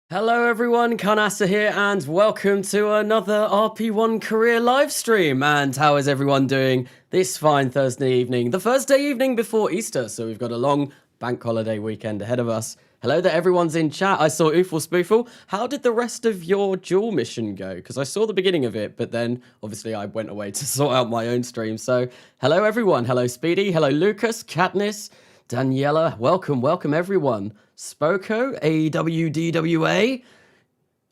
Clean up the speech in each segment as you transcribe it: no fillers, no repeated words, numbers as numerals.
Hello everyone, Kanasa here, and welcome to another RP-1 career live stream. And how is everyone doing this fine Thursday evening, the Thursday evening before Easter? So we've got a long bank holiday weekend ahead of us. Hello there, everyone's in chat. I saw Oofle Spoofle. How did the rest of your duel mission go? Because I saw the beginning of it, but then obviously I went away to sort out my own stream. So hello everyone. Hello Speedy. Hello Lucas, Katniss, Daniela. Welcome everyone. Spoko, AWDWA.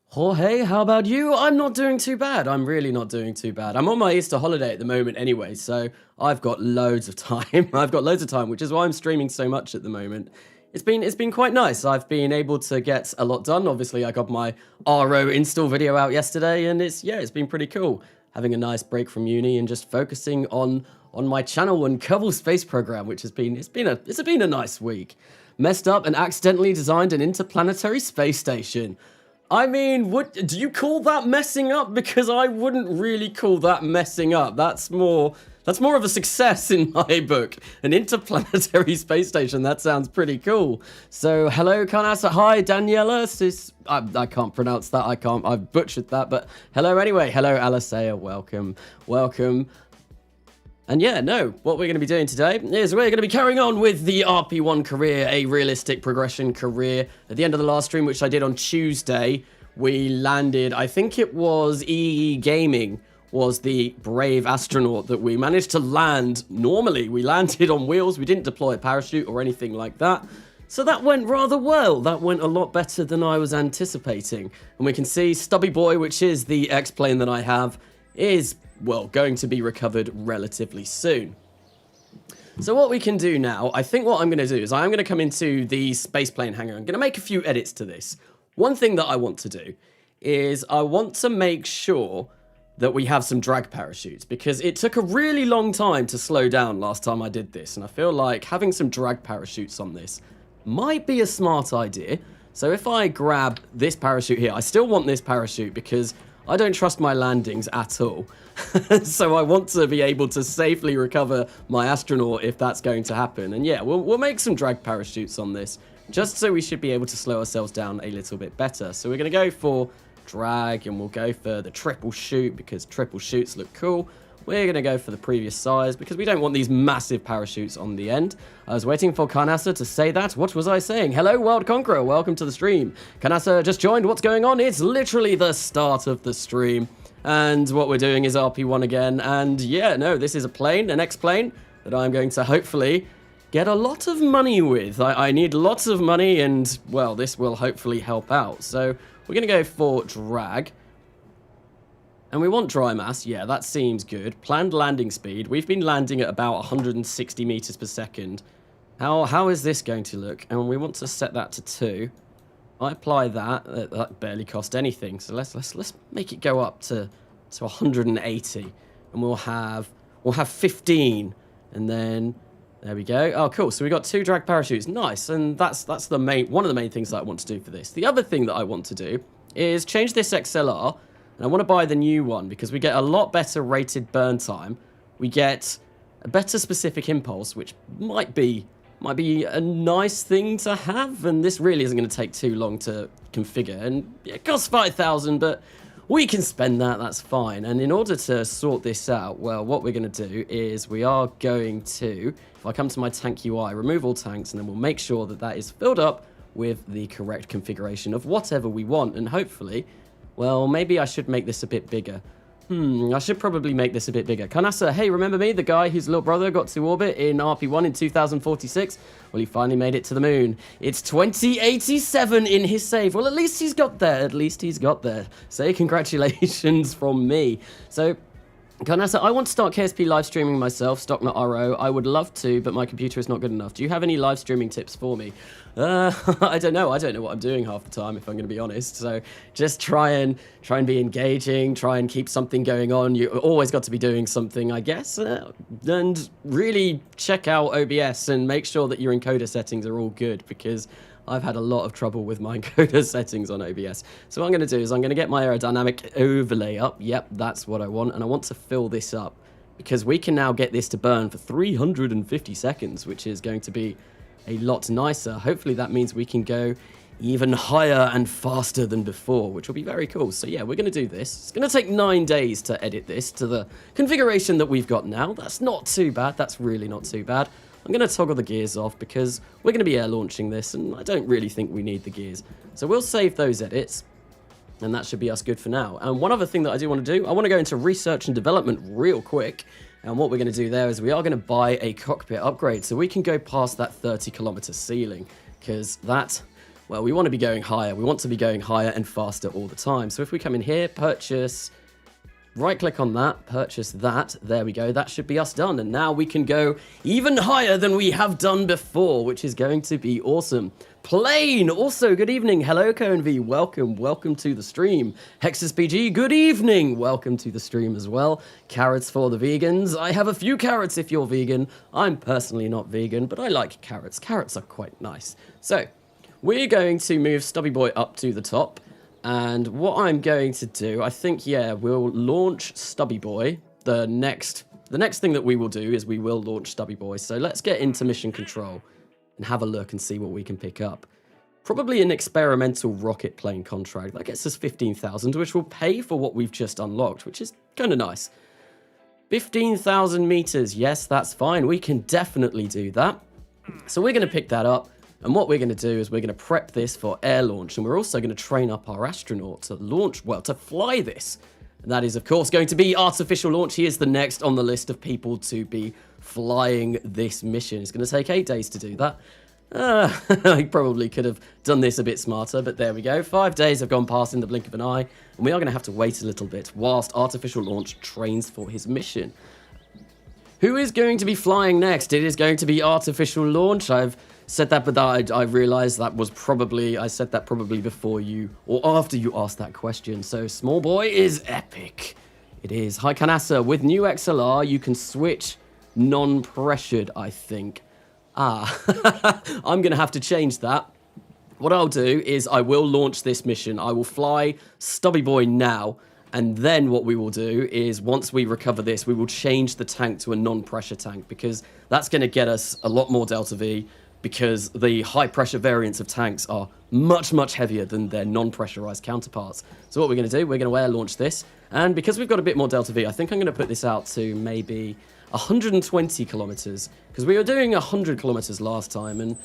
Jorge, how about you? I'm not doing too bad. I'm really not doing too bad. I'm on my Easter holiday at the moment anyway, so I've got loads of time. I've got loads of time, which is why I'm streaming so much at the moment. It's been quite nice. I've been able to get a lot done. Obviously, I got my RO install video out yesterday, and it's been pretty cool. Having a nice break from uni and just focusing on my channel and Kerbal Space program, which it's been a nice week. Messed up and accidentally designed an interplanetary space station. I mean, do you call that messing up? Because I wouldn't really call that messing up. That's more of a success in my book. An interplanetary space station. That sounds pretty cool. So, hello, Kanasa. Hi, Daniela. I can't pronounce that. I've butchered that. But hello anyway. Hello, Alisea. Welcome. And yeah, no, what we're going to be doing today is we're going to be carrying on with the RP-1 career, a realistic progression career. At the end of the last stream, which I did on Tuesday, we landed, I think it was EE Gaming was the brave astronaut that we managed to land normally. We landed on wheels, we didn't deploy a parachute or anything like that. So that went rather well. That went a lot better than I was anticipating. And we can see Stubby Boy, which is the X-Plane that I have, is, well, going to be recovered relatively soon. So what we can do now, I think what I'm going to do is I'm going to come into the spaceplane hangar. I'm going to make a few edits to this. One thing that I want to do is I want to make sure that we have some drag parachutes, because it took a really long time to slow down last time I did this, and I feel like having some drag parachutes on this might be a smart idea. So if I grab this parachute here, I still want this parachute because I don't trust my landings at all. So I want to be able to safely recover my astronaut if that's going to happen. And yeah, we'll make some drag parachutes on this, just so we should be able to slow ourselves down a little bit better. So we're going to go for drag, and we'll go for the triple shoot because triple shoots look cool. We're going to go for the previous size because we don't want these massive parachutes on the end. I was waiting for Kanasa to say that. What was I saying? Hello, World Conqueror. Welcome to the stream. Kanasa just joined. What's going on? It's literally the start of the stream. And what we're doing is RP-1 again. And yeah, no, this is a plane, an X-plane, that I'm going to hopefully get a lot of money with. I need lots of money, and, well, this will hopefully help out. So we're going to go for drag. And we want dry mass. Yeah, that seems good. Planned landing speed. We've been landing at about 160 meters per second. How is this going to look? And we want to set that to 2. I apply that. That barely cost anything. So let's make it go up to 180, and we'll have 15, and then there we go. Oh, cool. So we got 2 drag parachutes. Nice. And that's one of the main things that I want to do for this. The other thing that I want to do is change this XLR. And I want to buy the new one because we get a lot better rated burn time. We get a better specific impulse, which might be a nice thing to have. And this really isn't going to take too long to configure. And it costs 5,000, but we can spend that. That's fine. And in order to sort this out, well, what we're going to do is we are going to, if I come to my tank UI, remove all tanks, and then we'll make sure that that is filled up with the correct configuration of whatever we want. And hopefully, well, maybe I should make this a bit bigger. I should probably make this a bit bigger. Kanasa, hey, remember me? The guy whose little brother got to orbit in RP-1 in 2046? Well, he finally made it to the moon. It's 2087 in his save. Well, at least he's got there. At least he's got there. Say congratulations from me. So, Kanasa, I want to start KSP live streaming myself, stock.ro. I would love to, but my computer is not good enough. Do you have any live streaming tips for me? I don't know. I don't know what I'm doing half the time, if I'm going to be honest. So just try and be engaging, try and keep something going on. You always got to be doing something, I guess. And really check out OBS and make sure that your encoder settings are all good, because I've had a lot of trouble with my encoder settings on OBS. So what I'm going to do is I'm going to get my aerodynamic overlay up. Yep, that's what I want. And I want to fill this up because we can now get this to burn for 350 seconds, which is going to be a lot nicer. Hopefully that means we can go even higher and faster than before, which will be very cool. So yeah, we're going to do this. It's going to take 9 days to edit this to the configuration that we've got now. That's not too bad. That's really not too bad. I'm going to toggle the gears off because we're going to be air launching this, and I don't really think we need the gears. So we'll save those edits, and that should be us good for now. And one other thing that I do want to do, I want to go into research and development real quick. And what we're going to do there is we are going to buy a cockpit upgrade so we can go past that 30-kilometer ceiling, because that, well, we want to be going higher. We want to be going higher and faster all the time. So if we come in here, purchase, right-click on that, purchase that. There we go. That should be us done. And now we can go even higher than we have done before, which is going to be awesome. Plane! Also, good evening. Hello, Cohen V. Welcome to the stream. Hexus PG, good evening. Welcome to the stream as well. Carrots for the vegans. I have a few carrots if you're vegan. I'm personally not vegan, but I like carrots. Carrots are quite nice. So, we're going to move Stubby Boy up to the top. And what I'm going to do, I think, yeah, we'll launch Stubby Boy. The next thing that we will do is we will launch Stubby Boy. So let's get into mission control and have a look and see what we can pick up. Probably an experimental rocket plane contract. That gets us 15,000, which will pay for what we've just unlocked, which is kind of nice. 15,000 meters. Yes, that's fine. We can definitely do that. So we're going to pick that up. And what we're going to do is we're going to prep this for air launch, and we're also going to train up our astronaut to launch, well, to fly this. And that is, of course, going to be artificial launch. He is the next on the list of people to be flying this mission. It's going to take 8 days to do that. I probably could have done this a bit smarter, but there we go. 5 days have gone past in the blink of an eye, and we are going to have to wait a little bit whilst artificial launch trains for his mission. Who is going to be flying next? It is going to be artificial launch. I've said that, but I realized that was probably, I said that probably before you, or after you asked that question. So, Small Boy is epic. It is. Hi, Kanasa. With new XLR, you can switch non-pressured, I think. I'm going to have to change that. What I'll do is I will launch this mission. I will fly Stubby Boy now. And then what we will do is once we recover this, we will change the tank to a non-pressure tank, because that's going to get us a lot more Delta V, because the high-pressure variants of tanks are much, much heavier than their non-pressurized counterparts. So what we're going to do, we're going to air launch this. And because we've got a bit more Delta V, I think I'm going to put this out to maybe 120 kilometers, because we were doing 100 kilometers last time. And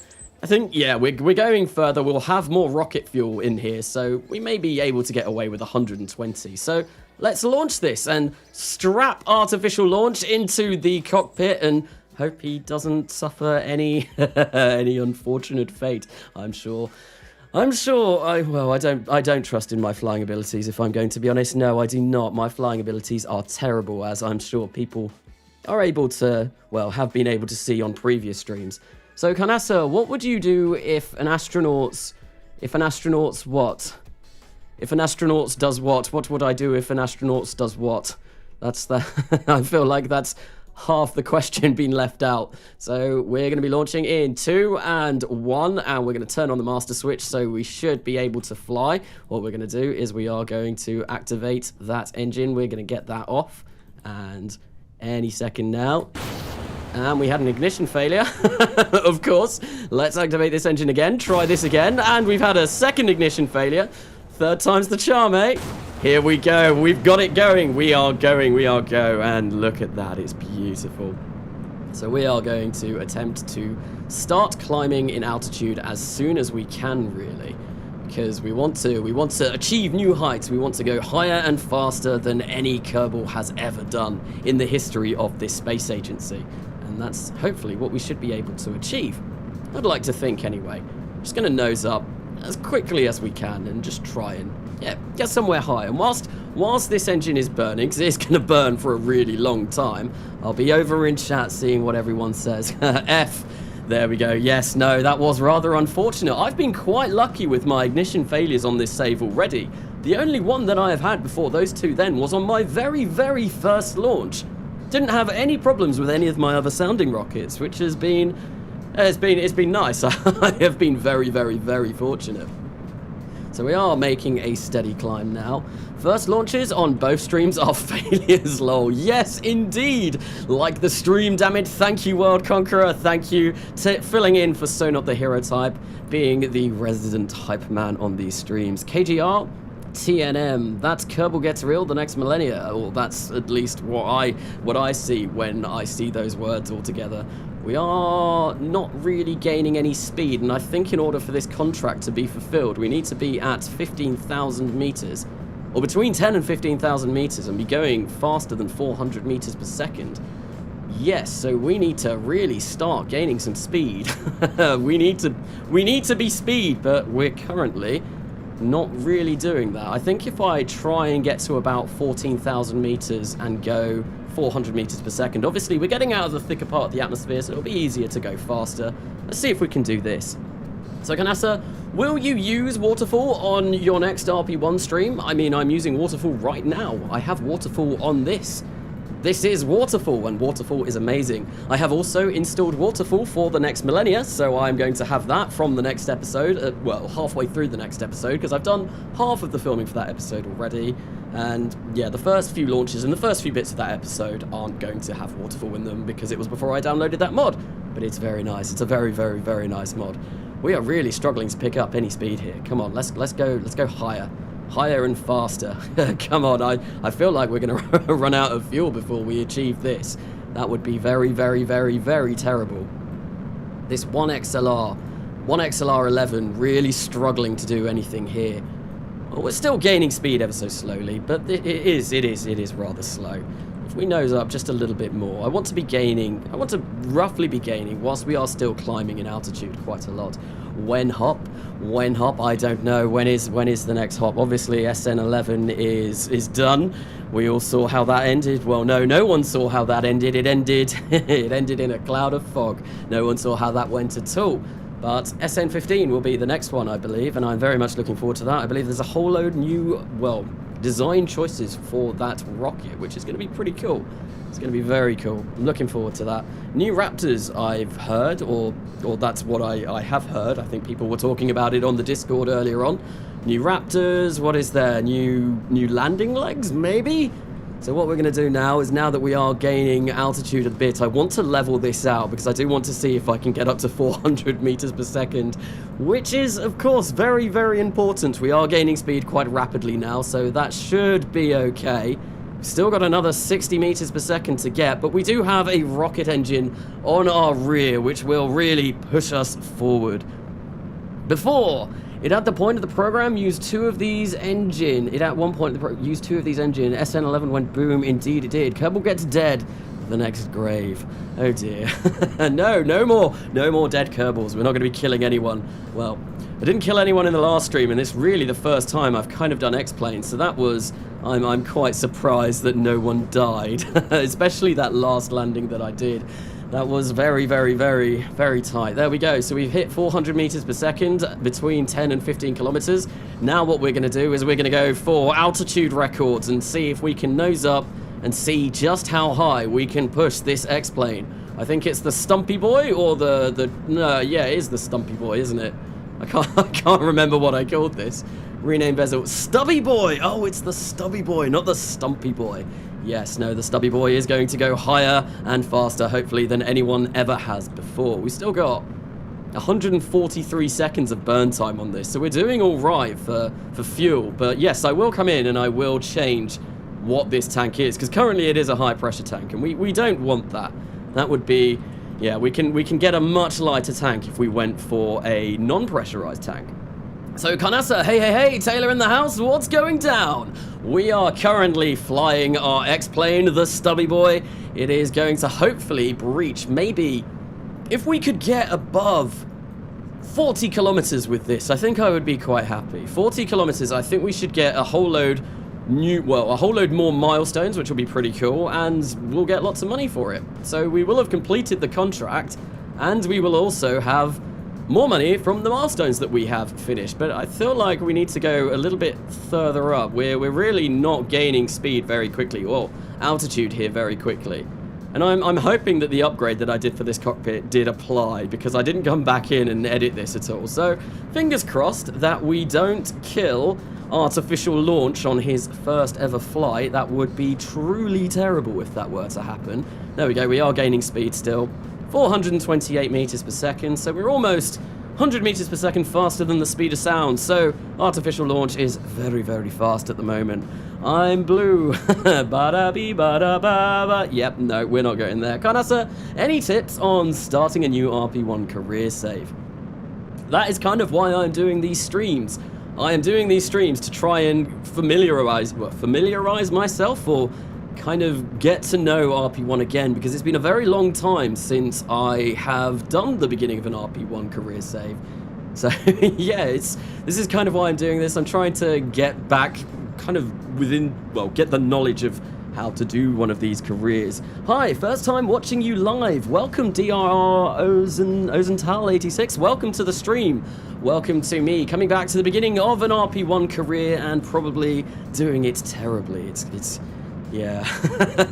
I think, yeah, we're going further. We'll have more rocket fuel in here, so we may be able to get away with 120. So let's launch this and strap artificial launch into the cockpit and Hope he doesn't suffer any any unfortunate fate. I'm sure. I don't trust in my flying abilities, if I'm going to be honest. No, I do not. My flying abilities are terrible, as I'm sure people are able to, well, have been able to see on previous streams. So, Kanasa, what would you do if an astronaut does what? What would I do if an astronaut does what? That's the, I feel like that's half the question being left out. So we're going to be launching in 2 and 1, and we're going to turn on the master switch, so we should be able to fly. What we're going to do is we are going to activate that engine. We're going to get that off, and any second now. And we had an ignition failure, of course. Let's activate this engine again, try this again, and we've had a second ignition failure. Third time's the charm, eh? Here we go, we've got it going. We are go, and look at that, it's beautiful. So we are going to attempt to start climbing in altitude as soon as we can, really. Because we want to achieve new heights. We want to go higher and faster than any Kerbal has ever done in the history of this space agency. And that's hopefully what we should be able to achieve. I'd like to think anyway. Just going to nose up as quickly as we can and just try and, yeah, get somewhere high. And whilst this engine is burning, because it's going to burn for a really long time, I'll be over in chat seeing what everyone says. F. There we go. Yes, no, that was rather unfortunate. I've been quite lucky with my ignition failures on this save already. The only one that I have had before those two then was on my very, very first launch. Didn't have any problems with any of my other sounding rockets, which has been, it's been nice. I have been very, very, very fortunate. So we are making a steady climb now. First launches on both streams are failures, lol. Yes, indeed. Like the stream, damn it. Thank you, World Conqueror. Thank you to filling in for So Not the Hero Type, being the resident hype man on these streams. KGR, TNM, that's Kerbal Gets Real the next millennia. Or that's at least what I see when I see those words all together. We are not really gaining any speed, and I think in order for this contract to be fulfilled, we need to be at 15,000 meters, or between 10 and 15,000 meters, and be going faster than 400 meters per second. Yes, so we need to really start gaining some speed. we need to be speed, but we're currently not really doing that. I think if I try and get to about 14,000 meters and go 400 meters per second, obviously we're getting out of the thicker part of the atmosphere, so it'll be easier to go faster. Let's see if we can do this. So Kanasa, will you use Waterfall on your next RP-1 stream? I mean, I'm using Waterfall right now. I have Waterfall on this. This is Waterfall, and Waterfall is amazing. I have also installed Waterfall for the next millennia, so I'm going to have that from the next episode, well, halfway through the next episode, because I've done half of the filming for that episode already. And yeah, the first few launches and the first few bits of that episode aren't going to have Waterfall in them because it was before I downloaded that mod. But it's very nice. It's a very, very, very nice mod. We are really struggling to pick up any speed here. Come on, let's go higher. Higher and faster. Come on, I feel like we're going to run out of fuel before we achieve this. That would be very, very, very, very terrible. This 1XLR11 really struggling to do anything here. Well, we're still gaining speed ever so slowly, but it is rather slow. If we nose up just a little bit more, I want to roughly be gaining, whilst we are still climbing in altitude quite a lot. When hop, I don't know. When is the next hop? Obviously, SN11 is done. We all saw how that ended. Well, no one saw how that ended. It ended in a cloud of fog. No one saw how that went at all. But SN15 will be the next one, I believe, and I'm very much looking forward to that. I believe there's a whole load new, well, design choices for that rocket, which is going to be pretty cool. It's going to be very cool. I'm looking forward to that. New Raptors, I've heard, or that's what I have heard. I think people were talking about it on the Discord earlier on. New Raptors, what is there? New landing legs, maybe? So what we're going to do now is, now that we are gaining altitude a bit, I want to level this out because I do want to see if I can get up to 400 meters per second, which is, of course, very, very important. We are gaining speed quite rapidly now, so that should be okay. Still got another 60 meters per second to get, but we do have a rocket engine on our rear, which will really push us forward. Before, it at the point of the program used two of these engine. It at one point used two of these engine. SN11 went boom, indeed it did. Kerbal gets dead. the next grave. Oh dear. No more dead Kerbals. We're not going to be killing anyone. Well, I didn't kill anyone in the last stream, and it's really the first time I've kind of done X-Plane, so that was... I'm quite surprised that no one died, especially that last landing that I did. That was very, very, very, very tight. There we go. So we've hit 400 meters per second between 10 and 15 kilometers. Now what we're going to do is we're going to go for altitude records and see if we can nose up and see just how high we can push this X-Plane. I think it's the Stumpy Boy or no, yeah, it is the Stumpy Boy, isn't it? I can't remember what I called this. Rename bezel. Stubby Boy! Oh, it's the Stubby Boy, not the Stumpy Boy. Yes, no, the Stubby Boy is going to go higher and faster, hopefully, than anyone ever has before. We still got 143 seconds of burn time on this, so we're doing all right for fuel. But yes, I will come in and I will change what this tank is, because currently it is a high-pressure tank, and we don't want that. That would be... Yeah, we can get a much lighter tank if we went for a non-pressurized tank. So, Kanasa, hey, Taylor in the house, what's going down? We are currently flying our X-Plane, the Stubby Boy. It is going to hopefully breach, maybe, if we could get above 40 kilometers with this, I think I would be quite happy. 40 kilometers, I think we should get a whole load more milestones, which will be pretty cool, and we'll get lots of money for it. So we will have completed the contract, and we will also have more money from the milestones that we have finished. But I feel like we need to go a little bit further up. We're really not gaining speed very quickly, or altitude here very quickly. And I'm hoping that the upgrade that I did for this cockpit did apply, because I didn't come back in and edit this at all. So fingers crossed that we don't kill Artificial Launch on his first ever flight. That would be truly terrible if that were to happen. There we go, we are gaining speed still. 428 meters per second, so we're almost 100 meters per second faster than the speed of sound. So Artificial Launch is very, very fast at the moment. I'm blue. Ba-da-bee-ba-da-ba-ba. Yep, no, we're not going there. Kanasa, any tips on starting a new RP-1 career save? That is kind of why I'm doing these streams. I am doing these streams to try and familiarize myself, or kind of get to know RP-1 again, because it's been a very long time since I have done the beginning of an RP-1 career save. So yeah, this is kind of why I'm doing this. I'm trying to get back kind of get the knowledge of how to do one of these careers. Hi, first time watching you live. Welcome DRR Ozental86. Welcome to the stream. Welcome to me coming back to the beginning of an RP-1 career and probably doing it terribly. Yeah,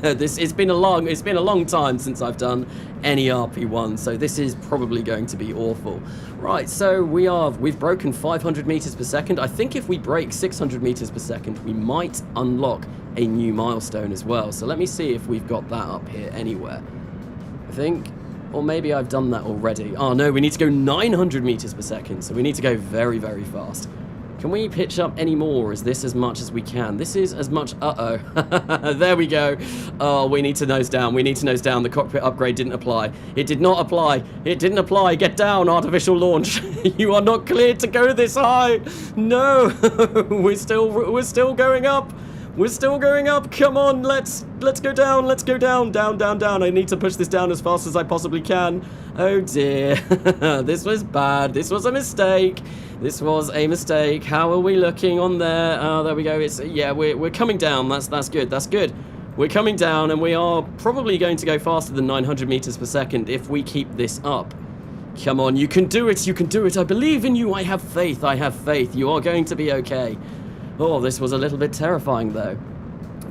it's been a long time since I've done any RP-1, so this is probably going to be awful. Right, so we've broken 500 meters per second. I think if we break 600 meters per second, we might unlock a new milestone as well. So let me see if we've got that up here anywhere. I think, or maybe I've done that already. Oh no, we need to go 900 meters per second, so we need to go very, very fast. Can we pitch up any more? Is this as much as we can? This is as much... Uh-oh. There we go. Oh, we need to nose down. We need to nose down. The cockpit upgrade didn't apply. It did not apply. It didn't apply. Get down, Artificial Launch. You are not cleared to go this high. No. We're still going up. We're still going up. Come on, let's go down. Let's go down. Down. I need to push this down as fast as I possibly can. Oh dear. This was bad. This was a mistake. This was a mistake. How are we looking on there? Oh, there we go. We're coming down. That's good. That's good. We're coming down, and we are probably going to go faster than 900 meters per second if we keep this up. Come on, you can do it. You can do it. I believe in you. I have faith. I have faith. You are going to be okay. Oh, this was a little bit terrifying, though.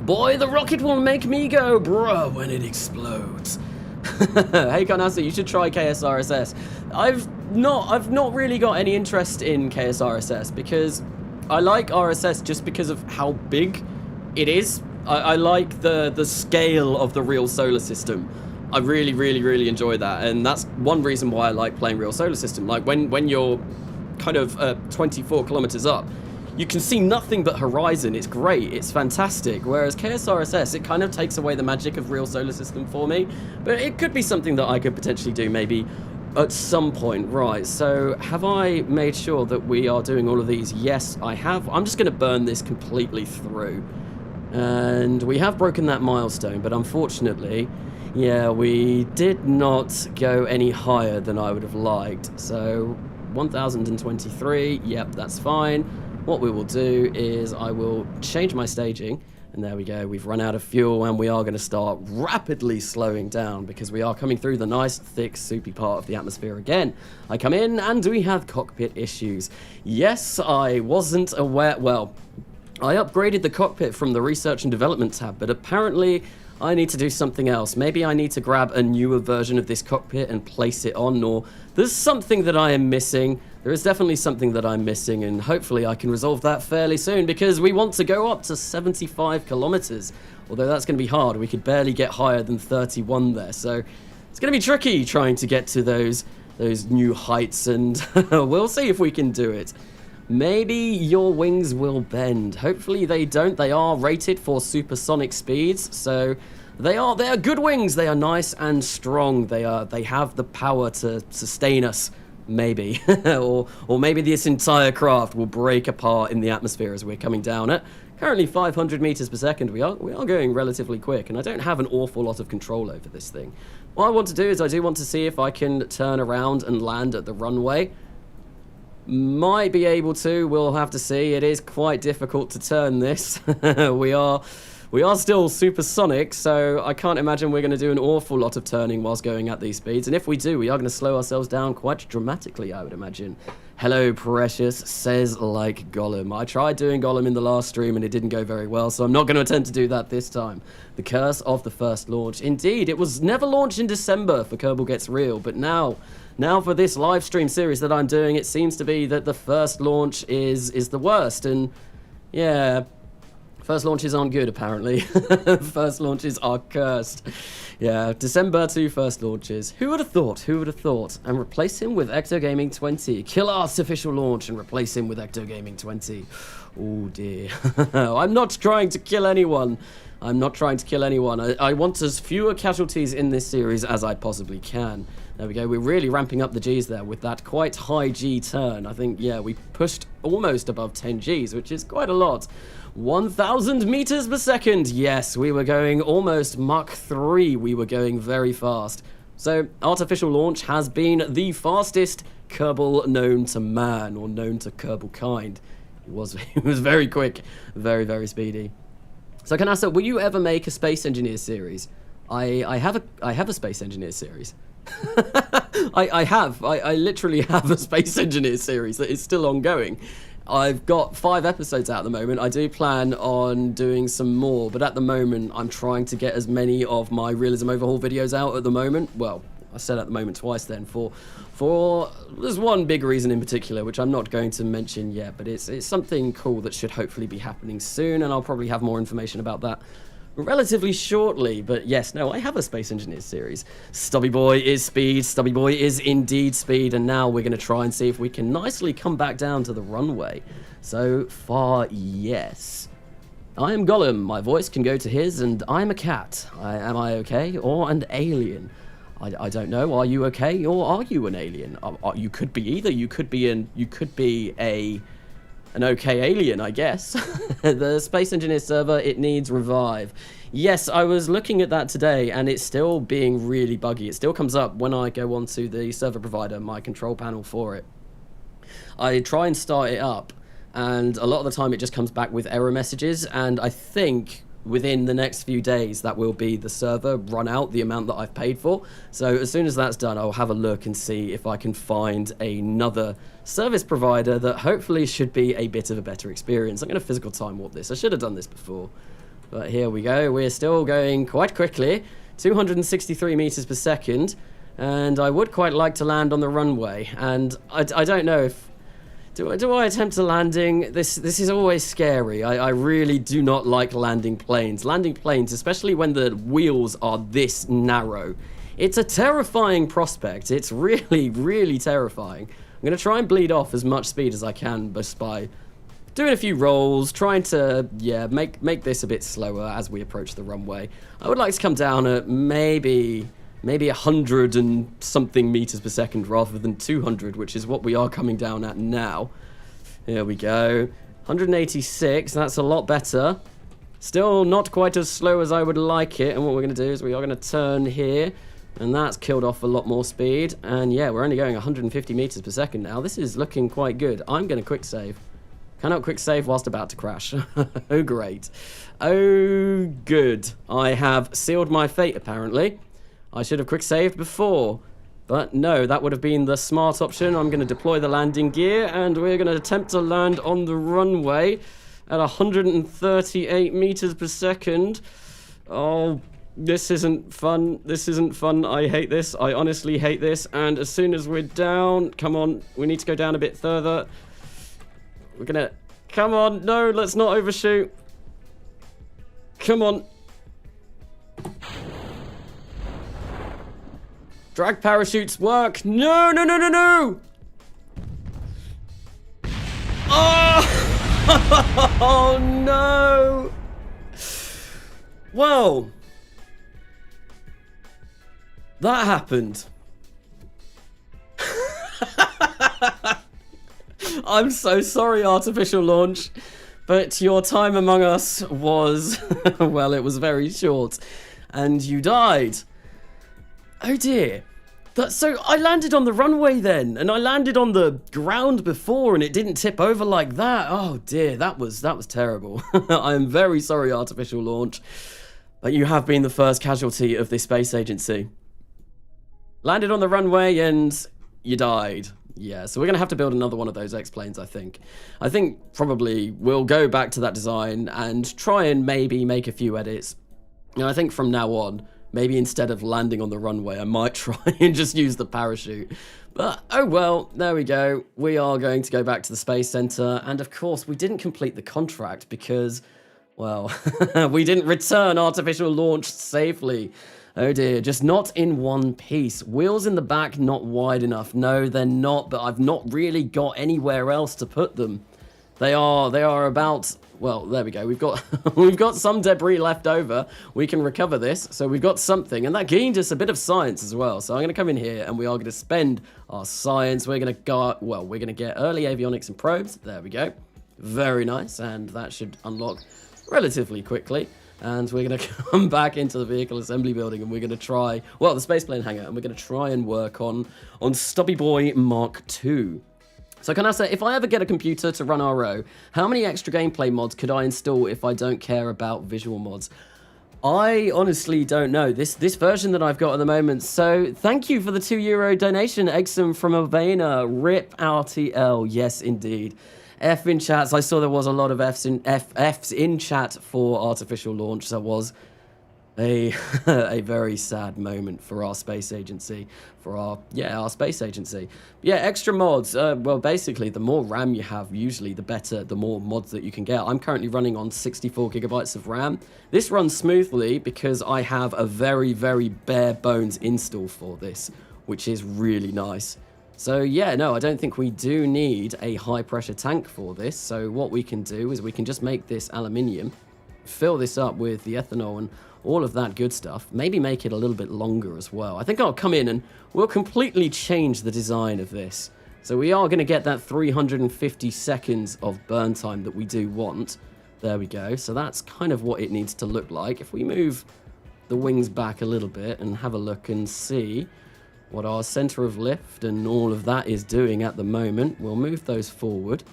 Boy, the rocket will make me go, bro, when it explodes. Hey, Kanasa, you should try KSRSS. I've not really got any interest in KSRSS because I like RSS just because of how big it is. I like the scale of the real solar system. I really enjoy that, and that's one reason why I like playing real solar system. Like when you're kind of 24 kilometers up, you can see nothing but horizon. It's great. It's fantastic. Whereas KSRSS, it kind of takes away the magic of real solar system for me. But it could be something that I could potentially do maybe at some point. Right, so have I made sure that we are doing all of these? Yes, I have. I'm just going to burn this completely through. And we have broken that milestone, but unfortunately, Yeah, we did not go any higher than I would have liked. So 1023, yep, that's fine. What we will do is I will change my staging. And there we go, we've run out of fuel and we are going to start rapidly slowing down because we are coming through the nice, thick, soupy part of the atmosphere again. I come in and we have cockpit issues. Yes, I wasn't aware, well, I upgraded the cockpit from the Research and Development tab, but apparently I need to do something else. Maybe I need to grab a newer version of this cockpit and place it on, or there's something that I am missing. There is definitely something that I'm missing, and hopefully I can resolve that fairly soon, because we want to go up to 75 kilometers. Although that's going to be hard. We could barely get higher than 31 there, so it's going to be tricky trying to get to those new heights, and we'll see if we can do it. Maybe your wings will bend. Hopefully they don't. They are rated for supersonic speeds, so they are good wings. They are nice and strong. They have the power to sustain us. Maybe, or maybe this entire craft will break apart in the atmosphere as we're coming down at currently 500 meters per second. We are going relatively quick, and I don't have an awful lot of control over this thing. What I want to do is I do want to see if I can turn around and land at the runway. Might be able to. We'll have to see. It is quite difficult to turn this. We are still supersonic, so I can't imagine we're going to do an awful lot of turning whilst going at these speeds. And if we do, we are going to slow ourselves down quite dramatically, I would imagine. Hello, Precious, says like Gollum. I tried doing Gollum in the last stream and it didn't go very well, so I'm not going to attempt to do that this time. The curse of the first launch. Indeed, it was never launched in December for Kerbal Gets Real, but now for this live stream series that I'm doing, it seems to be that the first launch is the worst. And yeah, first launches aren't good, apparently. First launches are cursed. Yeah, December to first launches. Who would have thought? Who would have thought? And replace him with Ectogaming 20. Kill Artificial Launch and replace him with Ectogaming 20. Oh dear. I'm not trying to kill anyone. I'm not trying to kill anyone. I want as fewer casualties in this series as I possibly can. There we go. We're really ramping up the Gs there with that quite high G turn. I think, yeah, we pushed almost above 10 Gs, which is quite a lot. 1,000 meters per second. Yes, we were going almost Mach 3. We were going very fast. So, Artificial Launch has been the fastest Kerbal known to man, or known to Kerbal kind. He was very quick, very, very speedy. So, Kanasa, will you ever make a Space Engineer series? I have a Space Engineer series. I literally have a Space Engineer series that is still ongoing. I've got 5 episodes out at the moment. I do plan on doing some more, but at the moment I'm trying to get as many of my Realism Overhaul videos out at the moment. Well, I said at the moment twice then, for there's one big reason in particular, which I'm not going to mention yet, but it's something cool that should hopefully be happening soon, and I'll probably have more information about that relatively shortly. But yes, no, I have a Space Engineers series. Stubby Boy is speed. Stubby Boy is indeed speed. And now we're going to try and see if we can nicely come back down to the runway. So far, yes. I am Gollum. My voice can go to his, and I'm a cat. Am I okay? Or an alien? I don't know. Are you okay? Or are you an alien? You could be either. You could be an okay alien, I guess. The Space Engineer server, it needs revive. Yes, I was looking at that today, and it's still being really buggy. It still comes up when I go onto the server provider, my control panel for it. I try and start it up, and a lot of the time it just comes back with error messages, and I think within the next few days that will be the server run out the amount that I've paid for. So as soon as that's done, I'll have a look and see if I can find another service provider that hopefully should be a bit of a better experience. I'm going to physical time warp this. I should have done this before, but here we go. We're still going quite quickly, 263 meters per second, and I would quite like to land on the runway. And I don't know if do I attempt a landing? This is always scary. I really do not like landing planes. Landing planes, especially when the wheels are this narrow. It's a terrifying prospect. It's really, really terrifying. I'm going to try and bleed off as much speed as I can just by doing a few rolls, trying to, yeah, make this a bit slower as we approach the runway. I would like to come down at maybe 100 and something meters per second rather than 200, which is what we are coming down at now. Here we go. 186, that's a lot better. Still not quite as slow as I would like it, and what we're going to do is we are going to turn here, and that's killed off a lot more speed, and yeah, we're only going 150 meters per second now. This is looking quite good. I'm going to quick save. Cannot quick save whilst about to crash. Oh, great. Oh, good. I have sealed my fate, apparently. I should have quick saved before. But no, that would have been the smart option. I'm going to deploy the landing gear, and we're going to attempt to land on the runway at 138 meters per second. Oh, this isn't fun. This isn't fun. I hate this. I honestly hate this. And as soon as we're down, come on, we need to go down a bit further. We're going to, come on. No, let's not overshoot. Come on. Drag parachutes work. No, no, no, no, no. Oh, oh no. Well, that happened. I'm so sorry, Artificial Launch, but your time among us was, well, it was very short, and you died. Oh dear. So I landed on the runway then, and I landed on the ground before, and it didn't tip over like that. Oh dear, that was terrible. I am very sorry, Artificial Launch, but you have been the first casualty of this space agency. Landed on the runway and you died. Yeah, so we're going to have to build another one of those X-planes, I think. I think probably we'll go back to that design and try and maybe make a few edits. I think from now on, maybe instead of landing on the runway, I might try and just use the parachute. But, oh well, there we go. We are going to go back to the Space Center. And of course, we didn't complete the contract because, well, we didn't return Artificial Launch safely. Oh dear, just not in one piece. Wheels in the back not wide enough. No, they're not, but I've not really got anywhere else to put them. They are about, well, there we go. We've got some debris left over. We can recover this, so we've got something, and that gained us a bit of science as well. So I'm going to come in here, and we are going to spend our science. We're going to go, well, we're going to get early avionics and probes. There we go. Very nice, and that should unlock relatively quickly. And we're going to come back into the vehicle assembly building, and we're going to try, well, the spaceplane hangar, and we're going to try and work on Stubby Boy Mark II. So Kanasa, if I ever get a computer to run RO, how many extra gameplay mods could I install if I don't care about visual mods? I honestly don't know. This version that I've got at the moment. So thank you for the €2 donation, Exum from Albania. RIP RTL. Yes, indeed. F in chats. I saw there was a lot of Fs in chat for Artificial Launch. That was a very sad moment for our space agency, for our space agency. Yeah, extra mods. Well, basically, the more RAM you have, usually the better, the more mods that you can get. I'm currently running on 64 gigabytes of RAM. This runs smoothly because I have a very, very bare bones install for this, which is really nice. So yeah, no, I don't think we do need a high pressure tank for this. So what we can do is we can just make this aluminium, fill this up with the ethanol and all of that good stuff. Maybe make it a little bit longer as well. I think I'll come in and we'll completely change the design of this. So we are going to get that 350 seconds of burn time that we do want. There we go. So that's kind of what it needs to look like. If we move the wings back a little bit and have a look and see what our center of lift and all of that is doing at the moment, we'll move those forward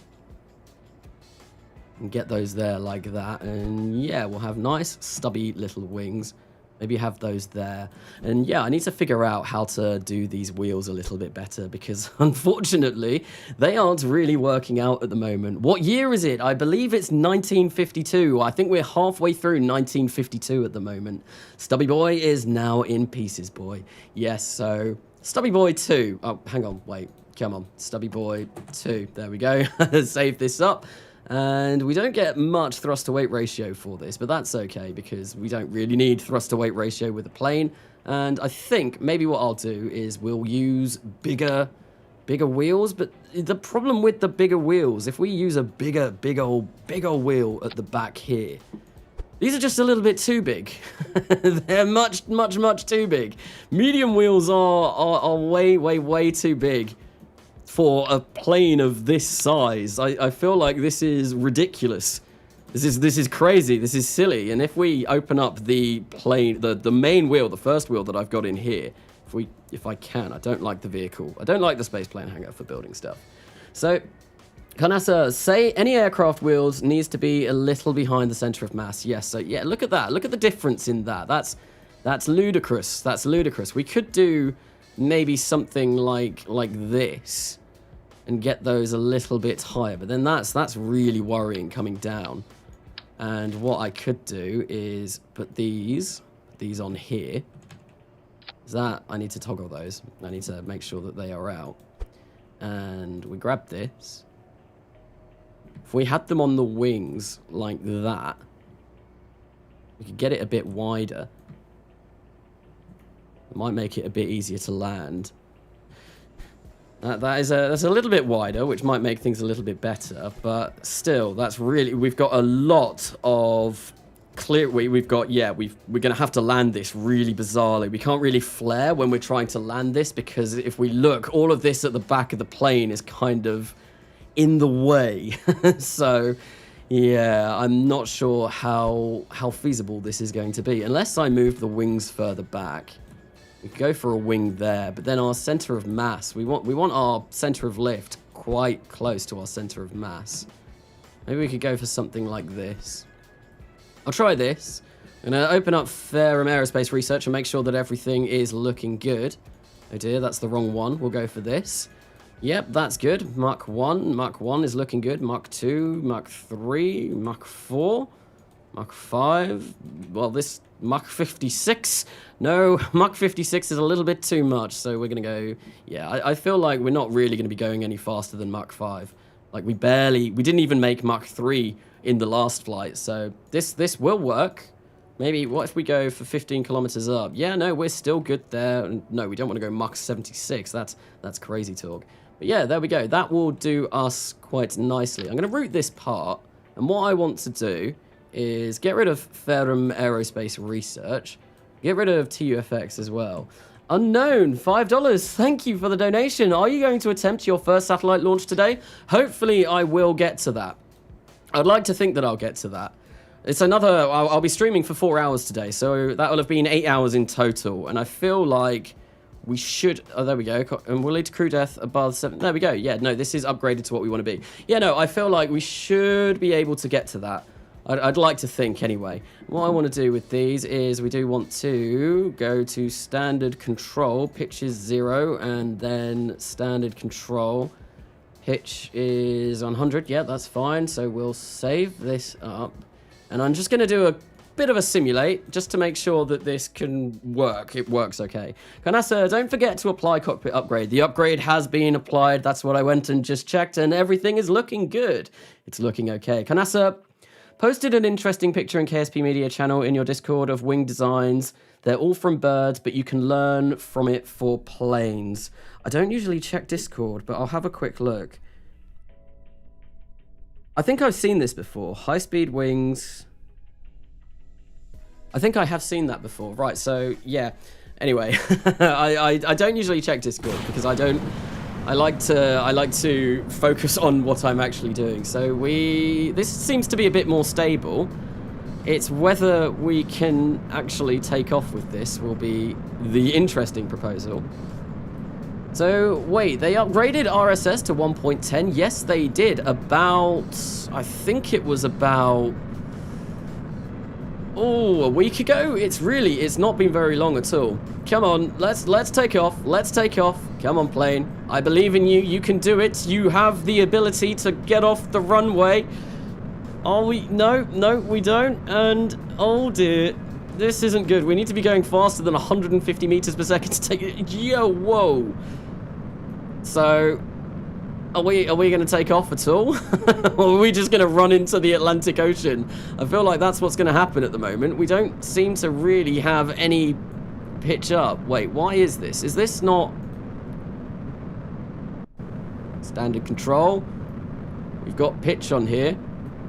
and get those there like that, and yeah, we'll have nice stubby little wings. Maybe have those there. And yeah, I need to figure out how to do these wheels a little bit better because unfortunately they aren't really working out at the moment. What year is it? I believe it's 1952. I think we're halfway through 1952 at the moment. Stubby Boy is now in pieces, boy. Yes, so Stubby Boy 2. Oh, hang on, wait, come on. Stubby Boy 2, there we go. Save this up. And we don't get much thrust-to-weight ratio for this, but that's okay because we don't really need thrust-to-weight ratio with a plane. And I think maybe what I'll do is we'll use bigger wheels, but the problem with the bigger wheels, if we use a big old wheel at the back here, these are just a little bit too big. They're much too big. Medium wheels are way too big for a plane of this size. I feel like this is ridiculous. This is crazy. This is silly. And if we open up the plane, the main wheel, the first wheel that I've got in here, if I can, I don't like the vehicle. I don't like the space plane hangar for building stuff. So, Kanasa, say any aircraft wheels needs to be a little behind the center of mass. Yes. So yeah, look at that. Look at the difference in that. That's ludicrous. That's ludicrous. We could do maybe something like this and get those a little bit higher, but then that's really worrying coming down. And what I could do is put these on here. I need to toggle those. I need to make sure that they are out. And we grab this. If we had them on the wings like that, we could get it a bit wider. It might make it a bit easier to land. That's a little bit wider, which might make things a little bit better, but still, we've got a lot of clear. We're gonna have to land this really bizarrely. We can't really flare when we're trying to land this, because if we look, all of this at the back of the plane is kind of in the way. So yeah, I'm not sure how feasible this is going to be, unless I move the wings further back. We could go for a wing there, but then our center of mass, we want our center of lift quite close to our center of mass. Maybe we could go for something like this. I'll try this. I'm going to open up FerramAerospaceResearch and make sure that everything is looking good. Oh dear, that's the wrong one. We'll go for this. Yep, that's good. Mach 1. Mach 1 is looking good. Mach 2, Mach 3, Mach 4, Mach 5. Well, this Mach 56. No, Mach 56 is a little bit too much, so we're going to go... Yeah, I feel like we're not really going to be going any faster than Mach 5. Like, we didn't even make Mach 3 in the last flight, so this will work. Maybe, what if we go for 15 kilometers up? Yeah, no, we're still good there. No, we don't want to go Mach 76. That's crazy talk. But yeah, there we go. That will do us quite nicely. I'm going to route this part, and what I want to do is get rid of FerramAerospaceResearch, get rid of TUFX as well. Unknown, $5. Thank you for the donation. Are you going to attempt your first satellite launch today? Hopefully, I will get to that. I'd like to think that I'll get to that. It's I'll be streaming for 4 hours today, so that will have been 8 hours in total, and I feel like we should... Oh, there we go. And we'll lead to crew death above 7... There we go. Yeah, no, this is upgraded to what we want to be. Yeah, no, I feel like we should be able to get to that. I'd like to think, anyway. What I want to do with these is we do want to go to standard control. Pitch is 0, and then standard control. Pitch is 100. Yeah, that's fine. So we'll save this up. And I'm just going to do a bit of a simulate, just to make sure that this can work. It works okay. Kanasa, don't forget to apply cockpit upgrade. The upgrade has been applied. That's what I went and just checked, and everything is looking good. It's looking okay. Kanasa posted an interesting picture in KSP Media channel in your Discord of wing designs. They're all from birds, but you can learn from it for planes. I don't usually check Discord, but I'll have a quick look. I think I've seen this before. High-speed wings. I think I have seen that before. Right, so, yeah. Anyway, I don't usually check Discord because I like to focus on what I'm actually doing. So this seems to be a bit more stable. It's whether we can actually take off with this will be the interesting proposal. So, wait, they upgraded RSS to 1.10? Yes, they did. I think it was about... a week ago? It's not been very long at all. Come on, let's take off. Let's take off. Come on, plane. I believe in you. You can do it. You have the ability to get off the runway. Are we? No, we don't. And, oh dear. This isn't good. We need to be going faster than 150 meters per second to take it. Yo, whoa. So, are we going to take off at all? Or are we just going to run into the Atlantic Ocean? I feel like that's what's going to happen at the moment. We don't seem to really have any pitch up. Wait, why is this? Is this not... Standard control? We've got pitch on here.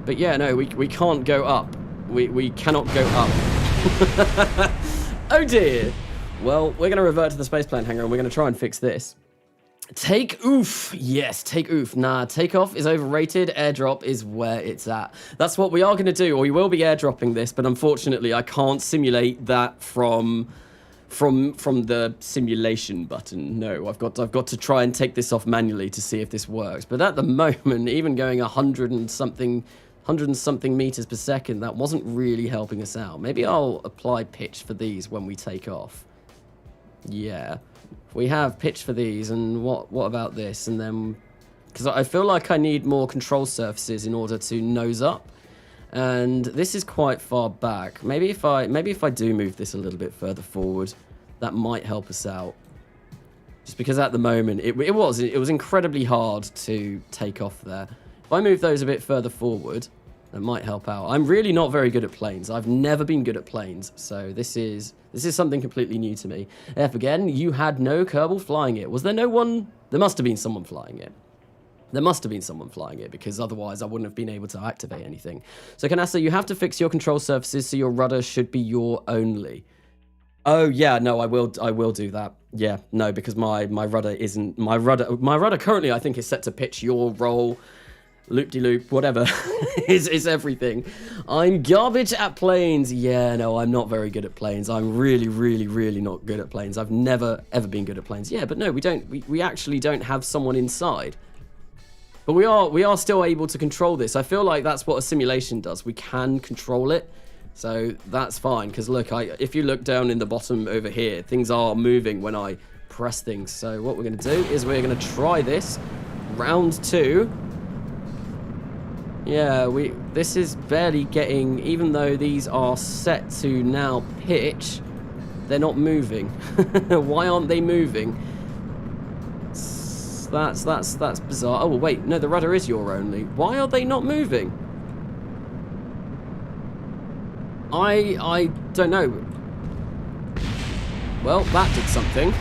But yeah, no, we can't go up. We cannot go up. Oh dear. Well, we're going to revert to the spaceplane hangar and we're going to try and fix this. Take oof. Yes, take oof. Nah, takeoff is overrated. Airdrop is where it's at. That's what we are going to do, or we will be airdropping this, but unfortunately I can't simulate that from the simulation button. No, I've got to try and take this off manually to see if this works. But at the moment, even going 100 and something meters per second, that wasn't really helping us out. Maybe I'll apply pitch for these when we take off. Yeah. We have pitch for these, and what about this? And then, because I feel like I need more control surfaces in order to nose up, and this is quite far back. Maybe if I do move this a little bit further forward, that might help us out. Just because at the moment it was incredibly hard to take off there. If I move those a bit further forward, that might help out. I'm really not very good at planes. I've never been good at planes, so this is something completely new to me. F again, you had no Kerbal flying it. Was there no one? There must have been someone flying it. There must have been someone flying it, because otherwise I wouldn't have been able to activate anything. So Canassa, you have to fix your control surfaces, so your rudder should be your only. Oh yeah, no, I will do that. Yeah, no, because my rudder isn't my rudder currently I think is set to pitch your roll. Loop-de-loop, whatever, is everything. I'm garbage at planes. Yeah, no, I'm not very good at planes. I'm really, really, really not good at planes. I've never, ever been good at planes. Yeah, but no, we actually don't have someone inside. But we are still able to control this. I feel like that's what a simulation does. We can control it. So that's fine, because look, if you look down in the bottom over here, things are moving when I press things. So what we're going to do is we're going to try this. Round 2. Yeah, this is barely getting, even though these are set to now pitch, they're not moving. Why aren't they moving? That's bizarre. Oh, wait, no, the rudder is your only. Why are they not moving? I don't know. Well, that did something.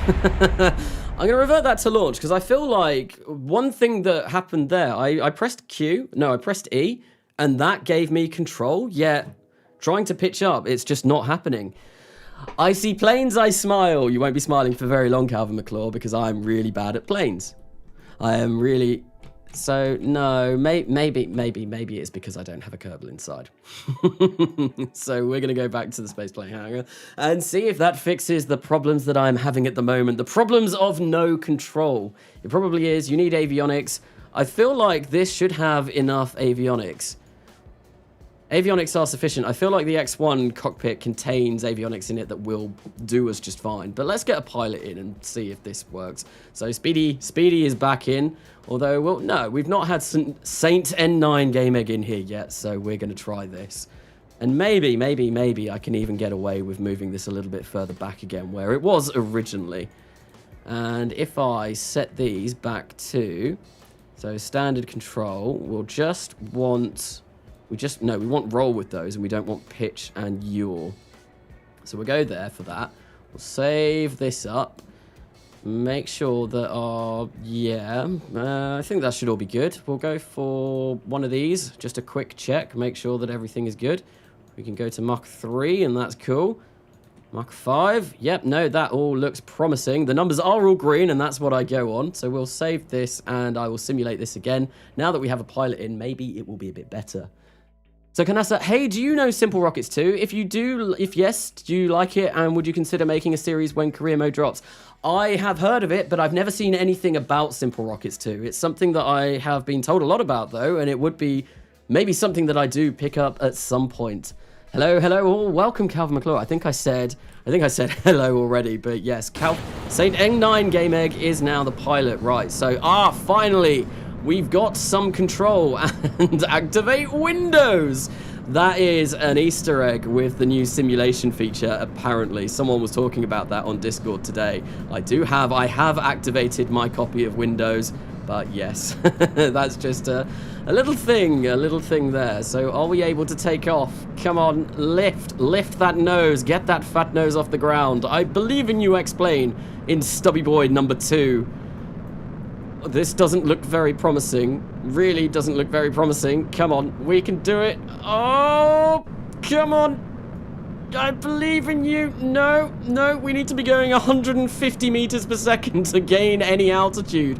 I'm going to revert that to launch, because I feel like one thing that happened there, I pressed Q, no, I pressed E, and that gave me control, yet trying to pitch up, it's just not happening. I see planes, I smile. You won't be smiling for very long, Calvin McClure, because I'm really bad at planes. I am really... So, no, maybe it's because I don't have a Kerbal inside. So we're going to go back to the spaceplane hangar and see if that fixes the problems that I'm having at the moment. The problems of no control. It probably is. You need avionics. I feel like this should have enough avionics. Avionics are sufficient. I feel like the X1 cockpit contains avionics in it that will do us just fine. But let's get a pilot in and see if this works. So Speedy is back in. Although, well, no, we've not had Saint N9 Game Egg in here yet. So we're going to try this. And maybe I can even get away with moving this a little bit further back again where it was originally. And if I set these back to... So standard control, we'll just want... We want roll with those, and we don't want pitch and yaw. So we'll go there for that. We'll save this up. Make sure that I think that should all be good. We'll go for one of these, just a quick check, make sure that everything is good. We can go to Mach 3, and that's cool. Mach 5, yep, no, that all looks promising. The numbers are all green, and that's what I go on. So we'll save this, and I will simulate this again. Now that we have a pilot in, maybe it will be a bit better. So Canassa, hey, do you know Simple Rockets 2? If you do, if yes, do you like it? And would you consider making a series when career mode drops? I have heard of it, but I've never seen anything about Simple Rockets 2. It's something that I have been told a lot about, though, and it would be maybe something that I do pick up at some point. Hello all. Welcome, Calvin McClure. I think I said hello already, but yes, Saint N9 Game Egg is now the pilot, right? So, finally, we've got some control and activate Windows. That is an Easter egg with the new simulation feature, apparently. Someone was talking about that on Discord today. I have activated my copy of Windows, but yes, that's just a little thing there. So are we able to take off? Come on, lift that nose, get that fat nose off the ground. I believe in you, X-Plane, in Stubby Boy number 2. This doesn't look very promising. Really doesn't look very promising. Come on, we can do it. Oh, come on. I believe in you. No, we need to be going 150 meters per second to gain any altitude.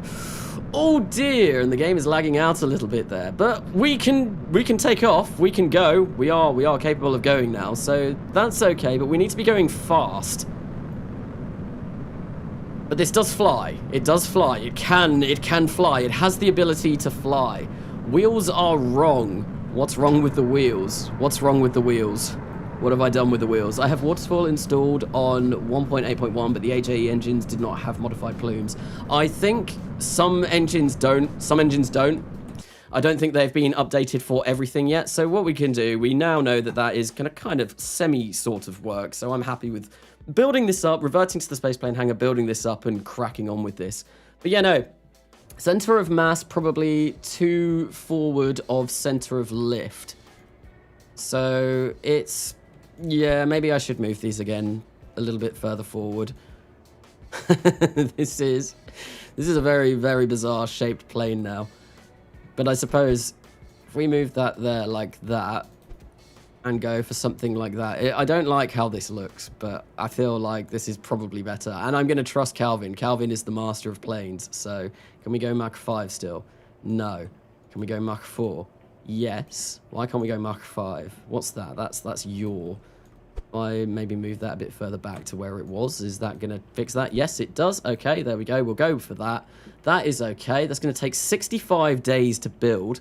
Oh dear, and the game is lagging out a little bit there. But we can take off. We can go. We are capable of going now, so that's okay. But we need to be going fast. But this does fly. It does fly. It can fly. It has the ability to fly. Wheels are wrong. What's wrong with the wheels? What's wrong with the wheels? What have I done with the wheels? I have waterfall installed on 1.8.1, but the HAE engines did not have modified plumes. I think some engines don't. Some engines don't. I don't think they've been updated for everything yet. So what we can do, we now know that that is going to kind of semi-sort of work. So I'm happy with building this up, reverting to the spaceplane hangar, building this up and cracking on with this. But yeah, no. Center of mass, probably 2 forward of center of lift. So it's... yeah, maybe I should move these again a little bit further forward. This is a very, very bizarre shaped plane now. But I suppose if we move that there like that and go for something like that. I don't like how this looks, but I feel like this is probably better. And I'm going to trust Calvin. Calvin is the master of planes. So can we go Mach 5 still? No. Can we go Mach 4? Yes. Why can't we go Mach 5? What's that? That's yaw. I maybe move that a bit further back to where it was. Is that going to fix that? Yes, it does. Okay, there we go. We'll go for that. That is okay. That's going to take 65 days to build.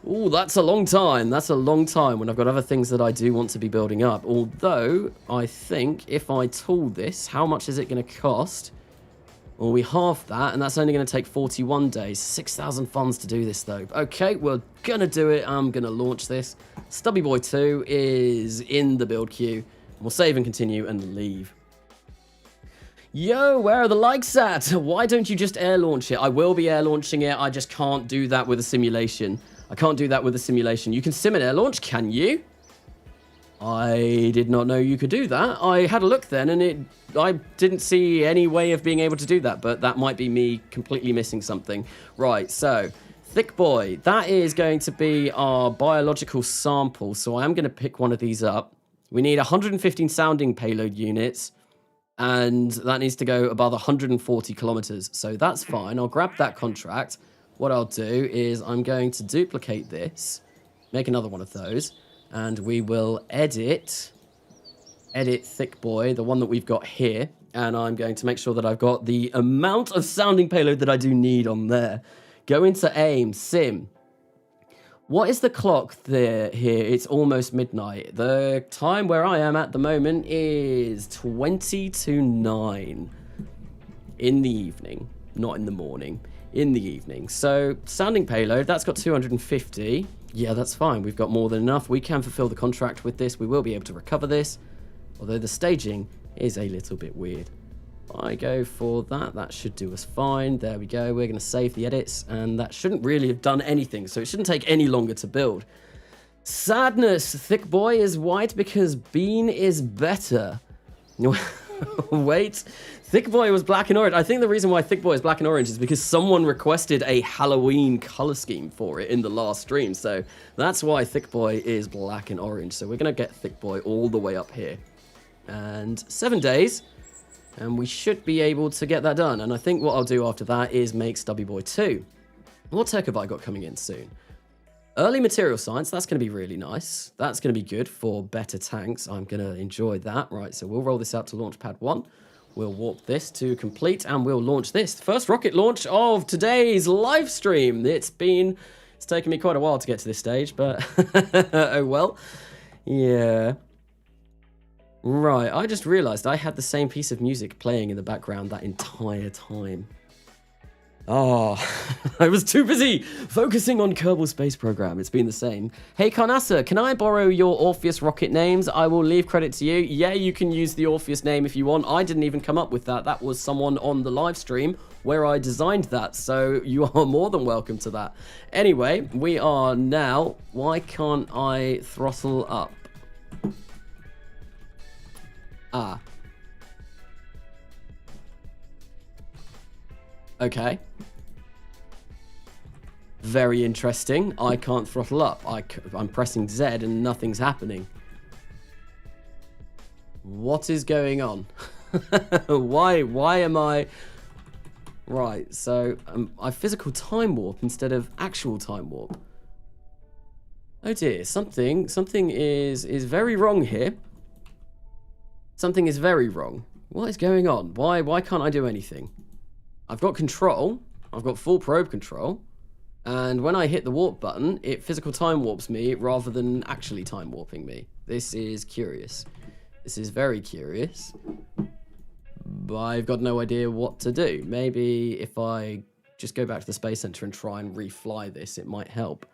Ooh, that's a long time. That's a long time when I've got other things that I do want to be building up. Although, I think if I tool this, how much is it going to cost? Well, we half that, and that's only going to take 41 days. 6,000 funds to do this, though. Okay, we're going to do it. I'm going to launch this. Stubby Boy 2 is in the build queue. We'll save and continue and leave. Yo, where are the likes at? Why don't you just air launch it? I will be air launching it. I just can't do that with a simulation. I can't do that with a simulation. You can sim an air launch, can you? I did not know you could do that. I had a look then, and I didn't see any way of being able to do that, but that might be me completely missing something. Right, so, Thick Boy. That is going to be our biological sample, so I am going to pick one of these up. We need 115 sounding payload units, and that needs to go above 140 kilometers, so that's fine. I'll grab that contract. What I'll do is I'm going to duplicate this, make another one of those, and we will edit Thick Boy, the one that we've got here, and I'm going to make sure that I've got the amount of sounding payload that I do need on there. Go into aim, sim. What is the clock there here? It's almost midnight. The time where I am at the moment is 20 to 9 in the evening, not in the morning. In the evening. So, sounding payload, that's got 250. Yeah, that's fine. We've got more than enough. We can fulfill the contract with this. We will be able to recover this. Although the staging is a little bit weird. I go for that. That should do us fine. There we go. We're going to save the edits. And that shouldn't really have done anything. So, it shouldn't take any longer to build. Sadness. Thick Boy is white because Bean is better. Wait. Thick Boy was black and orange. I think the reason why Thick Boy is black and orange is because someone requested a Halloween color scheme for it in the last stream. So that's why Thick Boy is black and orange. So we're going to get Thick Boy all the way up here. And 7 days. And we should be able to get that done. And I think what I'll do after that is make Stubby Boy 2. What tech have I got coming in soon? Early material science, that's going to be really nice. That's going to be good for better tanks. I'm going to enjoy that. Right, so we'll roll this out to Launchpad 1. We'll warp this to complete, and we'll launch this. The first rocket launch of today's live stream. It's taken me quite a while to get to this stage, but oh well. Yeah. Right, I just realized I had the same piece of music playing in the background that entire time. Oh, I was too busy focusing on Kerbal Space Program. It's been the same. Hey, Carnassa, can I borrow your Orpheus rocket names? I will leave credit to you. Yeah, you can use the Orpheus name if you want. I didn't even come up with that. That was someone on the live stream where I designed that. So you are more than welcome to that. Anyway, we are now... Why can't I throttle up? Ah. Okay. Very interesting. I can't throttle up. I'm pressing Z and nothing's happening. What is going on? Why am I... Right, so I physical time warp instead of actual time warp. Oh dear, something is very wrong here. Something is very wrong. What is going on? Why can't I do anything? I've got control. I've got full probe control. And when I hit the warp button, it physical time warps me rather than actually time warping me. This is curious. This is very curious. But I've got no idea what to do. Maybe if I just go back to the Space Center and try and refly this, it might help.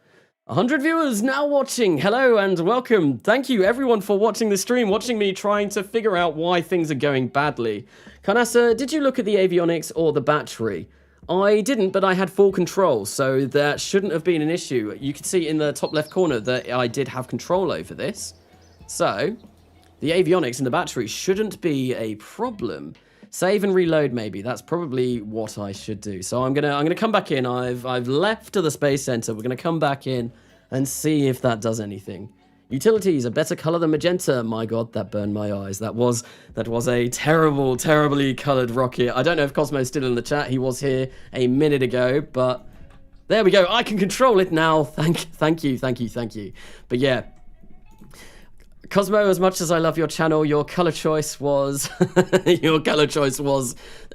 100 viewers now watching. Hello and welcome. Thank you everyone for watching the stream, watching me trying to figure out why things are going badly. Kanasa, did you look at the avionics or the battery? I didn't, but I had full control, so that shouldn't have been an issue. You can see in the top left corner that I did have control over this. So, the avionics and the battery shouldn't be a problem. Save and reload maybe, that's probably what I should do. So I'm gonna come back in, I've left to the Space Center, we're gonna come back in and see if that does anything. Utilities, a better color than magenta. My god, that burned my eyes. That was a terribly colored rocket. I don't know if Cosmo's still in the chat. He was here a minute ago, but there we go. I can control it now. Thank you. But yeah, Cosmo, as much as I love your channel, your color choice was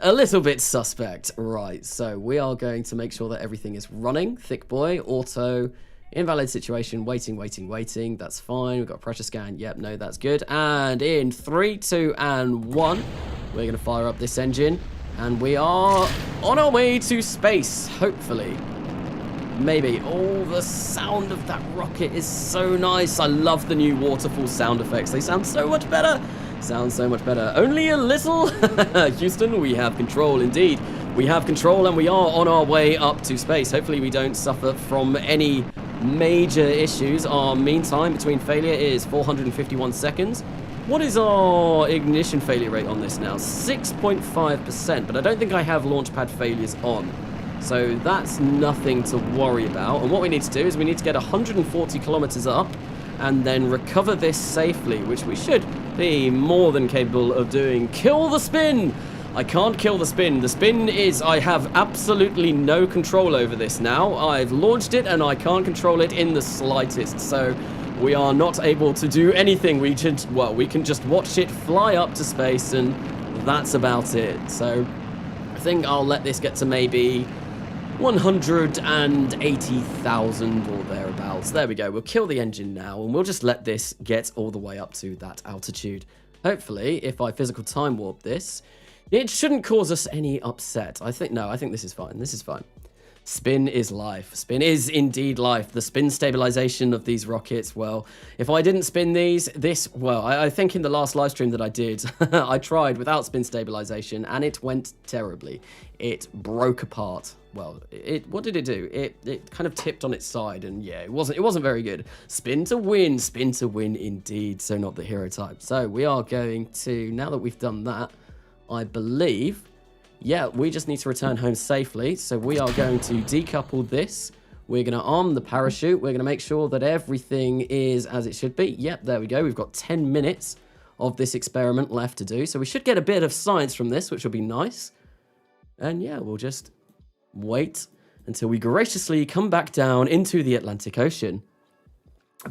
a little bit suspect. Right, so we are going to make sure that everything is running. Thick boy, auto. Invalid situation, waiting. That's fine. We've got a pressure scan. Yep, no, that's good. And in 3, 2, and 1, we're going to fire up this engine. And we are on our way to space, hopefully. Maybe. Oh, the sound of that rocket is so nice. I love the new waterfall sound effects. They sound so much better. Only a little. Houston, we have control indeed. We have control and we are on our way up to space. Hopefully we don't suffer from any major issues. Our mean time between failure is 451 seconds. What is our ignition failure rate on this now? 6.5%, but I don't think I have launchpad failures on. So that's nothing to worry about. And what we need to do is we need to get 140 kilometers up and then recover this safely, which we should be more than capable of doing. Kill the spin! I can't kill the spin. The spin is, I have absolutely no control over this now. I've launched it and I can't control it in the slightest. So we are not able to do anything. We can just watch it fly up to space and that's about it. So I think I'll let this get to maybe 180,000 or thereabouts. There we go. We'll kill the engine now and we'll just let this get all the way up to that altitude. Hopefully, if I physical time warp this, it shouldn't cause us any upset. I think this is fine. This is fine. Spin is life. Spin is indeed life. The spin stabilization of these rockets, well, if I didn't spin I think in the last live stream that I did, I tried without spin stabilization and it went terribly. It broke apart. Well, what did it do? It kind of tipped on its side and yeah, it wasn't very good. Spin to win indeed. So not the hero type. So we are going to, now that we've done that, I believe, yeah, we just need to return home safely. So we are going to decouple this. We're going to arm the parachute. We're going to make sure that everything is as it should be. Yep, there we go. We've got 10 minutes of this experiment left to do. So we should get a bit of science from this, which will be nice. And yeah, we'll just wait until we graciously come back down into the Atlantic Ocean.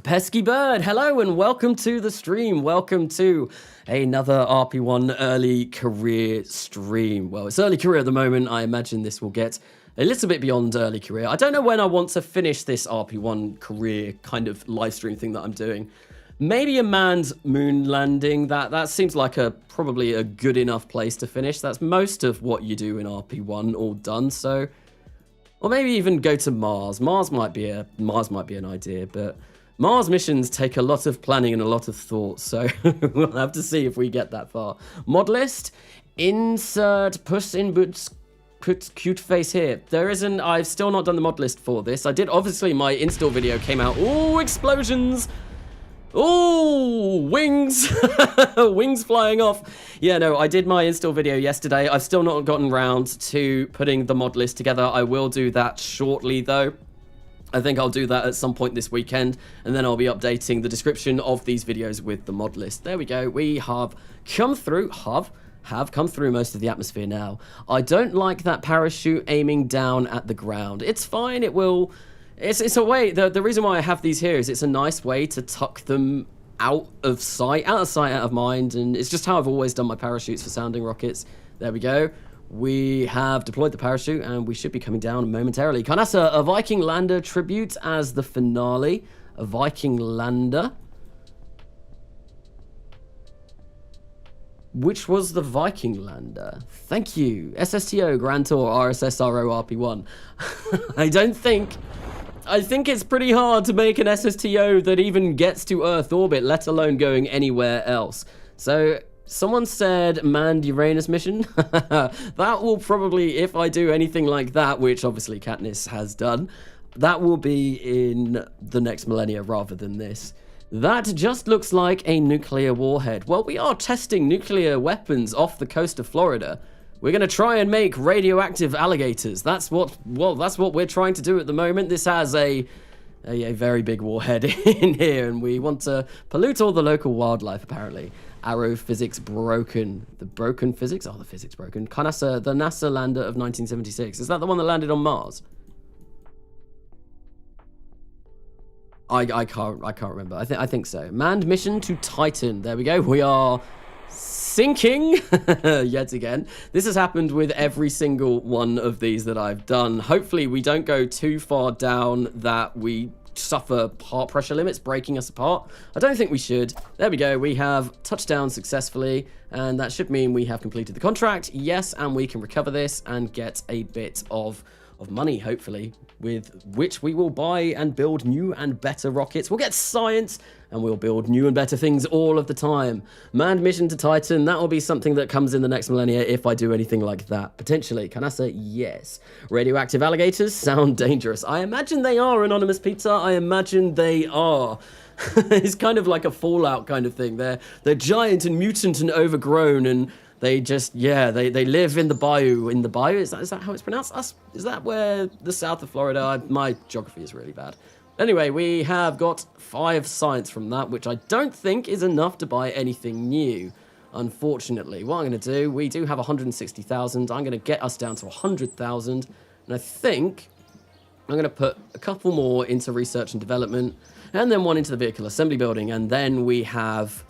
Pesky Bird, hello and welcome to the stream. Welcome to another RP-1 early career stream. Well, it's early career at the moment. I imagine this will get a little bit beyond early career. I don't know when I want to finish this RP-1 career kind of live stream thing that I'm doing. Maybe a manned moon landing. That seems like probably a good enough place to finish. That's most of what you do in RP-1 all done. So, or maybe even go to Mars. Mars might be an idea, but Mars missions take a lot of planning and a lot of thought, so we'll have to see if we get that far. Modlist, insert puss in boots, put cute face here. I've still not done the mod list for this. I did, obviously my install video came out. Ooh, explosions. Ooh, wings. Wings flying off. Yeah, no, I did my install video yesterday. I've still not gotten round to putting the mod list together. I will do that shortly though. I think I'll do that at some point this weekend, and then I'll be updating the description of these videos with the mod list. There we go. We have come through, have come through most of the atmosphere now. I don't like that parachute aiming down at the ground. It's fine. It will... It's a way... The reason why I have these here is it's a nice way to tuck them out of sight, out of mind, and it's just how I've always done my parachutes for sounding rockets. There we go. We have deployed the parachute, and we should be coming down momentarily. Karnasa, a Viking lander tribute as the finale. A Viking lander. Which was the Viking lander? Thank you. SSTO, Grand Tour, RSS, RO, RP-1. I think it's pretty hard to make an SSTO that even gets to Earth orbit, let alone going anywhere else. So... someone said manned Uranus mission. That will probably, if I do anything like that, which obviously Katniss has done, that will be in the next millennia rather than this. That just looks like a nuclear warhead. Well, we are testing nuclear weapons off the coast of Florida. We're going to try and make radioactive alligators. That's what we're trying to do at the moment. This has a very big warhead in here, and we want to pollute all the local wildlife, apparently. Arrow physics broken. The broken physics? Oh, the physics broken. Kanasa, the NASA lander of 1976. Is that the one that landed on Mars? I can't remember. I think so. Manned mission to Titan. There we go. We are sinking yet again. This has happened with every single one of these that I've done. Hopefully we don't go too far down that we suffer heart pressure limits breaking us apart. I don't think we should. There we go. We have touched down successfully, and that should mean we have completed the contract. Yes, and we can recover this and get a bit of money, hopefully, with which we will buy and build new and better rockets. We'll get science, and we'll build new and better things all of the time. Manned mission to Titan, that will be something that comes in the next millennia if I do anything like that. Potentially. Can I say yes? Radioactive alligators sound dangerous. I imagine they are, Anonymous Pizza. I imagine they are. It's kind of like a Fallout kind of thing. They're giant and mutant and overgrown, and they just, yeah, they live in the bayou. In the bayou? Is that how it's pronounced? Is that where the south of Florida? My geography is really bad. Anyway, we have got 5 science from that, which I don't think is enough to buy anything new, unfortunately. What I'm going to do, we do have 160,000. I'm going to get us down to 100,000. And I think I'm going to put a couple more into research and development, and then one into the vehicle assembly building. And then we have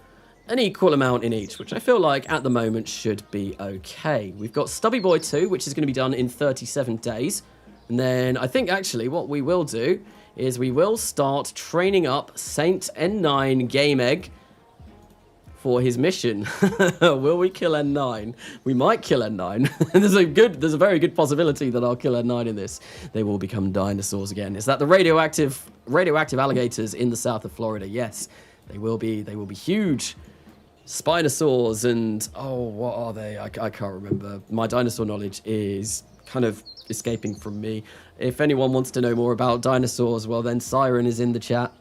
an equal amount in each, which I feel like at the moment should be okay. We've got Stubby Boy 2, which is going to be done in 37 days. And then I think actually what we will do is we will start training up Saint N9 Game Egg for his mission. Will we kill N9? We might kill N9. There's a very good possibility that I'll kill N9 in this. They will become dinosaurs again. Is that the radioactive alligators in the south of Florida? Yes, they will be huge. Spinosaurs and, oh, what are they? I can't remember. My dinosaur knowledge is kind of escaping from me. If anyone wants to know more about dinosaurs, well then Siren is in the chat.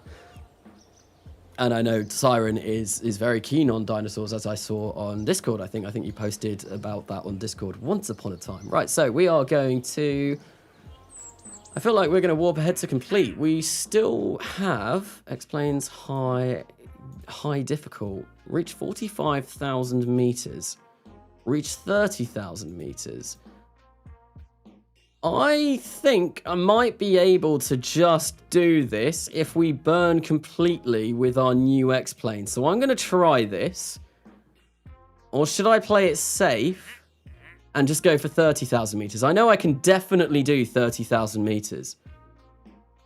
And I know Siren is very keen on dinosaurs, as I saw on Discord. I think you posted about that on Discord once upon a time. Right, so we are going to... I feel like we're going to warp ahead to complete. We still have X-Planes high difficult. Reach 45,000 meters. Reach 30,000 meters. I think I might be able to just do this if we burn completely with our new X-Plane. So I'm going to try this. Or should I play it safe and just go for 30,000 meters? I know I can definitely do 30,000 meters.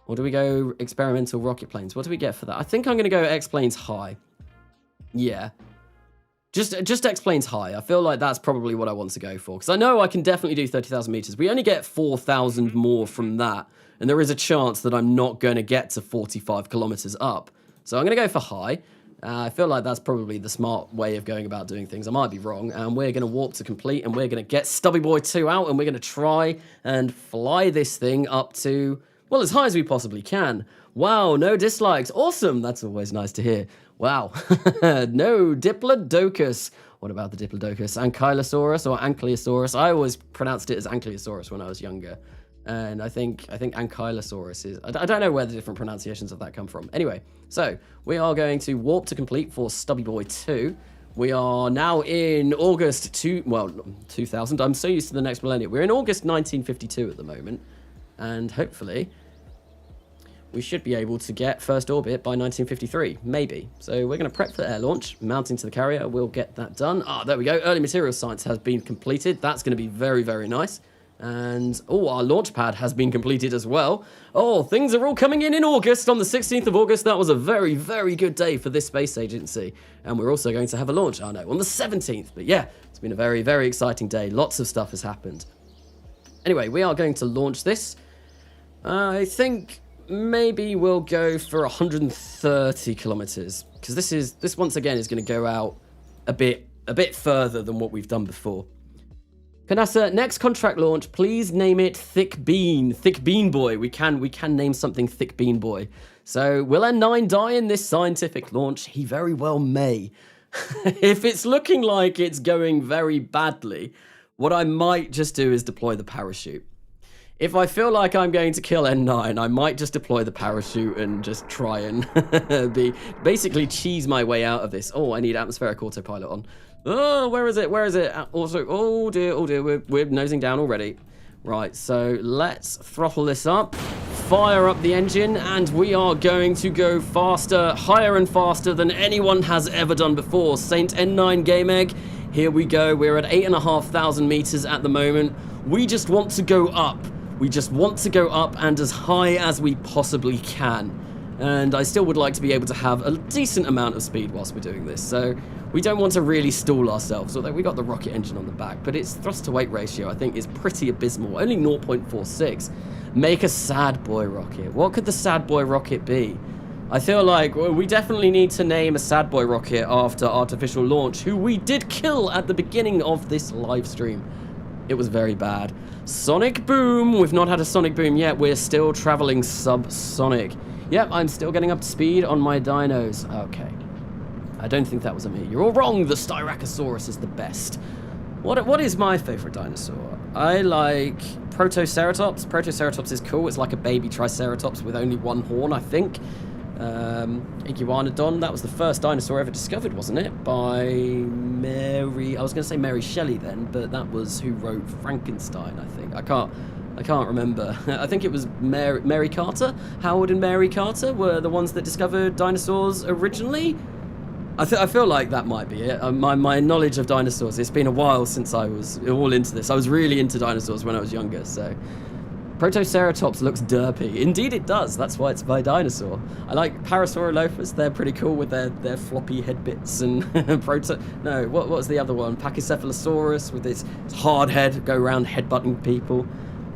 Or do we go experimental rocket planes? What do we get for that? I think I'm going to go X-Planes high. Yeah. Just X-Planes high. I feel like that's probably what I want to go for. Because I know I can definitely do 30,000 meters. We only get 4,000 more from that. And there is a chance that I'm not going to get to 45 kilometers up. So I'm going to go for high. I feel like that's probably the smart way of going about doing things. I might be wrong. And we're going to warp to complete. And we're going to get Stubby Boy 2 out. And we're going to try and fly this thing up to, well, as high as we possibly can. Wow, no dislikes. Awesome. That's always nice to hear. Wow. No, Diplodocus. What about the Diplodocus? Ankylosaurus or Ankylosaurus? I always pronounced it as Ankylosaurus when I was younger. And I think Ankylosaurus is... I don't know where the different pronunciations of that come from. Anyway, so we are going to warp to complete for Stubby Boy 2. We are now in August 2000. I'm so used to the next millennium. We're in August 1952 at the moment. And hopefully, we should be able to get first orbit by 1953. Maybe. So we're going to prep for air launch. Mounting to the carrier. We'll get that done. Ah, there we go. Early material science has been completed. That's going to be very, very nice. And, oh, our launch pad has been completed as well. Oh, things are all coming in August, on the 16th of August. That was a very, very good day for this space agency. And we're also going to have a launch, oh no, on the 17th. But yeah, it's been a very, very exciting day. Lots of stuff has happened. Anyway, we are going to launch this. I think maybe we'll go for 130 kilometers. Because this once again is going to go out a bit further than what we've done before. NASA, next contract launch, please name it Thick Bean Boy. We can name something Thick Bean Boy. So, will N9 die in this scientific launch? He very well may. If it's looking like it's going very badly, what I might just do is deploy the parachute. If I feel like I'm going to kill N9, I might just deploy the parachute and just try and basically cheese my way out of this. Oh, I need atmospheric autopilot on. Oh, where is it? Where is it? Also, oh dear, we're nosing down already. Right, so let's throttle this up, fire up the engine, and we are going to go faster, higher and faster than anyone has ever done before. Saint N9 Game Egg, here we go. We're at 8,500 meters at the moment. We just want to go up. We just want to go up and as high as we possibly can. And I still would like to be able to have a decent amount of speed whilst we're doing this. So we don't want to really stall ourselves, although we got the rocket engine on the back. But its thrust-to-weight ratio, I think, is pretty abysmal. Only 0.46. Make a sad boy rocket. What could the sad boy rocket be? I feel like we definitely need to name a sad boy rocket after Artificial Launch, who we did kill at the beginning of this live stream. It was very bad. Sonic Boom. We've not had a Sonic Boom yet. We're still traveling subsonic. Yep, I'm still getting up to speed on my dinos. Okay. I don't think that was a me. You're all wrong. The Styracosaurus is the best. What is my favorite dinosaur? I like Protoceratops. Protoceratops is cool. It's like a baby Triceratops with only one horn, I think. Iguanodon, that was the first dinosaur ever discovered, wasn't it? By Mary... I was going to say Mary Shelley then, but that was who wrote Frankenstein, I think. I can't remember. I think it was Mary Carter. Howard and Mary Carter were the ones that discovered dinosaurs originally. I feel like that might be it. My knowledge of dinosaurs, it's been a while since I was all into this. I was really into dinosaurs when I was younger, so... Protoceratops looks derpy. Indeed it does. That's why it's my dinosaur. I like Parasaurolophus. They're pretty cool with their floppy head bits and what was the other one? Pachycephalosaurus with its hard head, go around headbutting people.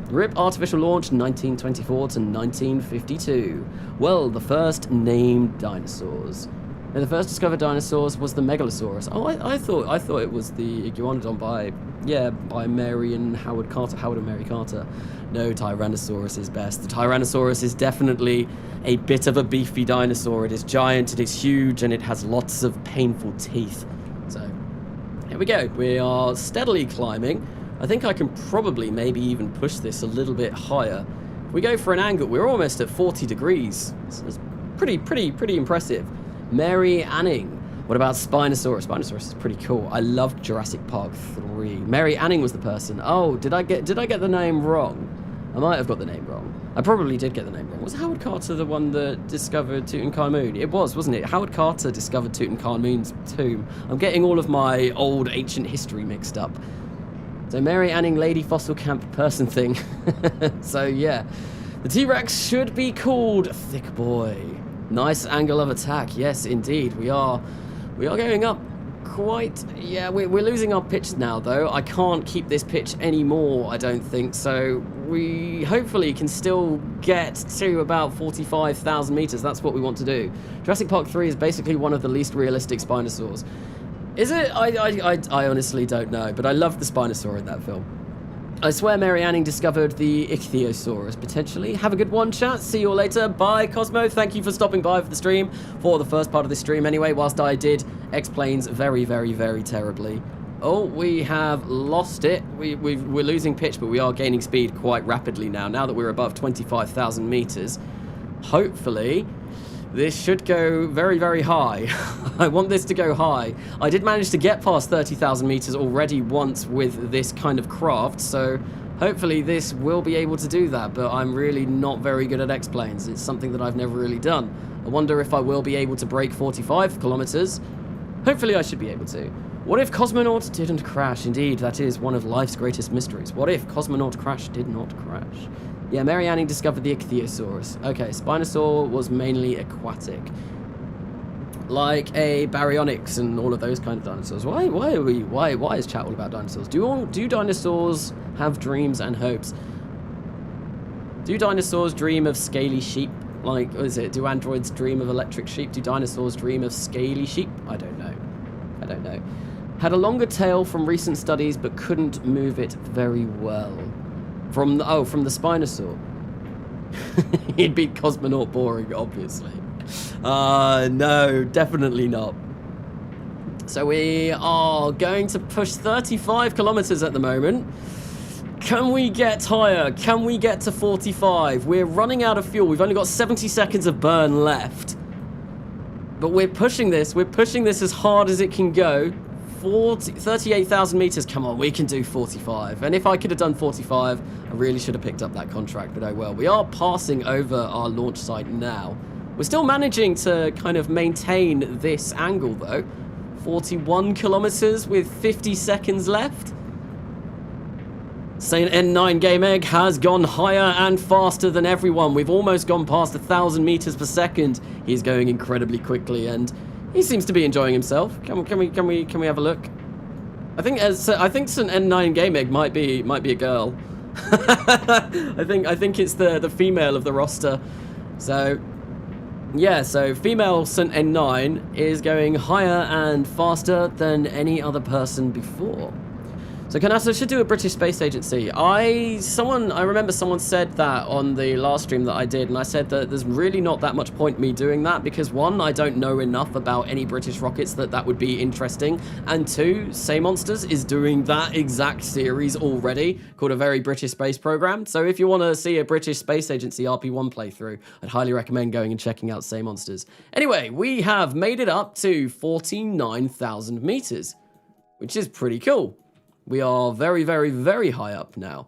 RIP Artificial Launch 1924 to 1952. Well, the first named dinosaurs. And the first discovered dinosaurs was the Megalosaurus. Oh, I thought it was the Iguanodon by Mary and Howard Carter. Howard and Mary Carter. No, Tyrannosaurus is best. The Tyrannosaurus is definitely a bit of a beefy dinosaur. It is giant, it is huge, and it has lots of painful teeth. So, here we go. We are steadily climbing. I think I can probably maybe even push this a little bit higher. If we go for an angle, we're almost at 40 degrees. It's pretty impressive. Mary Anning. What about Spinosaurus? Spinosaurus is pretty cool. I loved Jurassic Park 3. Mary Anning was the person. Oh, did I get the name wrong? I might have got the name wrong. I probably did get the name wrong. Was Howard Carter the one that discovered Tutankhamun? It was, wasn't it? Howard Carter discovered Tutankhamun's tomb. I'm getting all of my old ancient history mixed up. So Mary Anning, Lady Fossil Camp person thing. So yeah, the T-Rex should be called Thick Boy. Nice angle of attack. Yes, indeed. We are going up quite... Yeah, we're losing our pitch now, though. I can't keep this pitch anymore, I don't think. So we hopefully can still get to about 45,000 meters. That's what we want to do. Jurassic Park 3 is basically one of the least realistic Spinosaurs. Is it? I honestly don't know, but I love the Spinosaur in that film. I swear Mary Anning discovered the Ichthyosaurus, potentially. Have a good one, chat. See you all later. Bye, Cosmo. Thank you for stopping by for the stream, for the first part of the stream anyway, whilst I did X-Planes very, very, very terribly. Oh, we have lost it. We're losing pitch, but we are gaining speed quite rapidly now. Now that we're above 25,000 meters, hopefully this should go very, very high. I want this to go high. I did manage to get past 30,000 meters already once with this kind of craft, so hopefully this will be able to do that, but I'm really not very good at X-planes. It's something that I've never really done. I wonder if I will be able to break 45 kilometers. Hopefully I should be able to. What if Cosmonaut didn't crash? Indeed, that is one of life's greatest mysteries. What if Cosmonaut Crash did not crash? Yeah, Mary Anning discovered the Ichthyosaurus. Okay, Spinosaur was mainly aquatic. Like a Baryonyx and all of those kind of dinosaurs. Why is chat all about dinosaurs? Do dinosaurs have dreams and hopes? Do dinosaurs dream of scaly sheep? Like, what is it? Do androids dream of electric sheep? Do dinosaurs dream of scaly sheep? I don't know. I don't know. Had a longer tail from recent studies, but couldn't move it very well. From the Spinosaur. He'd be Cosmonaut boring, obviously. No, definitely not. So we are going to push 35 kilometers at the moment. Can we get higher? Can we get to 45? We're running out of fuel. We've only got 70 seconds of burn left. But we're pushing this. We're pushing this as hard as it can go. 38,000 meters. Come on, we can do 45. And if I could have done 45, I really should have picked up that contract, but oh well. We are passing over our launch site now. We're still managing to kind of maintain this angle, though. 41 kilometers with 50 seconds left. Saint N9 Game Egg has gone higher and faster than everyone. We've almost gone past 1,000 meters per second. He's going incredibly quickly, and he seems to be enjoying himself. Can we have a look? I think Saint N9 Game Egg might be a girl. I think it's the female of the roster. So yeah, so female Saint N9 is going higher and faster than any other person before. So NASA should do a British space agency. I remember someone said that on the last stream that I did, and I said that there's really not that much point me doing that because one, I don't know enough about any British rockets that would be interesting, and two, Say Monsters is doing that exact series already called A Very British Space Program. So if you want to see a British space agency RP1 playthrough, I'd highly recommend going and checking out Say Monsters. Anyway, we have made it up to 49,000 meters, which is pretty cool. We are very, very, very high up now.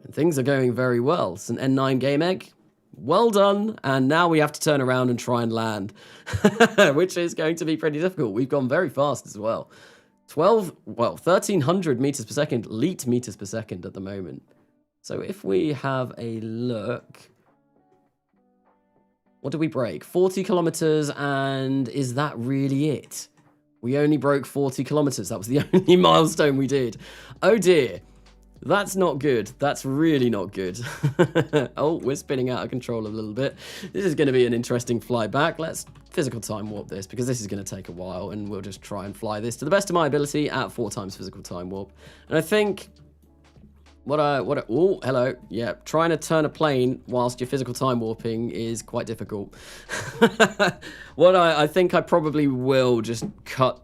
And things are going very well. It's an N9 Game Egg. Well done. And now we have to turn around and try and land. Which is going to be pretty difficult. We've gone very fast as well. 1,300 meters per second. Leet meters per second at the moment. So if we have a look... What did we break? 40 kilometers, and is that really it? We only broke 40 kilometers. That was the only milestone we did. Oh dear. That's not good. That's really not good. Oh, we're spinning out of control a little bit. This is going to be an interesting fly back. Let's physical time warp this because this is going to take a while, and we'll just try and fly this to the best of my ability at 4 times physical time warp. And I think... oh, hello. Yeah, trying to turn a plane whilst you're physical time warping is quite difficult. I think I probably will just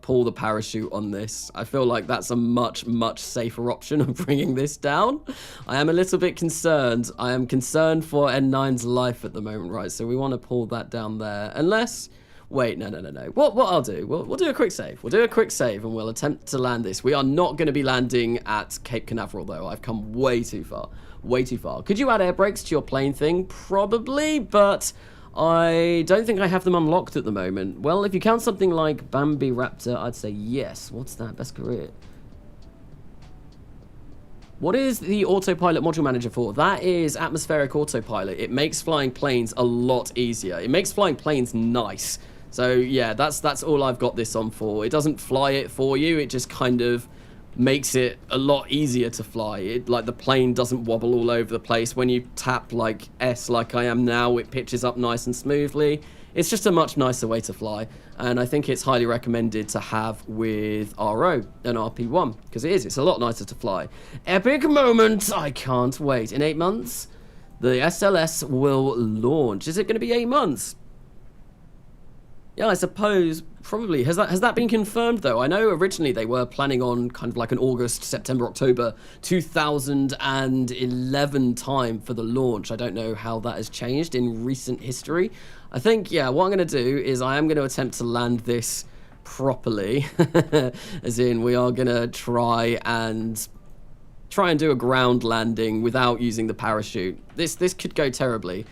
pull the parachute on this. I feel like that's a much, much safer option of bringing this down. I am a little bit concerned. I am concerned for N9's life at the moment, right? So we want to pull that down there. Unless... Wait, no. What I'll do, we'll do a quick save. We'll do a quick save and we'll attempt to land this. We are not going to be landing at Cape Canaveral, though. I've come way too far. Way too far. Could you add air brakes to your plane thing? Probably, but I don't think I have them unlocked at the moment. Well, if you count something like Bambi Raptor, I'd say yes. What's that? Best career. What is the autopilot module manager for? That is atmospheric autopilot. It makes flying planes a lot easier. It makes flying planes nice. So yeah, that's all I've got this on for. It doesn't fly it for you. It just kind of makes it a lot easier to fly. Like the plane doesn't wobble all over the place. When you tap like S like I am now, it pitches up nice and smoothly. It's just a much nicer way to fly, and I think it's highly recommended to have with RO and RP-1, because it's a lot nicer to fly. Epic moment! I can't wait. In 8 months, the SLS will launch. Is it going to be 8 months? Yeah, I suppose probably has that been confirmed though? I know originally they were planning on kind of like an August, September, October 2011 time for the launch. I don't know how that has changed in recent history. I think, yeah, what I'm going to do is I am going to attempt to land this properly, as in we are going to try and do a ground landing without using the parachute. This could go terribly.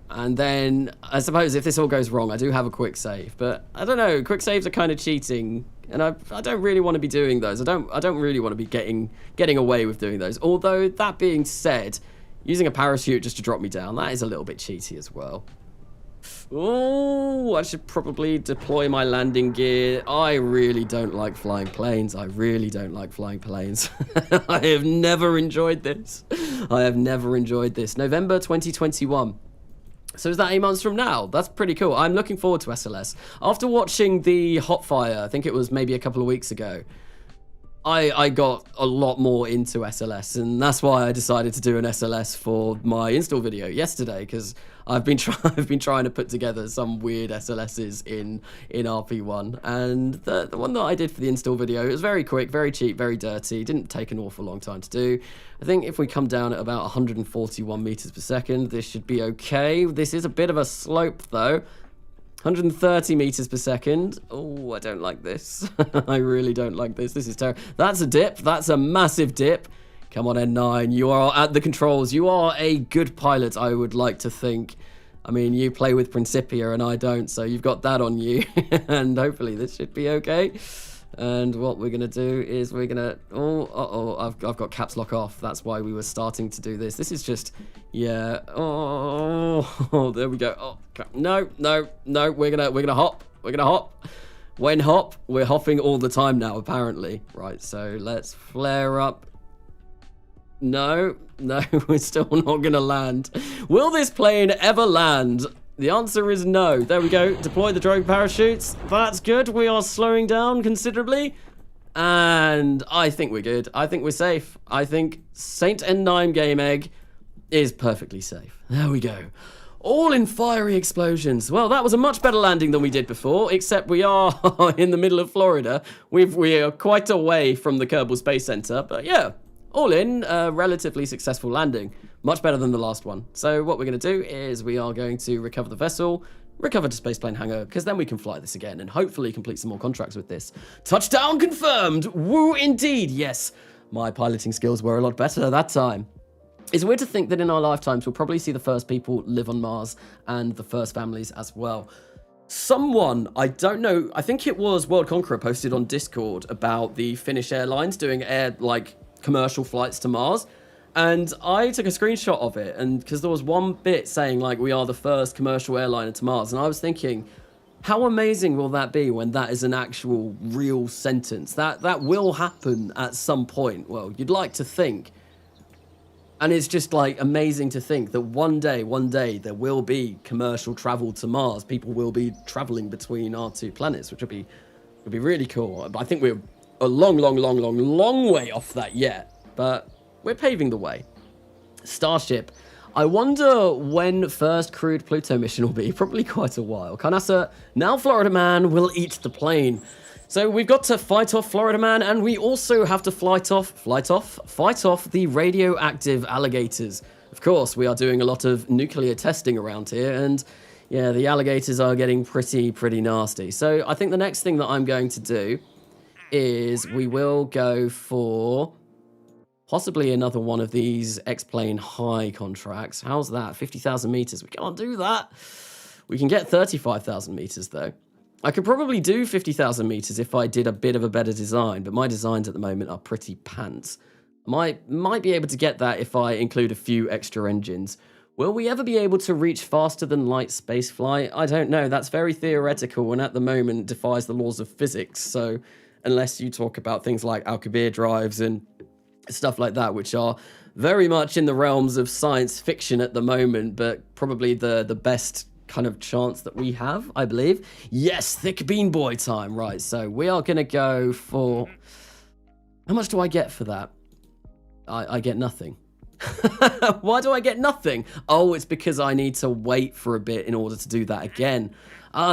And then, I suppose if this all goes wrong, I do have a quick save. But, I don't know, quick saves are kind of cheating. And I don't really want to be doing those. I don't really want to be getting away with doing those. Although, that being said, using a parachute just to drop me down, that is a little bit cheaty as well. Oh, I should probably deploy my landing gear. I really don't like flying planes. I really don't like flying planes. I have never enjoyed this. November 2021. So is that 8 months from now? That's pretty cool. I'm looking forward to SLS. After watching the Hotfire, I think it was maybe a couple of weeks ago, I got a lot more into SLS, and that's why I decided to do an SLS for my install video yesterday, because I've been trying to put together some weird SLSs in RP-1, and the one that I did for the install video, it was very quick, very cheap, very dirty, didn't take an awful long time to do. I think if we come down at about 141 meters per second, this should be okay. This is a bit of a slope though. 130 meters per second. Oh, I don't like this. I really don't like this. This is terrible. That's a dip. That's a massive dip. Come on, N9. You are at the controls. You are a good pilot, I would like to think. I mean, you play with Principia and I don't, so you've got that on you. And hopefully this should be okay. And what we're going to do is we're going to... I've got caps lock off. That's why we were starting to do this. This is just... Yeah. Oh, there we go. Oh, no. We're gonna hop. When hop, we're hopping all the time now, apparently. Right, so let's flare up. No, we're still not going to land. Will this plane ever land? The answer is no. There we go. Deploy the drone parachutes. That's good. We are slowing down considerably. And I think we're good. I think we're safe. I think Saint N9 Game Egg is perfectly safe. There we go. All in fiery explosions. Well, that was a much better landing than we did before, except we are in the middle of Florida. We are quite away from the Kerbal Space Center. But yeah, all in, a relatively successful landing. Much better than the last one. So what we're going to do is we are going to recover the vessel, recover to spaceplane hangar, because then we can fly this again and hopefully complete some more contracts with this. Touchdown confirmed! Woo indeed! Yes, my piloting skills were a lot better that time. It's weird to think that in our lifetimes we'll probably see the first people live on Mars and the first families as well. Someone, I don't know, I think it was World Conqueror, posted on Discord about the Finnish airlines doing commercial flights to Mars. And I took a screenshot of it, and because there was one bit saying like we are the first commercial airliner to Mars, and I was thinking, how amazing will that be when that is an actual real sentence? That will happen at some point. Well, you'd like to think. And it's just like amazing to think that one day there will be commercial travel to Mars. People will be traveling between our two planets, which would be really cool. But I think we're a long way off that yet, but we're paving the way. Starship. I wonder when first crewed Pluto mission will be. Probably quite a while. Carnassa, now Florida Man will eat the plane. So we've got to fight off Florida Man, and we also have to fight off the radioactive alligators. Of course, we are doing a lot of nuclear testing around here, and yeah, the alligators are getting pretty nasty. So I think the next thing that I'm going to do is we will go for possibly another one of these X-Plane high contracts. How's that? 50,000 meters. We can't do that. We can get 35,000 meters though. I could probably do 50,000 meters if I did a bit of a better design, but my designs at the moment are pretty pants. Might be able to get that if I include a few extra engines. Will we ever be able to reach faster than light spaceflight? I don't know. That's very theoretical and at the moment defies the laws of physics. So unless you talk about things like Alcubierre drives and stuff like that, which are very much in the realms of science fiction at the moment, but probably the best kind of chance that we have, I believe. Yes, thick bean boy time. Right, so we are going to go for... How much do I get for that? I get nothing. Why do I get nothing? Oh, it's because I need to wait for a bit in order to do that again.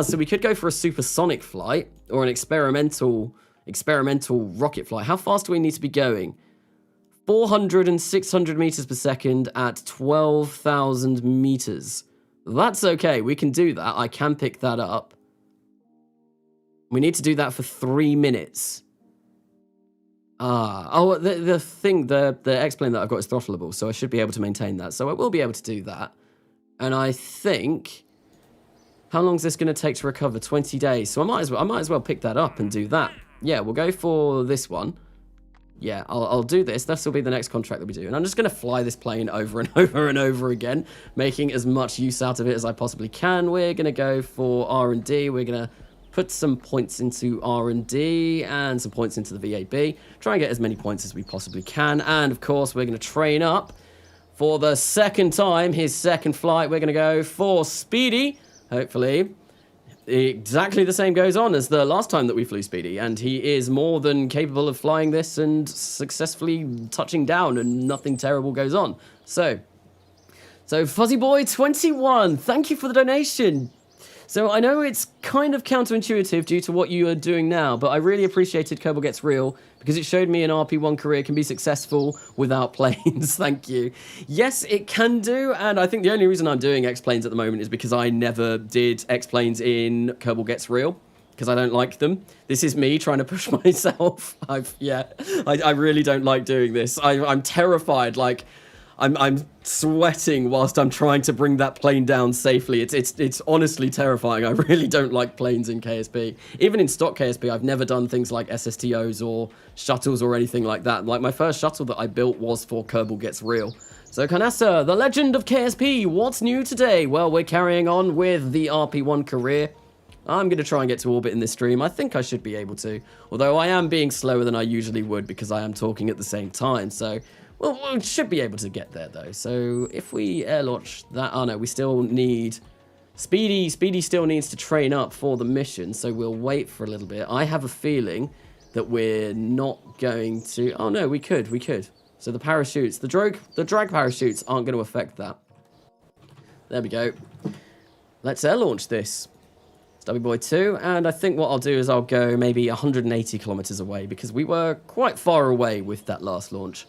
So we could go for a supersonic flight or an experimental rocket flight. How fast do we need to be going? 400 and 600 meters per second at 12,000 meters. That's okay. We can do that. I can pick that up. We need to do that for 3 minutes. The X-plane that I've got is throttleable, so I should be able to maintain that. So I will be able to do that. And I think, how long is this going to take to recover? 20 days. So I might as well pick that up and do that. Yeah, we'll go for this one. Yeah, I'll do this. This will be the next contract that we do. And I'm just going to fly this plane over and over and over again, making as much use out of it as I possibly can. We're going to go for R&D. We're going to put some points into R&D and some points into the VAB. Try and get as many points as we possibly can. And, of course, we're going to train up for the second time. His second flight, we're going to go for Speedy, hopefully. Exactly the same goes on as the last time that we flew Speedy, and he is more than capable of flying this and successfully touching down, and nothing terrible goes on. So FuzzyBoy21, thank you for the donation. So I know it's kind of counterintuitive due to what you are doing now, but I really appreciated Kerbal Gets Real because it showed me an RP1 career can be successful without planes. Thank you. Yes, it can do, and I think the only reason I'm doing X-Planes at the moment is because I never did X-Planes in Kerbal Gets Real, because I don't like them. This is me trying to push myself. I really don't like doing this. I'm terrified, like, I'm sweating whilst I'm trying to bring that plane down safely. It's honestly terrifying. I really don't like planes in KSP. Even in stock KSP, I've never done things like SSTOs or shuttles or anything like that. Like, my first shuttle that I built was for Kerbal Gets Real. So, Kanasa, the legend of KSP, what's new today? Well, we're carrying on with the RP1 career. I'm going to try and get to orbit in this stream. I think I should be able to. Although I am being slower than I usually would because I am talking at the same time. So, well, we should be able to get there, though. So if we air launch that... Oh, no, we still need... Speedy still needs to train up for the mission, so we'll wait for a little bit. I have a feeling that we're not going to... Oh, no, we could. So the parachutes, the drag parachutes aren't going to affect that. There we go. Let's air launch this. It's Boy2, and I think what I'll do is I'll go maybe 180 kilometers away because we were quite far away with that last launch.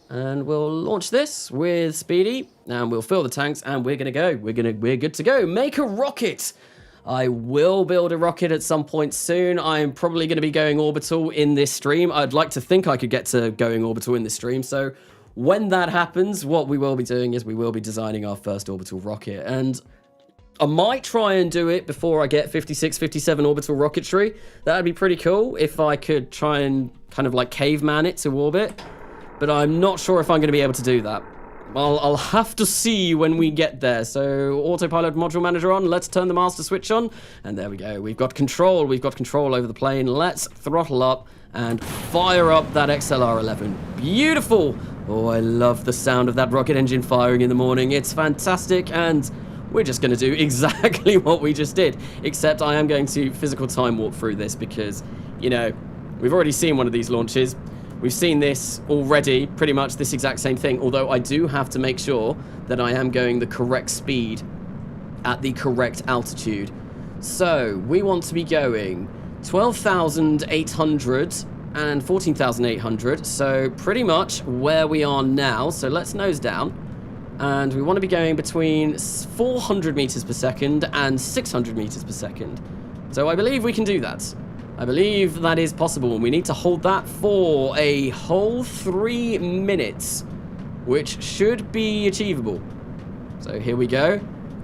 And we'll launch this with Speedy, and we'll fill the tanks, and we're gonna go. We're good to go. Make a rocket. I will build a rocket at some point soon. I'm probably gonna be going orbital in this stream. I'd like to think I could get to going orbital in this stream. So when that happens, what we will be doing is we will be designing our first orbital rocket, and I might try and do it before I get 56, 57 orbital rocketry. That'd be pretty cool if I could try and kind of like caveman it to orbit. But I'm not sure if I'm going to be able to do that. I'll have to see when we get there. So, Autopilot Module Manager on. Let's turn the master switch on. And there we go. We've got control. We've got control over the plane. Let's throttle up and fire up that XLR-11. Beautiful. Oh, I love the sound of that rocket engine firing in the morning. It's fantastic. And we're just going to do exactly what we just did. Except I am going to physical time warp through this because, you know, we've already seen one of these launches. We've seen this already, pretty much this exact same thing, although I do have to make sure that I am going the correct speed at the correct altitude. So, we want to be going 12,800 and 14,800, so pretty much where we are now. So let's nose down, and we want to be going between 400 meters per second and 600 meters per second. So I believe we can do that. I believe that is possible, and we need to hold that for a whole 3 minutes, which should be achievable. So here we go.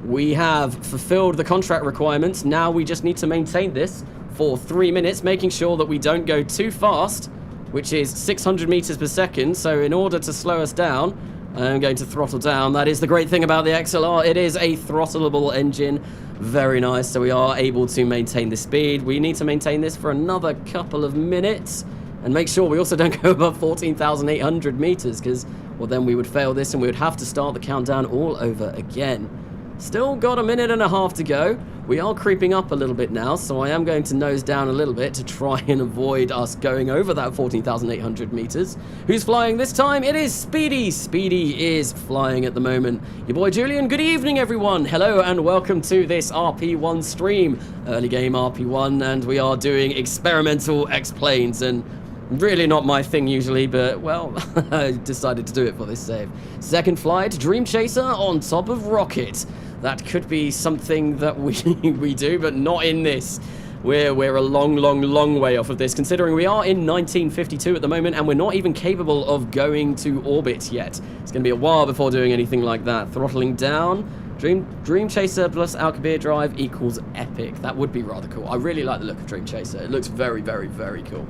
We have fulfilled the contract requirements. Now we just need to maintain this for 3 minutes, making sure that we don't go too fast, which is 600 meters per second. So in order to slow us down, I'm going to throttle down. That is the great thing about the XLR. It is a throttleable engine. Very nice. So we are able to maintain the speed. We need to maintain this for another couple of minutes and make sure we also don't go above 14,800 meters because, well, then we would fail this and we would have to start the countdown all over again. Still got a minute and a half to go. We are creeping up a little bit now, so I am going to nose down a little bit to try and avoid us going over that 14,800 meters. Who's flying this time? It is Speedy. Speedy is flying at the moment. Your boy Julian. Good evening, everyone. Hello and welcome to this RP-1 stream. Early game RP-1, and we are doing experimental X-planes, and really not my thing usually, but, well, I decided to do it for this save. Second flight, Dream Chaser on top of Rocket. That could be something that we do, but not in this. We're a long way off of this, considering we are in 1952 at the moment, and we're not even capable of going to orbit yet. It's going to be a while before doing anything like that. Throttling down. Dream Chaser plus Alcubierre drive equals epic. That would be rather cool. I really like the look of Dream Chaser. It looks very cool.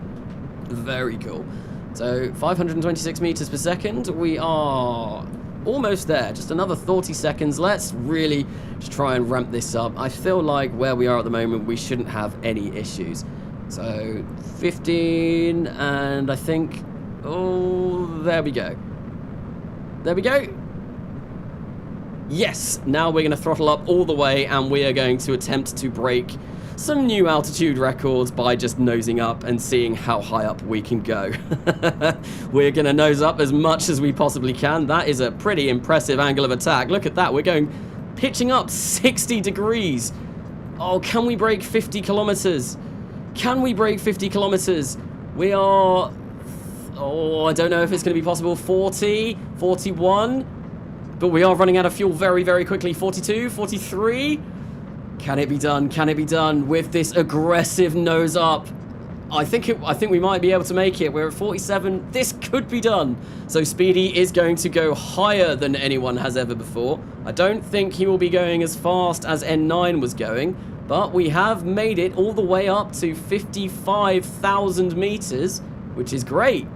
Very cool. So 526 meters per second. We are almost there. Just another 30 seconds. Let's really just try and ramp this up. I feel like where we are at the moment, we shouldn't have any issues. So 15, and I think, oh, there we go. There we go. Yes, now we're going to throttle up all the way, and we are going to attempt to break some new altitude records by just nosing up and seeing how high up we can go. We're going to nose up as much as we possibly can. That is a pretty impressive angle of attack. Look at that. We're going pitching up 60 degrees. Oh, can we break 50 kilometers? Can we break 50 kilometers? We are... oh, I don't know if it's going to be possible. 40, 41. But we are running out of fuel very quickly. 42, 43. Can it be done? Can it be done with this aggressive nose up? I think we might be able to make it. We're at 47. This could be done. So Speedy is going to go higher than anyone has ever before. I don't think he will be going as fast as N9 was going, but we have made it all the way up to 55,000 meters, which is great.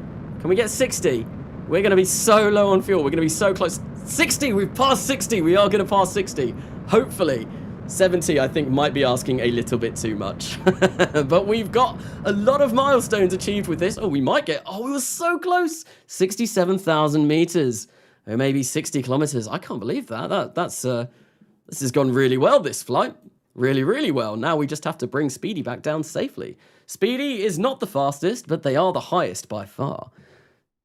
Can we get 60? We're going to be so low on fuel. We're going to be so close. 60! We've passed 60. We are going to pass 60. Hopefully. 70, I think, might be asking a little bit too much. But we've got a lot of milestones achieved with this. Oh, we might get... oh, we were so close. 67,000 meters. Or maybe 60 kilometers. I can't believe that. This has gone really well, this flight. Really well. Now we just have to bring Speedy back down safely. Speedy is not the fastest, but they are the highest by far.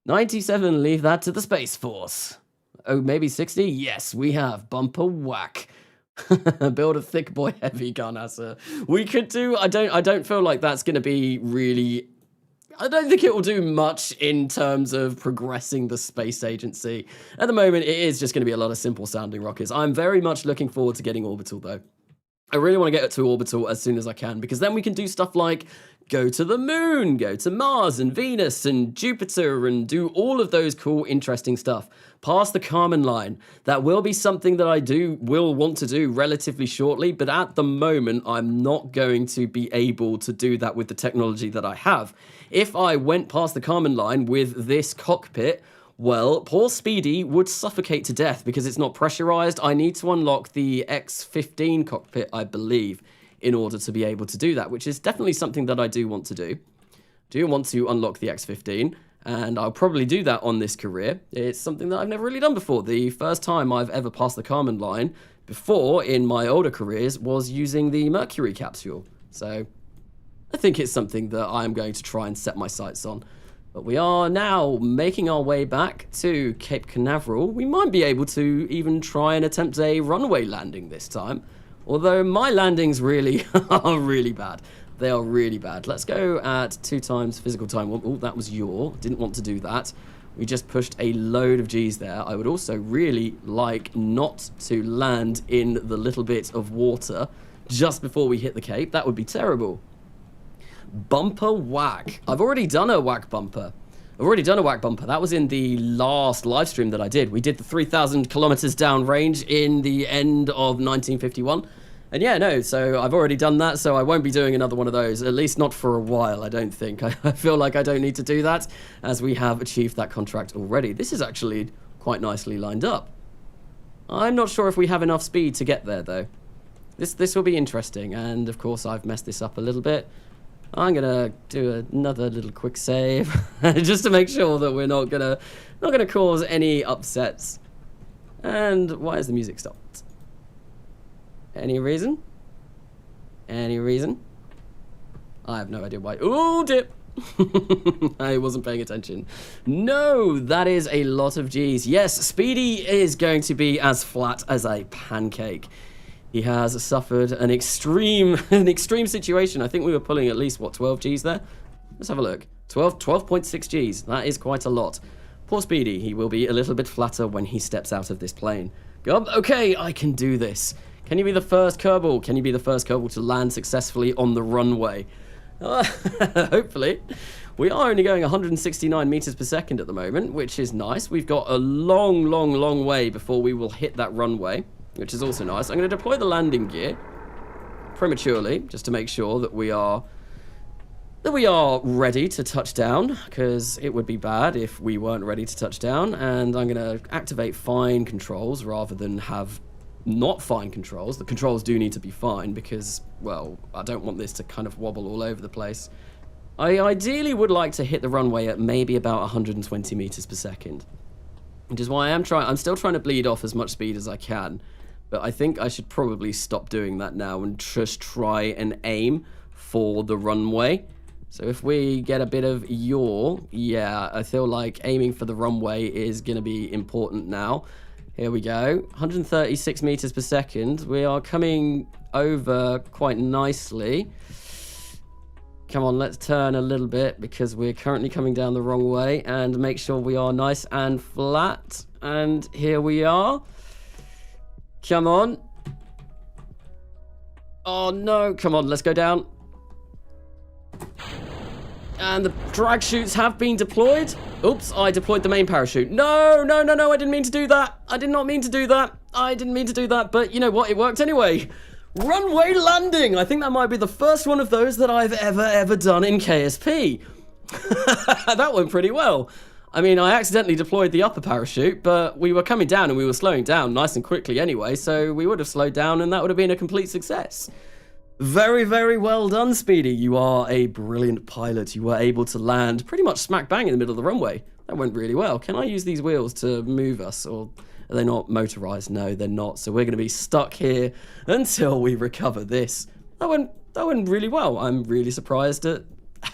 97, leave that to the Space Force. Oh, maybe 60? Yes, we have. Bumper whack. Build a thick boy heavy Carnassa. We could do... I don't feel like that's going to be really... I don't think it will do much in terms of progressing the space agency. At the moment, it is just going to be a lot of simple sounding rockets. I'm very much looking forward to getting Orbital, though. I really want to get to Orbital as soon as I can, because then we can do stuff like go to the moon, go to Mars and Venus and Jupiter, and do all of those cool, interesting stuff. Past the Kármán line. That will be something that I will want to do relatively shortly, but at the moment, I'm not going to be able to do that with the technology that I have. If I went past the Kármán line with this cockpit, well, poor Speedy would suffocate to death because it's not pressurized. I need to unlock the X-15 cockpit, I believe, in order to be able to do that, which is definitely something that I do want to do. Do want to unlock the X-15, and I'll probably do that on this career. It's something that I've never really done before. The first time I've ever passed the Kármán line before in my older careers was using the Mercury capsule. So I think it's something that I'm going to try and set my sights on. But we are now making our way back to Cape Canaveral. We might be able to even try and attempt a runway landing this time. Although my landings really are really bad. They are really bad. Let's go at 2 times physical time. Oh, that was didn't want to do that. We just pushed a load of G's there. I would also really like not to land in the little bit of water just before we hit the Cape. That would be terrible. Bumper whack. I've already done a whack bumper. That was in the last live stream that I did. We did the 3,000 kilometers downrange in the end of 1951. And yeah, no, so I've already done that, so I won't be doing another one of those, at least not for a while, I don't think. I feel like I don't need to do that, as we have achieved that contract already. This is actually quite nicely lined up. I'm not sure if we have enough speed to get there, though. This will be interesting, and of course I've messed this up a little bit. I'm gonna do another little quick save just to make sure that we're not gonna cause any upsets. And why has the music stopped? Any reason? Any reason? I have no idea why. Ooh, dip! I wasn't paying attention. No, that is a lot of G's. Yes, Speedy is going to be as flat as a pancake. He has suffered an extreme situation. I think we were pulling at least, what, 12 G's there? Let's have a look. 12.6 G's. That is quite a lot. Poor Speedy. He will be a little bit flatter when he steps out of this plane. Okay, I can do this. Can you be the first Kerbal? Can you be the first Kerbal to land successfully on the runway? Hopefully. We are only going 169 meters per second at the moment, which is nice. We've got a long way before we will hit that runway, which is also nice. I'm going to deploy the landing gear prematurely, just to make sure that we are ready to touch down, because it would be bad if we weren't ready to touch down. And I'm going to activate fine controls rather than have not fine controls. The controls do need to be fine because, well, I don't want this to kind of wobble all over the place. I ideally would like to hit the runway at maybe about 120 meters per second, which is why I'm still trying to bleed off as much speed as I can, but I think I should probably stop doing that now and just try and aim for the runway. So if we get a bit of yaw, yeah, I feel like aiming for the runway is going to be important now. Here we go, 136 meters per second. We are coming over quite nicely. Come on, let's turn a little bit because we're currently coming down the wrong way, and make sure we are nice and flat. And here we are. Come on. Oh no, come on, let's go down. And the drag chutes have been deployed. Oops, I deployed the main parachute. No, I didn't mean to do that. I did not mean to do that. But you know what? It worked anyway. Runway landing. I think that might be the first one of those that I've ever done in KSP. That went pretty well. I mean, I accidentally deployed the upper parachute, but we were coming down and we were slowing down nice and quickly anyway, so we would have slowed down and that would have been a complete success. Very well done, Speedy. You are a brilliant pilot. You were able to land pretty much smack bang in the middle of the runway. That went really well. Can I use these wheels to move us, or are they not motorized? No, they're not. So we're going to be stuck here until we recover this. That went really well. I'm really surprised that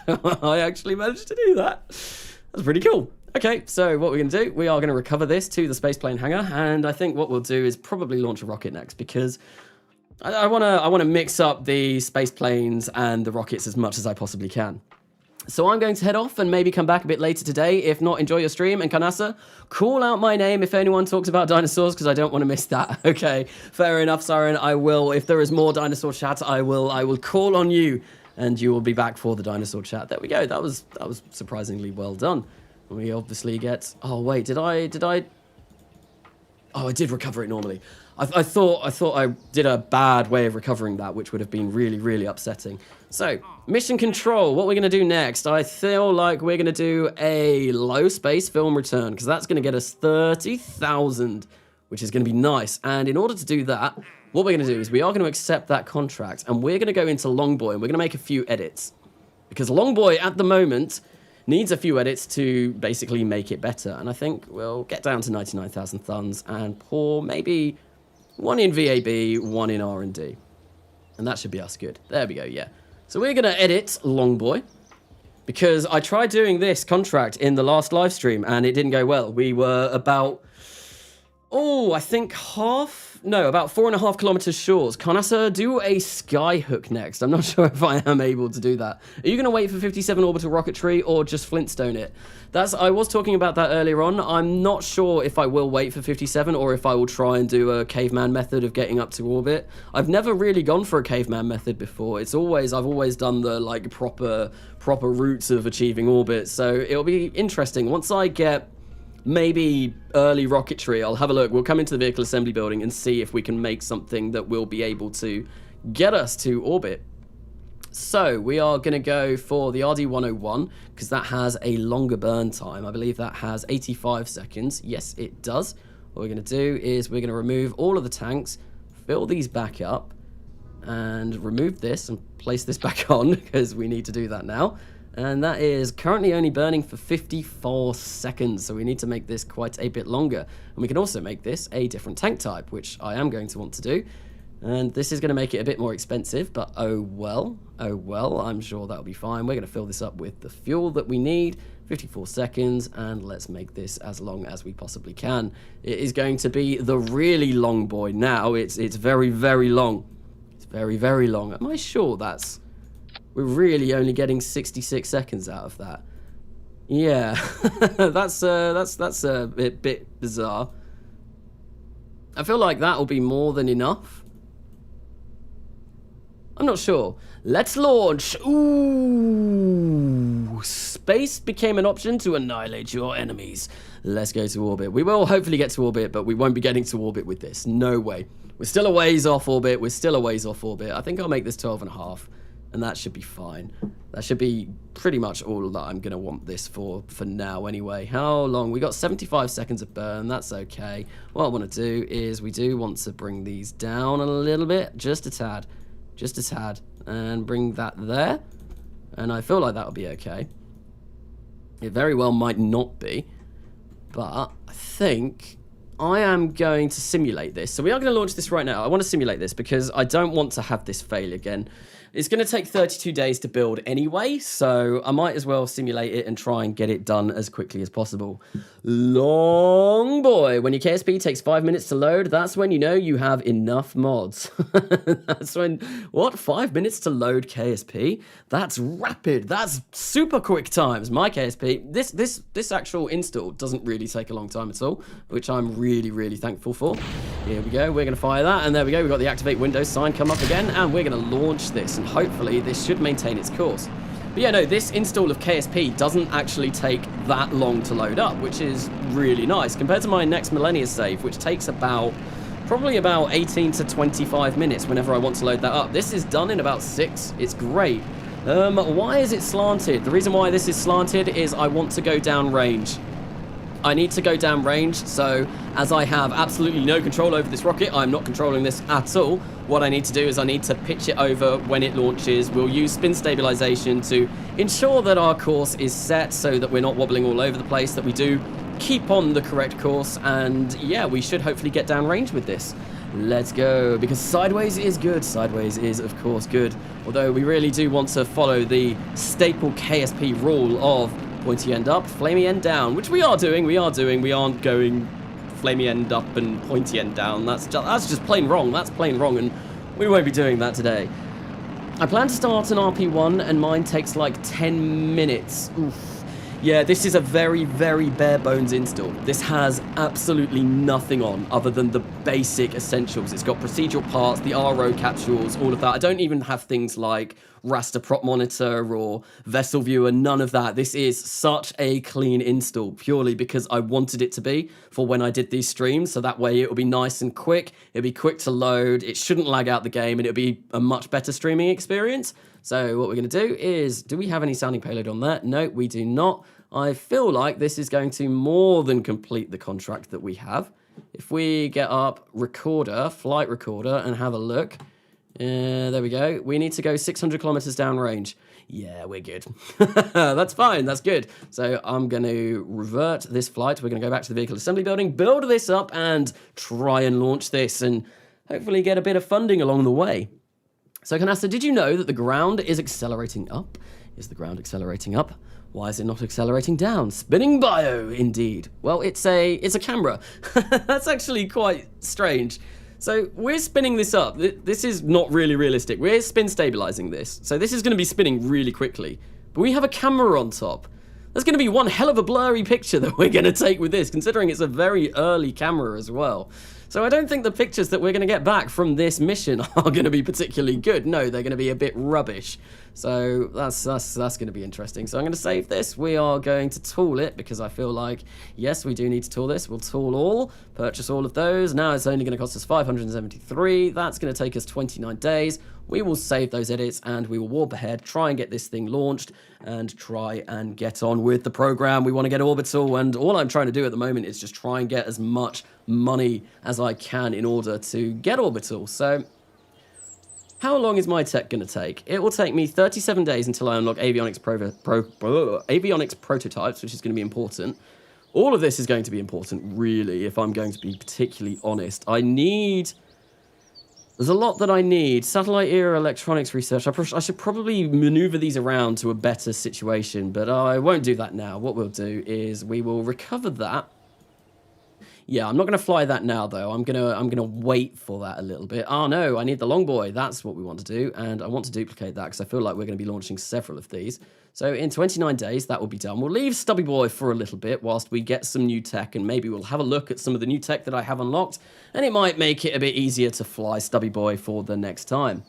I actually managed to do that. That's pretty cool. Okay, so what we're going to do, we are going to recover this to the spaceplane hangar, and I think what we'll do is probably launch a rocket next, because I want to mix up the space planes and the rockets as much as I possibly can. So I'm going to head off and maybe come back a bit later today. If not, enjoy your stream. And Kanasa, call out my name if anyone talks about dinosaurs, because I don't want to miss that. Okay, fair enough, Siren. I will. If there is more dinosaur chat, I will call on you, and you will be back for the dinosaur chat. There we go. That was surprisingly well done. We obviously get. Oh wait, did I? Oh, I did recover it normally. I thought I did a bad way of recovering that, which would have been really upsetting. So, mission control, what we're going to do next, I feel like we're going to do a low space film return, because that's going to get us 30,000, which is going to be nice. And in order to do that, what we're going to do is we are going to accept that contract, and we're going to go into Longboy, and we're going to make a few edits. Because Longboy, at the moment, needs a few edits to basically make it better. And I think we'll get down to 99,000 tons and pour maybe one in VAB, one in R&D. And that should be us good. There we go, yeah. So we're going to edit Longboy, because I tried doing this contract in the last live stream and it didn't go well. We were about, I think about 4.5 kilometers short. Kanasa, do a skyhook next. I'm not sure if I am able to do that. Are you going to wait for 57 orbital rocketry or just Flintstone it? I was talking about that earlier on. I'm not sure if I will wait for 57 or if I will try and do a caveman method of getting up to orbit. I've never really gone for a caveman method before. I've always done the like proper routes of achieving orbit. So it'll be interesting once I get maybe early rocketry. I'll have a look. We'll come into the vehicle assembly building and see if we can make something that will be able to get us to orbit. So we are going to go for the RD-101 because that has a longer burn time. I believe that has 85 seconds. Yes, it does. What we're going to do is we're going to remove all of the tanks, fill these back up, and remove this and place this back on because we need to do that now. And that is currently only burning for 54 seconds, so we need to make this quite a bit longer. And we can also make this a different tank type, which I am going to want to do. And this is going to make it a bit more expensive, but oh well, I'm sure that'll be fine. We're going to fill this up with the fuel that we need, 54 seconds, and let's make this as long as we possibly can. It is going to be the really long boy now. It's very, very long. It's very, very long. Am I sure we're really only getting 66 seconds out of that? Yeah, that's a bit bizarre. I feel like that'll be more than enough. I'm not sure. Let's launch. Ooh, space became an option to annihilate your enemies. Let's go to orbit. We will hopefully get to orbit, but we won't be getting to orbit with this. No way. We're still a ways off orbit. I think I'll make this 12.5, and that should be fine. That should be pretty much all that I'm going to want this for now anyway. How long? We got 75 seconds of burn. That's okay. What I want to do is we do want to bring these down a little bit, just a tad, and bring that there. And I feel like that'll be okay. It very well might not be, but I think I am going to simulate this. So we are going to launch this right now. I want to simulate this because I don't want to have this fail again. It's going to take 32 days to build anyway, so I might as well simulate it and try and get it done as quickly as possible. Long boy. When your KSP takes 5 minutes to load, that's when you know you have enough mods. That's when, what, 5 minutes to load KSP? That's rapid. That's super quick times. My KSP, this actual install doesn't really take a long time at all, which I'm really, really thankful for. Here we go. We're going to fire that, and there we go. We've got the activate Windows sign come up again, and we're going to launch this. And hopefully this should maintain its course. But yeah, no, this install of KSP doesn't actually take that long to load up, which is really nice compared to my next Millennia save, which takes probably about 18 to 25 minutes whenever I want to load that up. This is done in about 6. It's great. Why is it slanted? The reason why this is slanted is I want to go down range. I need to go down range, so as I have absolutely no control over this rocket, I'm not controlling this at all. What I need to do is I need to pitch it over when it launches. We'll use spin stabilization to ensure that our course is set so that we're not wobbling all over the place, that we do keep on the correct course, and yeah, we should hopefully get down range with this. Let's go, because sideways is good. Sideways is, of course, good. Although we really do want to follow the staple KSP rule of pointy end up, flamey end down, which we are doing. We aren't going flamey end up and pointy end down. That's just plain wrong. That's plain wrong, and we won't be doing that today. I plan to start an RP-1, and mine takes like 10 minutes. Oof. Yeah, this is a very, very bare bones install. This has absolutely nothing on other than the basic essentials. It's got procedural parts, the RO capsules, all of that. I don't even have things like raster prop monitor or vessel viewer, none of that. This is such a clean install purely because I wanted it to be for when I did these streams. So that way it will be nice and quick. It'll be quick to load. It shouldn't lag out the game, and it'll be a much better streaming experience. So what we're going to do is, do we have any sounding payload on there? No, we do not. I feel like this is going to more than complete the contract that we have. If we get up recorder, flight recorder, and have a look. There we go. We need to go 600 kilometers downrange. Yeah, we're good. That's fine. That's good. So I'm going to revert this flight. We're going to go back to the vehicle assembly building, build this up, and try and launch this, and hopefully get a bit of funding along the way. So, Canasta, did you know that the ground is accelerating up? Is the ground accelerating up? Why is it not accelerating down? Spinning bio, indeed. Well, it's a camera. That's actually quite strange. So we're spinning this up. This is not really realistic. We're spin stabilizing this. So this is going to be spinning really quickly. But we have a camera on top. There's going to be one hell of a blurry picture that we're going to take with this, considering it's a very early camera as well. So I don't think the pictures that we're going to get back from this mission are going to be particularly good. No, they're going to be a bit rubbish. So that's going to be interesting. So I'm going to save this. We are going to tool it because I feel like, yes, we do need to tool this. We'll tool all, purchase all of those. Now it's only going to cost us 573. That's going to take us 29 days. We will save those edits and we will warp ahead, try and get this thing launched and try and get on with the program. We want to get orbital, and all I'm trying to do at the moment is just try and get as much money as I can in order to get orbital. So how long is my tech going to take? It will take me 37 days until I unlock avionics prototypes, which is going to be important. All of this is going to be important, really, if I'm going to be particularly honest. I need There's a lot that I need. Satellite era electronics research. I should probably maneuver these around to a better situation, but I won't do that now. What we'll do is we will recover that. Yeah, I'm not going to fly that now, though. I'm gonna wait for that a little bit. Oh, no, I need the long boy. That's what we want to do, and I want to duplicate that because I feel like we're going to be launching several of these. So in 29 days, that will be done. We'll leave Stubby Boy for a little bit whilst we get some new tech, and maybe we'll have a look at some of the new tech that I have unlocked, and it might make it a bit easier to fly Stubby Boy for the next time.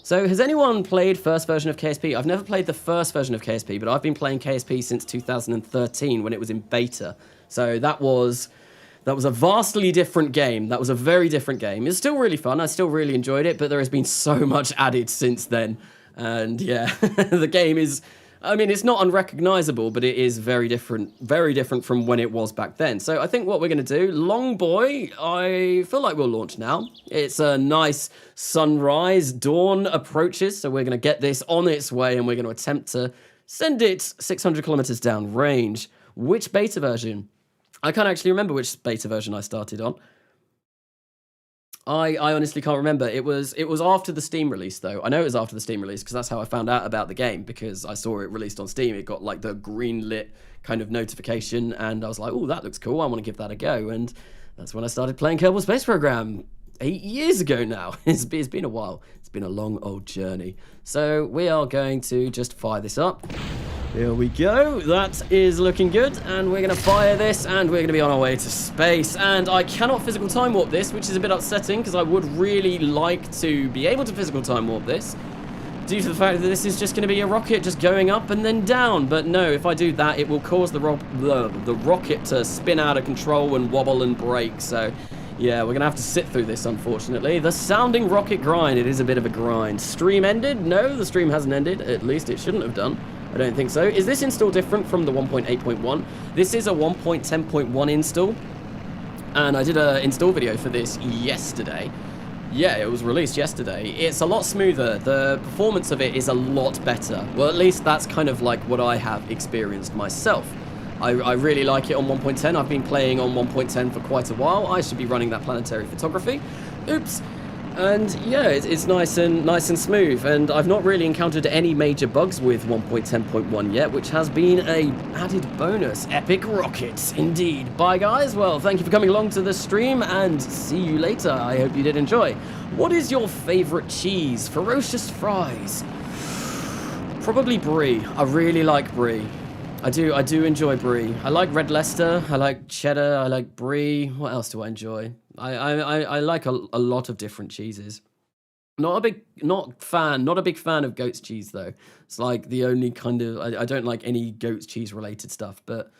So has anyone played first version of KSP? I've never played the first version of KSP, but I've been playing KSP since 2013 when it was in beta. So that was a vastly different game. That was a very different game. It's still really fun. I still really enjoyed it, but there has been so much added since then. And yeah, the game is, I mean, it's not unrecognizable, but it is very different from when it was back then. So I think what we're going to do, Long Boy, I feel like we'll launch now. It's a nice sunrise, dawn approaches, so we're going to get this on its way, and we're going to attempt to send it 600 kilometers down range. Which beta version? I can't actually remember which beta version I started on. I honestly can't remember. It was after the Steam release, though. I know it was after the Steam release because that's how I found out about the game, because I saw it released on Steam. It got like the green lit kind of notification, and I was like, oh, that looks cool. I want to give that a go. And that's when I started playing Kerbal Space Program 8 years ago now. It's been a while. It's been a long old journey. So we are going to just fire this up. Here we go. That is looking good, and we're going to fire this, and we're going to be on our way to space. And I cannot physical time warp this, which is a bit upsetting because I would really like to be able to physical time warp this due to the fact that this is just going to be a rocket just going up and then down. But no, if I do that, it will cause the rocket to spin out of control and wobble and break. So yeah, we're going to have to sit through this, unfortunately. The sounding rocket grind. It is a bit of a grind. Stream ended? No, the stream hasn't ended. At least it shouldn't have done. I don't think so. Is this install different from the 1.8.1? This is a 1.10.1 install, and I did an install video for this yesterday. Yeah, it was released yesterday. It's a lot smoother. The performance of it is a lot better. Well, at least that's kind of like what I have experienced myself. I really like it on 1.10. I've been playing on 1.10 for quite a while. I should be running that planetary photography. Oops. And yeah, it's nice and smooth, and I've not really encountered any major bugs with 1.10.1 yet, which has been a added bonus. Epic rockets, indeed. Bye, guys. Well, thank you for coming along to the stream, and see you later. I hope you did enjoy. What is your favorite cheese? Ferocious fries. Probably brie. I really like brie. I do enjoy brie. I like red Leicester. I like cheddar. I like brie. What else do I enjoy? I like a lot of different cheeses. Not a big fan of goat's cheese, though. It's like the only kind of, I don't like any goat's cheese related stuff, but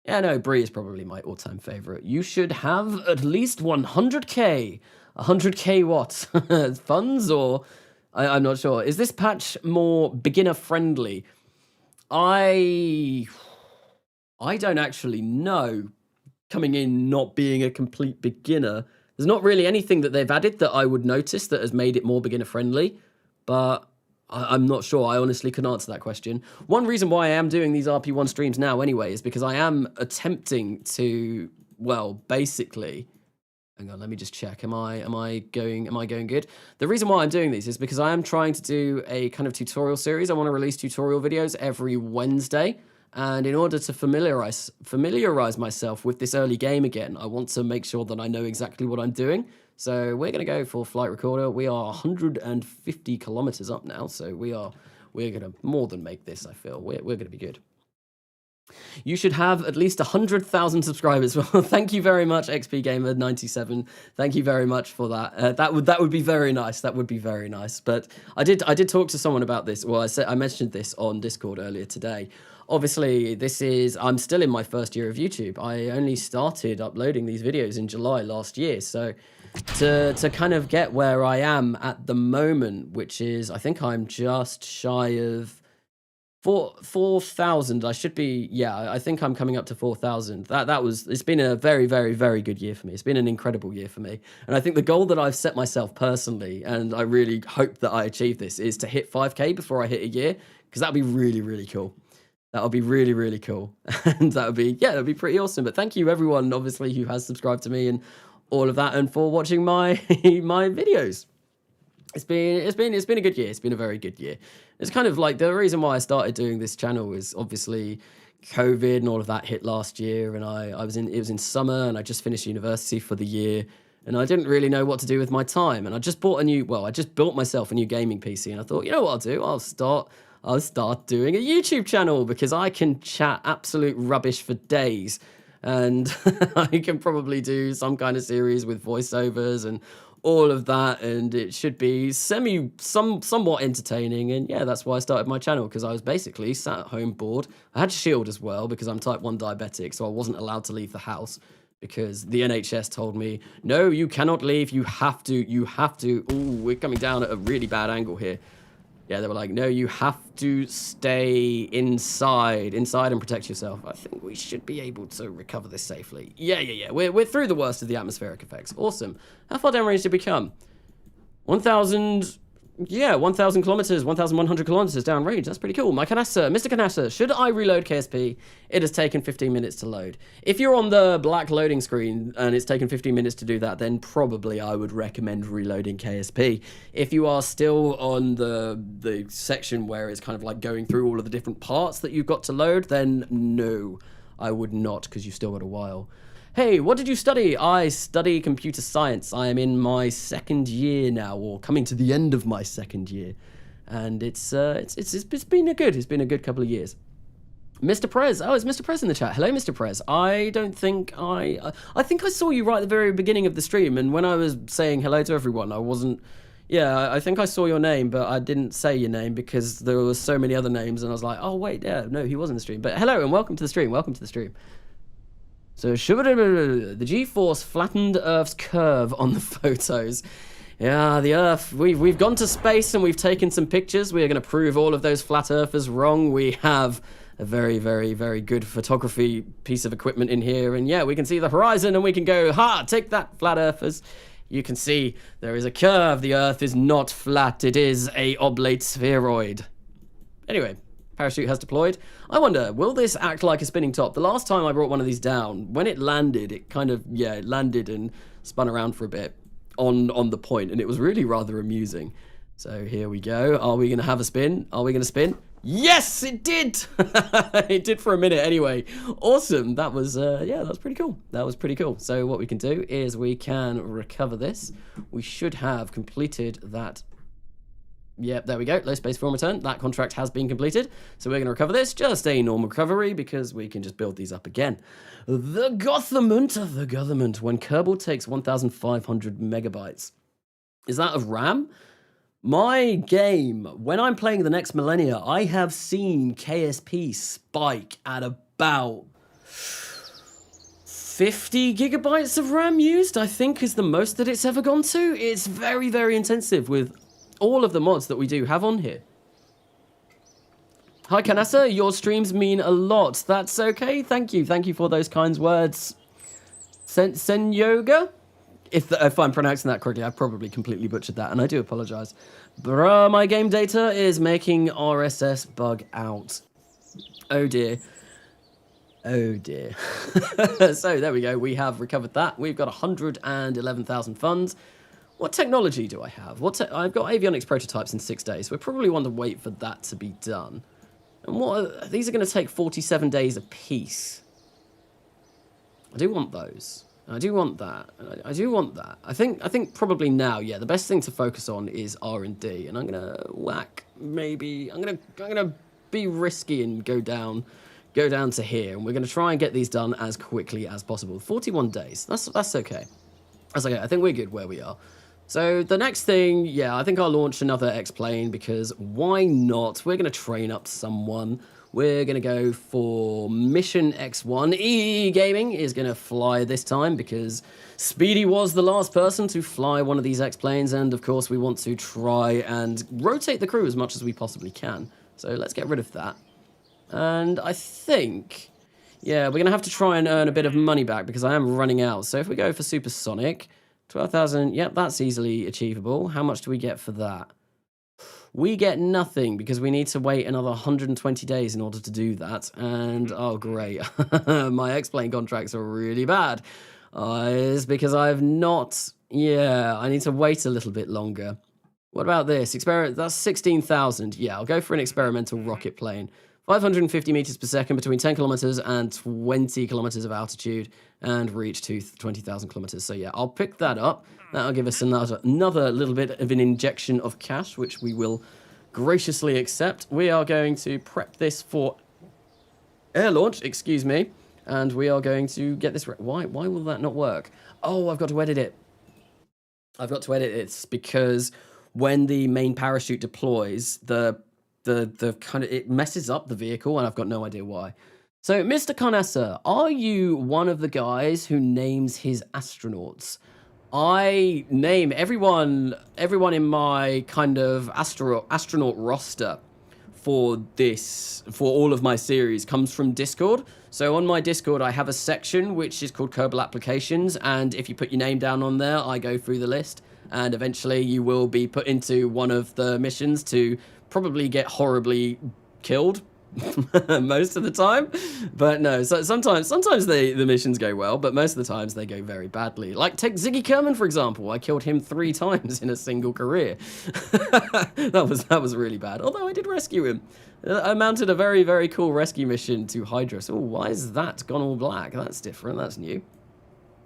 yeah, no, brie is probably my all-time favorite. You should have at least 100k. 100k what? Funds, or I'm not sure. Is this patch more beginner friendly? I don't actually know. Coming in not being a complete beginner, there's not really anything that they've added that I would notice that has made it more beginner friendly, but I'm not sure. I honestly couldn't answer that question. One reason why I am doing these RP1 streams now anyway is because I am attempting to, well, basically, hang on, let me just check. Am I going good? The reason why I'm doing these is because I am trying to do a kind of tutorial series. I want to release tutorial videos every Wednesday. And in order to familiarize myself with this early game again, I want to make sure that I know exactly what I'm doing. So we're going to go for flight recorder. We are 150 kilometers up now, so we're going to more than make this, I feel. We're going to be good. You should have at least 100,000 subscribers. Well, thank you very much, XPGamer97. Thank you very much for that. That would be very nice. That would be very nice. But I did talk to someone about this. Well, I mentioned this on Discord earlier today. Obviously, I'm still in my first year of YouTube. I only started uploading these videos in July last year. So to kind of get where I am at the moment, which is, I think I'm just shy of 4,000. I should be, yeah, I think I'm coming up to 4,000. It's been a very, very, very good year for me. It's been an incredible year for me. And I think the goal that I've set myself personally, and I really hope that I achieve this, is to hit 5K before I hit a year, because that'd be really, really cool. That would be really, really cool. And that would be pretty awesome. But thank you everyone, obviously, who has subscribed to me and all of that, and for watching my my videos. It's been a good year. It's been a very good year. It's kind of like the reason why I started doing this channel is obviously COVID and all of that hit last year, and it was in summer, and I just finished university for the year, and I didn't really know what to do with my time, and I just built myself a new gaming PC, and I thought, you know what I'll do? I'll start doing a YouTube channel because I can chat absolute rubbish for days, and I can probably do some kind of series with voiceovers and all of that, and it should be somewhat entertaining. And yeah, that's why I started my channel, because I was basically sat at home bored. I had Shield as well because I'm type 1 diabetic, so I wasn't allowed to leave the house because the NHS told me, no, you cannot leave, you have to. Ooh, we're coming down at a really bad angle here. Yeah, they were like, no, you have to stay inside and protect yourself. I think we should be able to recover this safely. Yeah. We're through the worst of the atmospheric effects. Awesome. How far downrange did we come? 1,000 kilometers, 1,100 kilometers downrange. That's pretty cool. Mr. Canassa, should I reload KSP? It has taken 15 minutes to load. If you're on the black loading screen and it's taken 15 minutes to do that, then probably I would recommend reloading KSP. If you are still on the section where it's kind of like going through all of the different parts that you've got to load, then no, I would not, because you've still got a while. Hey, what did you study? I study computer science. I am in my second year now, or coming to the end of my second year, and it's been a good couple of years. Mr. Prez, it's Mr. Prez in the chat. Hello, Mr. Prez. I think I saw you right at the very beginning of the stream, and when I was saying hello to everyone, I think I saw your name, but I didn't say your name because there were so many other names, and I was like, oh wait, yeah, no, he was in the stream. But hello and welcome to the stream. So, the G-force flattened Earth's curve on the photos. Yeah, the Earth, we've gone to space and we've taken some pictures. We are going to prove all of those flat Earthers wrong. We have a very, very, very good photography piece of equipment in here. And yeah, we can see the horizon and we can go, ha, take that, flat Earthers. You can see there is a curve. The Earth is not flat. It is a oblate spheroid. Anyway. Parachute has deployed. I wonder, will this act like a spinning top? The last time I brought one of these down, when it landed, it kind of, it landed and spun around for a bit on the point, and it was really rather amusing. So here we go. Are we going to have a spin? Are we going to spin? Yes, it did! It did for a minute anyway. Awesome. That was, that's pretty cool. That was pretty cool. So what we can do is we can recover this. We should have completed that. Yep, there we go. Low space form return. That contract has been completed. So we're going to recover this. Just a normal recovery because we can just build these up again. The government. When Kerbal takes 1,500 megabytes. Is that of RAM? My game, when I'm playing the next millennia, I have seen KSP spike at about 50 gigabytes of RAM used, I think is the most that it's ever gone to. It's very, very intensive with all of the mods that we do have on here. Hi, Kanasa. Your streams mean a lot. That's okay. Thank you. Thank you for those kind words. Sen Yoga? If I'm pronouncing that correctly, I've probably completely butchered that, and I do apologize. Bruh, my game data is making RSS bug out. Oh, dear. Oh, dear. So, there we go. We have recovered that. We've got 111,000 funds. What technology do I have? I've got avionics prototypes in 6 days. So we probably want to wait for that to be done. And these are going to take 47 days a piece. I do want those. I do want that. I do want that. I think probably now, yeah, the best thing to focus on is R&D. And I'm going to whack maybe. I'm going to be risky and go down to here, and we're going to try and get these done as quickly as possible. 41 days. That's okay. That's okay. I think we're good where we are. So the next thing, yeah, I think I'll launch another X-Plane because why not? We're going to train up someone. We're going to go for Mission X1. Gaming is going to fly this time because Speedy was the last person to fly one of these X-Planes, and of course we want to try and rotate the crew as much as we possibly can. So let's get rid of that. And I think, yeah, we're going to have to try and earn a bit of money back because I am running out. So if we go for Supersonic, 12,000, yep, that's easily achievable. How much do we get for that? We get nothing because we need to wait another 120 days in order to do that. And, oh, great. My X-Plane contracts are really bad. It's because I've not, yeah, I need to wait a little bit longer. What about this? That's 16,000. Yeah, I'll go for an experimental rocket plane. 550 meters per second between 10 kilometers and 20 kilometers of altitude and reach to 20,000 kilometers. So yeah, I'll pick that up. That'll give us another little bit of an injection of cash, which we will graciously accept. We are going to prep this for air launch, excuse me, and we are going to get this. Why will that not work? Oh, I've got to edit it. I've got to edit it. It's because when the main parachute deploys, the kind of, it messes up the vehicle, and I've got no idea why. So, Mr. Conessa, are you one of the guys who names his astronauts? I name everyone in my kind of astronaut roster for all of my series comes from Discord. So on my Discord, I have a section which is called Kerbal Applications, and if you put your name down on there, I go through the list, and eventually you will be put into one of the missions to probably get horribly killed most of the time. But no, so sometimes the missions go well, but most of the times they go very badly. Like take Ziggy Kerman, for example. I killed him 3 times in a single career. that was really bad, although I did rescue him. I mounted a very, very cool rescue mission to Hydros. Oh, why is that gone all black? That's different, that's new.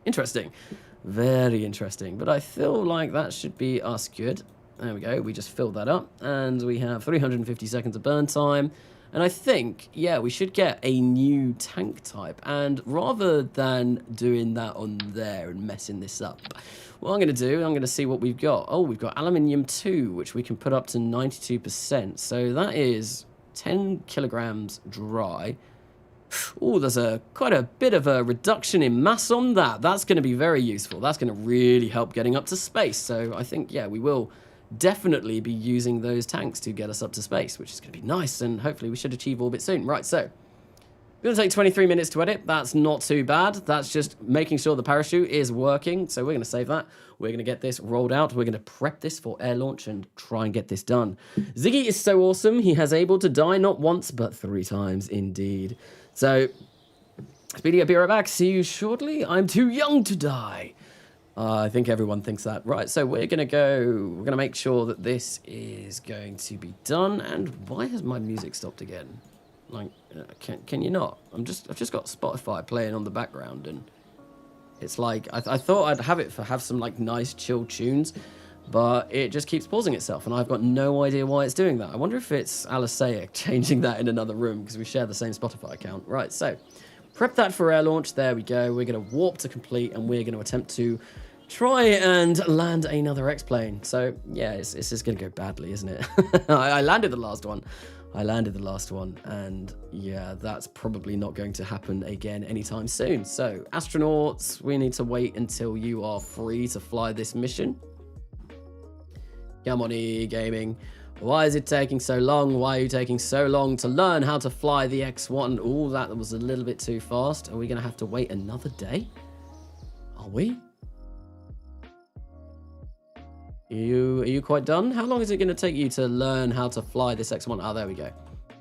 Interesting. Very interesting, but I feel like that should be us good. There we go, we just filled that up, and we have 350 seconds of burn time, and I think, yeah, we should get a new tank type, and rather than doing that on there and messing this up, what I'm going to do, I'm going to see what we've got. Oh, we've got aluminium 2, which we can put up to 92%, so that is 10 kilograms dry. Oh, there's quite a bit of a reduction in mass on that. That's going to be very useful. That's going to really help getting up to space. So I think, yeah, we will definitely be using those tanks to get us up to space, which is going to be nice, and hopefully we should achieve orbit soon. Right, so it's going to take 23 minutes to edit. That's not too bad. That's just making sure the parachute is working. So we're going to save that. We're going to get this rolled out. We're going to prep this for air launch and try and get this done. Ziggy is so awesome. He has able to die not once, but 3 times indeed. So, Speedy, I'll be right back. See you shortly. I'm too young to die. I think everyone thinks that. Right, so we're going to make sure that this is going to be done. And why has my music stopped again? Like, can you not? I've just got Spotify playing on the background, and it's like, I thought I'd have some like nice chill tunes, but it just keeps pausing itself, and I've got no idea why it's doing that. I wonder if it's Alisaic changing that in another room, because we share the same Spotify account. Right, so prep that for air launch. There we go. We're going to warp to complete, and we're going to attempt to try and land another X-plane. So yeah, it's just going to go badly, isn't it? I landed the last one. And yeah, that's probably not going to happen again anytime soon. So astronauts, we need to wait until you are free to fly this mission. Come on, E-Gaming. Why is it taking so long? Why are you taking so long to learn how to fly the X1? Oh, that was a little bit too fast. Are we going to have to wait another day? Are we? Are you quite done? How long is it going to take you to learn how to fly this X1? Oh, there we go.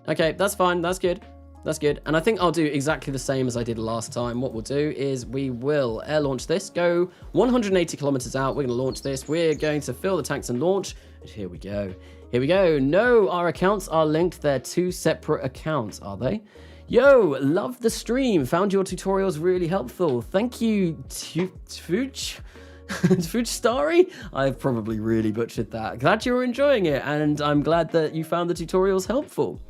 Okay, that's fine. That's good. That's good. And I think I'll do exactly the same as I did last time. What we'll do is we will air launch this, go 180 kilometers out. We're going to launch this. We're going to fill the tanks and launch. And here we go. Here we go. No, our accounts are linked. They're 2 separate accounts, are they? Yo, love the stream. Found your tutorials really helpful. Thank you, Tfuch. Tfuch Starry? I've probably really butchered that. Glad you're enjoying it, and I'm glad that you found the tutorials helpful.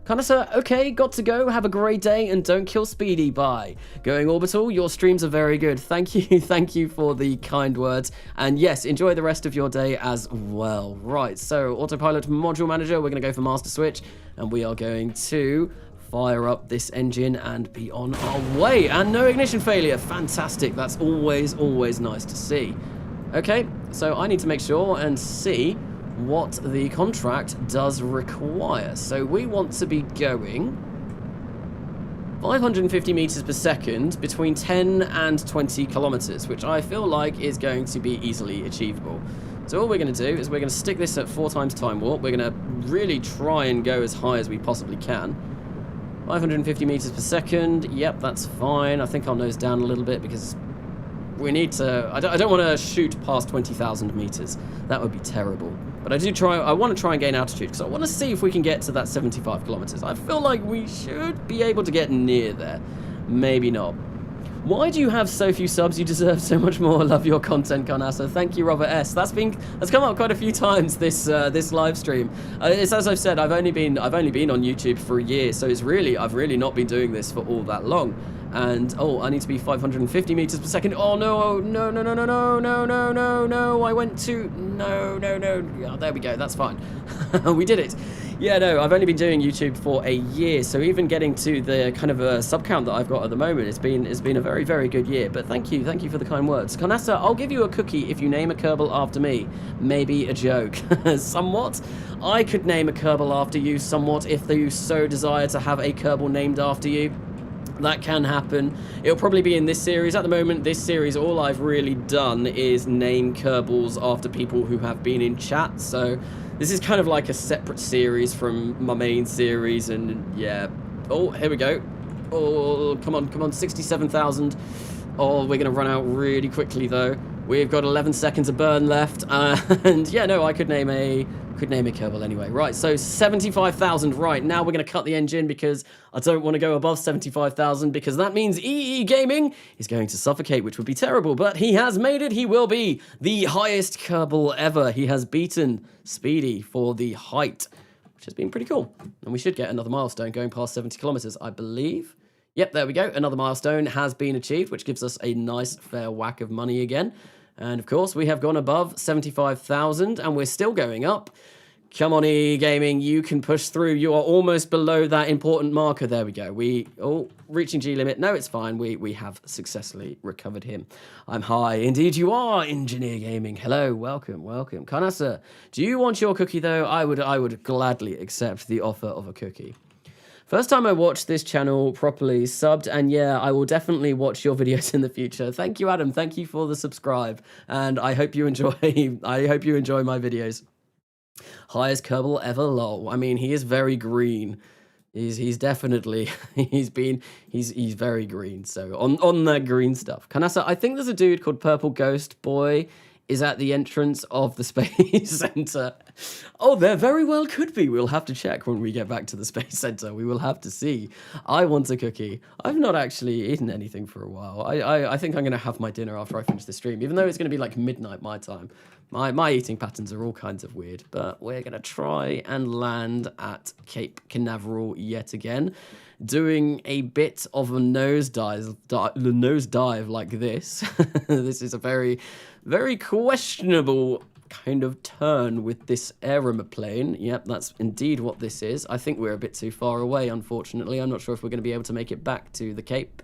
Connoisseur, okay, got to go. Have a great day, and don't kill Speedy. Bye. Going Orbital, your streams are very good. Thank you for the kind words. And yes, enjoy the rest of your day as well. Right, so Autopilot Module Manager, we're going to go for Master Switch, and we are going to fire up this engine and be on our way. And no ignition failure. Fantastic. That's always nice to see. Okay, so I need to make sure and see what the contract does require. So we want to be going 550 meters per second between 10 and 20 kilometers, which I feel like is going to be easily achievable. So all we're going to do is we're going to stick this at 4 times time warp. We're going to really try and go as high as we possibly can. 550 meters per second. Yep, that's fine. I think I'll nose down a little bit because We need to... I don't want to shoot past 20,000 meters. That would be terrible. But I want to try and gain altitude, because I want to see if we can get to that 75 kilometers. I feel like we should be able to get near there. Maybe not. Why do you have so few subs? You deserve so much more. Love your content, Carnassa. Thank you, Robert S. That's come up quite a few times this live stream. It's as I've said, I've only been on YouTube for a year, so I've really not been doing this for all that long. And oh, I need to be 550 meters per second. Oh no, no, no, no, no, no, no, no, no, no. I went to no. Yeah, there we go. That's fine. We did it. Yeah, no, I've only been doing YouTube for a year, so even getting to the kind of sub count that I've got at the moment, it's been a very, very good year. But thank you for the kind words. Carnassa, I'll give you a cookie if you name a Kerbal after me. Maybe a joke. Somewhat. I could name a Kerbal after you somewhat if you so desire to have a Kerbal named after you. That can happen. It'll probably be in this series. At the moment, this series, all I've really done is name Kerbals after people who have been in chat. So this is kind of like a separate series from my main series. And yeah. Oh, here we go. Oh, come on. 67,000. Oh, we're going to run out really quickly, though. We've got 11 seconds of burn left. And yeah, no, I could name a Kerbal anyway. Right, so 75,000. Right, now we're going to cut the engine because I don't want to go above 75,000 because that means EE Gaming is going to suffocate, which would be terrible. But he has made it. He will be the highest Kerbal ever. He has beaten Speedy for the height, which has been pretty cool. And we should get another milestone going past 70 kilometers, I believe. Yep, there we go. Another milestone has been achieved, which gives us a nice fair whack of money again. And of course, we have gone above 75,000 and we're still going up. Come on, EE Gaming, you can push through. You are almost below that important marker. There we go. Reaching G limit. No, it's fine. We have successfully recovered him. I'm high. Indeed, you are, Engineer Gaming. Hello, welcome. Carnassa, do you want your cookie though? I would gladly accept the offer of a cookie. First time I watched this channel properly, subbed, and yeah, I will definitely watch your videos in the future. Thank you, Adam. Thank you for the subscribe, and I hope you enjoy. I hope you enjoy my videos. Highest Kerbal ever, lol. I mean, he is very green. He's definitely he's very green. So on that green stuff. Carnassa, I think there's a dude called Purple Ghost Boy is at the entrance of the Space Center. Oh, there very well could be. We'll have to check when we get back to the Space Center. We will have to see. I want a cookie. I've not actually eaten anything for a while. I think I'm going to have my dinner after I finish the stream, even though it's going to be like midnight my time. My eating patterns are all kinds of weird, but we're going to try and land at Cape Canaveral yet again, doing a bit of a nosedive like this. This is a very, very questionable kind of turn with this aeroplane. Yep, that's indeed what this is. I think we're a bit too far away, unfortunately. I'm not sure if we're going to be able to make it back to the Cape.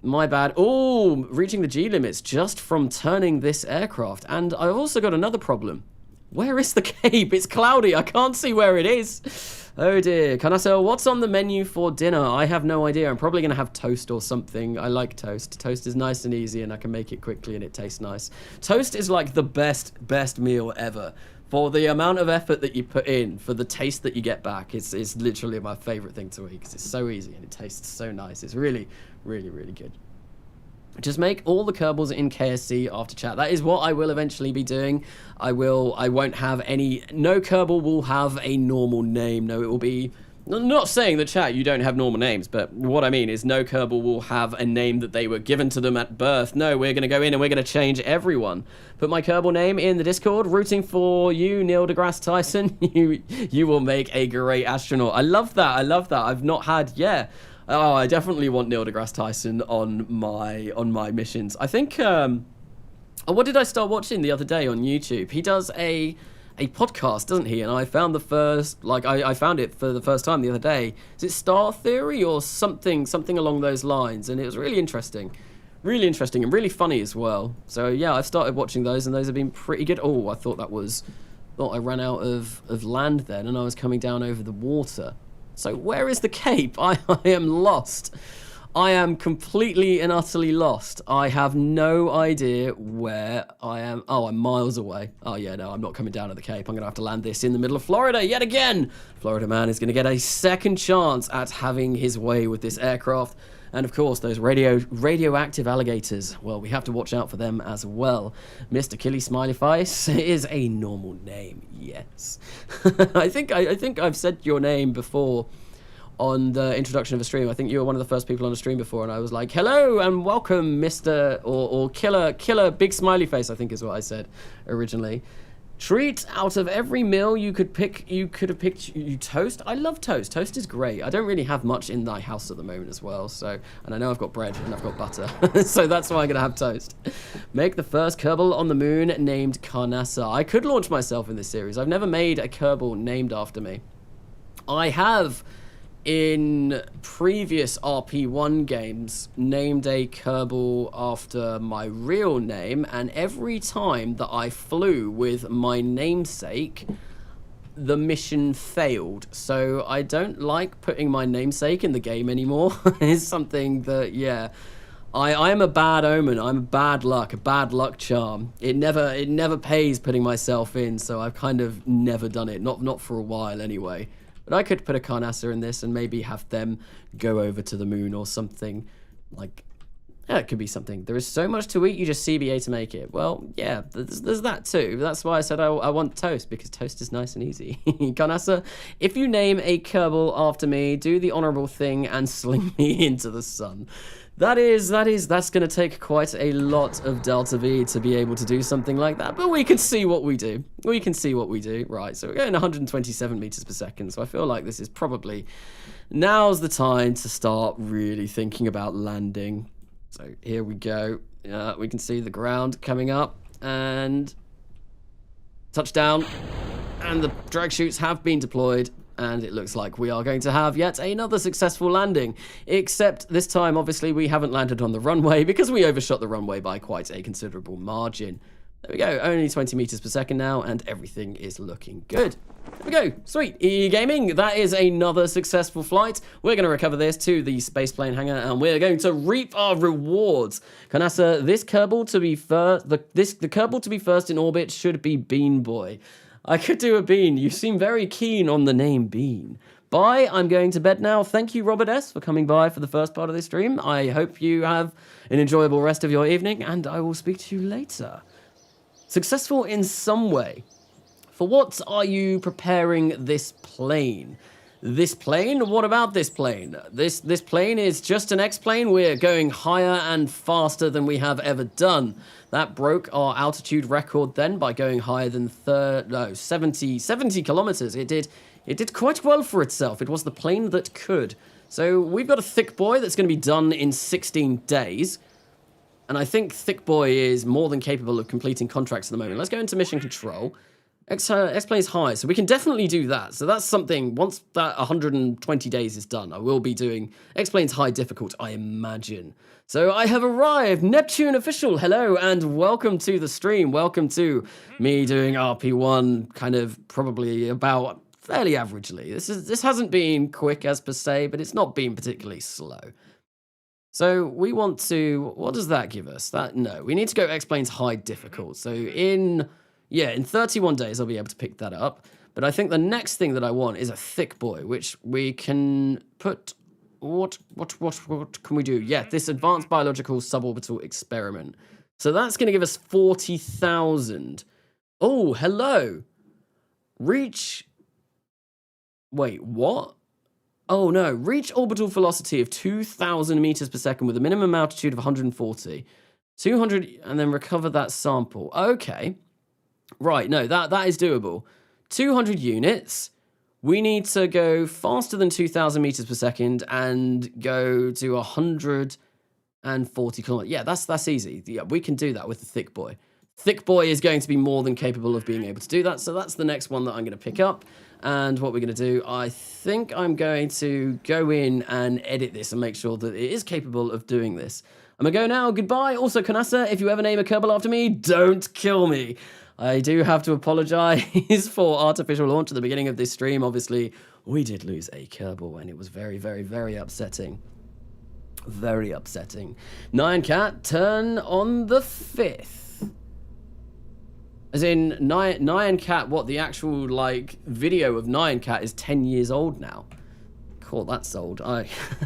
My bad. Oh, reaching the G limits just from turning this aircraft. And I've also got another problem. Where is the Cape? It's cloudy. I can't see where it is. Oh dear. Carnassa, what's on the menu for dinner? I have no idea. I'm probably going to have toast or something. I like toast. Toast is nice and easy and I can make it quickly and it tastes nice. Toast is like the best meal ever. For the amount of effort that you put in, for the taste that you get back, it's literally my favorite thing to eat because it's so easy and it tastes so nice. It's really, really, really good. Just make all the Kerbals in KSC after chat. That is what I will eventually be doing. I won't have any... No Kerbal will have a normal name. No, it will be... Not saying the chat you don't have normal names, but what I mean is no Kerbal will have a name that they were given to them at birth. No, we're going to go in and we're going to change everyone. Put my Kerbal name in the Discord. Rooting for you, Neil deGrasse Tyson. You will make a great astronaut. I love that. I love that. I've not had... Yeah. Oh, I definitely want Neil deGrasse Tyson on my missions. I think, what did I start watching the other day on YouTube? He does a podcast, doesn't he? And I found the first, I found it for the first time the other day. Is it Star Theory or something along those lines? And it was really interesting and really funny as well. So yeah, I've started watching those and those have been pretty good. Oh, I thought I ran out of land then and I was coming down over the water. So where is the Cape? I am lost. I am completely and utterly lost. I have no idea where I am. Oh, I'm miles away. Oh yeah, no, I'm not coming down to the Cape. I'm going to have to land this in the middle of Florida yet again. Florida man is going to get a second chance at having his way with this aircraft. And of course, those radioactive alligators. Well, we have to watch out for them as well. Mr. Killy Smiley Face is a normal name, yes. I think I've said your name before on the introduction of a stream. I think you were one of the first people on a stream before, and I was like, hello and welcome, Mr. or Killer Big Smiley Face, I think is what I said originally. Treat out of every meal you could have picked you toast. I love toast. Toast is great. I don't really have much in my house at the moment as well, so, and I know I've got bread and I've got butter, so that's why I'm gonna have toast. Make the first Kerbal on the moon named Carnassa. I could launch myself in this series. I've never made a Kerbal named after me. I have, in previous RP-1 games, named a Kerbal after my real name, and every time that I flew with my namesake, the mission failed. So I don't like putting my namesake in the game anymore. It's something that, yeah, I am a bad omen. I'm a bad luck charm. It never pays putting myself in, so I've kind of never done it, not for a while anyway. But I could put a Carnassa in this and maybe have them go over to the moon or something. Like, yeah, it could be something. There is so much to eat, you just CBA to make it. Well, yeah, there's that too. That's why I said I want toast, because toast is nice and easy. Carnassa, if you name a Kerbal after me, do the honorable thing and sling me into the sun. That's going to take quite a lot of Delta V to be able to do something like that, but we can see what we do. Right, so we're going 127 meters per second, so I feel like this is probably, now's the time to start really thinking about landing. So here we go. We can see the ground coming up, and touchdown, and the drag chutes have been deployed. And it looks like we are going to have yet another successful landing. Except this time, obviously, we haven't landed on the runway because we overshot the runway by quite a considerable margin. There we go, only 20 meters per second now, and everything is looking good. There we go, sweet. EE Gaming, that is another successful flight. We're going to recover this to the spaceplane hangar, and we're going to reap our rewards. Carnassa, this Kerbal to be first, the Kerbal to be first in orbit should be Bean Boy. I could do a Bean. You seem very keen on the name Bean. Bye, I'm going to bed now. Thank you, Robert S., for coming by for the first part of this stream. I hope you have an enjoyable rest of your evening, and I will speak to you later. Successful in some way. For what are you preparing this plane? This plane? What about this plane? This plane is just an X-plane. We're going higher and faster than we have ever done. That broke our altitude record then by going higher than 70 kilometers. It did quite well for itself. It was the plane that could. So we've got a Thick Boy that's going to be done in 16 days. And I think Thick Boy is more than capable of completing contracts at the moment. Let's go into mission control. X-Plane's high, so we can definitely do that. So that's something, once that 120 days is done, I will be doing X-Plane's high difficult, I imagine. So I have arrived, Neptune Official, hello, and welcome to the stream. Welcome to me doing RP-1, kind of probably about fairly averagely. This hasn't been quick as per se, but it's not been particularly slow. So we want to, what does that give us? No, we need to go X-Plane's high difficult. So in 31 days, I'll be able to pick that up. But I think the next thing that I want is a Thick Boy, which we can put... What can we do? Yeah, this Advanced Biological Suborbital Experiment. So that's going to give us 40,000. Oh, hello. Reach... Wait, what? Oh, no. Reach orbital velocity of 2,000 meters per second with a minimum altitude of 140. 200, and then recover that sample. Okay. Right, no, that is doable. 200 units. We need to go faster than 2,000 meters per second and go to 140 kilometers. Yeah, that's easy. Yeah, we can do that with the Thick Boy. Thick Boy is going to be more than capable of being able to do that, so that's the next one that I'm going to pick up. And what we're going to do, I think I'm going to go in and edit this and make sure that it is capable of doing this. I'm going to go now. Goodbye. Also, Carnassa, if you ever name a Kerbal after me, don't kill me. I do have to apologize for artificial launch at the beginning of this stream. Obviously, we did lose a Kerbal, and it was very, very, very upsetting. Very upsetting. Nyan Cat, turn on the 5th. As in, Nyan Cat, what, the actual, like, video of Nyan Cat is 10 years old now. Cool, that's sold.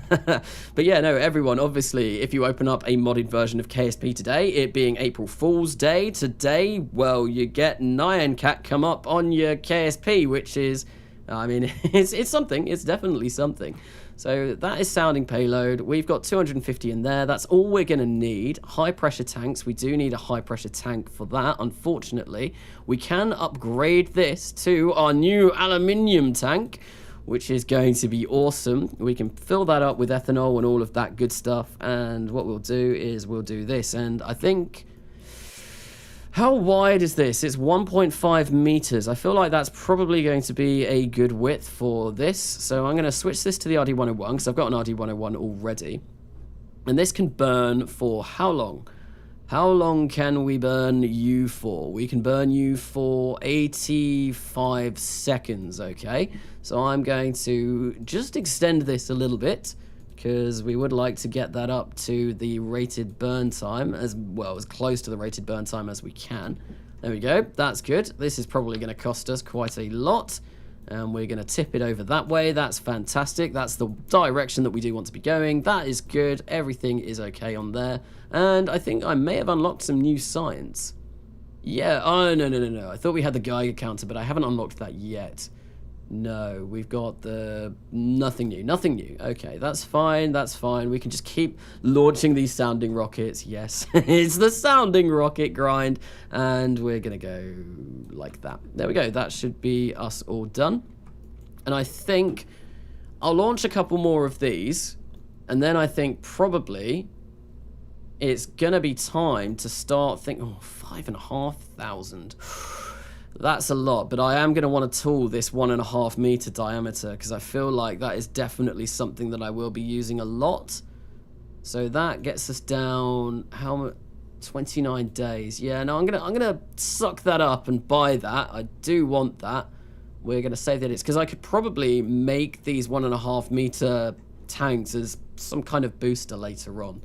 But yeah, no, everyone, obviously, if you open up a modded version of KSP today, it being April Fool's Day today, well, you get Nyan Cat come up on your KSP, which is, I mean, it's something. It's definitely something. So that is sounding payload. We've got 250 in there. That's all we're going to need. High pressure tanks. We do need a high pressure tank for that, unfortunately. We can upgrade this to our new aluminium tank, which is going to be awesome. We can fill that up with ethanol and all of that good stuff. And what we'll do is we'll do this. And I think, how wide is this? It's 1.5 meters. I feel like that's probably going to be a good width for this. So I'm going to switch this to the RD101 because I've got an RD101 already. And this can burn for how long? How long can we burn you for? We can burn you for 85 seconds, okay? So I'm going to just extend this a little bit because we would like to get that up to the rated burn time as well, as close to the rated burn time as we can. There we go. That's good. This is probably going to cost us quite a lot. And we're going to tip it over that way. That's fantastic. That's the direction that we do want to be going. That is good. Everything is okay on there. And I think I may have unlocked some new science. Yeah. Oh, no. I thought we had the Geiger counter, but I haven't unlocked that yet. No, we've got the nothing new. Okay, that's fine. We can just keep launching these sounding rockets. Yes, it's the sounding rocket grind. And we're going to go like that. There we go. That should be us all done. And I think I'll launch a couple more of these. And then I think probably it's going to be time to start thinking, oh, 5,500. That's a lot, but I am going to want to tool this 1.5 meter diameter because I feel like that is definitely something that I will be using a lot. So that gets us down, how much? 29 days. Yeah, no, I'm gonna suck that up and buy that. I do want that. We're going to save that it's because I could probably make these 1.5 meter tanks as some kind of booster later on.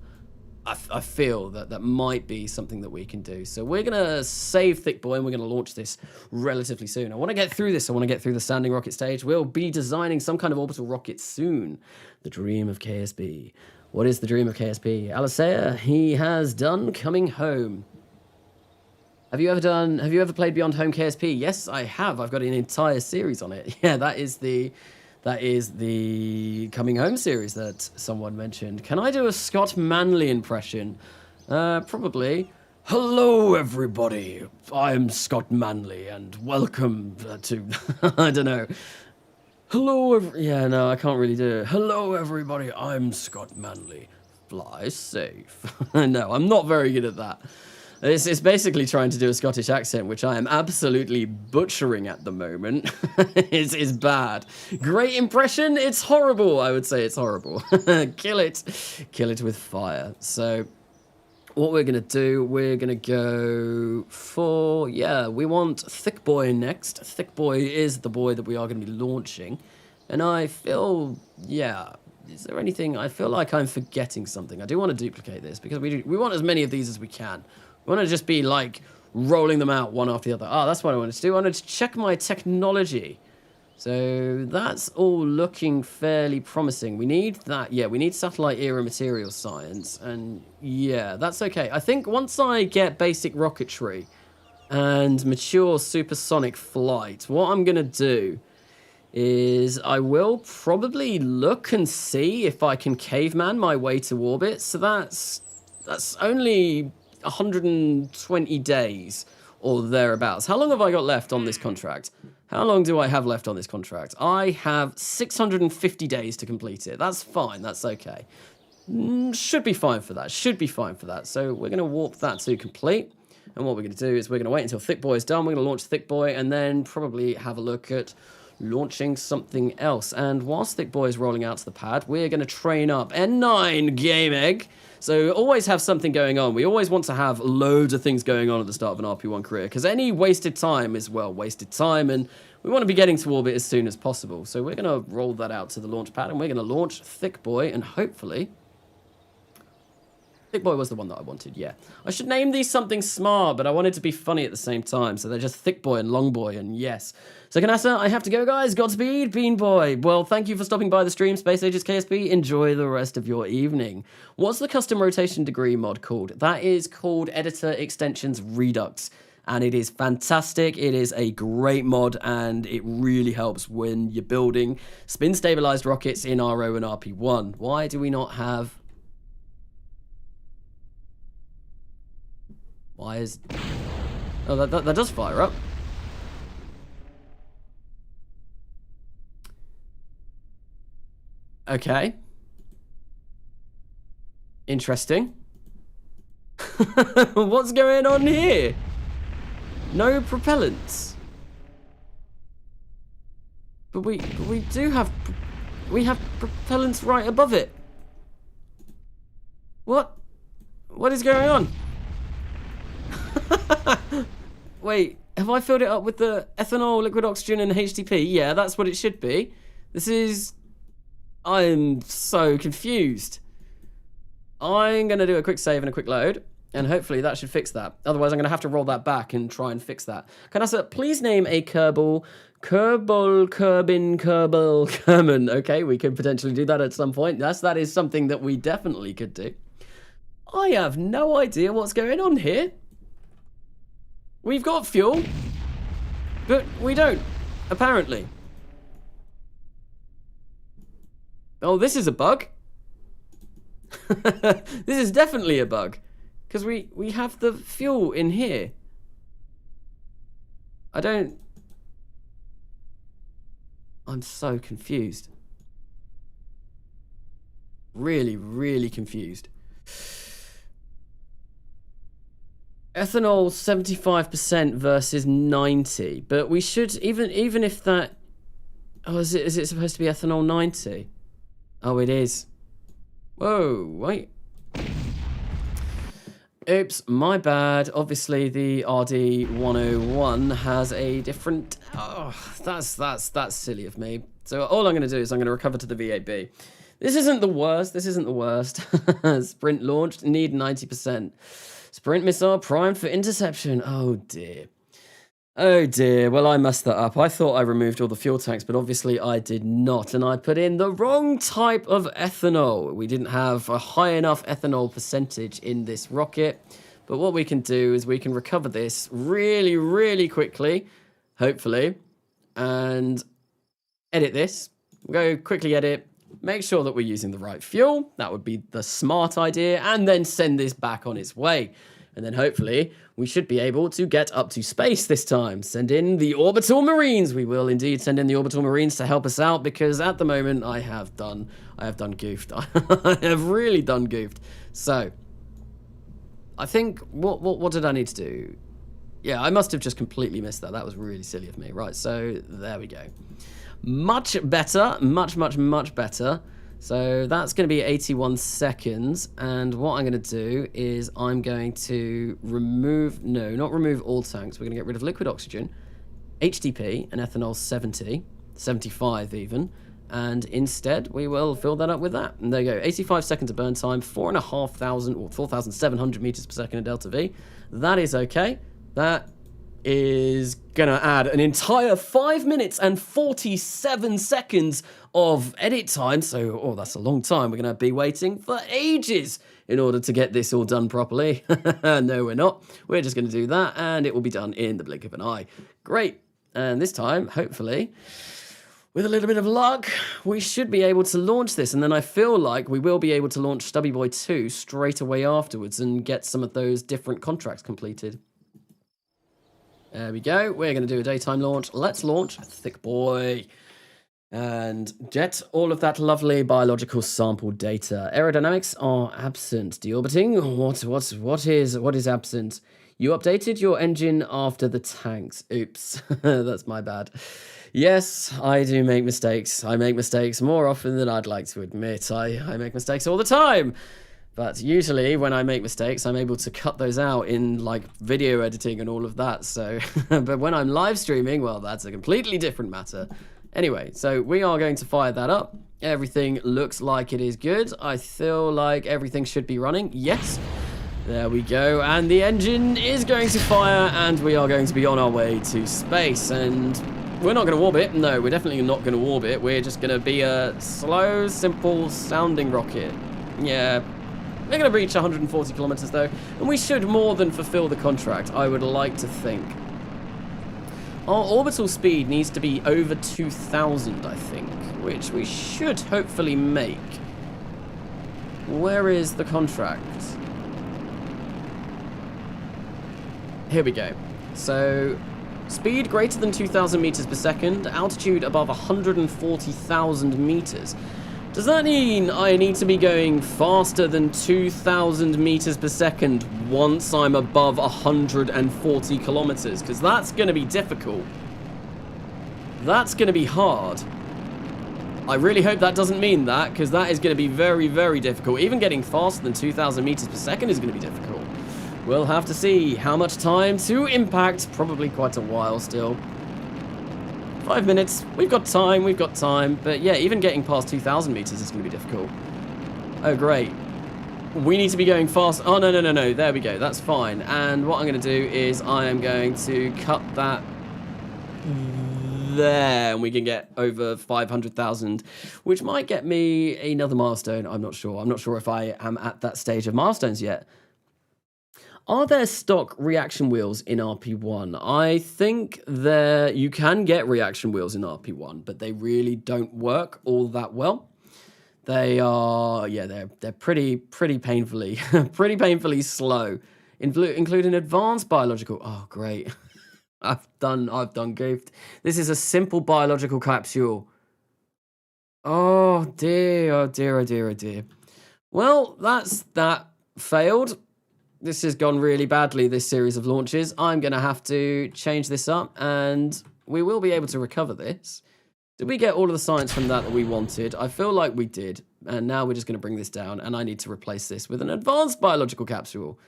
I feel that might be something that we can do. So we're going to save Thick Boy and we're going to launch this relatively soon. I want to get through this. I want to get through the standing rocket stage. We'll be designing some kind of orbital rocket soon. The dream of KSP. What is the dream of KSP? Alicea, he has done Coming Home. Have you ever played Beyond Home KSP? Yes, I have. I've got an entire series on it. Yeah, that is the Coming Home series that someone mentioned. Can I do a Scott Manley impression? Probably. Hello, everybody. I'm Scott Manley, and welcome to... I don't know. Hello, yeah, no, I can't really do it. Hello, everybody. I'm Scott Manley. Fly safe. No, I'm not very good at that. It's basically trying to do a Scottish accent, which I am absolutely butchering at the moment. It's bad. Great impression? It's horrible. I would say it's horrible. Kill it. Kill it with fire. So what we're going to do, we're going to go for, yeah, we want Thick Boy next. Thick Boy is the boy that we are going to be launching. And I feel, yeah, is there anything, I feel like I'm forgetting something. I do want to duplicate this because we want as many of these as we can. We want to just be like rolling them out one after the other. Ah, that's what I wanted to do. I wanted to check my technology. So that's all looking fairly promising. We need that. Yeah, we need satellite era material science. And yeah, that's okay. I think once I get basic rocketry and mature supersonic flight, what I'm going to do is I will probably look and see if I can caveman my way to orbit. So that's only 120 days or thereabouts. How long have I got left on this contract? How long do I have left on this contract? I have 650 days to complete it. That's fine. That's okay. Should be fine for that. Should be fine for that. So we're going to warp that to complete. And what we're going to do is we're going to wait until Thick Boy is done. We're going to launch Thick Boy and then probably have a look at launching something else. And whilst Thick Boy is rolling out to the pad, we're going to train up N9 Game Egg. So always have something going on. We always want to have loads of things going on at the start of an RP1 career, because any wasted time is, well, wasted time, and we want to be getting to orbit as soon as possible. So we're going to roll that out to the launch pad, and we're going to launch Thick Boy, and hopefully... Thick boy was the one that I wanted, yeah. I should name these something smart, but I wanted to be funny at the same time, so they're just thick boy and long boy, and yes. So Canassa, I have to go, guys. Godspeed, Bean Boy. Well, thank you for stopping by the stream, Space Ages KSP. Enjoy the rest of your evening. What's the custom rotation degree mod called? That is called EditorExtensionsRedux, and it is fantastic. It is a great mod, and it really helps when you're building spin-stabilized rockets in RO and RP-1. Why do we not have... Why is... Oh, that does fire up. Okay. Interesting. What's going on here? No propellants. But we do have... We have propellants right above it. What? What is going on? Wait, have I filled it up with the ethanol, liquid oxygen, and HTP? Yeah, that's what it should be. This is... I'm so confused. I'm going to do a quick save and a quick load, and hopefully that should fix that. Otherwise, I'm going to have to roll that back and try and fix that. Canassa, please name a Kerbal, Kerman. Okay, we could potentially do that at some point. That is something that we definitely could do. I have no idea what's going on here. We've got fuel, but we don't, apparently. Oh, this is a bug. This is definitely a bug, because we have the fuel in here. I'm so confused. Really, really confused. Ethanol 75% versus 90, but we should even if that. Oh, is it supposed to be ethanol 90? Oh, it is. Whoa, wait. Oops, my bad. Obviously, the RD-101 has a different. Oh, that's silly of me. So all I'm going to do is I'm going to recover to the VAB. This isn't the worst. This isn't the worst. Sprint launched. Need 90%. Sprint missile primed for interception. Oh dear. Oh dear. Well, I messed that up. I thought I removed all the fuel tanks, but obviously I did not. And I put in the wrong type of ethanol. We didn't have a high enough ethanol percentage in this rocket. But what we can do is we can recover this really, really quickly, hopefully, and edit this. Go quickly edit. Make sure that we're using the right fuel. That would be the smart idea. And then send this back on its way. And then hopefully we should be able to get up to space this time. Send in the orbital marines. We will indeed send in the orbital marines to help us out, because at the moment I have done goofed. I have really done goofed. So I think what did I need to do? Yeah, I must have just completely missed that. That was really silly of me. Right, so there we go. Much better, much better. So that's going to be 81 seconds, and what I'm going to do is I'm going to remove, no, not remove all tanks. We're going to get rid of liquid oxygen, HDP, and ethanol 70, 75 even, and instead we will fill that up with that. And there you go, 85 seconds of burn time, 4,500 or 4,700 meters per second in delta V. That is okay. That is gonna add an entire 5 minutes and 47 seconds of edit time. So, oh, that's a long time. We're gonna be waiting for ages in order to get this all done properly. No, we're not. We're just gonna do that, and it will be done in the blink of an eye. Great. And this time, hopefully, with a little bit of luck, we should be able to launch this. And then I feel like we will be able to launch Stubby Boy 2 straight away afterwards and get some of those different contracts completed. There we go. We're going to do a daytime launch. Let's launch Thick Boy and get all of that lovely biological sample data. Aerodynamics are absent. Deorbiting. What is absent? You updated your engine after the tanks. Oops, that's my bad. Yes, I do make mistakes. I make mistakes more often than I'd like to admit. I make mistakes all the time. But usually when I make mistakes, I'm able to cut those out in like video editing and all of that. So, but when I'm live streaming, well, that's a completely different matter. Anyway, so we are going to fire that up. Everything looks like it is good. I feel like everything should be running. Yes. There we go. And the engine is going to fire, and we are going to be on our way to space. And we're not going to orbit. No, we're definitely not going to orbit. We're just going to be a slow, simple sounding rocket. Yeah. We're going to reach 140 kilometers, though. And we should more than fulfill the contract, I would like to think. Our orbital speed needs to be over 2,000, I think, which we should hopefully make. Where is the contract? Here we go. So, speed greater than 2,000 meters per second, altitude above 140,000 meters. Does that mean I need to be going faster than 2,000 meters per second once I'm above 140 kilometers? Because that's going to be difficult. That's going to be hard. I really hope that doesn't mean that, because that is going to be very, very difficult. Even getting faster than 2,000 meters per second is going to be difficult. We'll have to see how much time to impact. Probably quite a while still. 5 minutes. We've got time. But yeah, even getting past 2,000 meters is going to be difficult. Oh, great. We need to be going fast. Oh, no. There we go. That's fine. And what I'm going to do is I am going to cut that there. And we can get over 500,000, which might get me another milestone. I'm not sure. I'm not sure if I am at that stage of milestones yet. Are there stock reaction wheels in RP-1? I think you can get reaction wheels in RP-1, but they really don't work all that well. They are, yeah, they're pretty painfully, pretty painfully slow, including advanced biological. Oh, great. I've done goofed. This is a simple biological capsule. Oh dear, oh dear, oh dear, oh dear. Well, that failed. This has gone really badly, this series of launches. I'm going to have to change this up, and we will be able to recover this. Did we get all of the science from that we wanted? I feel like we did, and now we're just going to bring this down, and I need to replace this with an advanced biological capsule.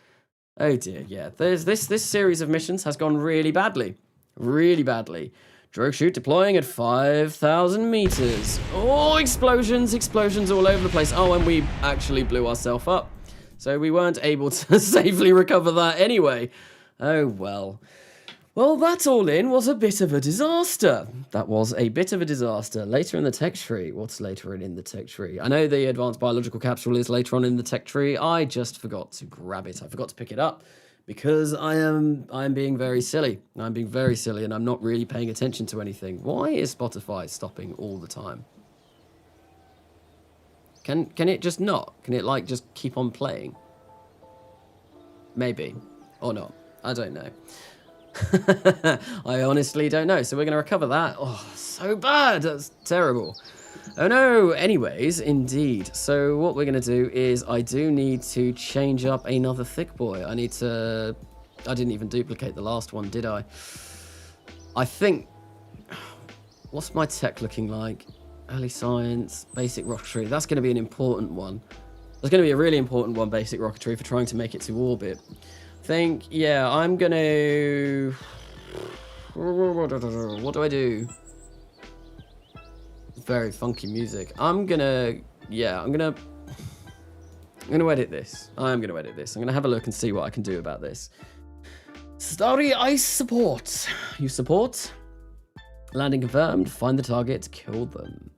Oh dear, yeah. This series of missions has gone really badly. Really badly. Drogue chute deploying at 5,000 meters. Oh, explosions all over the place. Oh, and we actually blew ourselves up. So we weren't able to safely recover that anyway. Oh, well. Well, that all in was a bit of a disaster. That was a bit of a disaster. Later in the tech tree. What's later in the tech tree? I know the advanced biological capsule is later on in the tech tree. I just forgot to grab it. I forgot to pick it up because I'm being very silly. I'm being very silly, and I'm not really paying attention to anything. Why is Spotify stopping all the time? Can it just not? Can it, like, just keep on playing? Maybe. Or not. I don't know. I honestly don't know. So we're going to recover that. Oh, so bad. That's terrible. Oh, no. Anyways, indeed. So what we're going to do is I do need to change up another thick boy. I didn't even duplicate the last one, did I? I think... What's my tech looking like? Early science, basic rocketry. That's going to be an important one. That's going to be a really important one, basic rocketry, for trying to make it to orbit. I think, yeah, I'm going to... What do I do? Very funky music. I'm going to edit this. I'm going to edit this. I'm going to have a look and see what I can do about this. Starry Ice support. You support? Landing confirmed. Find the target. Kill them.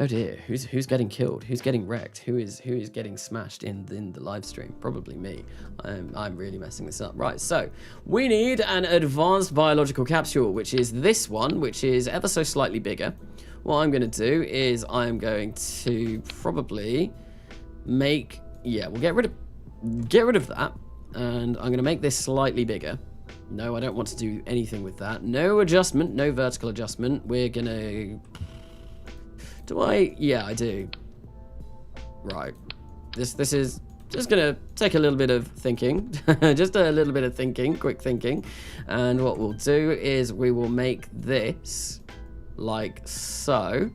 Oh dear, who's getting killed? Who's getting wrecked? Who is getting smashed in the live stream? Probably me. I'm really messing this up. Right, so we need an advanced biological capsule, which is this one, which is ever so slightly bigger. What I'm going to do is I'm going to probably make, yeah, we'll get rid of that, and I'm going to make this slightly bigger. No, I don't want to do anything with that. No adjustment, no vertical adjustment. We're going to... Do I? Yeah, I do. Right. This is just going to take a little bit of thinking. Just a little bit of thinking, quick thinking. And what we'll do is we will make this like so.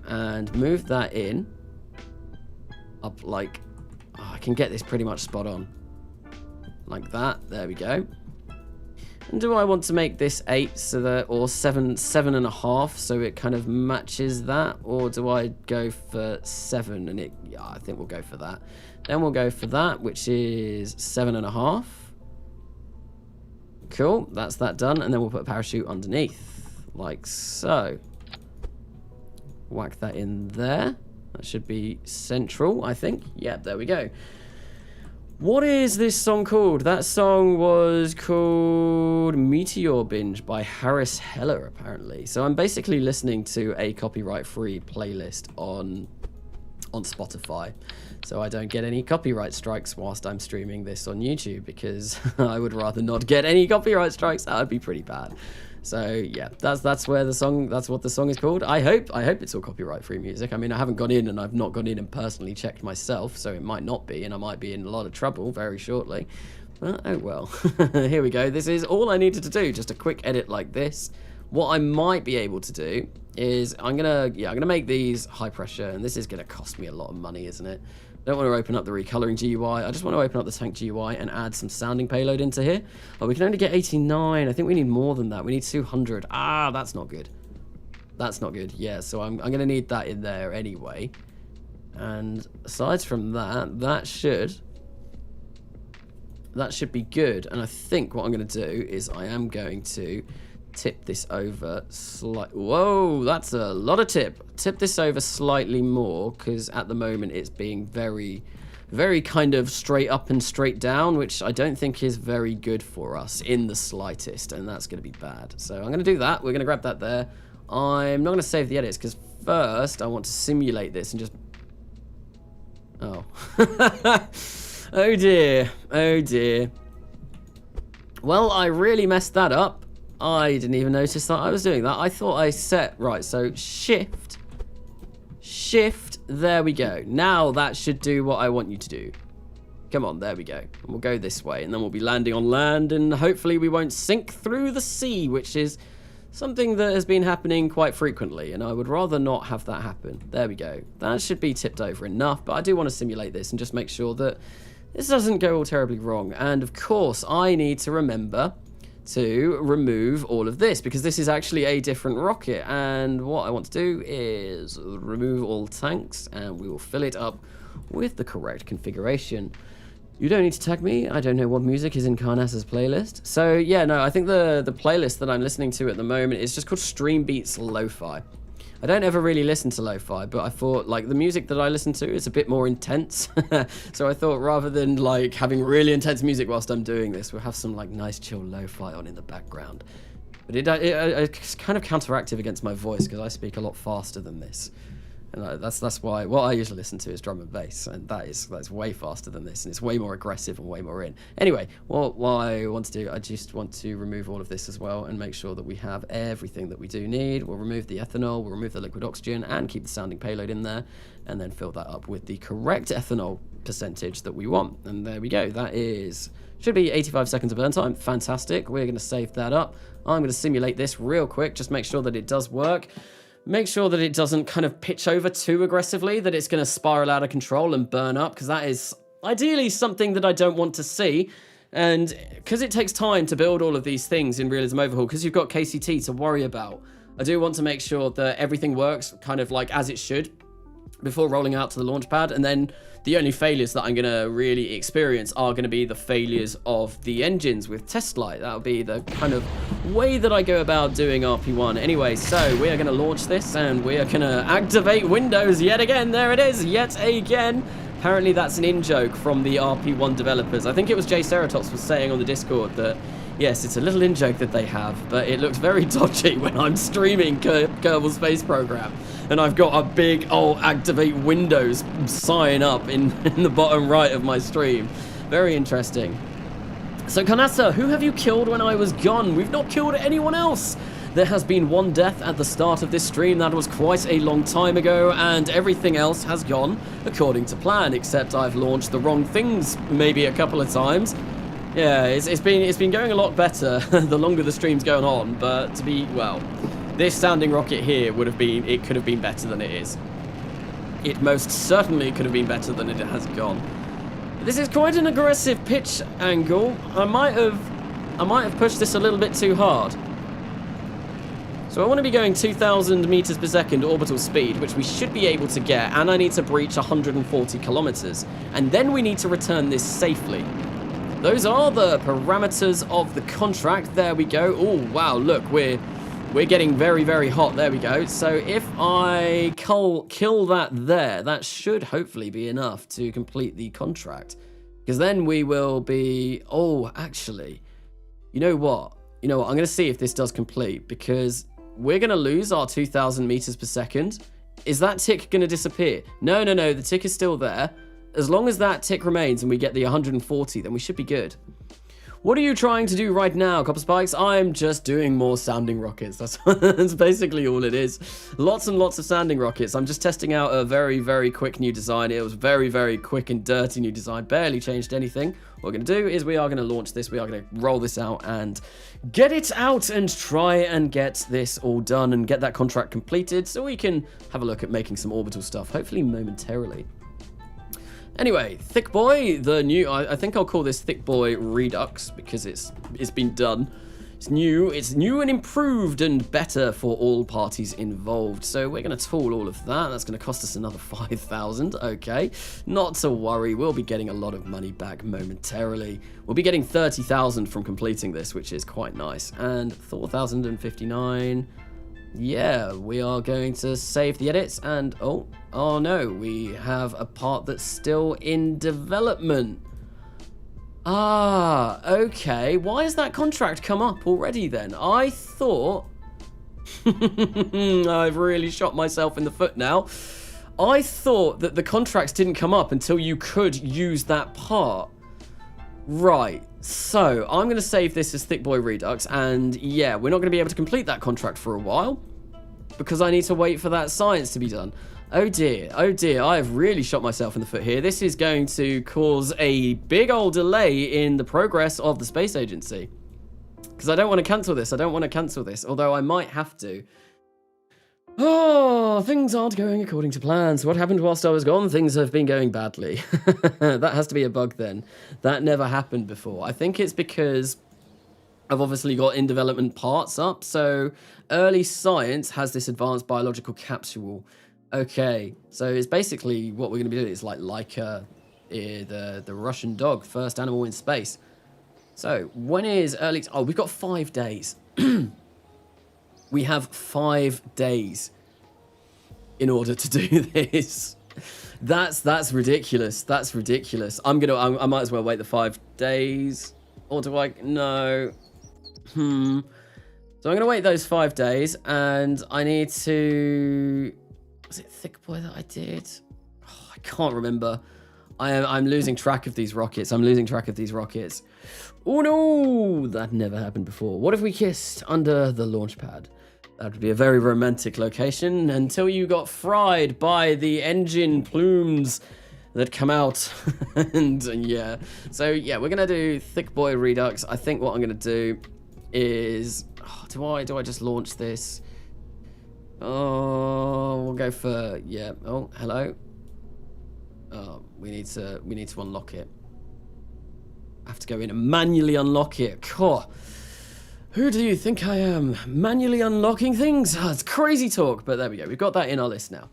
And move that in. Up like... Oh, I can get this pretty much spot on. Like that. There we go. And do I want to make this 8 so that, or 7.5 so it kind of matches that? Or do I go for 7 and it, yeah, I think we'll go for that. Then we'll go for that, which is 7.5. Cool, that's that done. And then we'll put a parachute underneath, like so. Whack that in there. That should be central, I think. Yeah, there we go. What is this song called? That song was called Meteor Binge by Harris Heller, apparently. So I'm basically listening to a copyright-free playlist on Spotify. So I don't get any copyright strikes whilst I'm streaming this on YouTube, because I would rather not get any copyright strikes. That would be pretty bad. So yeah, that's what the song is called. I hope it's all copyright free music. I mean, I haven't gone in and I've not gone in and personally checked myself, so it might not be, and I might be in a lot of trouble very shortly. Oh well. Here we go. This is all I needed to do, just a quick edit like this. What I might be able to do is I'm gonna make these high pressure, and this is gonna cost me a lot of money, isn't it? I don't want to open up the recoloring GUI. I just want to open up the tank GUI and add some sounding payload into here. Oh, we can only get 89. I think we need more than that. We need 200. Ah, that's not good. That's not good. Yeah, so I'm going to need that in there anyway. And aside from that, that should be good. And I think what I'm going to do is I am going to tip this over slightly. Whoa, that's a lot of tip. Tip this over slightly more, because at the moment it's being very, very kind of straight up and straight down, which I don't think is very good for us in the slightest, and that's going to be bad. So I'm going to do that. We're going to grab that there. I'm not going to save the edits, because first I want to simulate this and just... Oh. Oh dear. Oh dear. Well, I really messed that up. I didn't even notice that I was doing that. I thought I set... Right, so shift, there we go. Now that should do what I want you to do. Come on, there we go. And we'll go this way, and then we'll be landing on land, and hopefully we won't sink through the sea, which is something that has been happening quite frequently, and I would rather not have that happen. There we go. That should be tipped over enough, but I do want to simulate this and just make sure that this doesn't go all terribly wrong. And of course, I need to remember to remove all of this, because this is actually a different rocket, and what I want to do is remove all tanks, and we will fill it up with the correct configuration. You don't need to tag me. I don't know what music is in Carnas's playlist. So yeah, no, I think the playlist that I'm listening to at the moment is just called Stream Beats Lo-Fi. I don't ever really listen to lo-fi, but I thought, like, the music that I listen to is a bit more intense. So I thought, rather than, like, having really intense music whilst I'm doing this, we'll have some, like, nice chill lo-fi on in the background. But it's kind of counteractive against my voice, because I speak a lot faster than this. And that's why what I usually listen to is drum and bass, and that's way faster than this, and it's way more aggressive and way more in. Anyway, what I want to do, I just want to remove all of this as well and make sure that we have everything that we do need. We'll remove the ethanol, we'll remove the liquid oxygen, and keep the sounding payload in there, and then fill that up with the correct ethanol percentage that we want. And there we go. That should be 85 seconds of burn time. Fantastic. We're going to save that up. I'm going to simulate this real quick, just make sure that it does work. Make sure that it doesn't kind of pitch over too aggressively, that it's going to spiral out of control and burn up, because that is ideally something that I don't want to see. And because it takes time to build all of these things in Realism Overhaul, because you've got KCT to worry about, I do want to make sure that everything works kind of like as it should before rolling out to the launch pad. And then the only failures that I'm going to really experience are going to be the failures of the engines with test light. That'll be the kind of way that I go about doing RP-1. Anyway, so we are going to launch this, and we are going to activate Windows yet again. There it is, yet again. Apparently that's an in-joke from the RP-1 developers. I think it was Jay Ceratops was saying on the Discord that, yes, it's a little in-joke that they have, but it looks very dodgy when I'm streaming Kerbal Space Program. And I've got a big, activate Windows sign up in the bottom right of my stream. Very interesting. So, Kanasa, who have you killed when I was gone? We've not killed anyone else. There has been one death at the start of this stream. That was quite a long time ago, and everything else has gone according to plan, except I've launched the wrong things maybe a couple of times. Yeah, it's been going a lot better the longer the stream's going on, but to be, well, this sounding rocket here could have been better than it is. It most certainly could have been better than it has gone. This is quite an aggressive pitch angle. I might have I might have pushed this a little bit too hard. So I want to be going 2,000 meters per second orbital speed, which we should be able to get, and I need to breach 140 kilometers. And then we need to return this safely. Those are the parameters of the contract. There we go. Oh, wow, look, we're getting very, very hot. There we go. So if I kill that there, that should hopefully be enough to complete the contract. Because then we will be... Oh, actually, you know what? I'm going to see if this does complete, because we're going to lose our 2,000 meters per second. Is that tick going to disappear? No, the tick is still there. As long as that tick remains and we get the 140, then we should be good. What are you trying to do right now, Copper Spikes? I'm just doing more sounding rockets. That's basically all it is. Lots and lots of sounding rockets. I'm just testing out a very, very quick new design. It was very, very quick and dirty new design. Barely changed anything. What we're going to do is we are going to launch this. We are going to roll this out and get it out and try and get this all done and get that contract completed so we can have a look at making some orbital stuff, hopefully momentarily. Anyway, Thick Boy, the new, I think I'll call this Thick Boy Redux because it's been done. It's new and improved and better for all parties involved. So we're going to tool all of that. That's going to cost us another 5,000. Okay, not to worry. We'll be getting a lot of money back momentarily. We'll be getting 30,000 from completing this, which is quite nice. And 4,059. Yeah, we are going to save the edits and oh no, we have a part that's still in development. Ah, okay. Why has that contract come up already then? I thought... I've really shot myself in the foot now. I thought that the contracts didn't come up until you could use that part. Right, so I'm going to save this as Thick Boy Redux, and yeah, we're not going to be able to complete that contract for a while because I need to wait for that science to be done. Oh dear, I have really shot myself in the foot here. This is going to cause a big old delay in the progress of the space agency. Because I don't want to cancel this, although I might have to. Oh, things aren't going according to plans. What happened whilst I was gone? Things have been going badly. That has to be a bug then. That never happened before. I think it's because I've obviously got in development parts up. So early science has this advanced biological capsule. Okay, so it's basically what we're going to be doing. It's like Laika, the Russian dog, first animal in space. So when is early... Oh, we've got 5 days. We have 5 days in order to do this. That's ridiculous. That's ridiculous. I might as well wait the 5 days. Or do I? No. So I'm gonna wait those 5 days, and I need to. Was it Thick Boy that I did? Oh, I can't remember. I'm losing track of these rockets. Oh no, that never happened before. What if we kissed under the launch pad? That would be a very romantic location until you got fried by the engine plumes that come out. and yeah, so yeah, we're gonna do Thick Boy Redux. I think what I'm gonna do is, do I just launch this? Oh, we'll go for, yeah. Oh, hello. Oh, we need to unlock it. I have to go in and manually unlock it. Cool. Who do you think I am? Manually unlocking things? Oh, it's crazy talk, but there we go. We've got that in our list now.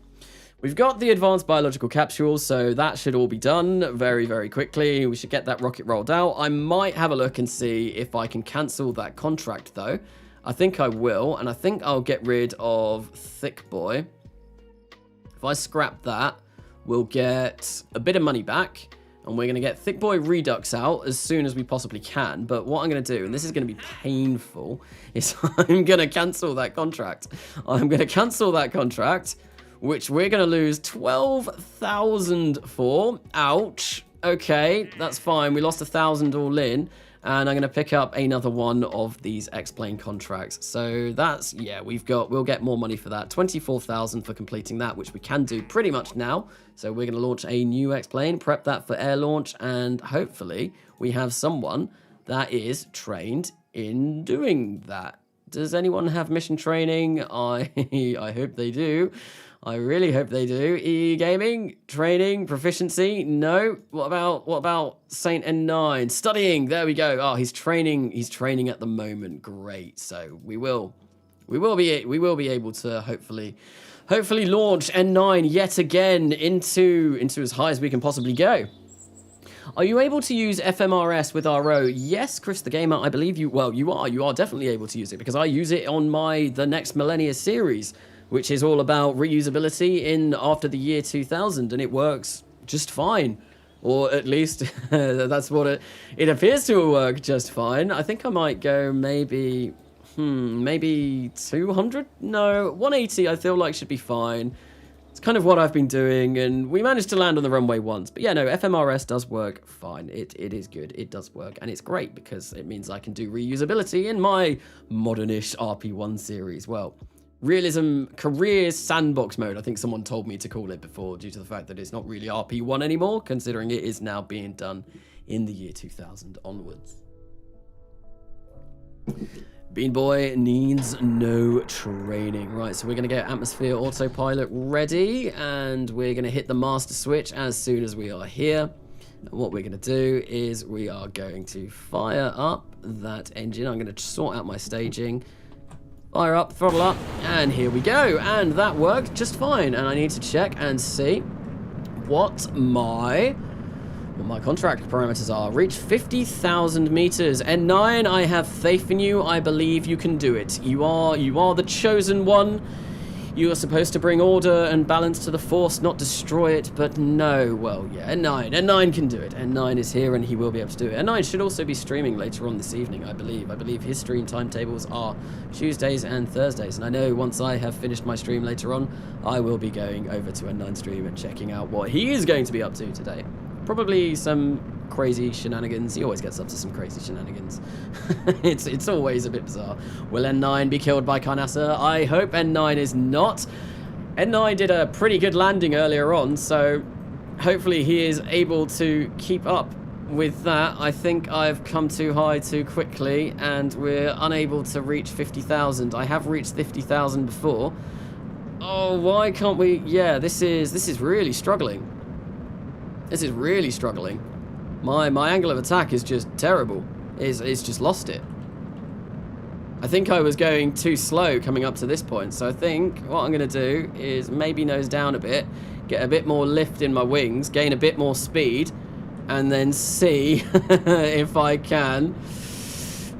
We've got the advanced biological capsule, so that should all be done very, very quickly. We should get that rocket rolled out. I might have a look and see if I can cancel that contract, though. I think I will, and I think I'll get rid of Thick Boy. If I scrap that, we'll get a bit of money back. And we're going to get Thick Boy Redux out as soon as we possibly can. But what I'm going to do, and this is going to be painful, is I'm going to cancel that contract. Which we're going to lose 12,000 for. Ouch. Okay, that's fine. We lost 1,000 all in. And I'm going to pick up another one of these X-Plane contracts. So that's, yeah, we'll get more money for that. 24,000 for completing that, which we can do pretty much now. So we're going to launch a new X-Plane, prep that for air launch, and hopefully we have someone that is trained in doing that. Does anyone have mission training? I hope they do. I really hope they do. E-gaming, training, proficiency. No. What about Saint N9? Studying. There we go. Oh, he's training. He's training at the moment. Great. So we will be able to hopefully launch N9 yet again into as high as we can possibly go. Are you able to use FMRS with RO? Yes, Chris the Gamer, I believe you. Well, you are definitely able to use it because I use it on the Next Millennia series, which is all about reusability in after the year 2000, and it works just fine. Or at least that's what it appears to work just fine. I think I might go maybe 200? No, 180 I feel like should be fine. It's kind of what I've been doing, and we managed to land on the runway once. But yeah, no, FMRS does work fine. It is good. It does work, and it's great because it means I can do reusability in my modernish RP-1 series. Well, Realism Career Sandbox Mode, I think someone told me to call it before, due to the fact that it's not really RP-1 anymore, considering it is now being done in the year 2000 onwards. Bean Boy needs no training. Right, so we're going to get AtmosphereAutopilot ready, and we're going to hit the master switch as soon as we are here. And what we're going to do is we are going to fire up that engine. I'm going to sort out my staging. Fire up, throttle up, and here we go. And that worked just fine. And I need to check and see what my contract parameters are. Reach 50,000 meters. N9, I have faith in you. I believe you can do it. You are the chosen one. You are supposed to bring order and balance to the force, not destroy it. But no, well, yeah, N9 can do it. N9 is here and he will be able to do it. N9 should also be streaming later on this evening, I believe. I believe his stream timetables are Tuesdays and Thursdays. And I know once I have finished my stream later on, I will be going over to N9 stream and checking out what he is going to be up to today. Probably some crazy shenanigans. He always gets up to some crazy shenanigans. it's always a bit bizarre. Will N9 be killed by Carnassa? I hope N9 is not. N9 did a pretty good landing earlier on, so hopefully he is able to keep up with that. I think I've come too high too quickly, and we're unable to reach 50,000. I have reached 50,000 before. Oh, why can't we? Yeah, this is really struggling. This is really struggling. My angle of attack is just terrible. It's just lost it. I think I was going too slow coming up to this point, so I think what I'm going to do is maybe nose down a bit, get a bit more lift in my wings, gain a bit more speed, and then see if I can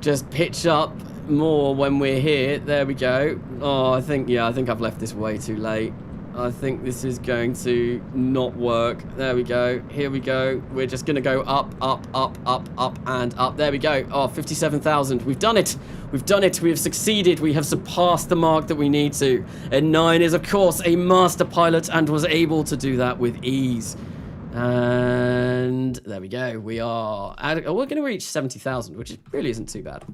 just pitch up more when we're here. There we go. Oh, I think I've left this way too late. I think this is going to not work. There we go. Here we go. We're just going to go up, up, up, up, up, and up. There we go. Oh, 57,000. We've done it. We've done it. We have succeeded. We have surpassed the mark that we need to. N9 is, of course, a master pilot and was able to do that with ease. And there we go. We're going to reach 70,000, which really isn't too bad.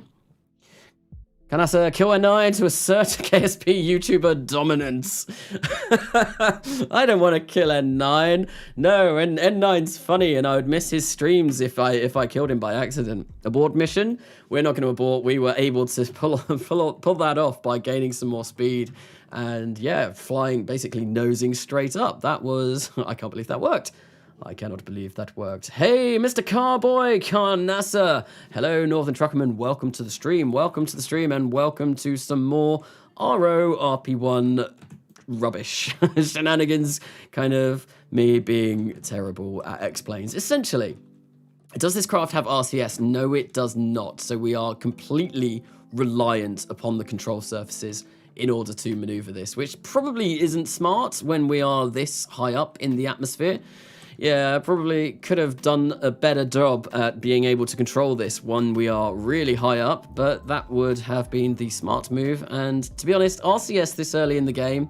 Carnassa, kill N9 to assert KSP YouTuber dominance. I don't want to kill N9. No, N9's funny, and I would miss his streams if I killed him by accident. Abort mission? We're not going to abort. We were able to pull that off by gaining some more speed. And yeah, flying, basically nosing straight up. That was... I can't believe that worked. I cannot believe that worked. Hey, Mr. Carboy, Carnassa. Hello, Northern Truckerman. Welcome to the stream. Welcome to the stream, and welcome to some more RO RP1 rubbish. Shenanigans, kind of me being terrible at explains. Essentially, does this craft have RCS? No, it does not. So we are completely reliant upon the control surfaces in order to maneuver this, which probably isn't smart when we are this high up in the atmosphere. Yeah, probably could have done a better job at being able to control this when we are really high up, but that would have been the smart move. And to be honest, RCS this early in the game,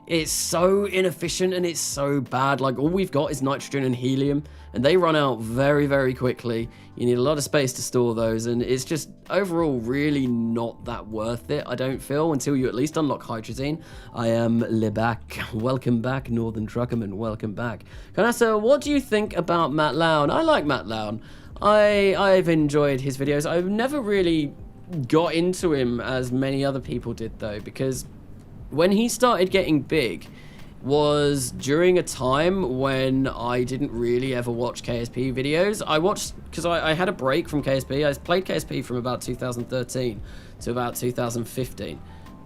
it's so inefficient and it's so bad. Like, all we've got is nitrogen and helium, and they run out very, very quickly. You need a lot of space to store those, and it's just overall really not that worth it, I don't feel, until you at least unlock hydrazine. I am Lebac. Welcome back, Northern Truckerman. Welcome back. Carnassa, what do you think about Matt Lown? I like Matt Lown. I've enjoyed his videos. I've never really got into him as many other people did, though, because when he started getting big, was during a time when I didn't really ever watch KSP videos. I watched, because I had a break from KSP. I played KSP from about 2013 to about 2015.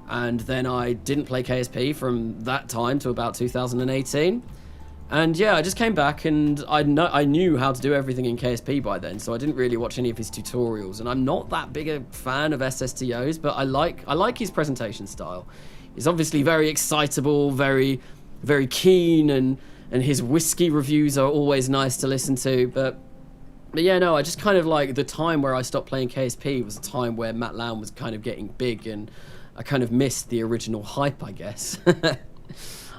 And then I didn't play KSP from that time to about 2018. And yeah, I just came back and I knew how to do everything in KSP by then, so I didn't really watch any of his tutorials. And I'm not that big a fan of SSTOs, but I like his presentation style. He's obviously very excitable, very keen, and his whiskey reviews are always nice to listen to. But yeah, no, I just kind of like the time where I stopped playing KSP was a time where Matt Lamb was kind of getting big, and I kind of missed the original hype, I guess.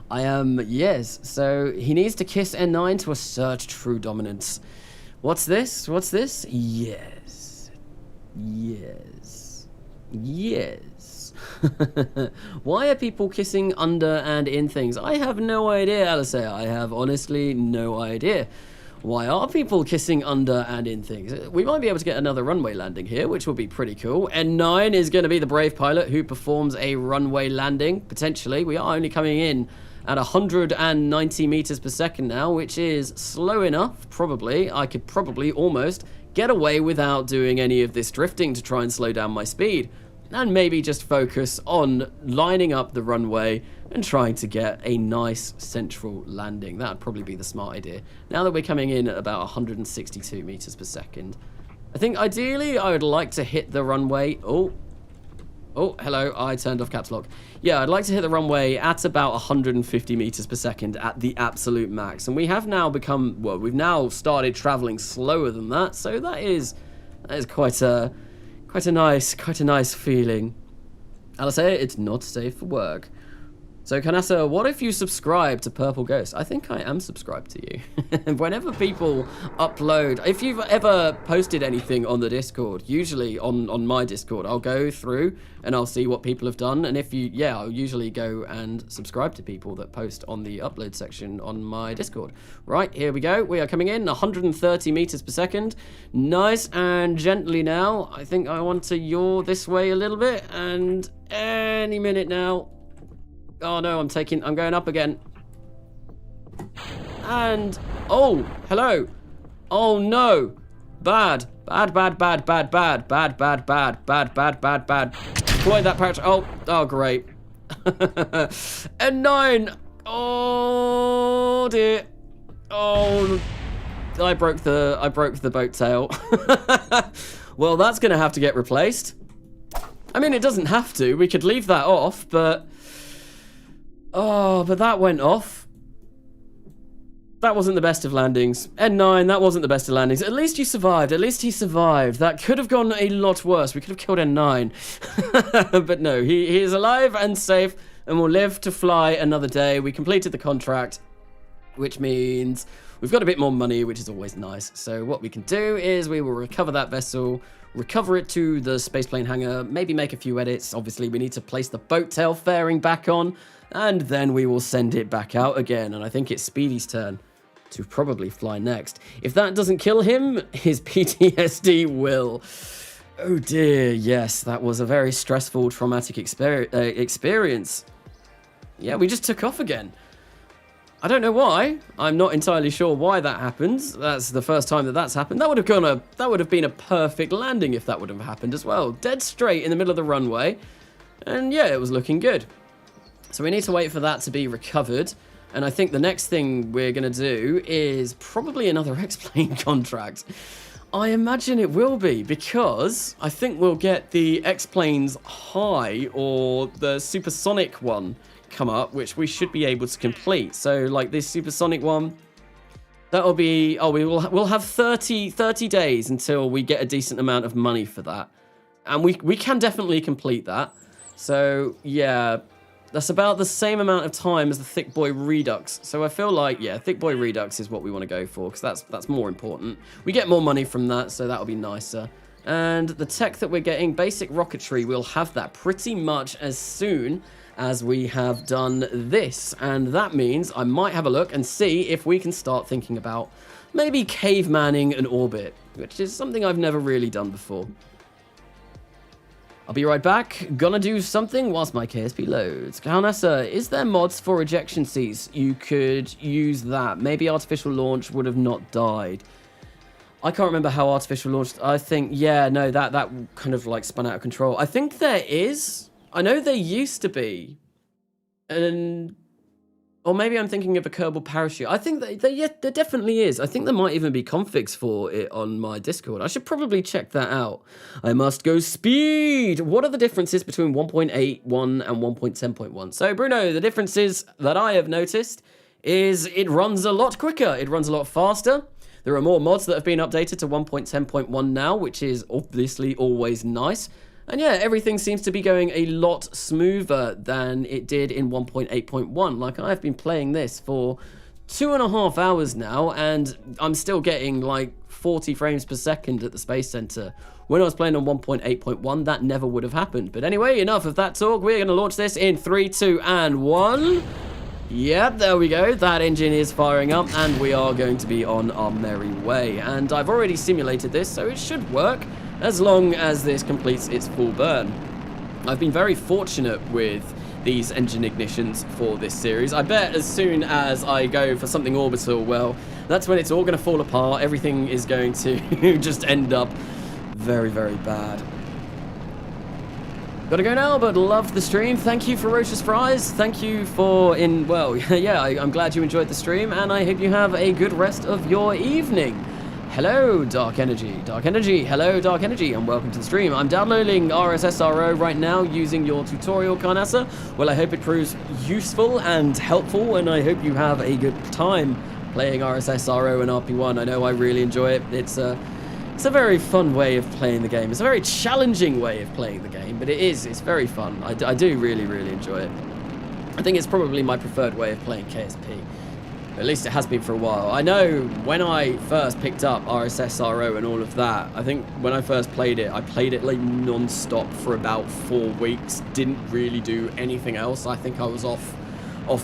Yes, so he needs to kiss N9 to assert true dominance. What's this? What's this? Yes. Yes. Yes. Why are people kissing under and in things? I have no idea, Alisair. I have honestly no idea. Why are people kissing under and in things? We might be able to get another runway landing here, which will be pretty cool. N9 is going to be the brave pilot who performs a runway landing, potentially. We are only coming in at 190 meters per second now, which is slow enough, probably. I could probably almost get away without doing any of this drifting to try and slow down my speed. And maybe just focus on lining up the runway and trying to get a nice central landing. That would probably be the smart idea. Now that we're coming in at about 162 meters per second, I think ideally I would like to hit the runway. Oh, hello, I turned off caps lock. Yeah, I'd like to hit the runway at about 150 meters per second at the absolute max. And we have now become, well, we've now started traveling slower than that. So that is quite a nice feeling. Alisair, it's not safe for work. So, Kanasa, what if you subscribe to Purple Ghost? I think I am subscribed to you. Whenever people upload, if you've ever posted anything on the Discord, usually on my Discord, I'll go through and I'll see what people have done. And if you, yeah, I'll usually go and subscribe to people that post on the upload section on my Discord. Right, here we go. We are coming in 130 meters per second. Nice and gently now. I think I want to yaw this way a little bit, and any minute now. Oh no, I'm going up again. And, oh, hello. Oh no. Bad. Deploy that parachute. Oh, great. N9. Oh dear. Oh, I broke the boat tail. Well, that's gonna have to get replaced. I mean, it doesn't have to. We could leave that off, but... Oh, but that went off. That wasn't the best of landings. N9, that wasn't the best of landings. At least you survived. At least he survived. That could have gone a lot worse. We could have killed N9. But no, he is alive and safe and will live to fly another day. We completed the contract, which means we've got a bit more money, which is always nice. So what we can do is we will recover that vessel, recover it to the spaceplane hangar, maybe make a few edits. Obviously, we need to place the boat tail fairing back on, and then we will send it back out again. And I think it's Speedy's turn to probably fly next. If that doesn't kill him, his PTSD will. Oh dear, yes, that was a very stressful, traumatic experience. Yeah, we just took off again. I don't know why. I'm not entirely sure why that happens. That's the first time that that's happened. That would have been a perfect landing if that would have happened as well. Dead straight in the middle of the runway. And yeah, it was looking good. So we need to wait for that to be recovered. And I think the next thing we're going to do is probably another X-Plane contract. I imagine it will be, because I think we'll get the X-Planes High or the supersonic one come up, which we should be able to complete. So like this supersonic one, that'll be, oh, we'll have 30 days until we get a decent amount of money for that. And we can definitely complete that. So yeah, that's about the same amount of time as the Thick Boy Redux. So I feel like, yeah, Thick Boy Redux is what we want to go for, because that's more important. We get more money from that, so that'll be nicer. And the tech that we're getting, basic rocketry, we'll have that pretty much as soon as we have done this. And that means I might have a look and see if we can start thinking about maybe cavemanning an orbit, which is something I've never really done before. I'll be right back. Gonna do something whilst my KSP loads. Kaunasa, is there mods for ejection seats? You could use that. Maybe artificial launch would have not died. I can't remember how artificial launch... I think, yeah, no, that kind of like spun out of control. I think there is. I know there used to be. And... Or maybe I'm thinking of a Kerbal parachute. I think that yeah, there definitely is. I think there might even be configs for it on my Discord. I should probably check that out. I must go speed. What are the differences between 1.81 and 1.10.1? So, Bruno, the differences that I have noticed is it runs a lot quicker. It runs a lot faster. There are more mods that have been updated to 1.10.1 now, which is obviously always nice. And yeah, everything seems to be going a lot smoother than it did in 1.8.1. Like, I've been playing this for 2.5 hours now, and I'm still getting like 40 frames per second at the Space Center. When I was playing on 1.8.1, that never would have happened. But anyway, enough of that talk. We're going to launch this in 3, 2, and 1. Yep, there we go. That engine is firing up, and we are going to be on our merry way. And I've already simulated this, so it should work as long as this completes its full burn. I've been very fortunate with these engine ignitions for this series. I bet as soon as I go for something orbital, well, that's when it's all going to fall apart. Everything is going to just end up very, very bad. Gotta go now, but love the stream. Thank you, Ferocious Fries. Thank you for yeah, I'm glad you enjoyed the stream, and I hope you have a good rest of your evening. Hello, Dark Energy. Dark Energy, hello, Dark Energy, and welcome to the stream. I'm downloading RSS right now using your tutorial, Karnasa. Well, I hope it proves useful and helpful, and I hope you have a good time playing RSS and RP-1. I know I really enjoy it. It's a very fun way of playing the game. It's a very challenging way of playing the game, but it's very fun. I do really, really enjoy it. I think it's probably my preferred way of playing KSP. At least it has been for a while. I know when I first picked up RSS and all of that, I think when I first played it, I played it like non-stop for about 4 weeks. Didn't really do anything else. I think I was off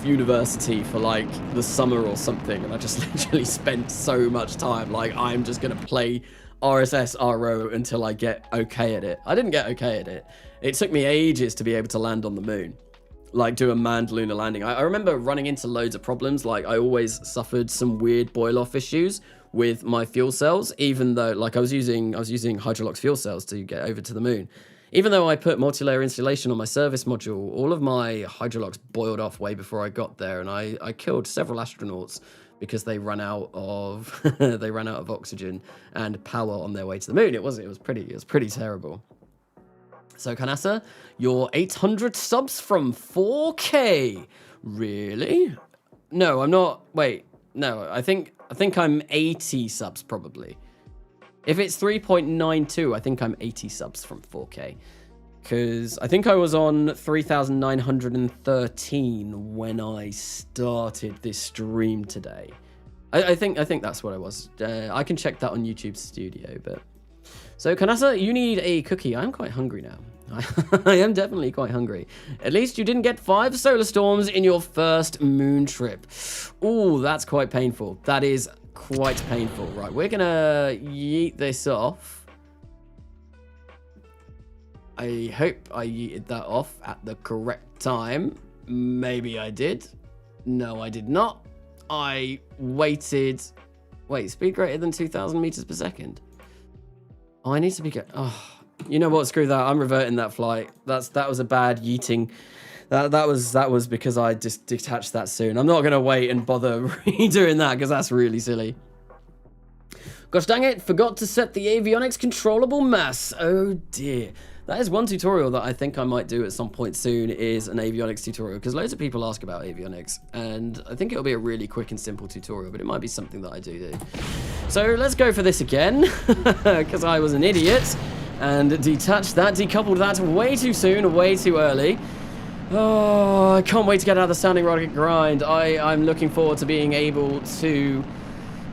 university for like the summer or something, and I just literally spent so much time like, I'm just going to play RSS until I get okay at it. I didn't get okay at it. It took me ages to be able to land on the moon. Like, do a manned lunar landing. I remember running into loads of problems. Like, I always suffered some weird boil-off issues with my fuel cells, even though, like, I was using Hydrolox fuel cells to get over to the moon. Even though I put multi-layer insulation on my service module, all of my Hydrolox boiled off way before I got there, and I killed several astronauts because they ran out of oxygen and power on their way to the moon. It was pretty terrible. So, Kanasa, you're 800 subs from 4K. Really? No, I'm not. Wait, no, I think I'm 80 subs probably. If it's 3.92, I think I'm 80 subs from 4K. Because I think I was on 3,913 when I started this stream today. I think that's what I was. I can check that on YouTube Studio, but... So, Kanasa, you need a cookie. I'm quite hungry now. I am definitely quite hungry. At least you didn't get 5 solar storms in your first moon trip. Ooh, that's quite painful. That is quite painful. Right, we're gonna yeet this off. I hope I yeeted that off at the correct time. Maybe I did. No, I did not. I waited... Wait, speed greater than 2,000 meters per second. Oh, I need to be good. Oh, you know what? Screw that. I'm reverting that flight. That was a bad yeeting. That was because I just detached that soon. I'm not going to wait and bother redoing that because that's really silly. Gosh dang it. Forgot to set the avionics controllable mass. Oh dear. That is one tutorial that I think I might do at some point soon, is an avionics tutorial, because loads of people ask about avionics, and I think it'll be a really quick and simple tutorial, but it might be something that I do. So let's go for this again, because I was an idiot, and detached that, decoupled that way too soon, way too early. Oh, I can't wait to get out of the standing rocket grind. I'm looking forward to being able to...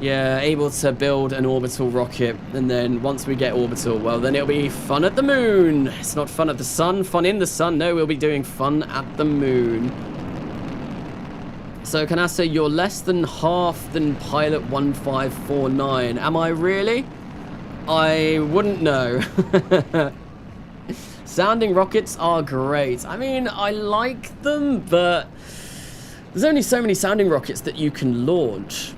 Yeah, able to build an orbital rocket, and then once we get orbital, well, then it'll be fun at the moon. It's not fun at the sun, fun in the sun. No, we'll be doing fun at the moon. So, Kanasa, you're less than half than Pilot 1549. Am I really? I wouldn't know. Sounding rockets are great. I mean, I like them, but there's only so many sounding rockets that you can launch.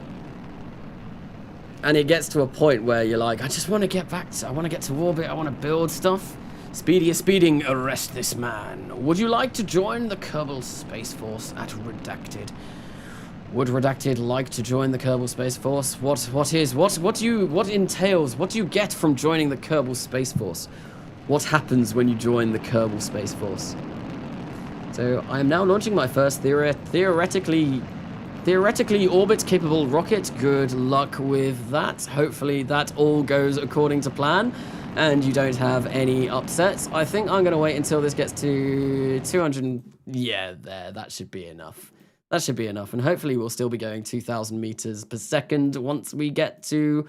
And it gets to a point where you're like, I just want to get back to, I want to get to orbit, I want to build stuff. Speedy is speeding, arrest this man. Would you like to join the Kerbal Space Force at Redacted? Would Redacted like to join the Kerbal Space Force? What entails, what do you get from joining the Kerbal Space Force? What happens when you join the Kerbal Space Force? So I am now launching my first theoretically orbit-capable rocket. Good luck with that. Hopefully that all goes according to plan and you don't have any upsets. I think I'm going to wait until this gets to 200. Yeah, that should be enough. That should be enough, and hopefully we'll still be going 2,000 meters per second once we get to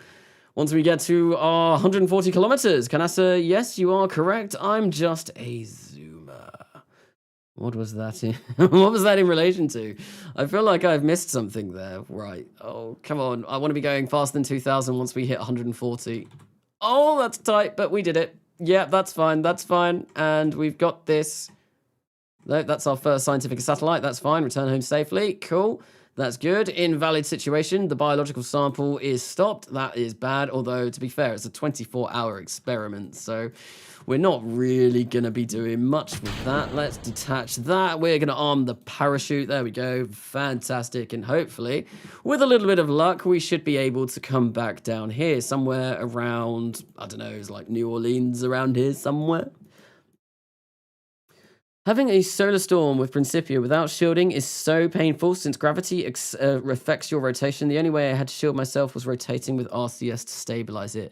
our 140 kilometers. Kanasa, yes, you are correct. I'm just a zoomer. What was that in, what was that in relation to? I feel like I've missed something there. Right. Oh, come on. I want to be going faster than 2,000 once we hit 140. Oh, that's tight, but we did it. Yeah, that's fine. That's fine. And we've got this. No, that's our first scientific satellite. That's fine. Return home safely. Cool. That's good. Invalid situation. The biological sample is stopped. That is bad. Although, to be fair, it's a 24-hour experiment. So we're not really going to be doing much with that. Let's detach that. We're going to arm the parachute. There we go. Fantastic. And hopefully, with a little bit of luck, we should be able to come back down here somewhere around, I don't know, it's like New Orleans around here somewhere. Having a solar storm with Principia without shielding is so painful since gravity affects your rotation. The only way I had to shield myself was rotating with RCS to stabilize it.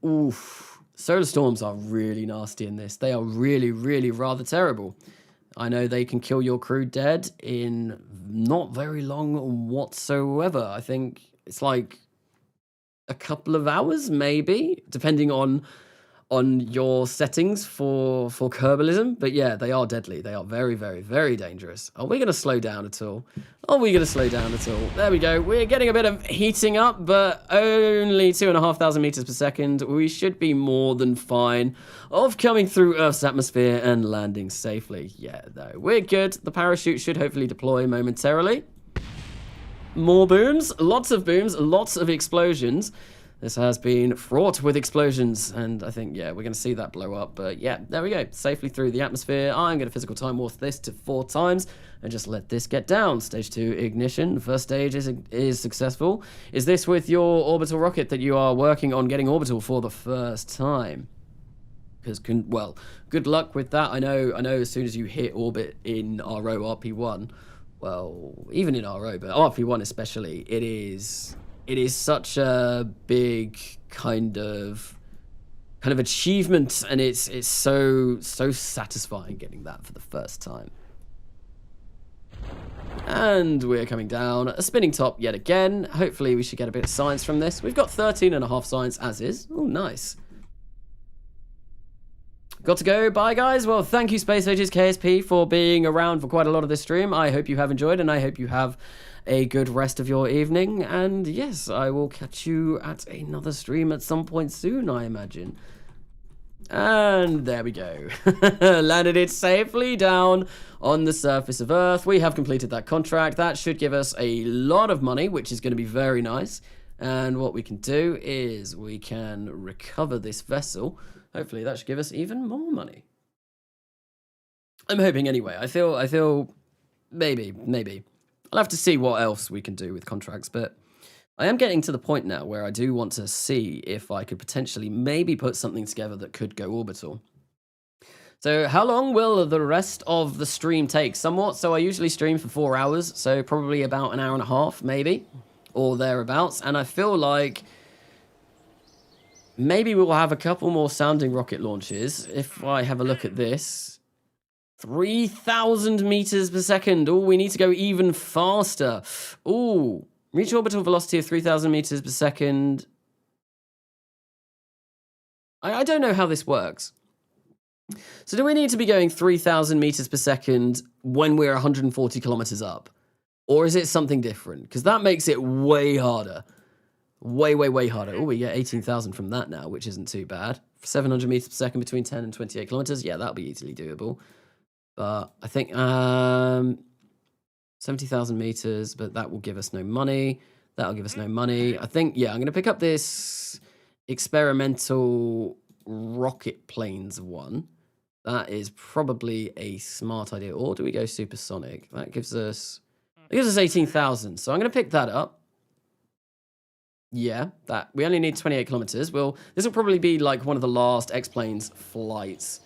Oof. Solar storms are really nasty in this. They are really, really rather terrible. I know they can kill your crew dead in not very long whatsoever. I think it's like a couple of hours, maybe, depending on your settings for Kerbalism. But yeah, they are deadly. They are very, very, very dangerous. Are we going to slow down at all? Are we going to slow down at all? There we go. We're getting a bit of heating up, but only 2,500 meters per second. We should be more than fine of coming through Earth's atmosphere and landing safely. Yeah, no, we're good. The parachute should hopefully deploy momentarily. More booms, lots of explosions. This has been fraught with explosions, and I think, yeah, we're going to see that blow up. But yeah, there we go. Safely through the atmosphere. I'm going to physical time morph this to 4 times and just let this get down. Stage 2 ignition. The first stage is successful. Is this with your orbital rocket that you are working on getting orbital for the first time? Because, well, good luck with that. I know as soon as you hit orbit in RO RP-1, well, even in RO, but RP-1 especially, it is such a big kind of achievement, and it's so satisfying getting that for the first time. And we're coming down a spinning top yet again. Hopefully we should get a bit of science from this. We've got 13.5 science as is. Oh, nice. Got to go. Bye, guys. Well, thank you, Space Ages KSP, for being around for quite a lot of this stream. I hope you have enjoyed, and I hope you have a good rest of your evening. And yes, I will catch you at another stream at some point soon, I imagine. And there we go. Landed it safely down on the surface of Earth. We have completed that contract. That should give us a lot of money, which is going to be very nice. And what we can do is we can recover this vessel. Hopefully that should give us even more money. I'm hoping anyway. I feel maybe. I'll have to see what else we can do with contracts, but I am getting to the point now where I do want to see if I could potentially maybe put something together that could go orbital. So how long will the rest of the stream take? Somewhat. So I usually stream for 4 hours, so probably about an hour and a half, maybe, or thereabouts. And I feel like maybe we'll have a couple more sounding rocket launches. If I have a look at this. 3,000 meters per second. Oh, we need to go even faster. Oh, reach orbital velocity of 3,000 meters per second. I don't know how this works. So do we need to be going 3,000 meters per second when we're 140 kilometers up? Or is it something different? Because that makes it way harder. Way harder. Oh, we get 18,000 from that now, which isn't too bad. 700 meters per second between 10 and 28 kilometers. Yeah, that'll be easily doable. But I think 70,000 meters, but that will give us no money. That'll give us no money. I think, yeah, I'm going to pick up this experimental rocket planes one. That is probably a smart idea. Or do we go supersonic? That gives us 18,000. So I'm going to pick that up. Yeah, that we only need 28 kilometers. Well, this will probably be like one of the last X-Planes flights.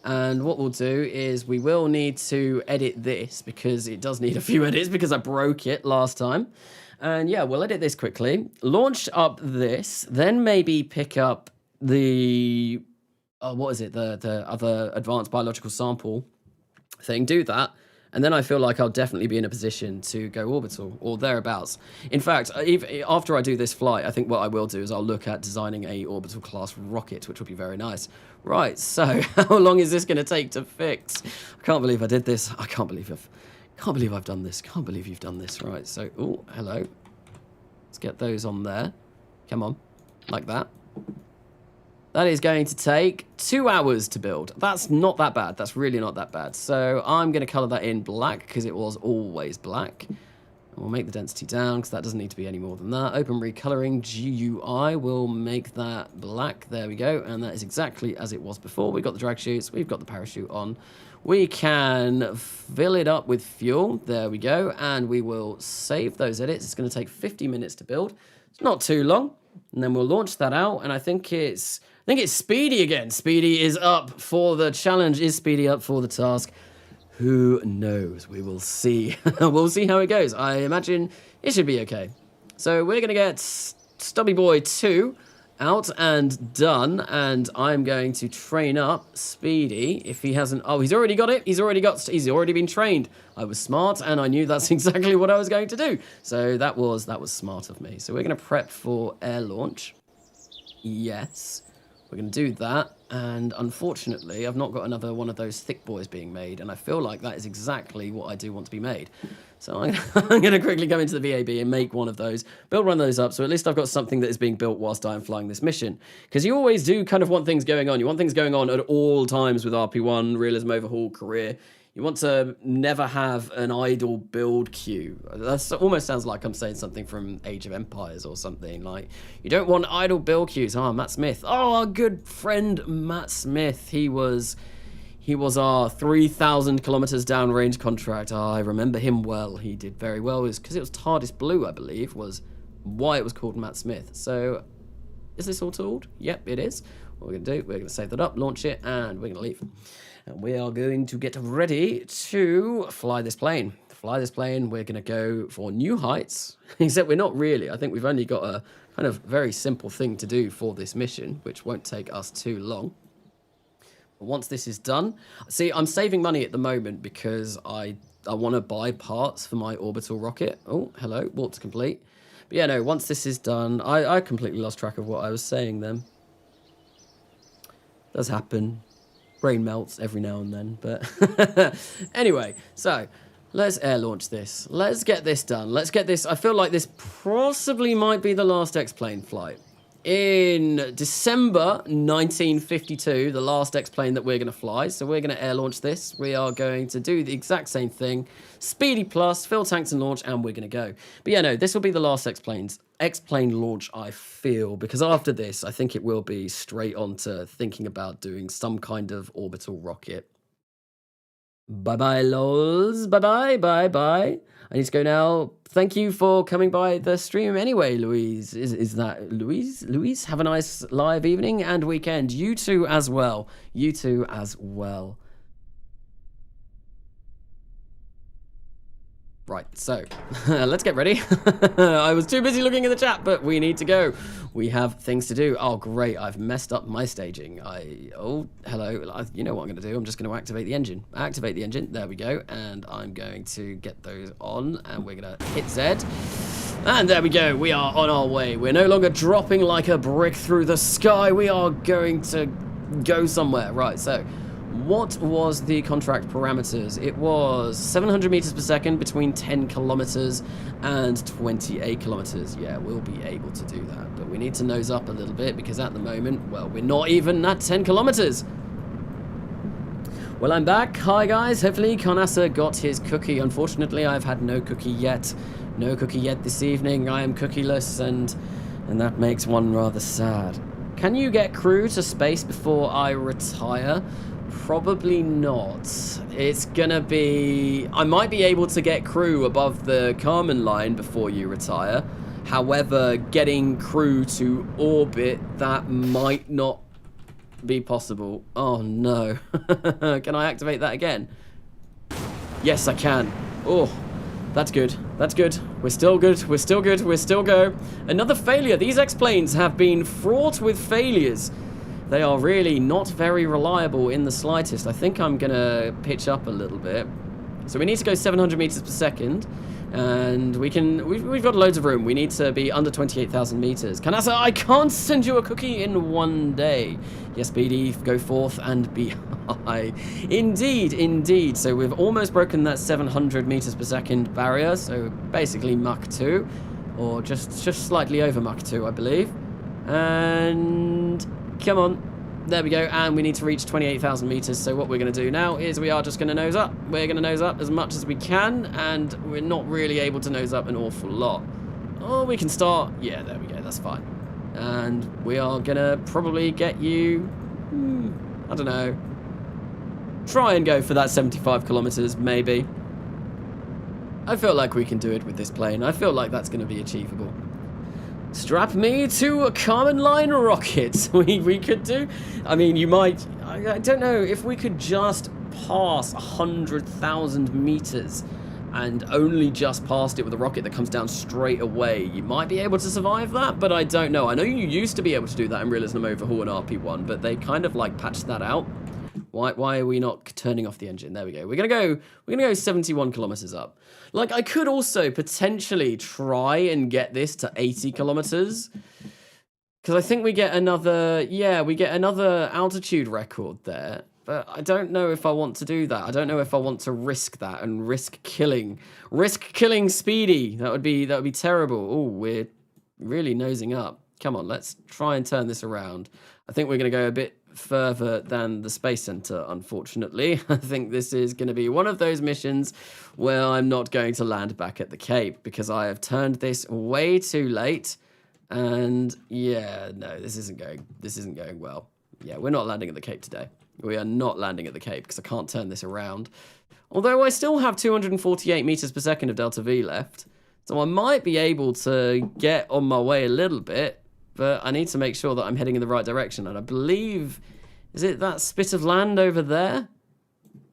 And what we'll do is we will need to edit this because it does need a few edits because I broke it last time. And yeah, we'll edit this quickly. Launch up this, then maybe pick up the, what is it? The other advanced biological sample thing. Do that. And then I feel like I'll definitely be in a position to go orbital or thereabouts. In fact, after I do this flight, I think what I will do is I'll look at designing a orbital class rocket, which will be very nice. Right, so how long is this going to take to fix? I can't believe I did this. I can't believe I've done this. Can't believe you've done this. Right, so, oh, hello. Let's get those on there. Come on, like that. That is going to take 2 hours to build. That's not that bad. That's really not that bad. So I'm going to color that in black because it was always black. And we'll make the density down because that doesn't need to be any more than that. Open recoloring GUI will make that black. There we go. And that is exactly as it was before. We've got the drag chutes. We've got the parachute on. We can fill it up with fuel. There we go. And we will save those edits. It's going to take 50 minutes to build. It's not too long. And then we'll launch that out. And I think it's Speedy again. Speedy is up for the challenge. Is Speedy up for the task? Who knows? We will see. We'll see how it goes. I imagine it should be okay. So we're going to get Stubby Boy 2 out and done. And I'm going to train up Speedy if he hasn't. Oh, he's already got it. He's already been trained. I was smart and I knew that's exactly what I was going to do. So that was smart of me. So we're going to prep for air launch. Yes. We're going to do that, and unfortunately, I've not got another one of those thick boys being made, and I feel like that is exactly what I do want to be made. So I'm going to quickly go into the VAB and make one of those, build one of those up, so at least I've got something that is being built whilst I'm flying this mission. Because you always do kind of want things going on. You want things going on at all times with RP1, Realism Overhaul, Career. You want to never have an idle build queue. That almost sounds like I'm saying something from Age of Empires or something. Like, you don't want idle build queues. Oh, Matt Smith. Oh, our good friend Matt Smith. He was our 3,000 kilometers downrange contract. Oh, I remember him well. He did very well. It was because it was TARDIS Blue, I believe, was why it was called Matt Smith. So, is this all tooled? Yep, it is. What we're going to do, we're going to save that up, launch it, and we're going to leave. And we are going to get ready to fly this plane. We're going to go for new heights. Except we're not really. I think we've only got a kind of very simple thing to do for this mission, which won't take us too long. But once this is done... See, I'm saving money at the moment because I want to buy parts for my orbital rocket. Oh, hello. Warp to complete. But yeah, no, once this is done... I completely lost track of what I was saying then. Does happen. Brain melts every now and then, but anyway, so let's air launch this. Let's get this done. Let's get this. I feel like this possibly might be the last X-Plane flight. In December 1952, the last X-Plane that we're going to fly. So we're going to air launch this. We are going to do the exact same thing. Speedy plus, fill tanks and launch, and we're going to go. But yeah, no, this will be the last X-Plane launch, I feel, because after this, I think it will be straight on to thinking about doing some kind of orbital rocket. Bye-bye, lols. Bye-bye, bye-bye. I need to go now. Thank you for coming by the stream anyway, Louise. Is that Louise? Louise, have a nice live evening and weekend. You too as well. You too as well. Right, so let's get ready. I was too busy looking at the chat, but we need to go. We have things to do. Oh, great. I've messed up my staging. Oh, hello. You know what I'm going to do. I'm just going to activate the engine. Activate the engine. There we go. And I'm going to get those on. And we're going to hit Z. And there we go. We are on our way. We're no longer dropping like a brick through the sky. We are going to go somewhere. Right, so What was the contract parameters? It was 700 meters per second between 10 kilometers and 28 kilometers. Yeah, we'll be able to do that, but we need to nose up a little bit because at the moment, well, we're not even at 10 kilometers. Well, I'm back. Hi, guys. Hopefully, Carnassa got his cookie. Unfortunately, I've had no cookie yet. No cookie yet this evening. I am cookieless, and that makes one rather sad. Can you get crew to space before I retire? Probably not. It's gonna be... I might be able to get crew above the Kármán line before you retire. However, getting crew to orbit, that might not be possible. Oh no. Can I activate that again? Yes, I can. Oh, that's good. That's good. We're still good. We're still good. We're still go. Another failure. These X-planes have been fraught with failures. They are really not very reliable in the slightest. I think I'm gonna pitch up a little bit. So we need to go 700 meters per second. And we've got loads of room. We need to be under 28,000 meters. Carnassa, I can't send you a cookie in one day. Yes, BD, go forth and be high. Indeed, indeed. So we've almost broken that 700 meters per second barrier. So basically Mach 2, or just slightly over Mach 2, I believe. And come on. There we go, and we need to reach 28,000 meters, so what we're going to do now is we are just going to nose up. We're going to nose up as much as we can, and we're not really able to nose up an awful lot. Oh, we can start... Yeah, there we go, that's fine. And we are going to probably get you... I don't know. Try and go for that 75 kilometers, maybe. I feel like we can do it with this plane. I feel like that's going to be achievable. Strap me to a Kármán line rocket. We could do. I mean, you might. I don't know if we could just pass 100,000 meters and only just passed it with a rocket that comes down straight away. You might be able to survive that, but I don't know. I know you used to be able to do that in Realism Overhaul and RP-1, but they kind of like patched that out. Why are we not turning off the engine? There we go. We're gonna go 71 kilometers up. Like, I could also potentially try and get this to 80 kilometers. Because I think we get another, yeah, we get another altitude record there. But I don't know if I want to do that. I don't know if I want to risk that and risk killing Speedy. That would be terrible. Oh, we're really nosing up. Come on, let's try and turn this around. I think we're going to go a bit further than the Space Center, unfortunately. I think this is going to be one of those missions where I'm not going to land back at the Cape because I have turned this way too late. And yeah, no, this isn't going well. Yeah, we're not landing at the Cape today. We are not landing at the Cape because I can't turn this around. Although I still have 248 meters per second of delta V left. So I might be able to get on my way a little bit, but I need to make sure that I'm heading in the right direction. And I believe, is it that spit of land over there?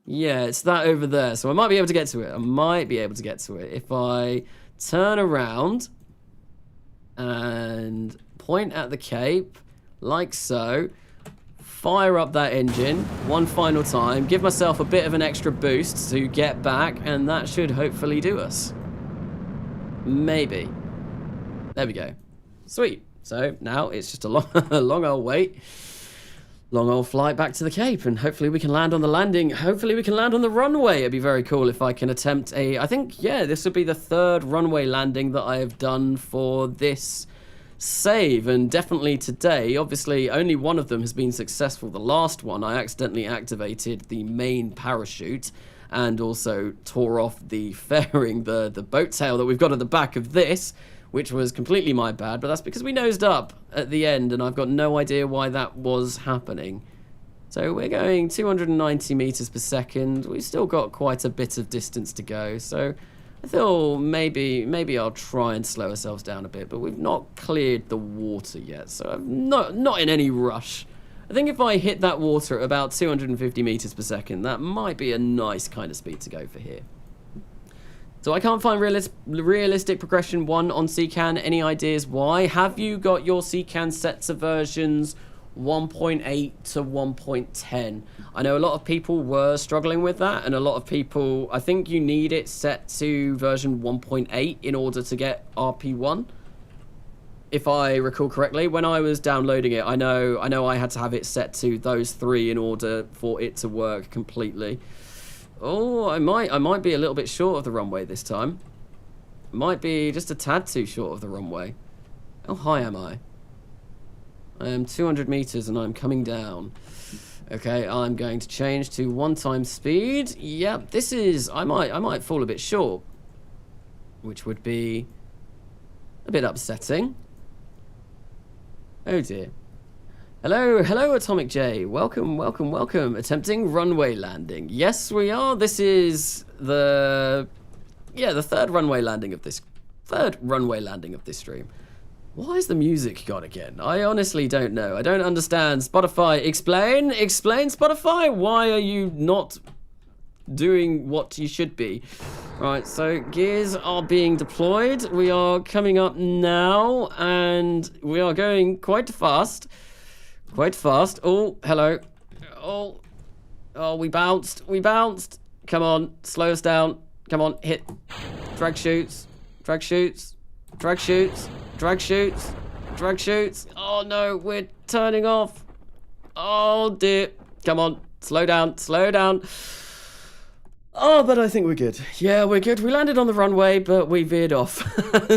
Yeah, it's that over there. So I might be able to get to it. I might be able to get to it if I turn around and point at the Cape, like so. Fire up that engine one final time. Give myself a bit of an extra boost to get back, and that should hopefully do us. Maybe. There we go. Sweet. So now it's just a long old wait. Long old flight back to the Cape, and hopefully we can land on the landing. Hopefully we can land on the runway. It'd be very cool if I can attempt a... I think, yeah, this would be the third runway landing that I have done for this save, and definitely today. Obviously, only one of them has been successful. The last one, I accidentally activated the main parachute and also tore off the fairing, the boat tail that we've got at the back of this, which was completely my bad, but that's because we nosed up at the end, and I've got no idea why that was happening. So we're going 290 meters per second. We've still got quite a bit of distance to go, so I feel maybe I'll try and slow ourselves down a bit, but we've not cleared the water yet, so I'm not in any rush. I think if I hit that water at about 250 meters per second, that might be a nice kind of speed to go for here. So I can't find realistic progression 1 on CCAN. Any ideas why? Have you got your CCAN set to versions 1.8 to 1.10? I know a lot of people were struggling with that, and a lot of people, I think you need it set to version 1.8 in order to get RP-1. if I recall correctly, when I was downloading it, I know I had to have it set to those 3 in order for it to work completely. Oh, I might be a little bit short of the runway this time. Might be just a tad too short of the runway. How high am I? I am 200 meters and I'm coming down. Okay, I'm going to change to 1 times speed. Yep, this is... I might fall a bit short, which would be a bit upsetting. Oh dear. Hello, Atomic J. Welcome. Attempting runway landing. Yes, we are. This is the third runway landing of this stream. Why is the music gone again? I honestly don't know. I don't understand. Spotify, explain Spotify. Why are you not doing what you should be? Right, so gears are being deployed. We are coming up now, and we are going quite fast. Oh, hello. Oh, we bounced. Come on, slow us down. Come on, hit. Drag shoots. Oh no, we're turning off. Oh dear. Come on, slow down. Oh, but I think we're good. Yeah, we're good. We landed on the runway, but we veered off.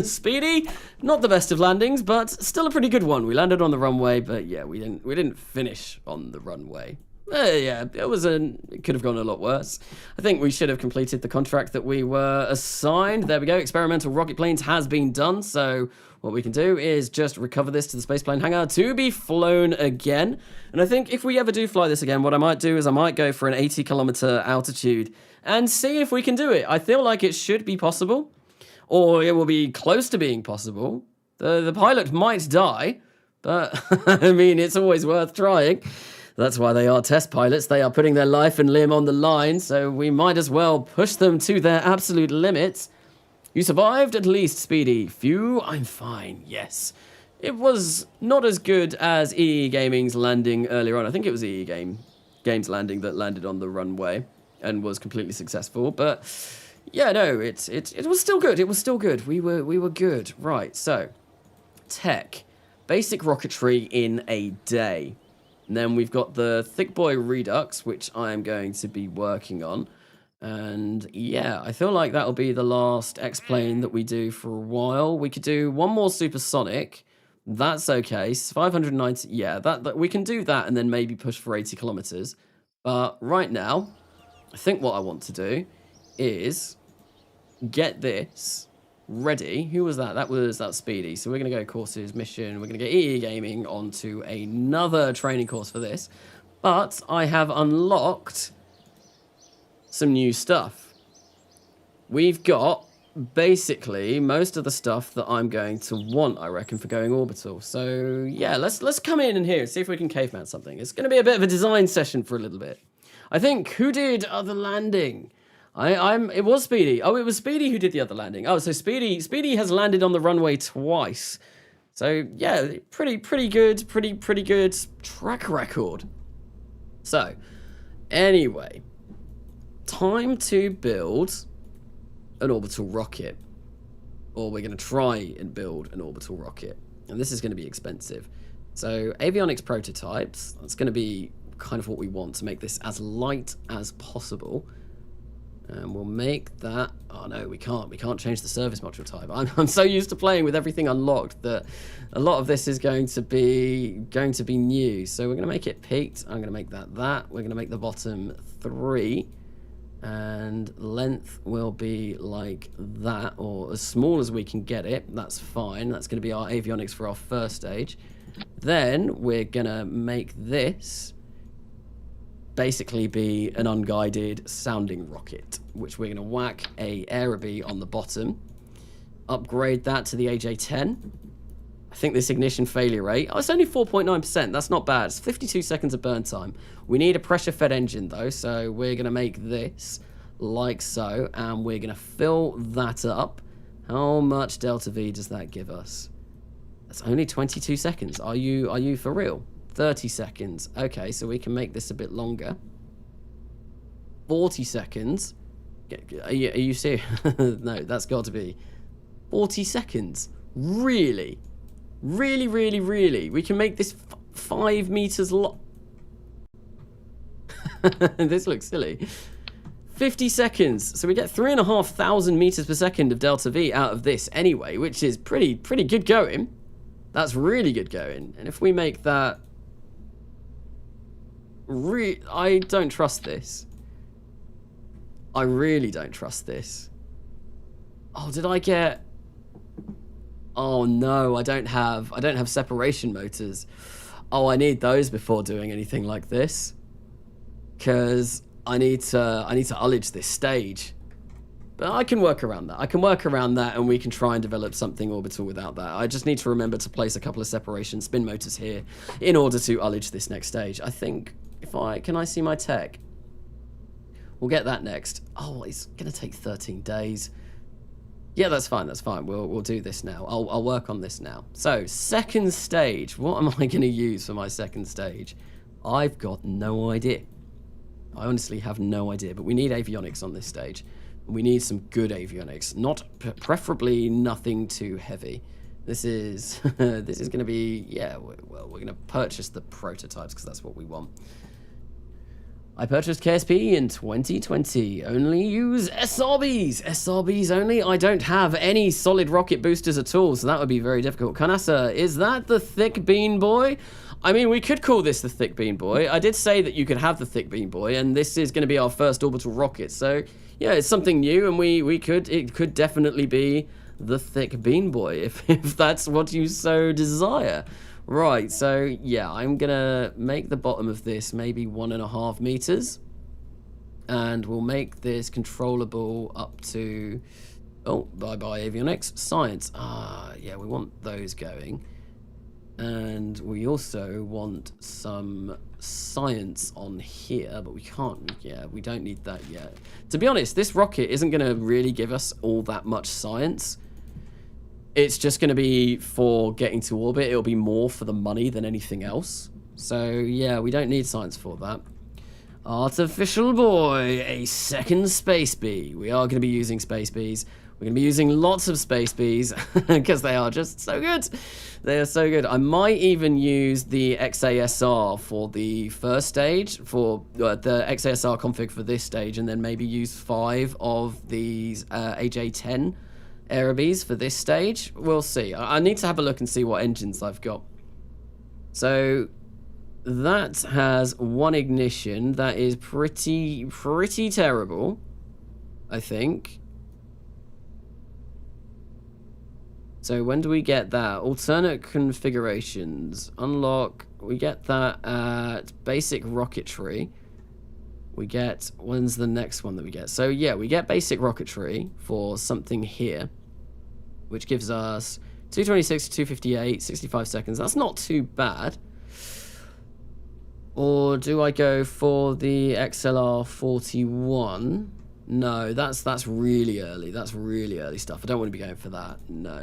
Speedy, not the best of landings, but still a pretty good one. We landed on the runway, but yeah, we didn't finish on the runway. Yeah, it could have gone a lot worse. I think we should have completed the contract that we were assigned. There we go. Experimental rocket planes has been done. So what we can do is just recover this to the spaceplane hangar to be flown again. And I think if we ever do fly this again, what I might do is I might go for an 80-kilometer altitude and see if we can do it. I feel like it should be possible, or it will be close to being possible. The pilot might die, but I mean, it's always worth trying. That's why they are test pilots. They are putting their life and limb on the line, so we might as well push them to their absolute limits. You survived at least, Speedy. Phew, I'm fine, yes. It was not as good as EE Gaming's landing earlier on. I think it was EE Games landing that landed on the runway and was completely successful. But yeah, no, it was still good. It was still good. We were good. Right, so tech. Basic rocketry in a day. And then we've got the Thick Boy Redux, which I am going to be working on. And yeah, I feel like that'll be the last X-Plane that we do for a while. We could do one more supersonic. That's okay. 590, yeah, that we can do that and then maybe push for 80 kilometers. But right now, I think what I want to do is get this ready. Who was that? That was Speedy. So we're going to go courses, mission. We're going to get EE Gaming onto another training course for this. But I have unlocked some new stuff. We've got basically most of the stuff that I'm going to want, I reckon, for going orbital. So yeah, let's come in here and see if we can caveman something. It's going to be a bit of a design session for a little bit. I think, who did other landing? It was Speedy. Oh, it was Speedy who did the other landing. Oh, so Speedy has landed on the runway twice. So yeah, pretty good track record. So anyway, time to build an orbital rocket, or we're going to try and build an orbital rocket, and this is going to be expensive. So avionics prototypes. That's going to be kind of what we want to make this as light as possible. And we'll make that... Oh, no, we can't. We can't change the service module type. I'm so used to playing with everything unlocked that a lot of this is going to be new. So we're going to make it peaked. I'm going to make that. We're going to make the bottom 3. And length will be like that, or as small as we can get it. That's fine. That's going to be our avionics for our first stage. Then we're going to make this basically be an unguided sounding rocket, which we're going to whack a Aerobee on the bottom, upgrade that to the AJ-10. I think this ignition failure rate, it's only 4.9%, that's not bad. It's 52 seconds of burn time. We need a pressure fed engine though, so we're going to make this like so, and we're going to fill that up. How much delta V does that give us? That's only 22 seconds. Are you for real? 30 seconds. Okay, so we can make this a bit longer. 40 seconds. Are you serious? No, that's got to be 40 seconds. Really? Really, really, really. We can make this 5 meters long. This looks silly. 50 seconds. So we get 3,500 meters per second of delta V out of this anyway, which is pretty good going. That's really good going. And if we make that... I don't trust this. I really don't trust this. Oh, did I get... Oh no, I don't have separation motors. Oh, I need those before doing anything like this. Because I need to ullage this stage. But I can work around that. I can work around that, and we can try and develop something orbital without that. I just need to remember to place a couple of separation spin motors here in order to ullage this next stage. I think can I see my tech? We'll get that next. Oh, it's gonna take 13 days. Yeah, that's fine. That's fine. We'll do this now. I'll work on this now. So, second stage. What am I gonna use for my second stage? I've got no idea. I honestly have no idea. But we need avionics on this stage. We need some good avionics, preferably nothing too heavy. This is this is going to be, yeah, well, we're going to purchase the prototypes because that's what we want. I purchased KSP in 2020. Only use SRBs. SRBs only. I don't have any solid rocket boosters at all, so that would be very difficult. Kanasa, is that the thick bean boy? I mean, we could call this the thick bean boy. I did say that you could have the thick bean boy, and this is going to be our first orbital rocket. So, yeah, it's something new, and it could definitely be the thick bean boy if that's what you so desire. Right, so yeah, I'm gonna make the bottom of this maybe 1.5 meters, and we'll make this controllable up to, oh, bye-bye avionics, science. Yeah, we want those going, and we also want some science on here, but we can't, yeah, we don't need that yet. To be honest, this rocket isn't gonna really give us all that much science. It's just going to be for getting to orbit. It'll be more for the money than anything else. So, yeah, we don't need science for that. Artificial boy, a second space bee. We are going to be using space bees. We're going to be using lots of space bees because they are just so good. They are so good. I might even use the XASR for the first stage, for the XASR config for this stage, and then maybe use 5 of these AJ10 Aerobees for this stage. We'll see. I need to have a look and see what engines I've got. So that has 1 ignition. That is pretty terrible, I think. So when do we get that? Alternate configurations. Unlock. We get that at basic rocketry. We get, when's the next one that we get? So yeah, we get basic rocketry for something here, which gives us 226 to 258, 65 seconds. That's not too bad. Or do I go for the XLR41? No, that's really early. That's really early stuff. I don't want to be going for that. No.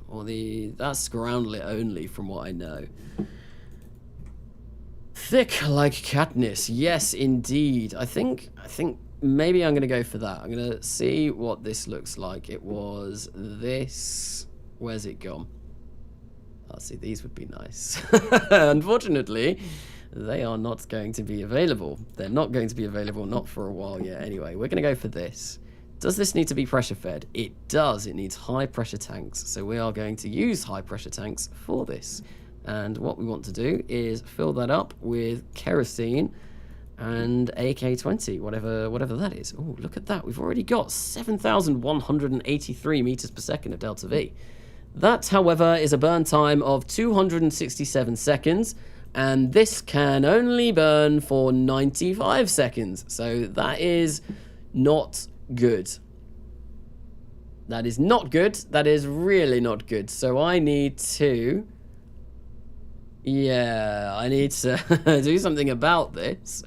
Or that's groundlet only from what I know. Thick like Katniss. Yes, indeed. I think maybe I'm going to go for that. I'm going to see what this looks like. It was this. Where's it gone? I'll see, these would be nice. Unfortunately, they are not going to be available. They're not going to be available, not for a while yet. Anyway, we're going to go for this. Does this need to be pressure fed? It does. It needs high pressure tanks. So we are going to use high pressure tanks for this. And what we want to do is fill that up with kerosene and AK-20, whatever that is. Oh, look at that. We've already got 7,183 meters per second of delta V. That, however, is a burn time of 267 seconds, and this can only burn for 95 seconds. So that is not good. That is not good. That is really not good. So I need to... yeah, I need to do something about this.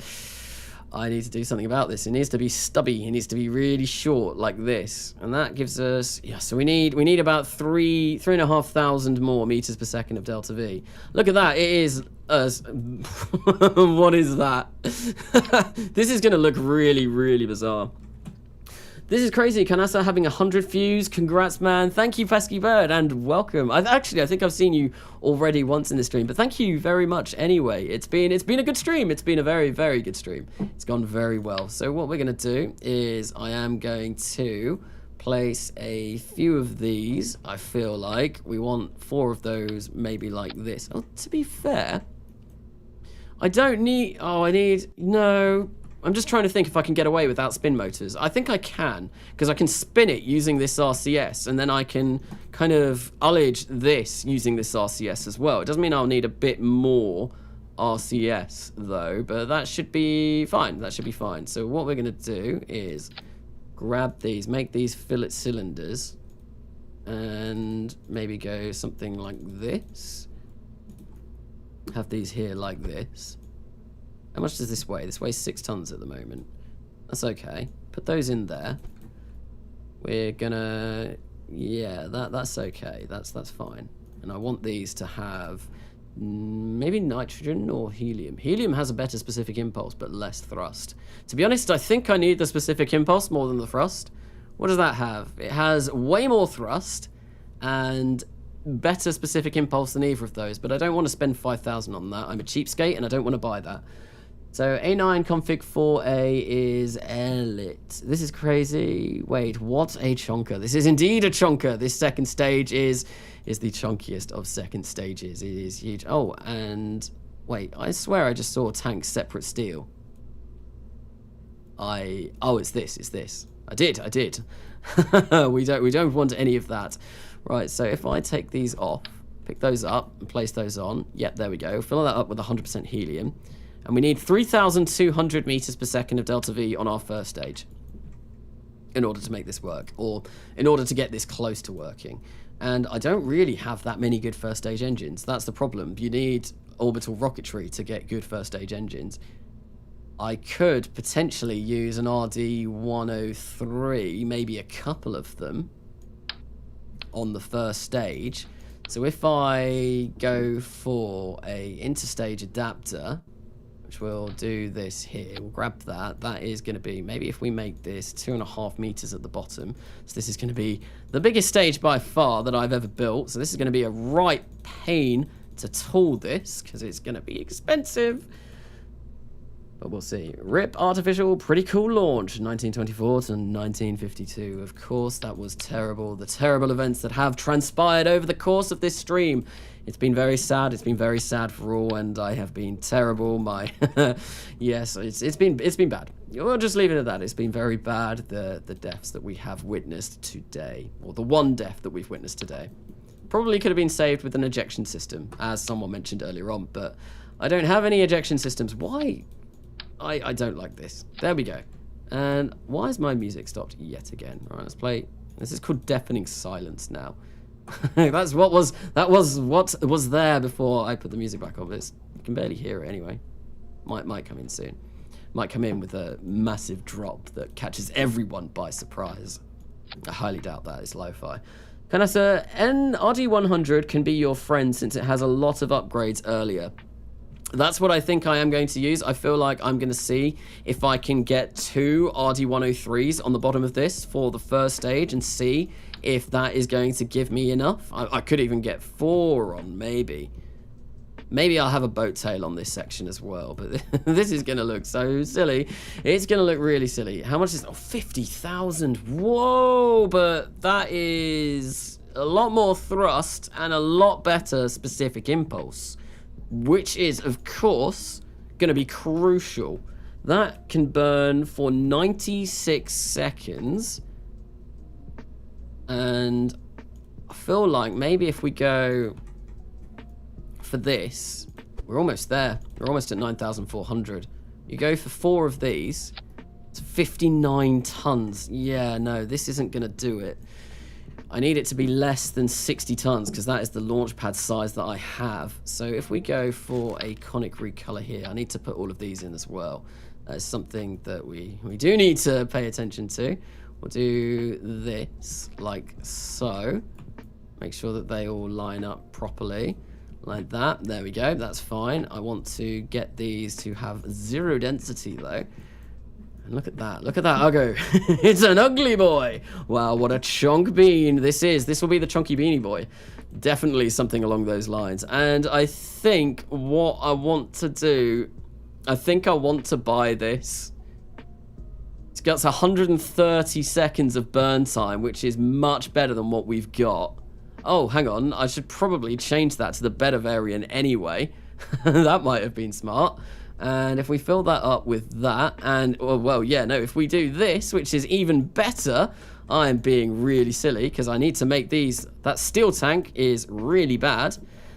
I need to do something about this. It needs to be stubby. It needs to be really short, like this. And that gives us, yeah, so we need about 3,500 more meters per second of delta V. Look at that. It is what is that? This is going to look really, really bizarre. This is crazy. Kanasa having 100 views. Congrats, man. Thank you, Pesky Bird, and welcome. I think I've seen you already once in the stream, but thank you very much anyway. It's been a good stream. It's been a very, very good stream. It's gone very well. So what we're going to do is I am going to place a few of these. I feel like we want 4 of those, maybe like this. Oh, to be fair, I don't need... Oh, no... I'm just trying to think if I can get away without spin motors. I think I can, because I can spin it using this RCS, and then I can kind of ullage this using this RCS as well. It doesn't mean I'll need a bit more RCS, though, but that should be fine. That should be fine. So what we're going to do is grab these, make these fillet cylinders, and maybe go something like this. Have these here like this. How much does this weigh? This weighs 6 tons at the moment. That's okay. Put those in there. We're gonna... Yeah, that's okay. That's fine. And I want these to have maybe nitrogen or helium. Helium has a better specific impulse, but less thrust. To be honest, I think I need the specific impulse more than the thrust. What does that have? It has way more thrust and better specific impulse than either of those, but I don't want to spend 5,000 on that. I'm a cheapskate and I don't want to buy that. So A9 config 4A is Elite. This is crazy. Wait, what a chonker. This is indeed a chonker. This second stage is the chunkiest of second stages. It is huge. Oh, and wait, I swear I just saw tanks separate steel. Oh, it's this. I did. we don't want any of that. Right, so if I take these off, pick those up and place those on. Yep, there we go. Fill that up with 100% helium. And we need 3,200 meters per second of delta V on our first stage in order to make this work, or in order to get this close to working. And I don't really have that many good first stage engines. That's the problem. You need orbital rocketry to get good first stage engines. I could potentially use an RD-103, maybe a couple of them, on the first stage. So if I go for a interstage adapter, which we'll do this here, we'll grab that. That is going to be, maybe if we make this 2.5 meters at the bottom, so this is going to be the biggest stage by far that I've ever built. So this is going to be a right pain to tool this, because it's going to be expensive. But we'll see. RIP Artificial, pretty cool launch, 1924 to 1952. Of course, that was terrible. The terrible events that have transpired over the course of this stream. It's been very sad. It's been very sad for all, and I have been terrible. Yes, it's been bad. We'll just leave it at that. It's been very bad. The deaths that we have witnessed today, or the one death that we've witnessed today, probably could have been saved with an ejection system, as someone mentioned earlier on. But I don't have any ejection systems. Why? I don't like this. There we go. And why is my music stopped yet again? All right, let's play. This is called deafening silence now. That was what was there before I put the music back on. But you can barely hear it anyway. Might come in soon. Might come in with a massive drop that catches everyone by surprise. I highly doubt that. It's lo-fi. Kanasa, NRD100 can be your friend since it has a lot of upgrades earlier. That's what I think I am going to use. I feel like I'm going to see if I can get 2 RD103s on the bottom of this for the first stage and see if that is going to give me enough. I could even get 4 on, maybe. Maybe I'll have a boat tail on this section as well, but this is going to look so silly. It's going to look really silly. How much is... Oh, 50,000. Whoa, but that is a lot more thrust and a lot better specific impulse, which is, of course, going to be crucial. That can burn for 96 seconds. And I feel like maybe if we go for this, we're almost there. We're almost at 9,400. You go for 4 of these, it's 59 tons. Yeah, no, this isn't going to do it. I need it to be less than 60 tons because that is the launch pad size that I have. So if we go for a conic recolor here, I need to put all of these in as well. That is something that we do need to pay attention to. We'll do this like so. Make sure that they all line up properly like that. There we go. That's fine. I want to get these to have 0 density though. And look at that uggo. It's an ugly boy. Wow, what a chonk bean this is. This will be the chunky beanie boy. Definitely something along those lines. And I think what I want to do, I think I want to buy this. It's got 130 seconds of burn time, which is much better than what we've got. Oh, hang on. I should probably change that to the better variant anyway. That might have been smart. And if we fill that up with that, and, well, yeah, no, if we do this, which is even better, I am being really silly because I need to make these. That steel tank is really bad.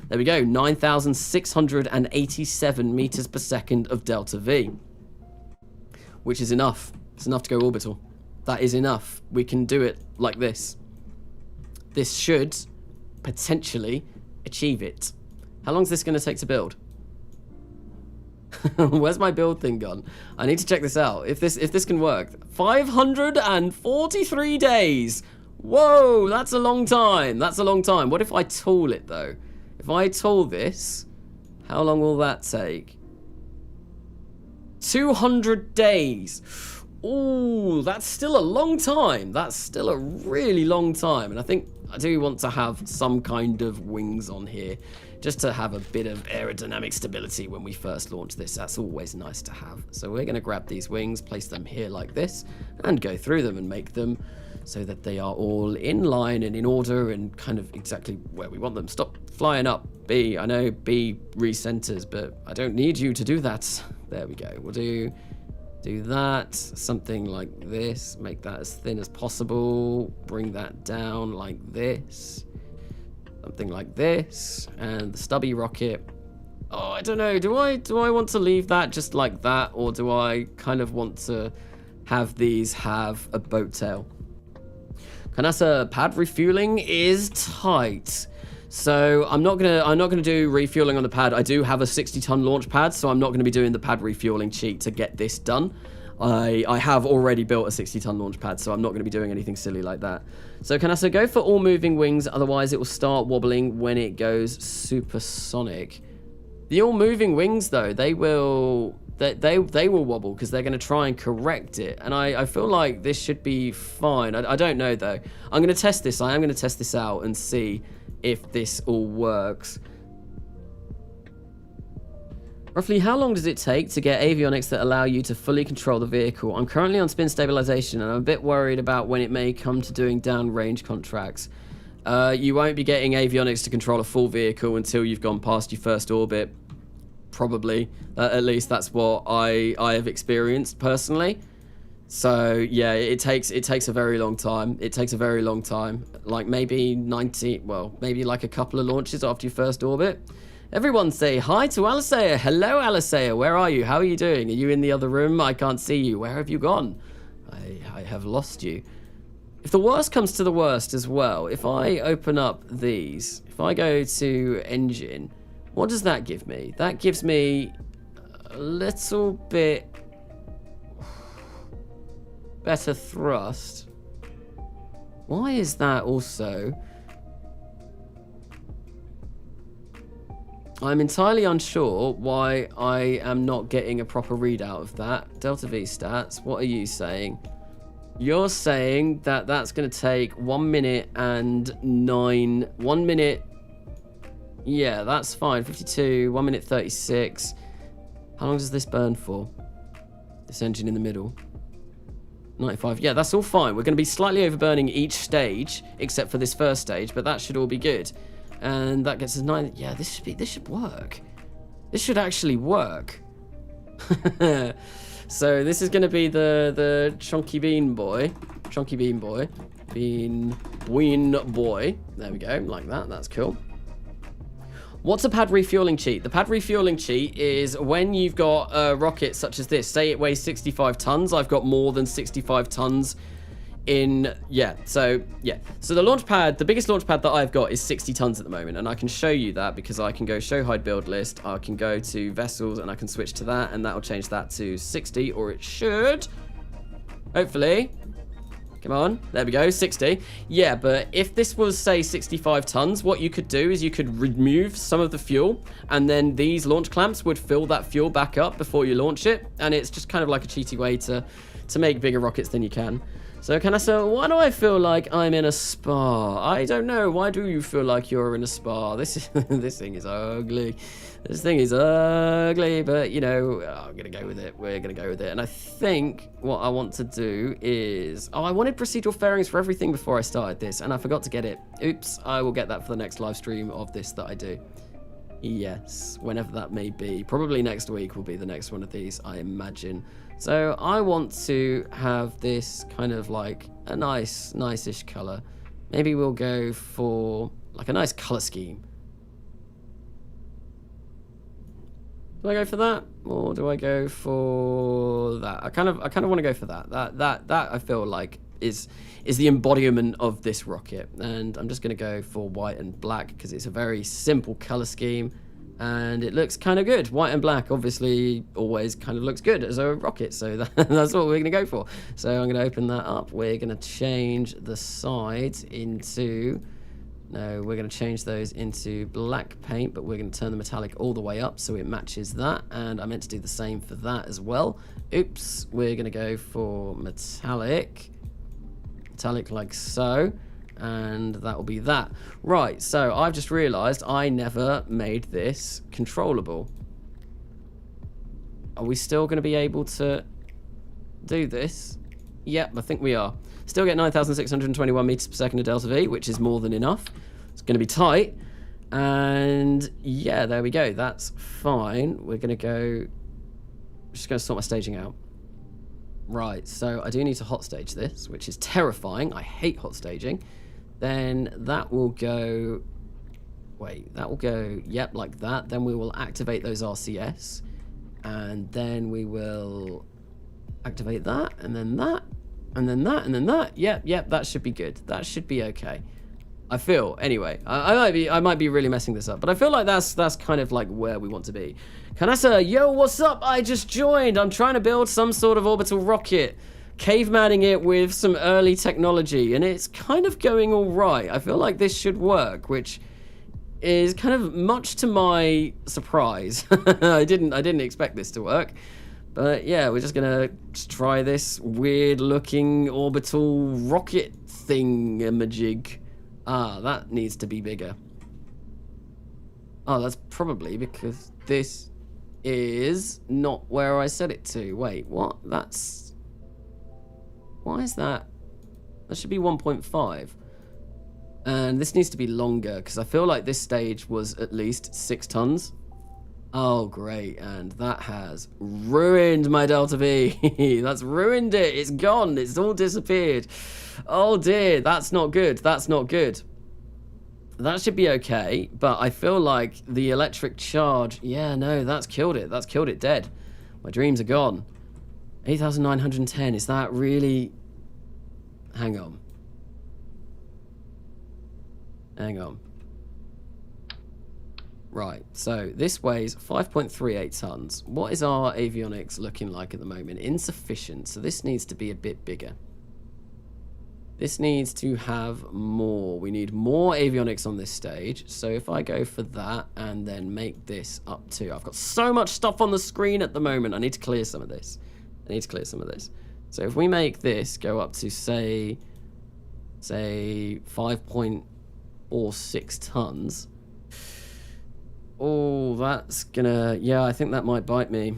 There we go, 9,687 meters per second of delta V, which is enough. It's enough to go orbital. That is enough. We can do it like this. This should potentially achieve it. How long is this going to take to build? Where's my build thing gone? I need to check this out. If this can work. 543 days. Whoa, that's a long time. That's a long time. What if I tool it though? If I tool this, how long will that take? 200 days. Ooh, that's still a long time. That's still a really long time. And I think I do want to have some kind of wings on here, just to have a bit of aerodynamic stability when we first launch this. That's always nice to have. So we're going to grab these wings, place them here like this, and go through them and make them so that they are all in line and in order and kind of exactly where we want them. Stop flying up, B. I know B recenters, but I don't need you to do that. There we go. We'll do that, something like this, make that as thin as possible, bring that down like this, something like this, and the stubby rocket. Oh, I don't know, do I want to leave that just like that, or do I kind of want to have these have a boat tail? Canassa pad refueling is tight. So I'm not gonna do refueling on the pad. I do have a 60-ton launch pad, so I'm not gonna be doing the pad refueling cheat to get this done. I have already built a 60-ton launch pad, so I'm not gonna be doing anything silly like that. So Canassa, go for all moving wings, otherwise it will start wobbling when it goes supersonic. The all moving wings though, they will wobble because they're going to try and correct it, and I feel like this should be fine. I don't know though. I'm going to test this. I am going to test this out and see if this all works. Roughly how long does it take to get avionics that allow you to fully control the vehicle? I'm currently on spin stabilization and I'm a bit worried about when it may come to doing downrange contracts. You won't be getting avionics to control a full vehicle until you've gone past your first orbit. Probably. At least that's what I have experienced personally. So yeah, it takes a very long time. It takes a very long time. Like maybe maybe like a couple of launches after your first orbit. Everyone say hi to Alisea. Hello Alisea, where are you? How are you doing? Are you in the other room? I can't see you. Where have you gone? I have lost you. If the worst comes to the worst as well, if I open up these, if I go to engine, what does that give me? That gives me a little bit better thrust. Why is that also? I'm entirely unsure why I am not getting a proper readout of that. Delta V stats, what are you saying? You're saying that that's going to take 1 minute and 1 minute. Yeah, that's fine. 52, 1 minute 36. How long does this burn for? This engine in the middle. 95. Yeah, that's all fine. We're going to be slightly overburning each stage, except for this first stage, but that should all be good. And that gets us 9. Yeah, this should work. This should actually work. So this is going to be the chunky bean boy. Chunky bean boy. Ween boy. There we go. Like that. That's cool. What's a pad refueling cheat? The pad refueling cheat is when you've got a rocket such as this. Say it weighs 65 tons. I've got more than 65 tons in, so the launch pad, the biggest launch pad that I've got is 60 tons at the moment, and I can show you that because I can go show hide build list, I can go to vessels and I can switch to that, and that will change that to 60, or it should, hopefully. Come on, there we go, 60. Yeah, but if this was, say, 65 tons, what you could do is you could remove some of the fuel, and then these launch clamps would fill that fuel back up before you launch it, and it's just kind of like a cheaty way to to make bigger rockets than you can. So Canassa, why do I feel like I'm in a spa? I don't know. Why do you feel like you're in a spa? This thing is ugly. This thing is ugly, but you know, I'm gonna go with it. We're gonna go with it. And I think what I want to do is, I wanted procedural fairings for everything before I started this, and I forgot to get it. Oops, I will get that for the next live stream of this that I do. Yes, whenever that may be. Probably next week will be the next one of these, I imagine. So I want to have this kind of like a nice-ish color. Maybe we'll go for like a nice color scheme. Do I go for that, or do I go for that? I kind of want to go for that. That I feel like is the embodiment of this rocket, and I'm just going to go for white and black because it's a very simple color scheme. And it looks kind of good. White and black obviously always kind of looks good as a rocket, so that's what we're going to go for. So I'm going to open that up. We're going to change the sides into... No, we're going to change those into black paint, but we're going to turn the metallic all the way up so it matches that. And I meant to do the same for that as well. Oops, we're going to go for metallic. Metallic like so. And that will be that. Right, so I've just realized I never made this controllable. Are we still going to be able to do this? Yep, I think we are. Still get 9,621 meters per second of delta V, which is more than enough. It's going to be tight. And yeah, there we go. That's fine. We're going to go... Just going to sort my staging out. Right, so I do need to hot stage this, which is terrifying. I hate hot staging. Then that will go... Wait, that will go, yep, like that. Then we will activate those RCS. And then we will activate that, and then that, and then that, and then that. Yep, that should be good. That should be okay. I feel, anyway. I might be really messing this up, but I feel like that's kind of like where we want to be. Kanasa, yo, what's up? I just joined. I'm trying to build some sort of orbital rocket. Cavemanning it with some early technology, and it's kind of going all right. I feel like this should work, which is kind of much to my surprise. I didn't expect this to work, but yeah, we're just gonna try this weird looking orbital rocket thingamajig. Ah, that needs to be bigger. Oh, that's probably because this is not where I set it to. Wait, what? That's... Why is that? That should be 1.5. And this needs to be longer, because I feel like this stage was at least 6 tons. Oh, great. And that has ruined my Delta V. That's ruined it. It's gone. It's all disappeared. Oh, dear. That's not good. That's not good. That should be okay, but I feel like the electric charge... Yeah, no, that's killed it. That's killed it dead. My dreams are gone. 8,910, is that really... Hang on. Hang on. Right, so this weighs 5.38 tons. What is our avionics looking like at the moment? Insufficient, so this needs to be a bit bigger. This needs to have more. We need more avionics on this stage. So if I go for that and then make this up to... I've got so much stuff on the screen at the moment. I need to clear some of this. So if we make this go up to, say 5.46 tons. Oh, that's gonna... Yeah, I think that might bite me.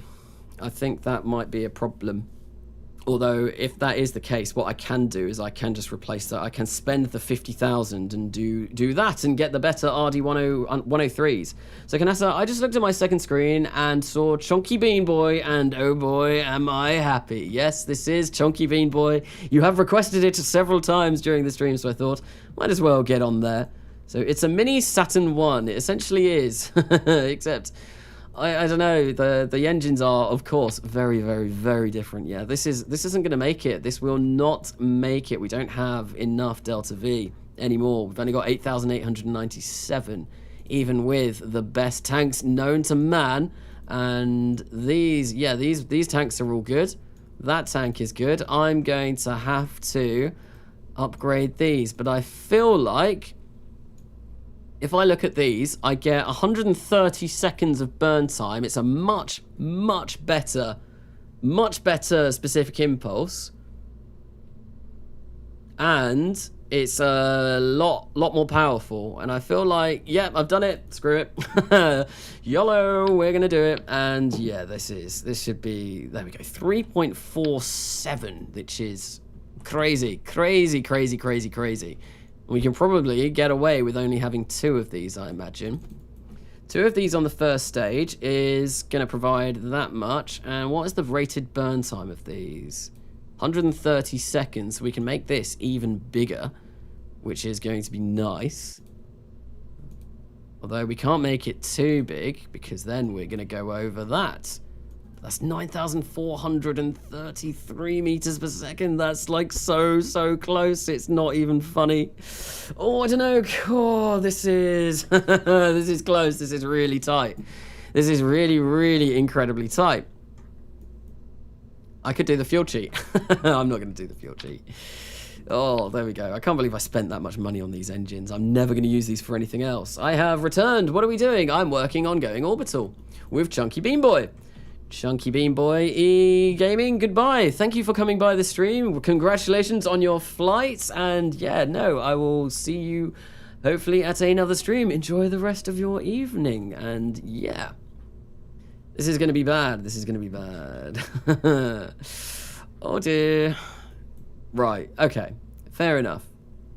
I think that might be a problem. Although, if that is the case, what I can do is I can just replace that. I can spend the 50,000 and do that and get the better RD103s. So, Kanasa, I just looked at my second screen and saw Chunky Bean Boy, and oh boy, am I happy. Yes, this is Chunky Bean Boy. You have requested it several times during the stream, so I thought, might as well get on there. So, it's a mini Saturn 1. It essentially is. Except... I don't know, the engines are, of course, very, very, very different. Yeah, this isn't going to make it. This will not make it. We don't have enough Delta V anymore. We've only got 8,897, even with the best tanks known to man. And these tanks are all good. That tank is good. I'm going to have to upgrade these, but I feel like... If I look at these, I get 130 seconds of burn time. It's a much, much better much better specific impulse, and it's a lot more powerful. And I feel like, yeah, I've done it. Screw it. YOLO, we're gonna do it. And yeah, this should be, there we go, 3.47, which is crazy. We can probably get away with only having 2 of these, I imagine. 2 of these on the first stage is going to provide that much. And what is the rated burn time of these? 130 seconds. We can make this even bigger, which is going to be nice. Although we can't make it too big, because then we're going to go over that. That's 9,433 meters per second. That's like so close. It's not even funny. Oh, I don't know. Oh, this is this is close. This is really tight. This is really incredibly tight. I could do the fuel cheat. I'm not going to do the fuel cheat. Oh, there we go. I can't believe I spent that much money on these engines. I'm never going to use these for anything else. I have returned. What are we doing? I'm working on going orbital with Chunky Bean Boy. Chunky Bean Boy E-Gaming, goodbye. Thank you for coming by the stream. Congratulations on your flight. And yeah, no, I will see you hopefully at another stream. Enjoy the rest of your evening. And yeah, this is going to be bad. This is going to be bad. Oh dear. Right, okay, fair enough.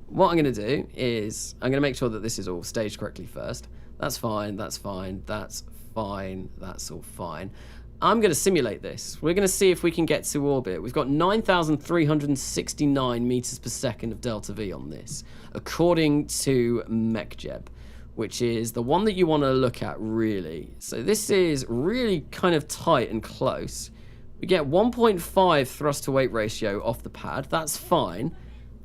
What I'm going to do is I'm going to make sure that this is all staged correctly first. That's fine, that's fine, that's fine, that's all fine. I'm going to simulate this. We're going to see if we can get to orbit. We've got 9,369 meters per second of delta V on this, according to MechJeb, which is the one that you want to look at, really. So this is really kind of tight and close. We get 1.5 thrust to weight ratio off the pad. That's fine.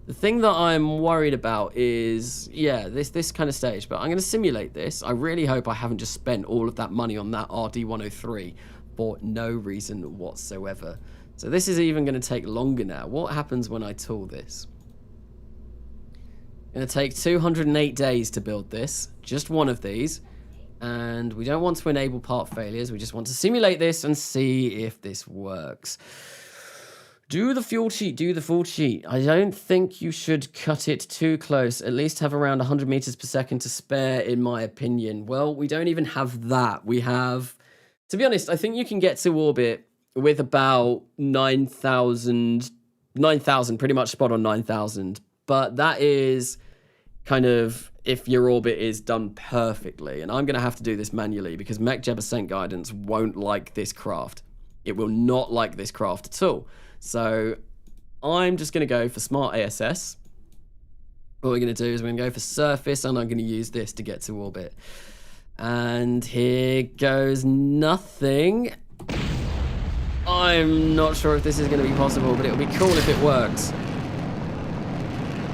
The thing that I'm worried about is, yeah, this kind of stage. But I'm going to simulate this. I really hope I haven't just spent all of that money on that RD103 for no reason whatsoever. So this is even going to take longer now. What happens when I tool this? Going to take 208 days to build this. Just one of these. And we don't want to enable part failures. We just want to simulate this and see if this works. Do the fuel cheat, do the full cheat. I don't think you should cut it too close. At least have around 100 meters per second to spare, in my opinion. Well, we don't even have that. We have, to be honest, I think you can get to orbit with about 9,000, pretty much spot on 9,000. But that is kind of if your orbit is done perfectly. And I'm going to have to do this manually because MechJeb Ascent Guidance won't like this craft. It will not like this craft at all. So I'm just going to go for Smart ASS. What we're going to do is we're going to go for Surface, and I'm going to use this to get to orbit. And here goes nothing. I'm not sure if this is going to be possible, but it'll be cool if it works.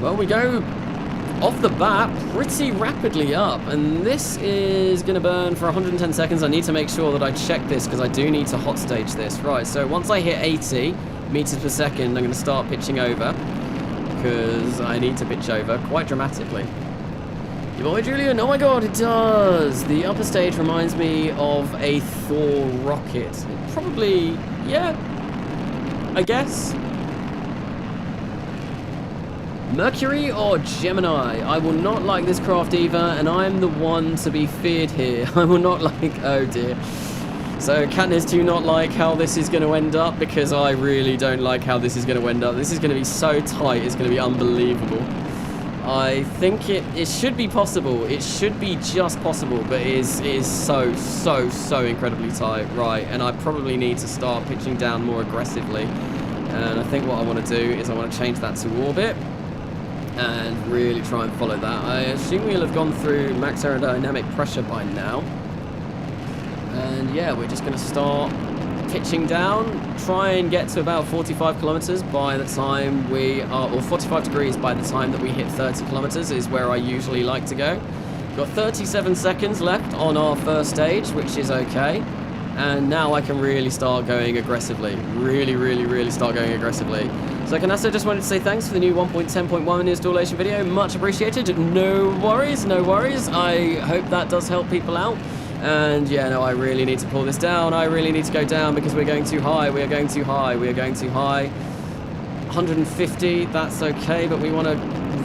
Well, we go off the bat pretty rapidly up, and this is going to burn for 110 seconds. I need to make sure that I check this because I do need to hot stage this. Right, so once I hit 80 meters per second, I'm going to start pitching over because I need to pitch over quite dramatically. Your boy Julian, oh my god, it does! The upper stage reminds me of a Thor rocket. Probably, yeah, I guess. Mercury or Gemini? I will not like this craft either, and I'm the one to be feared here. I will not like, oh dear. So Katniss, do you not like how this is going to end up? Because I really don't like how this is going to end up. This is going to be so tight, it's going to be unbelievable. I think it should be possible. It should be just possible, but it is so incredibly tight. Right, and I probably need to start pitching down more aggressively. And I think what I want to do is I want to change that to orbit and really try and follow that. I assume we'll have gone through max aerodynamic pressure by now. And yeah, we're just going to start pitching down, try and get to about 45 kilometers by the time we are, or 45 degrees by the time that we hit 30 kilometers is where I usually like to go. Got 37 seconds left on our first stage, which is okay. And now I can really start going aggressively. Really start going aggressively. So Canasta, just wanted to say thanks for the new 1.10.1 installation video. Much appreciated. No worries. I hope that does help people out. And yeah, no, I really need to pull this down. I really need to go down because we're going too high. We are going too high. We are going too high. 150, that's okay, but we want to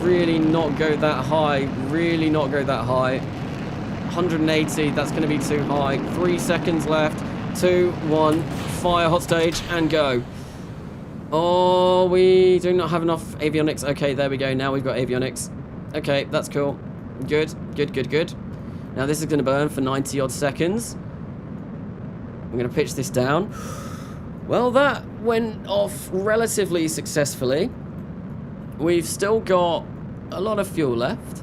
really not go that high. Really not go that high. 180, that's going to be too high. 3 seconds left. 2, 1, fire hot stage and go. Oh, we do not have enough avionics. Okay, there we go. Now we've got avionics. Okay, that's cool. Good, good, good, good. Now this is going to burn for 90 odd seconds. I'm going to pitch this down. Well, that went off relatively successfully. We've still got a lot of fuel left.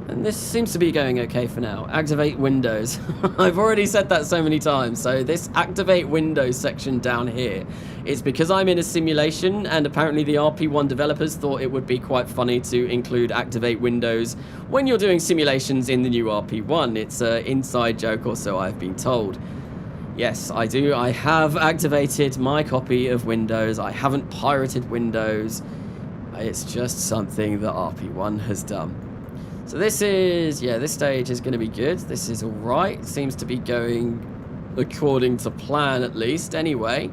And this seems to be going okay for now. Activate Windows. I've already said that so many times. So this Activate Windows section down here, it's because I'm in a simulation, and apparently the RP-1 developers thought it would be quite funny to include Activate Windows when you're doing simulations in the new RP-1. It's an inside joke, or so I've been told. Yes, I do. I have activated my copy of Windows. I haven't pirated Windows. It's just something that RP-1 has done. So this is, yeah, this stage is going to be good. This is all right. Seems to be going according to plan, at least. Anyway,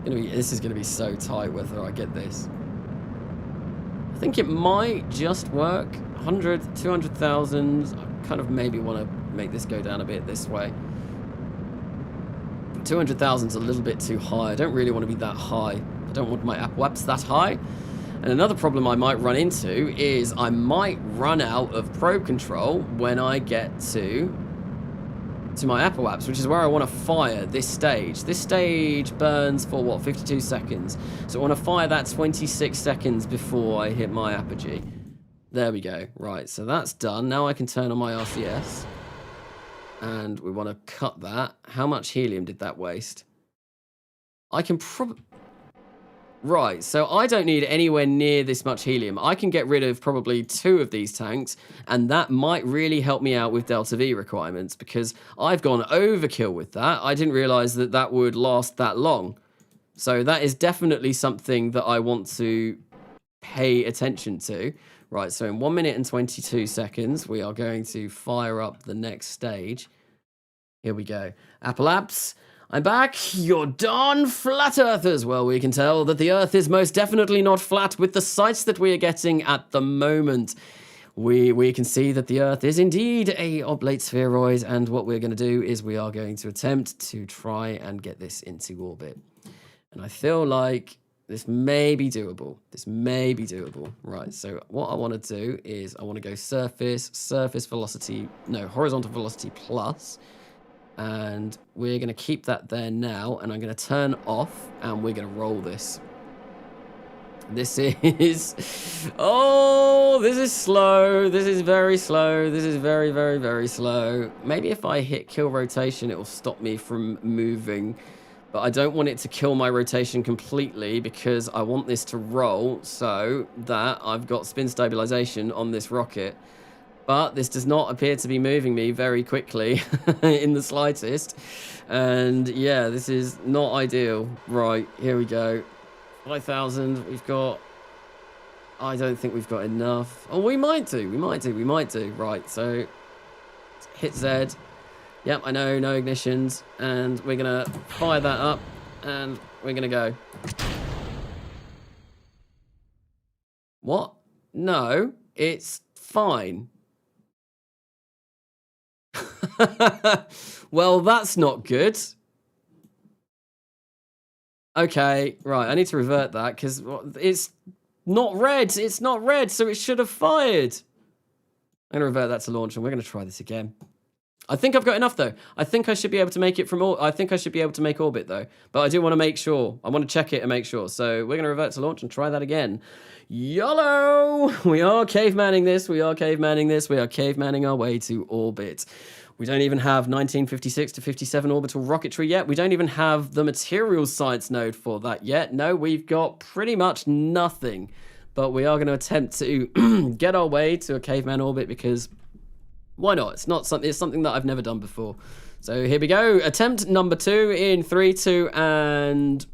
this is going to be so tight whether I get this. I think it might just work. 100, 200,000. I kind of maybe want to make this go down a bit this way. 200,000 is a little bit too high. I don't really want to be that high. I don't want my AppWaps that high. And another problem I might run into is I might run out of probe control when I get to my AppWaps, which is where I want to fire this stage. This stage burns for, what, 52 seconds. So I want to fire that 26 seconds before I hit my apogee. There we go. Right, so that's done. Now I can turn on my RCS. And we want to cut that. How much helium did that waste? I can probably... Right, so I don't need anywhere near this much helium. I can get rid of probably 2 of these tanks, and that might really help me out with Delta V requirements, because I've gone overkill with that. I didn't realize that that would last that long. So that is definitely something that I want to pay attention to. Right, so in 1 minute and 22 seconds, we are going to fire up the next stage. Here we go. Apple Apps. I'm back, you're darn flat earthers. Well, we can tell that the earth is most definitely not flat with the sights that we are getting at the moment. We can see that the earth is indeed a oblate spheroid, and what we're going to do is we are going to attempt to try and get this into orbit. And I feel like this may be doable. This may be doable. Right, so what I want to do is I want to go surface velocity, no, horizontal velocity plus. And we're going to keep that there now, and I'm going to turn off, and we're going to roll this. This is... Oh, this is slow. This is very slow. This is very, very, very slow. Maybe if I hit kill rotation, it will stop me from moving. But I don't want it to kill my rotation completely, because I want this to roll so that I've got spin stabilization on this rocket. But this does not appear to be moving me very quickly in the slightest. And yeah, this is not ideal. Right, here we go. 5,000, we've got... I don't think we've got enough. Oh, we might do. Right, so hit Z. Yep, I know, no ignitions. And we're going to fire that up, and we're going to go. What? No, it's fine. Well, that's not good. Okay, right, I need to revert that because it's not red. It's not red, so it should have fired. I'm going to revert that to launch, and we're going to try this again. I think I've got enough, though. I think I should be able to make it from... I think I should be able to make orbit, though. But I do want to make sure. I want to check it and make sure. So we're going to revert to launch and try that again. YOLO! We are cavemanning this. We are cavemanning our way to orbit. We don't even have 1956 to 57 orbital rocketry yet. We don't even have the materials science node for that yet. No, we've got pretty much nothing. But we are going to attempt to get our way to a caveman orbit because why not? It's something that I've never done before. So here we go. Attempt number 2 in 3, 2, and...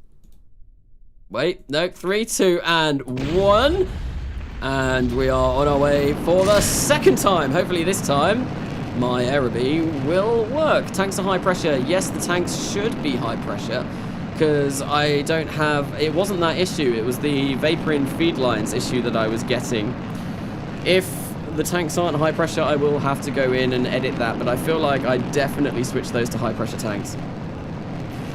Wait, no, 3, 2, and 1. And we are on our way for the second time. Hopefully this time my Aerobee will work. Tanks are high pressure. Yes, the tanks should be high pressure, because I don't have... It wasn't that issue. It was the vapor in feed lines issue that I was getting. If the tanks aren't high pressure, I will have to go in and edit that, but I feel like I definitely switched those to high pressure tanks.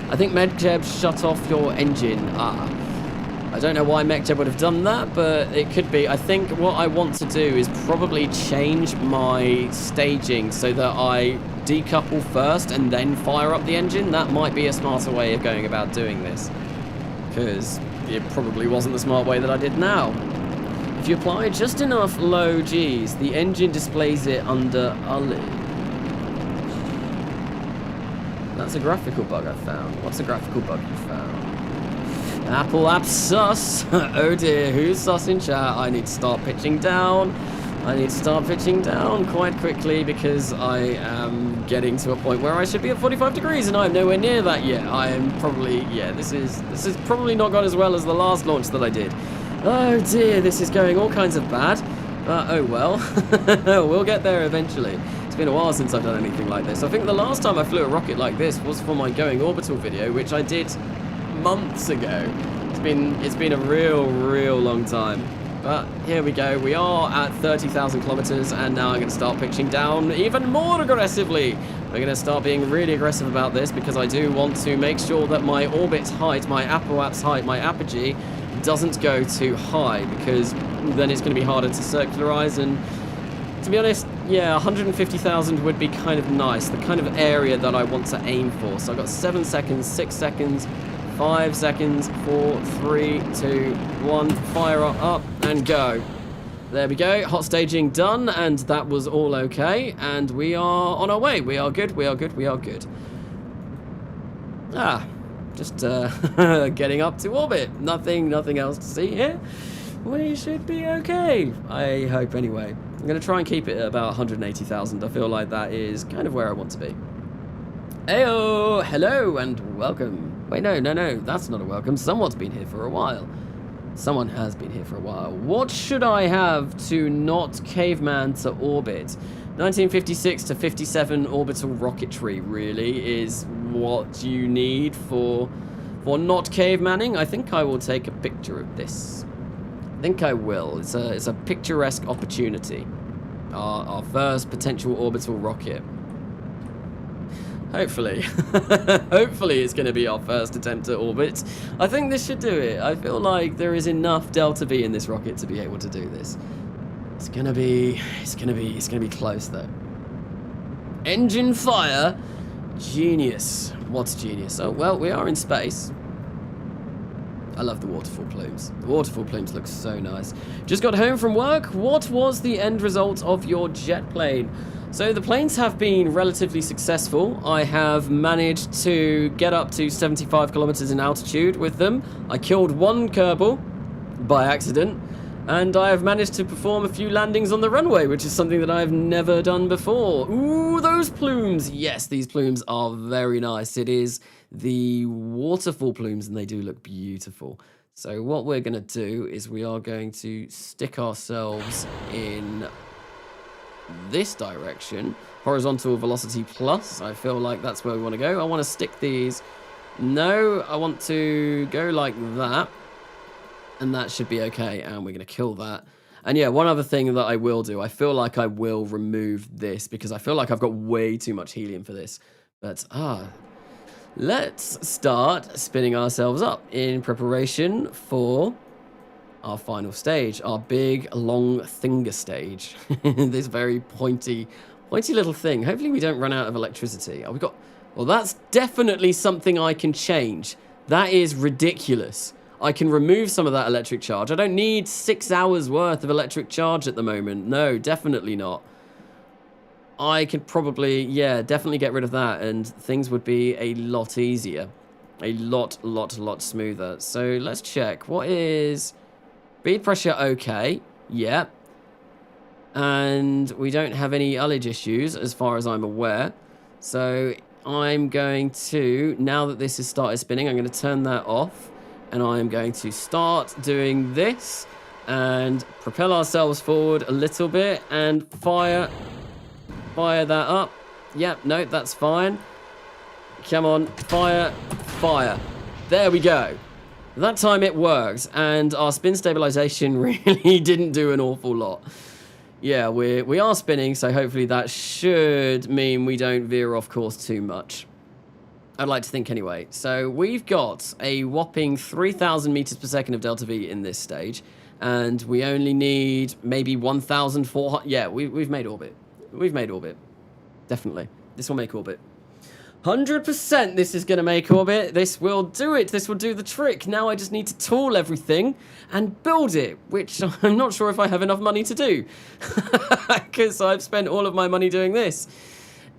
I think MechJeb shut off your engine. I don't know why MechJeb would have done that, but it could be. I think what I want to do is probably change my staging so that I decouple first and then fire up the engine. That might be a smarter way of going about doing this, because it probably wasn't the smart way that I did now. If you apply just enough low Gs, the engine displays it under ullage. That's a graphical bug I found. What's a graphical bug you found? Apple app sus. Oh dear, who's sus in chat? I need to start pitching down. I need to start pitching down quite quickly, because I am getting to a point where I should be at 45 degrees and I'm nowhere near that yet. I am probably, yeah, this is probably not gone as well as the last launch that I did. Oh dear, this is going all kinds of bad. Oh well, we'll get there eventually. It's been a while since I've done anything like this. I think the last time I flew a rocket like this was for my Going Orbital video, which I did months ago. It's been a real long time. But here we go. We are at 30,000 kilometers, and now I'm going to start pitching down even more aggressively. We're going to start being really aggressive about this, because I do want to make sure that my orbit height, my apoapse height, my apogee doesn't go too high, because then it's going to be harder to circularize. And to be honest, yeah, 150,000 would be kind of nice, the kind of area that I want to aim for. So I've got 7 seconds, 6 seconds, 5 seconds, 4, 3, 2, 1, fire up and go. There we go, hot staging done, and that was all okay, and we are on our way. We are good, we are good, we are good. Just getting up to orbit. Nothing else to see here. We should be okay, I hope anyway. I'm going to try and keep it at about 180,000. I feel like that is kind of where I want to be. Heyo, hello and welcome. Wait, no, that's not a welcome. Someone's been here for a while. Someone has been here for a while. What should I have to not caveman to orbit? 1956 to 57 orbital rocketry really is what you need for not cavemanning. I think I will take a picture of this. I think I will. It's a picturesque opportunity. Our first potential orbital rocket. Hopefully. Hopefully it's going to be our first attempt at orbit. I think this should do it. I feel like there is enough delta V in this rocket to be able to do this. It's gonna be close though. Engine fire, genius. What's genius? Oh well, we are in space. I love the waterfall plumes. The waterfall plumes look so nice. Just got home from work. What was the end result of your jet plane? So the planes have been relatively successful. I have managed to get up to 75 kilometers in altitude with them. I killed one Kerbal by accident. And I have managed to perform a few landings on the runway, which is something that I've never done before. Ooh, those plumes! Yes, these plumes are very nice. It is the waterfall plumes, and they do look beautiful. So what we're going to do is we are going to stick ourselves in this direction. Horizontal velocity plus. I feel like that's where we want to go. I want to stick these. No, I want to go like that. And that should be okay, and we're going to kill that. And yeah, one other thing that I will do, I feel like I will remove this, because I feel like I've got way too much helium for this. But, let's start spinning ourselves up in preparation for our final stage, our big, long thinger stage. This very pointy little thing. Hopefully we don't run out of electricity. Oh, well, that's definitely something I can change. That is ridiculous. I can remove some of that electric charge. I don't need 6 hours worth of electric charge at the moment. No, definitely not. I could probably, yeah, definitely get rid of that, and things would be a lot easier. A lot smoother. So let's check. What is speed pressure? Okay. Yeah. And we don't have any ullage issues as far as I'm aware. So I'm going to, now that this has started spinning, I'm going to turn that off. And I'm going to start doing this and propel ourselves forward a little bit and fire Fire that up. Yep, no, that's fine. Come on, fire, fire. There we go. That time it worked, and our spin stabilization really didn't do an awful lot. Yeah, we are spinning, so hopefully that should mean we don't veer off course too much. I'd like to think anyway. So we've got a whopping 3,000 meters per second of delta V in this stage, and we only need maybe 1,400. Yeah, we've made orbit. We've made orbit. Definitely. This will make orbit. 100% this is going to make orbit. This will do it. This will do the trick. Now I just need to tool everything and build it, which I'm not sure if I have enough money to do. Because I've spent all of my money doing this.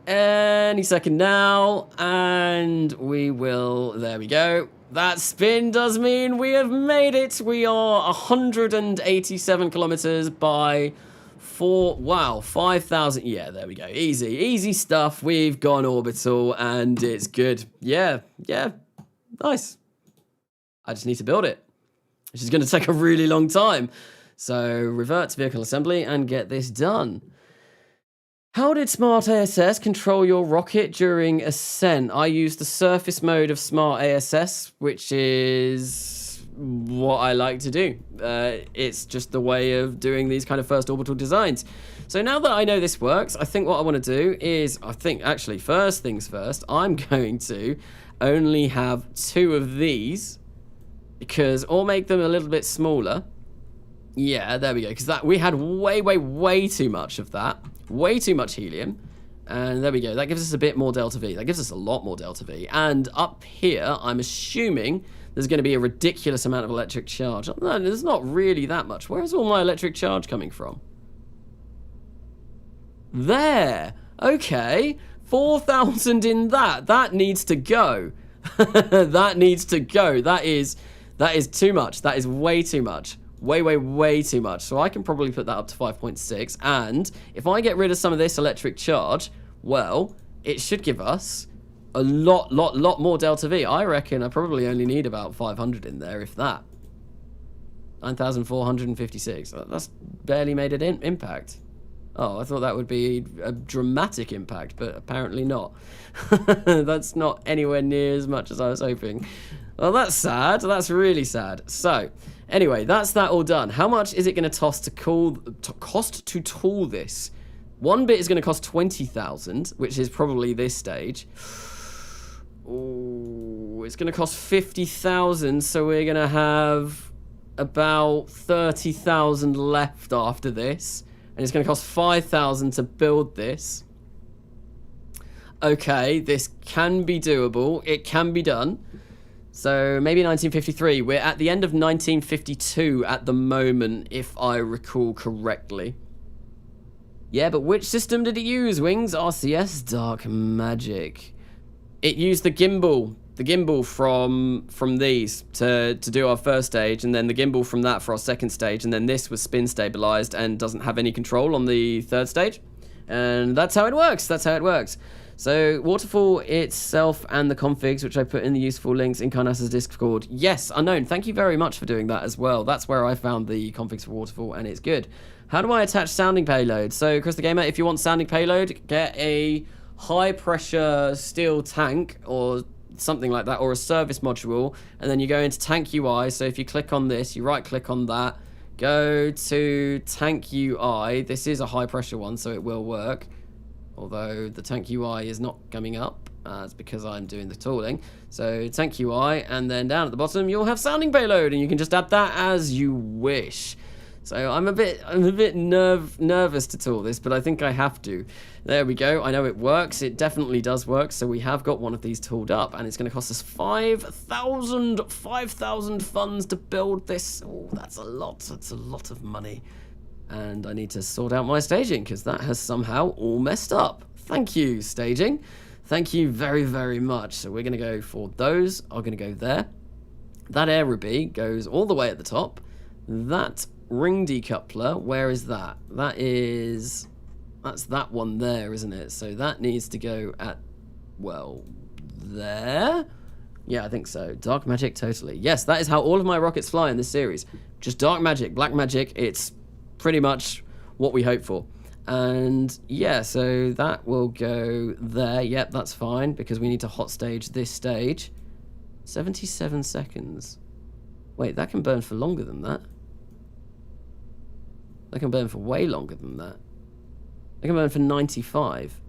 Any second now. And we will... There we go. That spin does mean we have made it. We are 187 kilometers by... Wow, 5,000. Yeah, there we go. Easy stuff. We've gone orbital and it's good. Yeah, nice. I just need to build it, which is going to take a really long time. So revert to vehicle assembly and get this done. How did Smart ASS control your rocket during ascent? I used the surface mode of Smart ASS, which is what I like to do. It's just the way of doing these kind of first orbital designs. So now that I know this works, I think what I want to do is, actually, first things first, I'm going to only have 2 of these, because, or make them a little bit smaller. Yeah, there we go, because that we had way too much of that. Way too much helium. And there we go. That gives us a bit more delta V. That gives us a lot more delta V. And up here, I'm assuming there's going to be a ridiculous amount of electric charge. No, there's not really that much. Where's all my electric charge coming from? There. Okay. 4,000 in that. That needs to go. That needs to go. That is too much. That is way too much. Way too much. So I can probably put that up to 5.6. And if I get rid of some of this electric charge, well, it should give us a lot more delta V. I reckon I probably only need about 500 in there, if that. 9,456. That's barely made an impact. Oh, I thought that would be a dramatic impact, but apparently not. That's not anywhere near as much as I was hoping. Well, that's sad. That's really sad. So, anyway, that's that all done. How much is it going to cost to tool this? One bit is going to cost 20,000, which is probably this stage. Oh, it's going to cost 50,000, so we're going to have about 30,000 left after this. And it's going to cost 5,000 to build this. Okay, this can be doable. It can be done. So maybe 1953. We're at the end of 1952 at the moment, if I recall correctly. Yeah, but which system did it use? Wings, RCS, Dark Magic. It used the gimbal from these to do our first stage, and then the gimbal from that for our second stage, and then this was spin stabilized and doesn't have any control on the third stage. And that's how it works. That's how it works. So Waterfall itself and the configs, which I put in the useful links in Karnas's Discord. Yes, Unknown, thank you very much for doing that as well. That's where I found the configs for Waterfall, and it's good. How do I attach sounding payload? So, Chris the Gamer, if you want sounding payload, get a high-pressure steel tank or something like that, or a service module, and then you go into Tank UI. So if you click on this, you right-click on that, go to Tank UI. This is a high-pressure one, so it will work. Although the Tank UI is not coming up. It's because I'm doing the tooling. So Tank UI, and then down at the bottom, you'll have sounding payload, and you can just add that as you wish. So I'm a bit nervous to tool this, but I think I have to. There we go. I know it works. It definitely does work. So we have got one of these tooled up, and it's going to cost us 5,000 funds to build this. Oh, that's a lot. That's a lot of money. And I need to sort out my staging, because that has somehow all messed up. Thank you, staging. Thank you very much. So we're going to go for those. I'm going to go there. That air ruby goes all the way at the top. That ring decoupler, where is that? That's that one there, isn't it? So that needs to go at, well, there? Yeah, I think so. Dark magic, totally. Yes, that is how all of my rockets fly in this series. Just dark magic, black magic, it's pretty much what we hope for. And yeah, so that will go there. Yep, that's fine, because we need to hot stage this stage. 77 seconds. Wait, that can burn for longer than that. That can burn for way longer than that. That can burn for 95.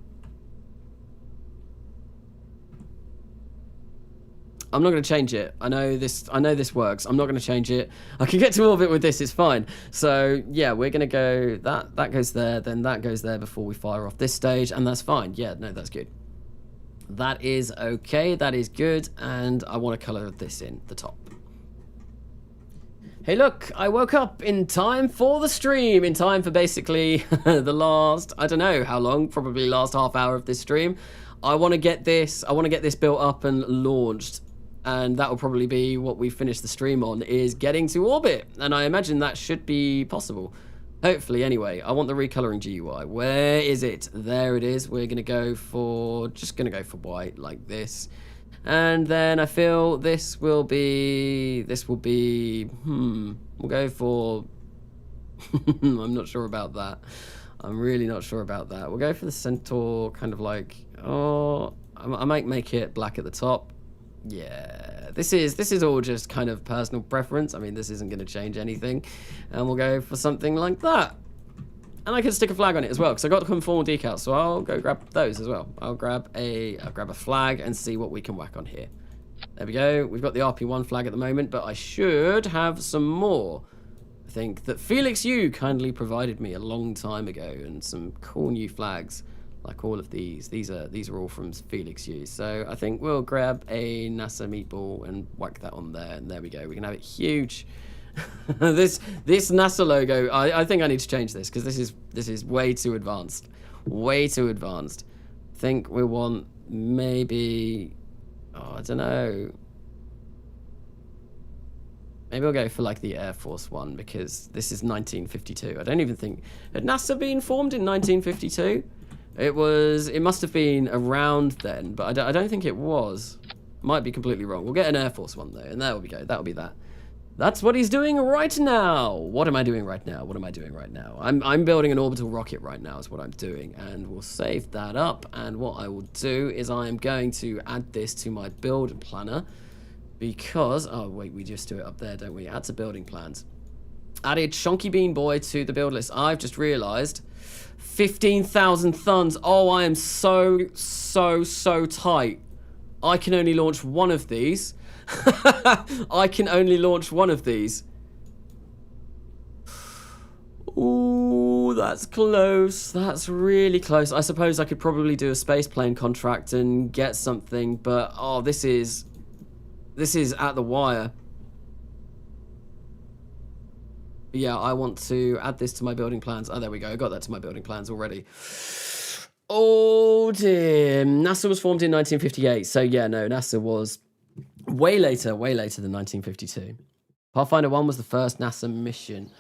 I'm not going to change it. I know this works. I'm not going to change it. I can get to orbit with this. It's fine. So yeah, we're going to go, that goes there, then that goes there before we fire off this stage, and that's fine. Yeah, no, that's good. That is okay. That is good. And I want to color this in the top. Hey, look, I woke up in time for the stream, in time for basically the last, I don't know how long, probably last half hour of this stream. I want to get this built up and launched. And that will probably be what we finish the stream on, is getting to orbit. And I imagine that should be possible. Hopefully, anyway. I want the recoloring GUI. Where is it? There it is. We're going to go for, just going to go for white like this. And then I feel this will be, we'll go for, I'm not sure about that. I'm really not sure about that. We'll go for the centaur, kind of like, oh, I might make it black at the top. Yeah, this is all just kind of personal preference. I mean, this isn't going to change anything. And we'll go for something like that. And I can stick a flag on it as well, because I got the ConformalDecals, so I'll go grab those as well. I'll grab a flag and see what we can whack on here. There we go. We've got the RP-1 flag at the moment, but I should have some more. I think that Felix Yu kindly provided me a long time ago, and some cool new flags. Like all of these. These are all from Felix Yu. So I think we'll grab a NASA meatball and whack that on there, and there we go. We can have it huge. this NASA logo, I think I need to change this, because this is way too advanced. Way too advanced. I think we want maybe, oh, I don't know. Maybe I'll go for like the Air Force one, because this is 1952. I don't even think, had NASA been formed in 1952? It must have been around then, but I don't think it was. Might be completely wrong. We'll get an Air Force one though, and there we go. That'll be that. That's what he's doing right now. What am I doing right now? What am I doing right now? I'm building an orbital rocket right now is what I'm doing, and we'll save that up. And what I will do is I am going to add this to my build planner, because, oh wait, we just do it up there, don't we? Add to building plans. Added Shonky Bean Boy to the build list. I've just realized 15,000 thuns. Oh, I am so tight. I can only launch one of these. I can only launch one of these. Ooh, that's close. That's really close. I suppose I could probably do a spaceplane contract and get something, but oh, this is at the wire. Yeah, I want to add this to my building plans. Oh, there we go. I got that to my building plans already. Oh, dear. NASA was formed in 1958. So, yeah, no, NASA was way later than 1952. Pathfinder 1 was the first NASA mission.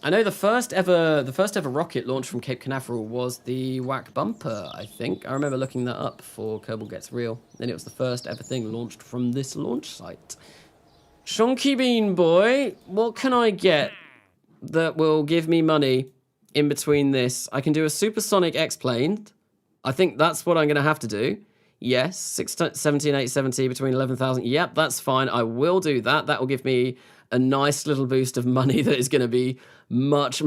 I know the first ever rocket launch from Cape Canaveral was the Whack Bumper, I think. I remember looking that up for Kerbal Gets Real. Then it was the first ever thing launched from this launch site. Shonky Bean Boy, what can I get that will give me money in between this? I can do a supersonic X-plane. I think that's what I'm going to have to do. Yes, 17,870 between 11,000. Yep, that's fine. I will do that. That will give me a nice little boost of money that is going to be much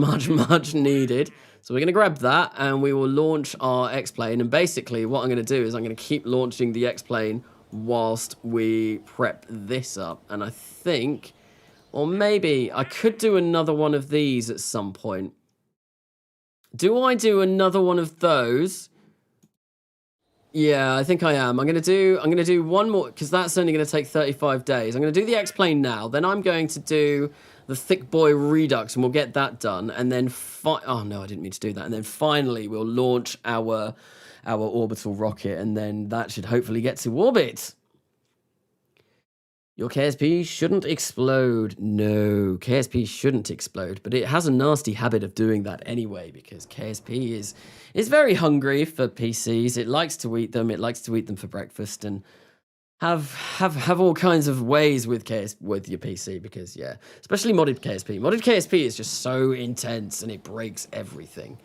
needed. So we're going to grab that and we will launch our X-plane. And basically what I'm going to do is I'm going to keep launching the X-plane whilst we prep this up. And I think, or maybe I could do another one of these at some point. Do I do another one of those? Yeah, I think I am. I'm gonna do one more, because that's only gonna take 35 days. I'm gonna do the X-plane now, then I'm going to do the Thick Boy Redux, and we'll get that done, and then oh no, I didn't mean to do that. And then finally we'll launch our orbital rocket, and then that should hopefully get to orbit. Your KSP shouldn't explode. No, KSP shouldn't explode, but it has a nasty habit of doing that anyway, because KSP is very hungry for PCs. It likes to eat them. It likes to eat them for breakfast and have all kinds of ways with your PC, because yeah, especially modded KSP. Modded KSP is just so intense and it breaks everything.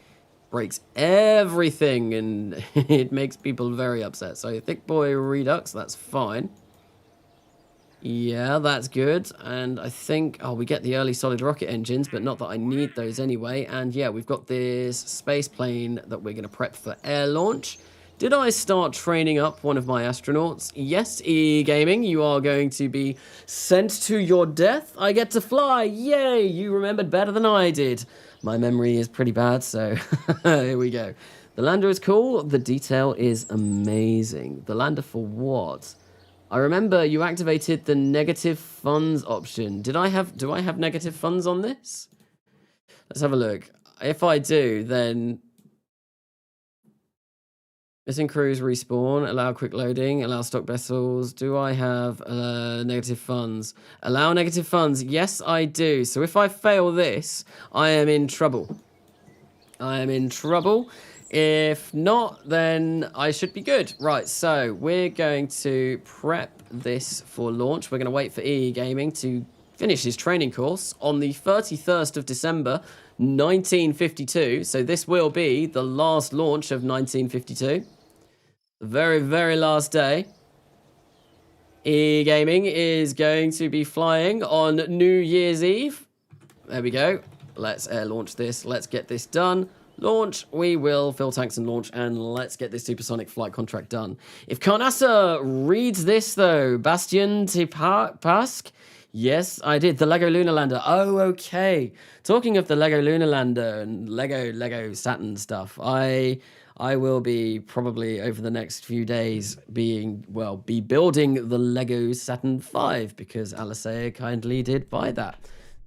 breaks everything, and it makes people very upset. So thick boy redux, that's fine. Yeah, that's good. And I think, oh, we get the early solid rocket engines, but not that I need those anyway. And yeah, we've got this space plane that we're going to prep for air launch. Did I start training up one of my astronauts? Yes, E-Gaming, you are going to be sent to your death. I get to fly. Yay, you remembered better than I did. My memory is pretty bad, so here we go. The lander is cool. The detail is amazing. The lander for what? I remember you activated the negative funds option. Do I have negative funds on this? Let's have a look. If I do, then missing crews respawn, allow quick loading, allow stock vessels. Do I have negative funds? Allow negative funds. Yes, I do. So if I fail this, I am in trouble. I am in trouble. If not, then I should be good. Right, so we're going to prep this for launch. We're going to wait for EE Gaming to finish his training course on the 31st of December, 1952. So this will be the last launch of 1952. The very, very last day. EE Gaming is going to be flying on New Year's Eve. There we go. Let's air launch this. Let's get this done. Launch, we will fill tanks and launch, and let's get this supersonic flight contract done. If Carnassa reads this, though, Bastion Tipask, yes, I did. The Lego Lunar Lander. Oh, okay. Talking of the Lego Lunar Lander and Lego Saturn stuff, I will be probably over the next few days be building the Lego Saturn V, because Alicea kindly did buy that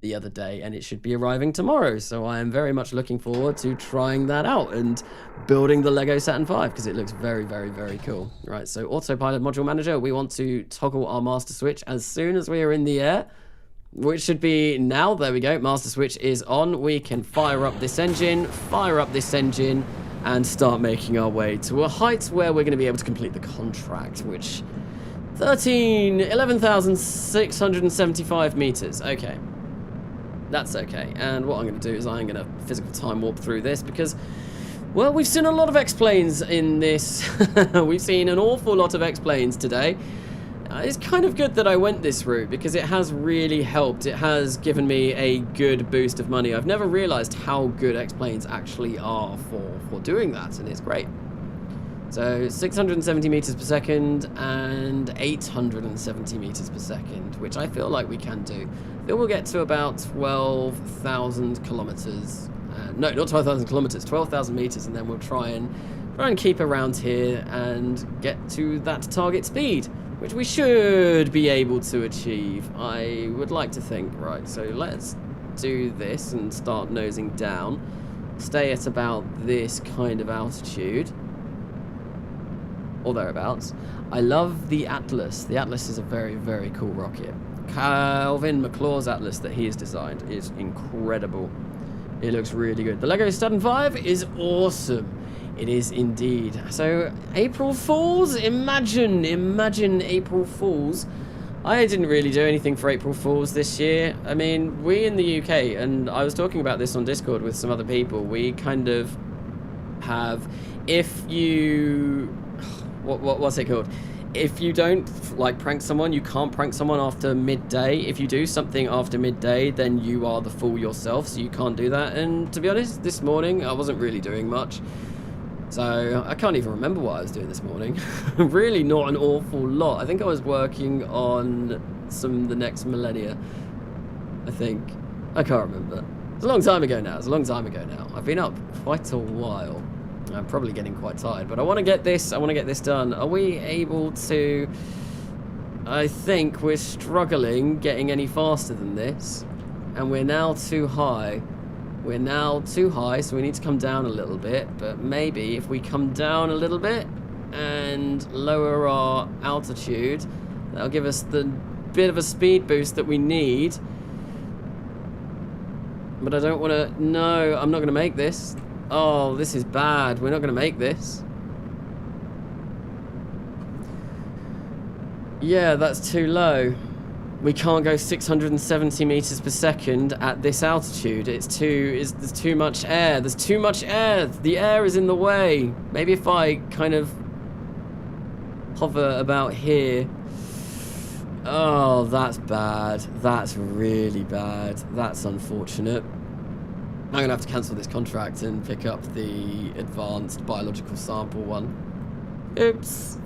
the other day, and it should be arriving tomorrow. So I am very much looking forward to trying that out and building the Lego Saturn V, because it looks very, very, very cool. Right, so Autopilot Module Manager, we want to toggle our master switch as soon as we are in the air, which should be now. There we go, master switch is on. We can fire up this engine, and start making our way to a height where we're going to be able to complete the contract, which 11,675 meters. Okay. That's okay. And what I'm going to do is I'm going to physical time warp through this because, well, we've seen a lot of X-Planes in this. We've seen an awful lot of X-Planes today. It's kind of good that I went this route because it has really helped. It has given me a good boost of money. I've never realized how good X-Planes actually are for doing that, and it's great. So 670 meters per second and 870 meters per second, which I feel like we can do. I feel we'll get to about 12,000 kilometers. No, not 12,000 kilometers, 12,000 meters, and then we'll try and keep around here and get to that target speed, which we should be able to achieve, I would like to think. Right, so let's do this and start nosing down. Stay at about this kind of altitude, or thereabouts. I love the Atlas. The Atlas is a very, very cool rocket. Calvin McClaw's Atlas that he has designed is incredible. It looks really good. The Lego Saturn V is awesome. It is indeed. So, April Fools? Imagine April Fools. I didn't really do anything for April Fools this year. I mean, we in the UK, and I was talking about this on Discord with some other people, we kind of have, if you... What's it called? If you don't like prank someone, you can't prank someone after midday. If you do something after midday, then you are the fool yourself, so you can't do that. And to be honest, this morning I wasn't really doing much, so I can't even remember what I was doing this morning. Really not an awful lot. I think I was working on the next millennia, I think. I can't remember. It's a long time ago now. I've been up quite a while. I'm probably getting quite tired, but I want to get this done. Are we able to... I think we're struggling getting any faster than this, and we're now too high. So we need to come down a little bit, but maybe if we come down a little bit and lower our altitude, that'll give us the bit of a speed boost that we need. But I don't want to... No, I'm not going to make this. Oh, this is bad. We're not going to make this. Yeah, that's too low. we can't go 670 meters per second at this altitude. There's too much air. There's too much air. The air is in the way. Maybe if I kind of hover about here. Oh, that's bad. That's really bad. That's unfortunate. I'm going to have to cancel this contract and pick up the advanced biological sample one. Oops.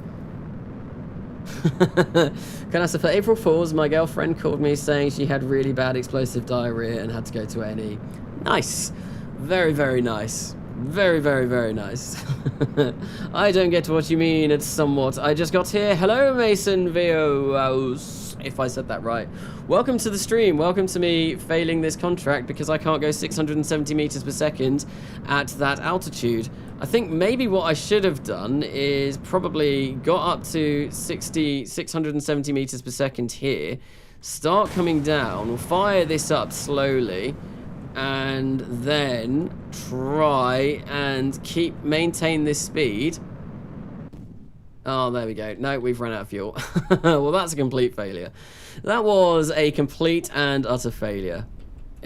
Can I say, for April Fools, my girlfriend called me saying she had really bad explosive diarrhea and had to go to A&E. Nice. Very, very nice. Very, very, very nice. I don't get what you mean. It's somewhat. I just got here. Hello, Mason Vios, if I said that right. Welcome to the stream. Welcome to me failing this contract because I can't go 670 meters per second at that altitude. I think maybe what I should have done is probably got up to 670 meters per second here, start coming down, we'll fire this up slowly, and then try and maintain this speed. Oh, there we go. No, we've run out of fuel. Well, that's a complete failure. That was a complete and utter failure.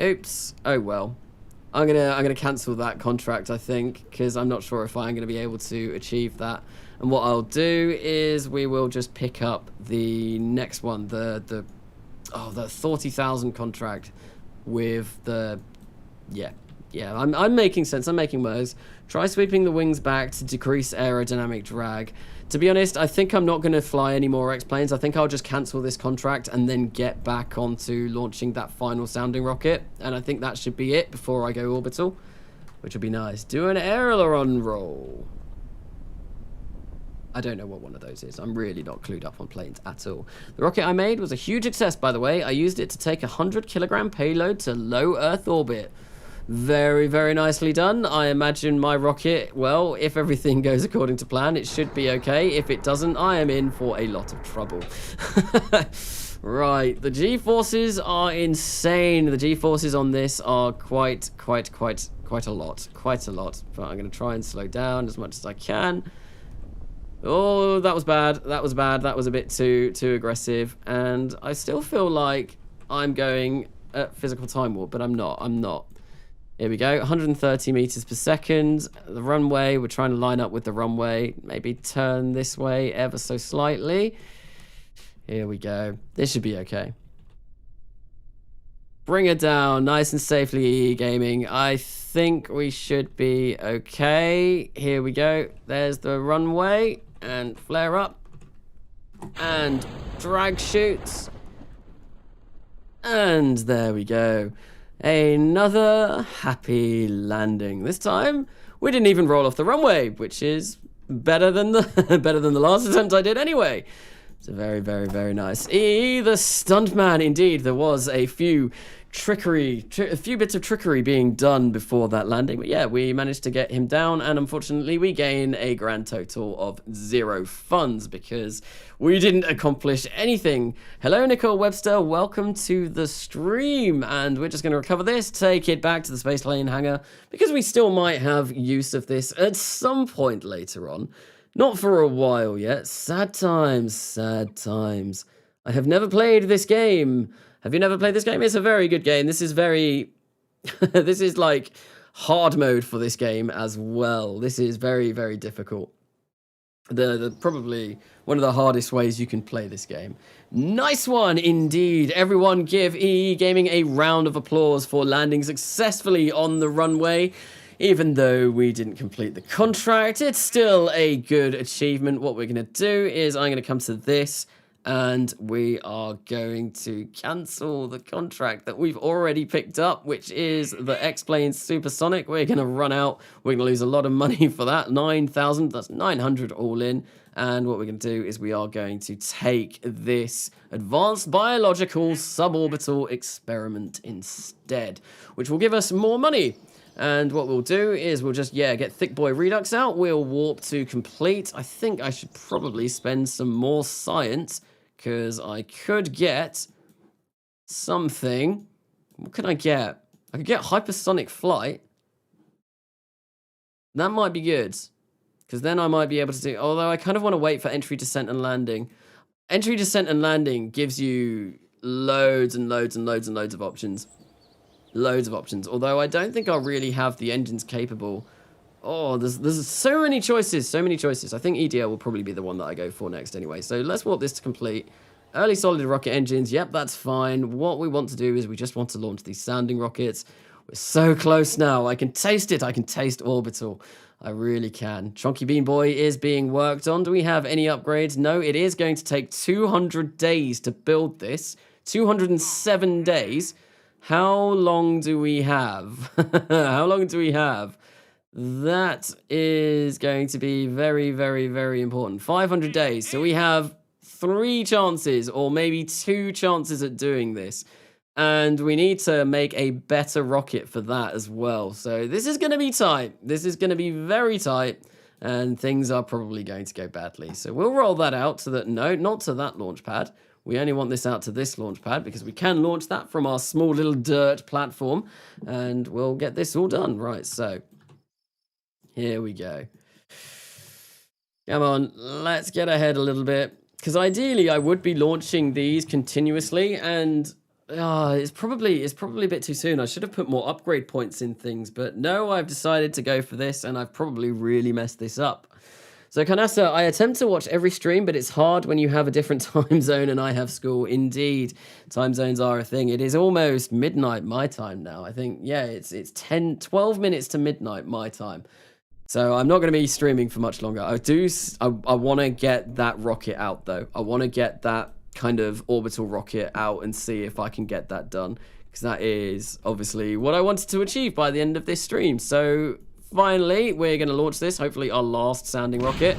Oops. Oh well. I'm gonna cancel that contract, I think, because I'm not sure if I'm gonna be able to achieve that. And what I'll do is we will just pick up the next one, the 40,000 contract with the I'm making sense. I'm making words. Try sweeping the wings back to decrease aerodynamic drag. To be honest, I think I'm not going to fly any more X-planes. I think I'll just cancel this contract and then get back onto launching that final sounding rocket. And I think that should be it before I go orbital, which will be nice. Do an aileron roll. I don't know what one of those is. I'm really not clued up on planes at all. The rocket I made was a huge success, by the way. I used it to take a 100-kilogram payload to low Earth orbit. Very, very nicely done. I imagine my rocket, well, if everything goes according to plan, it should be okay. If it doesn't, I am in for a lot of trouble. Right, the G-forces are insane. The G-forces on this are quite a lot. Quite a lot. But I'm going to try and slow down as much as I can. Oh, that was bad. That was bad. That was a bit too aggressive. And I still feel like I'm going at physical time warp, but I'm not. I'm not. Here we go, 130 meters per second. The runway, we're trying to line up with the runway. Maybe turn this way ever so slightly. Here we go. This should be okay. Bring it down nice and safely, EE Gaming. I think we should be okay. Here we go. There's the runway. And flare up. And drag shoots. And there we go. Another happy landing. This time, we didn't even roll off the runway, which is better than the last attempt I did anyway. So very, very, very nice. The stuntman, indeed. There was a few bits of trickery being done before that landing. But yeah, we managed to get him down, and unfortunately, we gain a grand total of 0 funds because we didn't accomplish anything. Hello, Nicole Webster. Welcome to the stream, and we're just going to recover this, take it back to the spaceplane hangar because we still might have use of this at some point later on. Not for a while yet. Sad times, sad times. I have never played this game. Have you never played this game? It's a very good game. This is very... this is like hard mode for this game as well. This is very, very difficult. Probably one of the hardest ways you can play this game. Nice one indeed. Everyone give EE Gaming a round of applause for landing successfully on the runway. Even though we didn't complete the contract, it's still a good achievement. What we're going to do is I'm going to come to this and we are going to cancel the contract that we've already picked up, which is the X-Plane Supersonic. We're going to run out. We're going to lose a lot of money for that. 9,000, that's 900 all in. And what we're going to do is we are going to take this advanced biological suborbital experiment instead, which will give us more money. And what we'll do is we'll just, get Thick Boy Redux out. We'll warp to complete. I think I should probably spend some more science because I could get something. What can I get? I could get hypersonic flight. That might be good because then I might be able to do, although I kind of want to wait for entry, descent, and landing. Entry, descent, and landing gives you loads and loads and loads and loads of options. Loads of options. Although I don't think I'll really have the engines capable. Oh, there's so many choices, so many choices. I think EDL will probably be the one that I go for next anyway. So let's warp this to complete. Early solid rocket engines, yep, that's fine. What we want to do is we just want to launch these sounding rockets. We're so close now. I can taste it. I can taste orbital. I really can. Chonky Bean Boy is being worked on. Do we have any upgrades? No, it is going to take 200 days to build this. 207 days. How long do we have? How long do we have? That is going to be very, very, very important. 500 days. So we have 3 chances or maybe 2 chances at doing this. And we need to make a better rocket for that as well. So this is going to be tight. This is going to be very tight. And things are probably going to go badly. So we'll roll that out so that, no, not to that launch pad. We only want this out to this launch pad because we can launch that from our small little dirt platform. And we'll get this all done. Right, so here we go. Come on, let's get ahead a little bit. Because ideally, I would be launching these continuously, and it's probably a bit too soon. I should have put more upgrade points in things, but no, I've decided to go for this, and I've probably really messed this up. So, Kanasa, I attempt to watch every stream, but it's hard when you have a different time zone and I have school. Indeed, time zones are a thing. It is almost midnight my time now. I think, yeah, it's 12 minutes to midnight my time. So I'm not going to be streaming for much longer. I want to get that rocket out, though. I want to get that kind of orbital rocket out and see if I can get that done. Because that is obviously what I wanted to achieve by the end of this stream. So finally, we're going to launch this. Hopefully our last sounding rocket.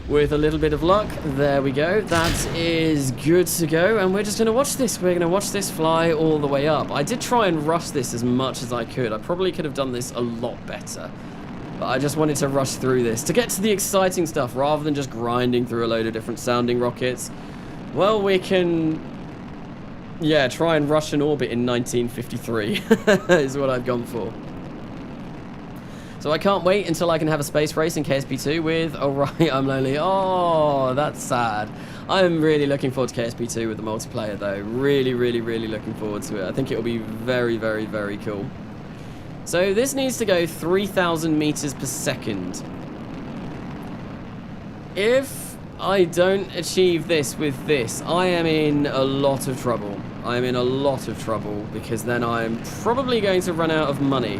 With a little bit of luck. There we go. That is good to go. And we're just going to watch this. We're going to watch this fly all the way up. I did try and rush this as much as I could. I probably could have done this a lot better. But I just wanted to rush through this to get to the exciting stuff rather than just grinding through a load of different sounding rockets. Well, we can, yeah, try and rush an orbit in 1953 is what I've gone for. So I can't wait until I can have a space race in KSP2 with Alright, I'm Lonely. Oh, that's sad. I'm really looking forward to KSP2 with the multiplayer though. Really, really, really looking forward to it. I think it will be very, very, very cool. So this needs to go 3,000 meters per second. If I don't achieve this with this, I am in a lot of trouble. I am in a lot of trouble because then I'm probably going to run out of money.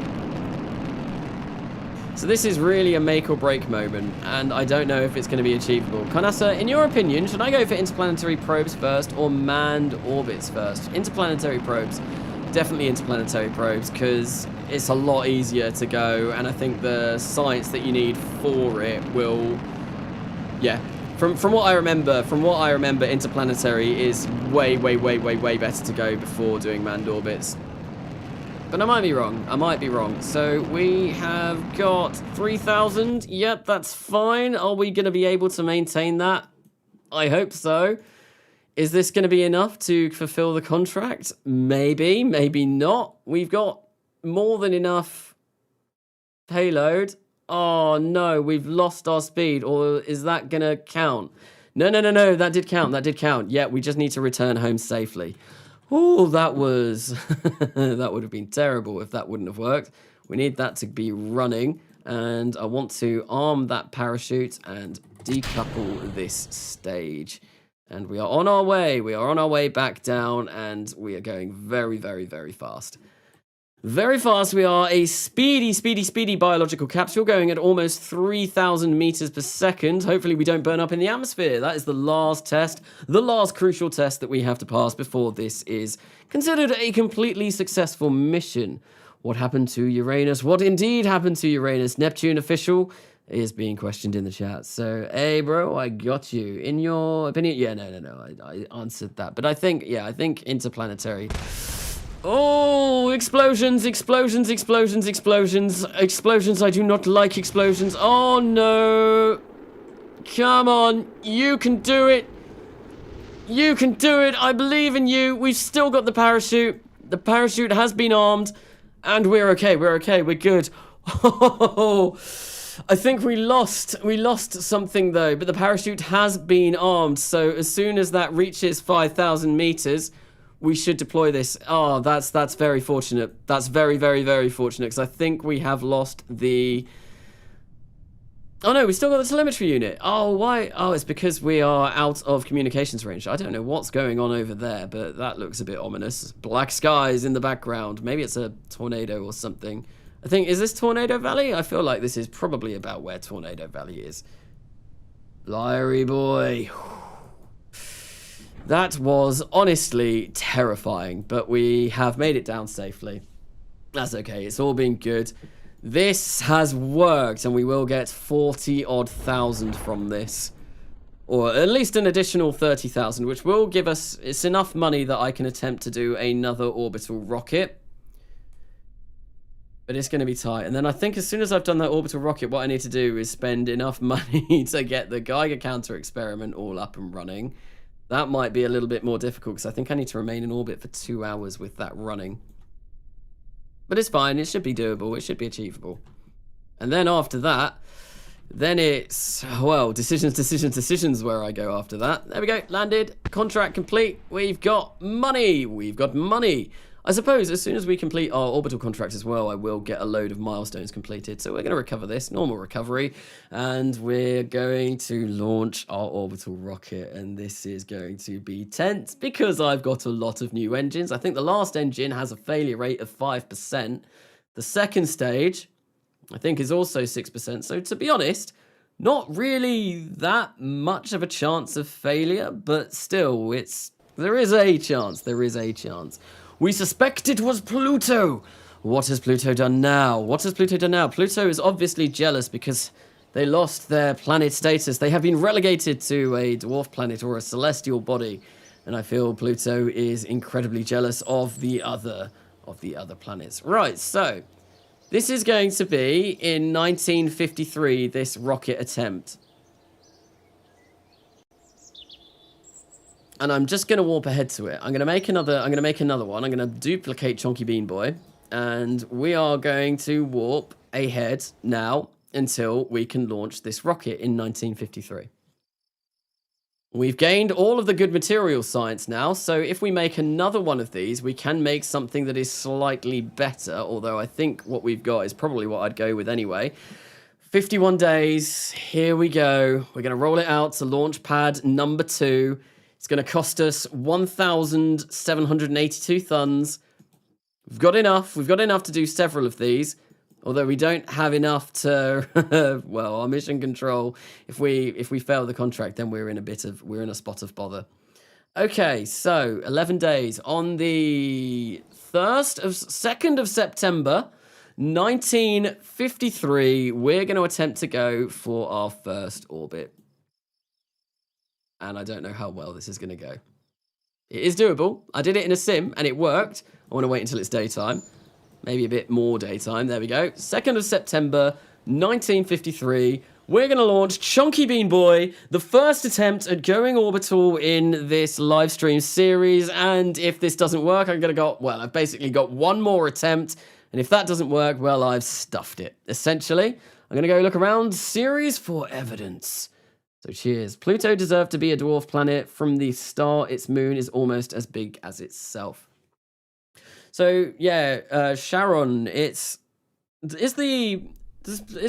So this is really a make or break moment, and I don't know if it's going to be achievable. Kanasa, in your opinion, should I go for interplanetary probes first or manned orbits first? Interplanetary probes. Definitely interplanetary probes, because it's a lot easier to go, and I think the science that you need for it will, yeah. From what I remember, interplanetary is way better to go before doing manned orbits. But I might be wrong. I might be wrong. So we have got 3,000. Yep, that's fine. Are we going to be able to maintain that? I hope so. Is this going to be enough to fulfill the contract? Maybe, maybe not. We've got more than enough payload. Oh, no, we've lost our speed. Or is that going to count? No, that did count. That did count. Yeah, we just need to return home safely. Oh, that was... that would have been terrible if that wouldn't have worked. We need that to be running. And I want to arm that parachute and decouple this stage. And we are on our way. We are on our way back down, and we are going very, very, very fast. Very fast. We are a speedy biological capsule going at almost 3,000 meters per second. Hopefully we don't burn up in the atmosphere. That is the last test, the last crucial test that we have to pass before this is considered a completely successful mission. What happened to Uranus? What indeed happened to Uranus? Neptune official is being questioned in the chat. So, hey, bro, I got you. In your opinion? Yeah, no. I answered that. But I think, yeah, I think interplanetary. Oh, explosions. I do not like explosions. Oh, no. Come on. You can do it. You can do it. I believe in you. We've still got the parachute. The parachute has been armed. And we're okay. We're okay. We're good. Oh, I think we lost something though, but the parachute has been armed, so as soon as that reaches 5,000 meters, we should deploy this. Oh, that's very fortunate. That's very, very, very fortunate, because I think we have lost the... Oh no, we still got the telemetry unit. Oh, why? Oh, it's because we are out of communications range. I don't know what's going on over there, but that looks a bit ominous. Black skies in the background. Maybe it's a tornado or something. I think, is this Tornado Valley? I feel like this is probably about where Tornado Valley is. Blyery boy. That was honestly terrifying, but we have made it down safely. That's okay, it's all been good. This has worked, and we will get 40-odd thousand from this. Or at least an additional 30,000, which will give us... It's enough money that I can attempt to do another orbital rocket. But it's going to be tight. And then I think as soon as I've done that orbital rocket, what I need to do is spend enough money to get the Geiger counter experiment all up and running. That might be a little bit more difficult, because I think I need to remain in orbit for 2 hours with that running. But it's fine, it should be doable, it should be achievable. And then after that, then it's, well, decisions where I go after that. There we go, landed, contract complete, we've got money, I suppose as soon as we complete our orbital contracts as well, I will get a load of milestones completed. So we're going to recover this, normal recovery, and we're going to launch our orbital rocket. And this is going to be tense because I've got a lot of new engines. I think the last engine has a failure rate of 5%. The second stage, I think, is also 6%. So to be honest, not really that much of a chance of failure, but still, there is a chance. We suspect it was Pluto. What has Pluto done now? Pluto is obviously jealous because they lost their planet status. They have been relegated to a dwarf planet or a celestial body. And I feel Pluto is incredibly jealous of the other planets. Right, so this is going to be in 1953, this rocket attempt. And I'm just going to warp ahead to it. I'm going to make another one. I'm going to duplicate Chonky Bean Boy. And we are going to warp ahead now until we can launch this rocket in 1953. We've gained all of the good material science now. So if we make another one of these, we can make something that is slightly better. Although I think what we've got is probably what I'd go with anyway. 51 days. Here we go. We're going to roll it out to launch pad number 2. It's going to cost us 1,782 thuns. We've got enough to do several of these. Although we don't have enough to, well, our mission control. If we fail the contract, then we're in a spot of bother. Okay, so 11 days on the 2nd of September, 1953. We're going to attempt to go for our first orbit. And I don't know how well this is going to go. It is doable. I did it in a sim, and it worked. I want to wait until it's daytime. Maybe a bit more daytime. There we go. 2nd of September, 1953. We're going to launch Chonky Bean Boy, the first attempt at going orbital in this live stream series. And if this doesn't work, I've basically got one more attempt. And if that doesn't work, well, I've stuffed it. Essentially, I'm going to go look around series for evidence. So cheers. Pluto deserved to be a dwarf planet. From the start, its moon is almost as big as itself. So yeah, Charon, is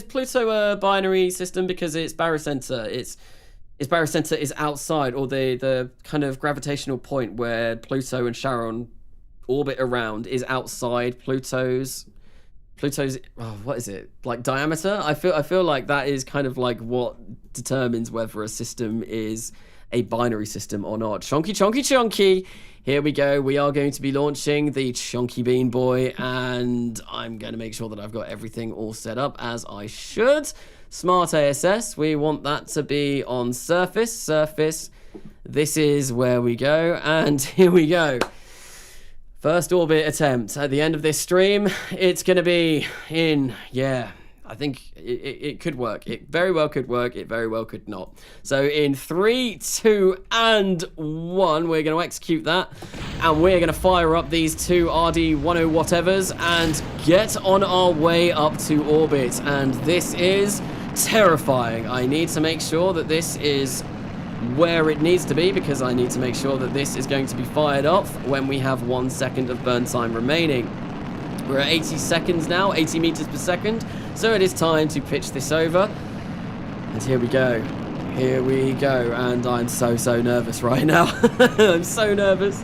Pluto a binary system because its barycenter? Its barycenter is outside, or the kind of gravitational point where Pluto and Charon orbit around is outside Pluto's what is it, like diameter? I feel like that is kind of like what determines whether a system is a binary system or not. Chonky. Here we go. We are going to be launching the Chonky Bean Boy, and I'm going to make sure that I've got everything all set up as I should. Smart ASS. We want that to be on surface. This is where we go, and here we go. First orbit attempt. At the end of this stream, it's going to be in, yeah, I think it could work. It very well could work. It very well could not. So in 3, 2, and 1, we're going to execute that. And we're going to fire up these two RD10 whatevers and get on our way up to orbit. And this is terrifying. I need to make sure that this is where it needs to be, because I need to make sure that this is going to be fired off when we have 1 second of burn time remaining. We're at 80 seconds now, 80 meters per second, so it is time to pitch this over. And here we go. Here we go. And I'm so nervous right now. I'm so nervous.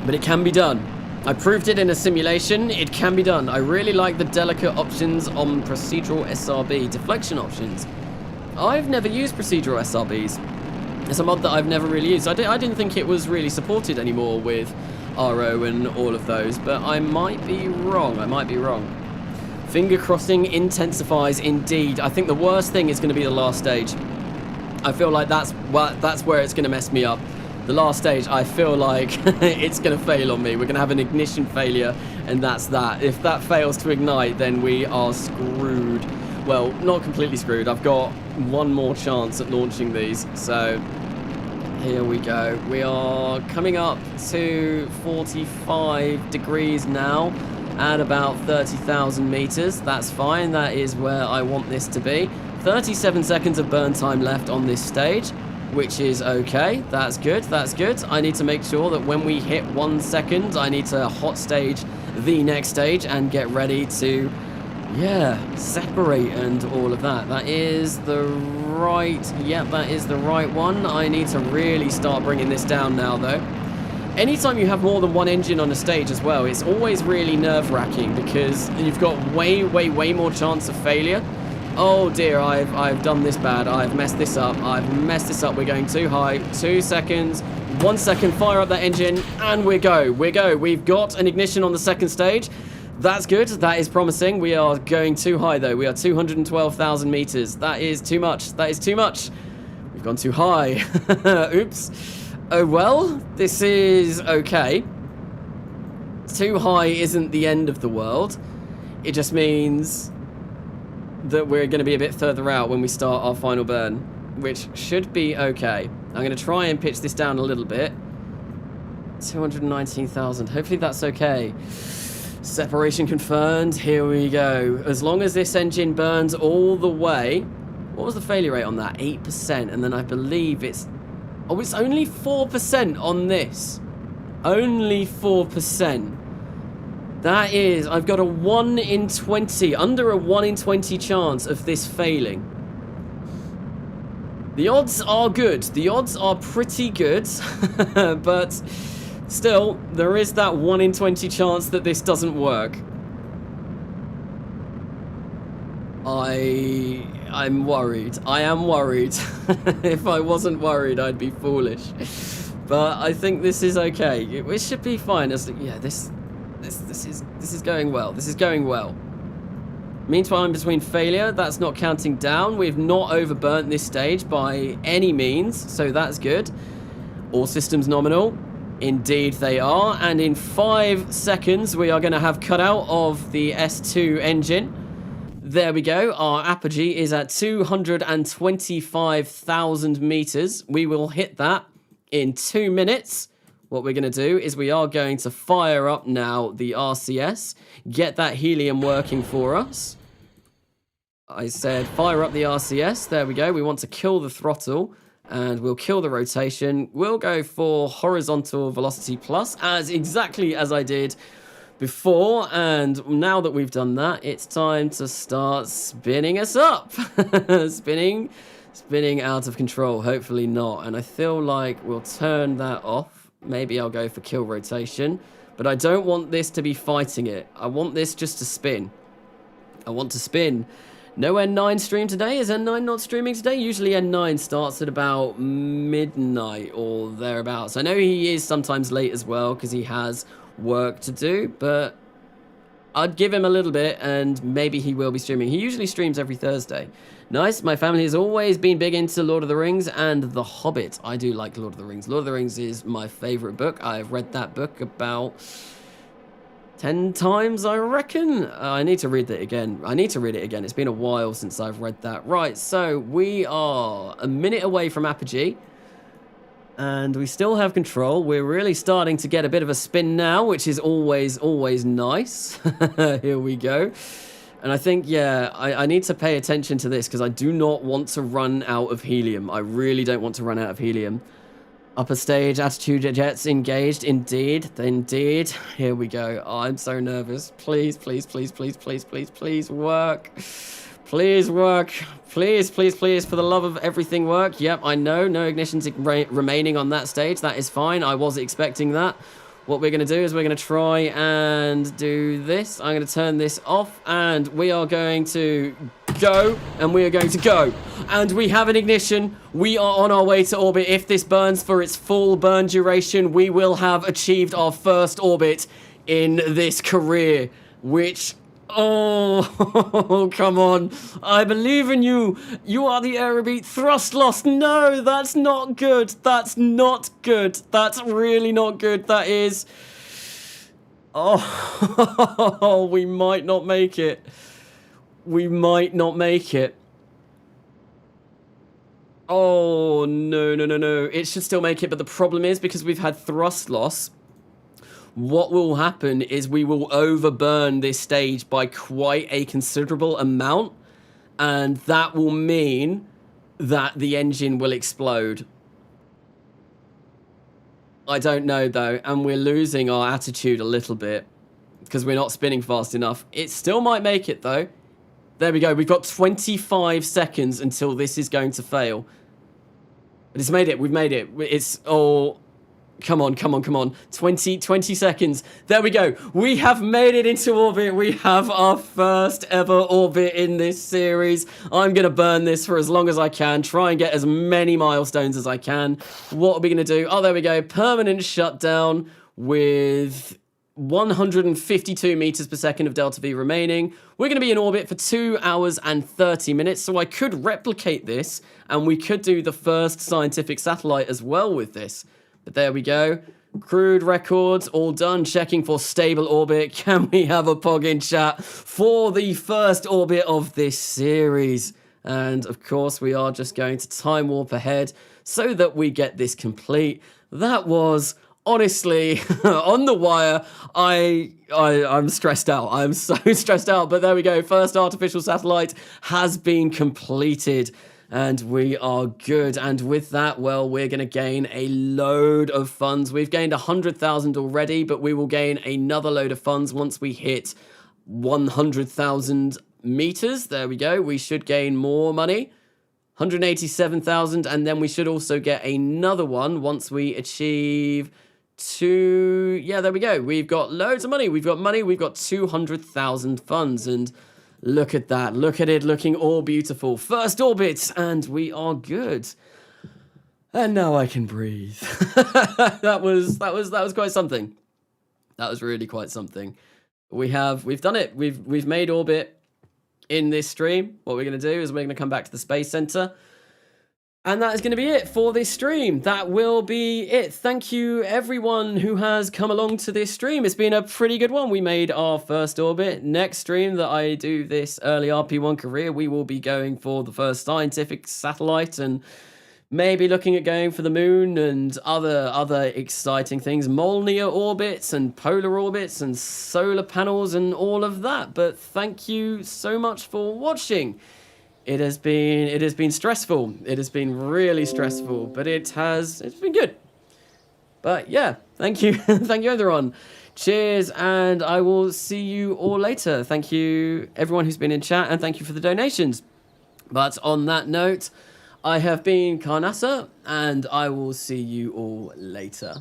But it can be done. I proved it in a simulation. It can be done. I really like the delicate options on procedural SRB deflection options. I've never used procedural SRBs. It's a mod that I've never really used. I didn't think it was really supported anymore with RO and all of those, but I might be wrong. I might be wrong. Finger crossing intensifies indeed. I think the worst thing is going to be the last stage. I feel like that's where it's going to mess me up. The last stage, I feel like it's going to fail on me. We're going to have an ignition failure, and that's that. If that fails to ignite, then we are screwed. Well, not completely screwed. I've got one more chance at launching these. So here we go. We are coming up to 45 degrees now at about 30,000 meters. That's fine. That is where I want this to be. 37 seconds of burn time left on this stage, which is okay. That's good. That's good. I need to make sure that when we hit 1 second, I need to hot stage the next stage and get ready to, yeah, separate and all of that. That is the right, yep, that is the right one. I need to really start bringing this down now, though. Anytime you have more than one engine on a stage as well, it's always really nerve-wracking because you've got way more chance of failure. Oh dear, I've done this bad. I've messed this up. We're going too high. 2 seconds. 1 second. Fire up that engine, and we go. We've got an ignition on the second stage. That's good. That is promising. We are going too high though. We are 212,000 meters. That is too much. That is too much. We've gone too high. Oops. Oh well, this is okay. Too high isn't the end of the world. It just means that we're going to be a bit further out when we start our final burn, which should be okay. I'm going to try and pitch this down a little bit. 219,000. Hopefully that's okay. Separation confirmed. Here we go. As long as this engine burns all the way. What was the failure rate on that? 8%. And then I believe it's... Oh, it's only 4% on this. Only 4%. That is, I've got a 1 in 20, under a 1 in 20 chance of this failing. The odds are good. The odds are pretty good. But still, there is that 1 in 20 chance that this doesn't work. I'm worried. I am worried. If I wasn't worried, I'd be foolish. But I think this is okay. It should be fine. Yeah, this is going well. This is going well. Meantime, I'm between failure. That's not counting down. We've not overburnt this stage by any means, so that's good. All systems nominal. Indeed they are. And in 5 seconds, we are going to have cut out of the S2 engine. There we go. Our apogee is at 225,000 meters. We will hit that in 2 minutes. What we're going to do is we are going to fire up now the RCS, get that helium working for us. I said fire up the RCS. There we go. We want to kill the throttle and we'll kill the rotation. We'll go for horizontal velocity plus, exactly as I did before. And now that we've done that, it's time to start spinning us up. Spinning out of control. Hopefully not. And I feel like we'll turn that off. Maybe I'll go for kill rotation, but I don't want this to be fighting it. I want this just to spin. I want to spin. No N9 stream today. Is N9 not streaming today? Usually N9 starts at about midnight or thereabouts. I know he is sometimes late as well because he has work to do, but I'd give him a little bit and maybe he will be streaming. He usually streams every Thursday. Nice. My family has always been big into Lord of the Rings and The Hobbit. I do like Lord of the Rings. Lord of the Rings is my favorite book. I've read that book about 10 times, I reckon. I need to read it again. It's been a while since I've read that. Right, so we are a minute away from apogee. And we still have control. We're really starting to get a bit of a spin now, which is always nice. Here we go. And I think, yeah, I need to pay attention to this because I do not want to run out of helium. I really don't want to run out of helium. Upper stage, attitude jets engaged. Indeed. Indeed. Here we go. Oh, I'm so nervous. Please, please, please, please, please, please, please work. Please work. Please, please, please, for the love of everything work. Yep, I know. No ignitions remaining on that stage. That is fine. I was expecting that. What we're going to do is we're going to try and do this. I'm going to turn this off, and we are going to go, and we are going to go. And we have an ignition. We are on our way to orbit. If this burns for its full burn duration, we will have achieved our first orbit in this career, which... Oh, come on. I believe in you. You are the Aerobeat. Thrust loss. No, that's not good. That's not good. That's really not good. That is... Oh, we might not make it. We might not make it. Oh, no, no, no, no. It should still make it, but the problem is because we've had thrust loss, what will happen is we will overburn this stage by quite a considerable amount, and that will mean that the engine will explode. I don't know, though, and we're losing our attitude a little bit because we're not spinning fast enough. It still might make it, though. There we go. We've got 25 seconds until this is going to fail. But it's made it. We've made it. It's all... Come on, come on, come on. 20 seconds. There we go. We have made it into orbit. We have our first ever orbit in this series. I'm going to burn this for as long as I can. Try and get as many milestones as I can. What are we going to do? Oh, there we go. Permanent shutdown with 152 meters per second of delta V remaining. We're going to be in orbit for 2 hours and 30 minutes. So I could replicate this, and we could do the first scientific satellite as well with this. But there we go. Crude records, all done. Checking for stable orbit. Can we have a pog in chat for the first orbit of this series? And of course, we are just going to time warp ahead so that we get this complete. That was honestly on the wire. I'm stressed out. I'm so stressed out. But there we go. First artificial satellite has been completed. And we are good. And with that, well, we're going to gain a load of funds. We've gained 100,000 already, but we will gain another load of funds once we hit 100,000 meters. There we go. We should gain more money. 187,000. And then we should also get another one once we achieve yeah, there we go. We've got loads of money. We've got money. We've got 200,000 funds. And look at that. Look at it looking all beautiful. First orbit, and we are good. And now I can breathe. that was quite something. That was really quite something. We've done it. We've made orbit in this stream. What we're going to do is we're going to come back to the Space Center. And that is going to be it for this stream. That will be it. Thank you, everyone who has come along to this stream. It's been a pretty good one. We made our first orbit. Next stream that I do this early RP1 career, we will be going for the first scientific satellite and maybe looking at going for the moon and other exciting things. Molniya orbits and polar orbits and solar panels and all of that. But thank you so much for watching. It has been stressful. It has been really stressful, but it's been good. But yeah, thank you. Thank you, everyone. Cheers, and I will see you all later. Thank you, everyone who's been in chat, and thank you for the donations. But on that note, I have been Karnasa, and I will see you all later.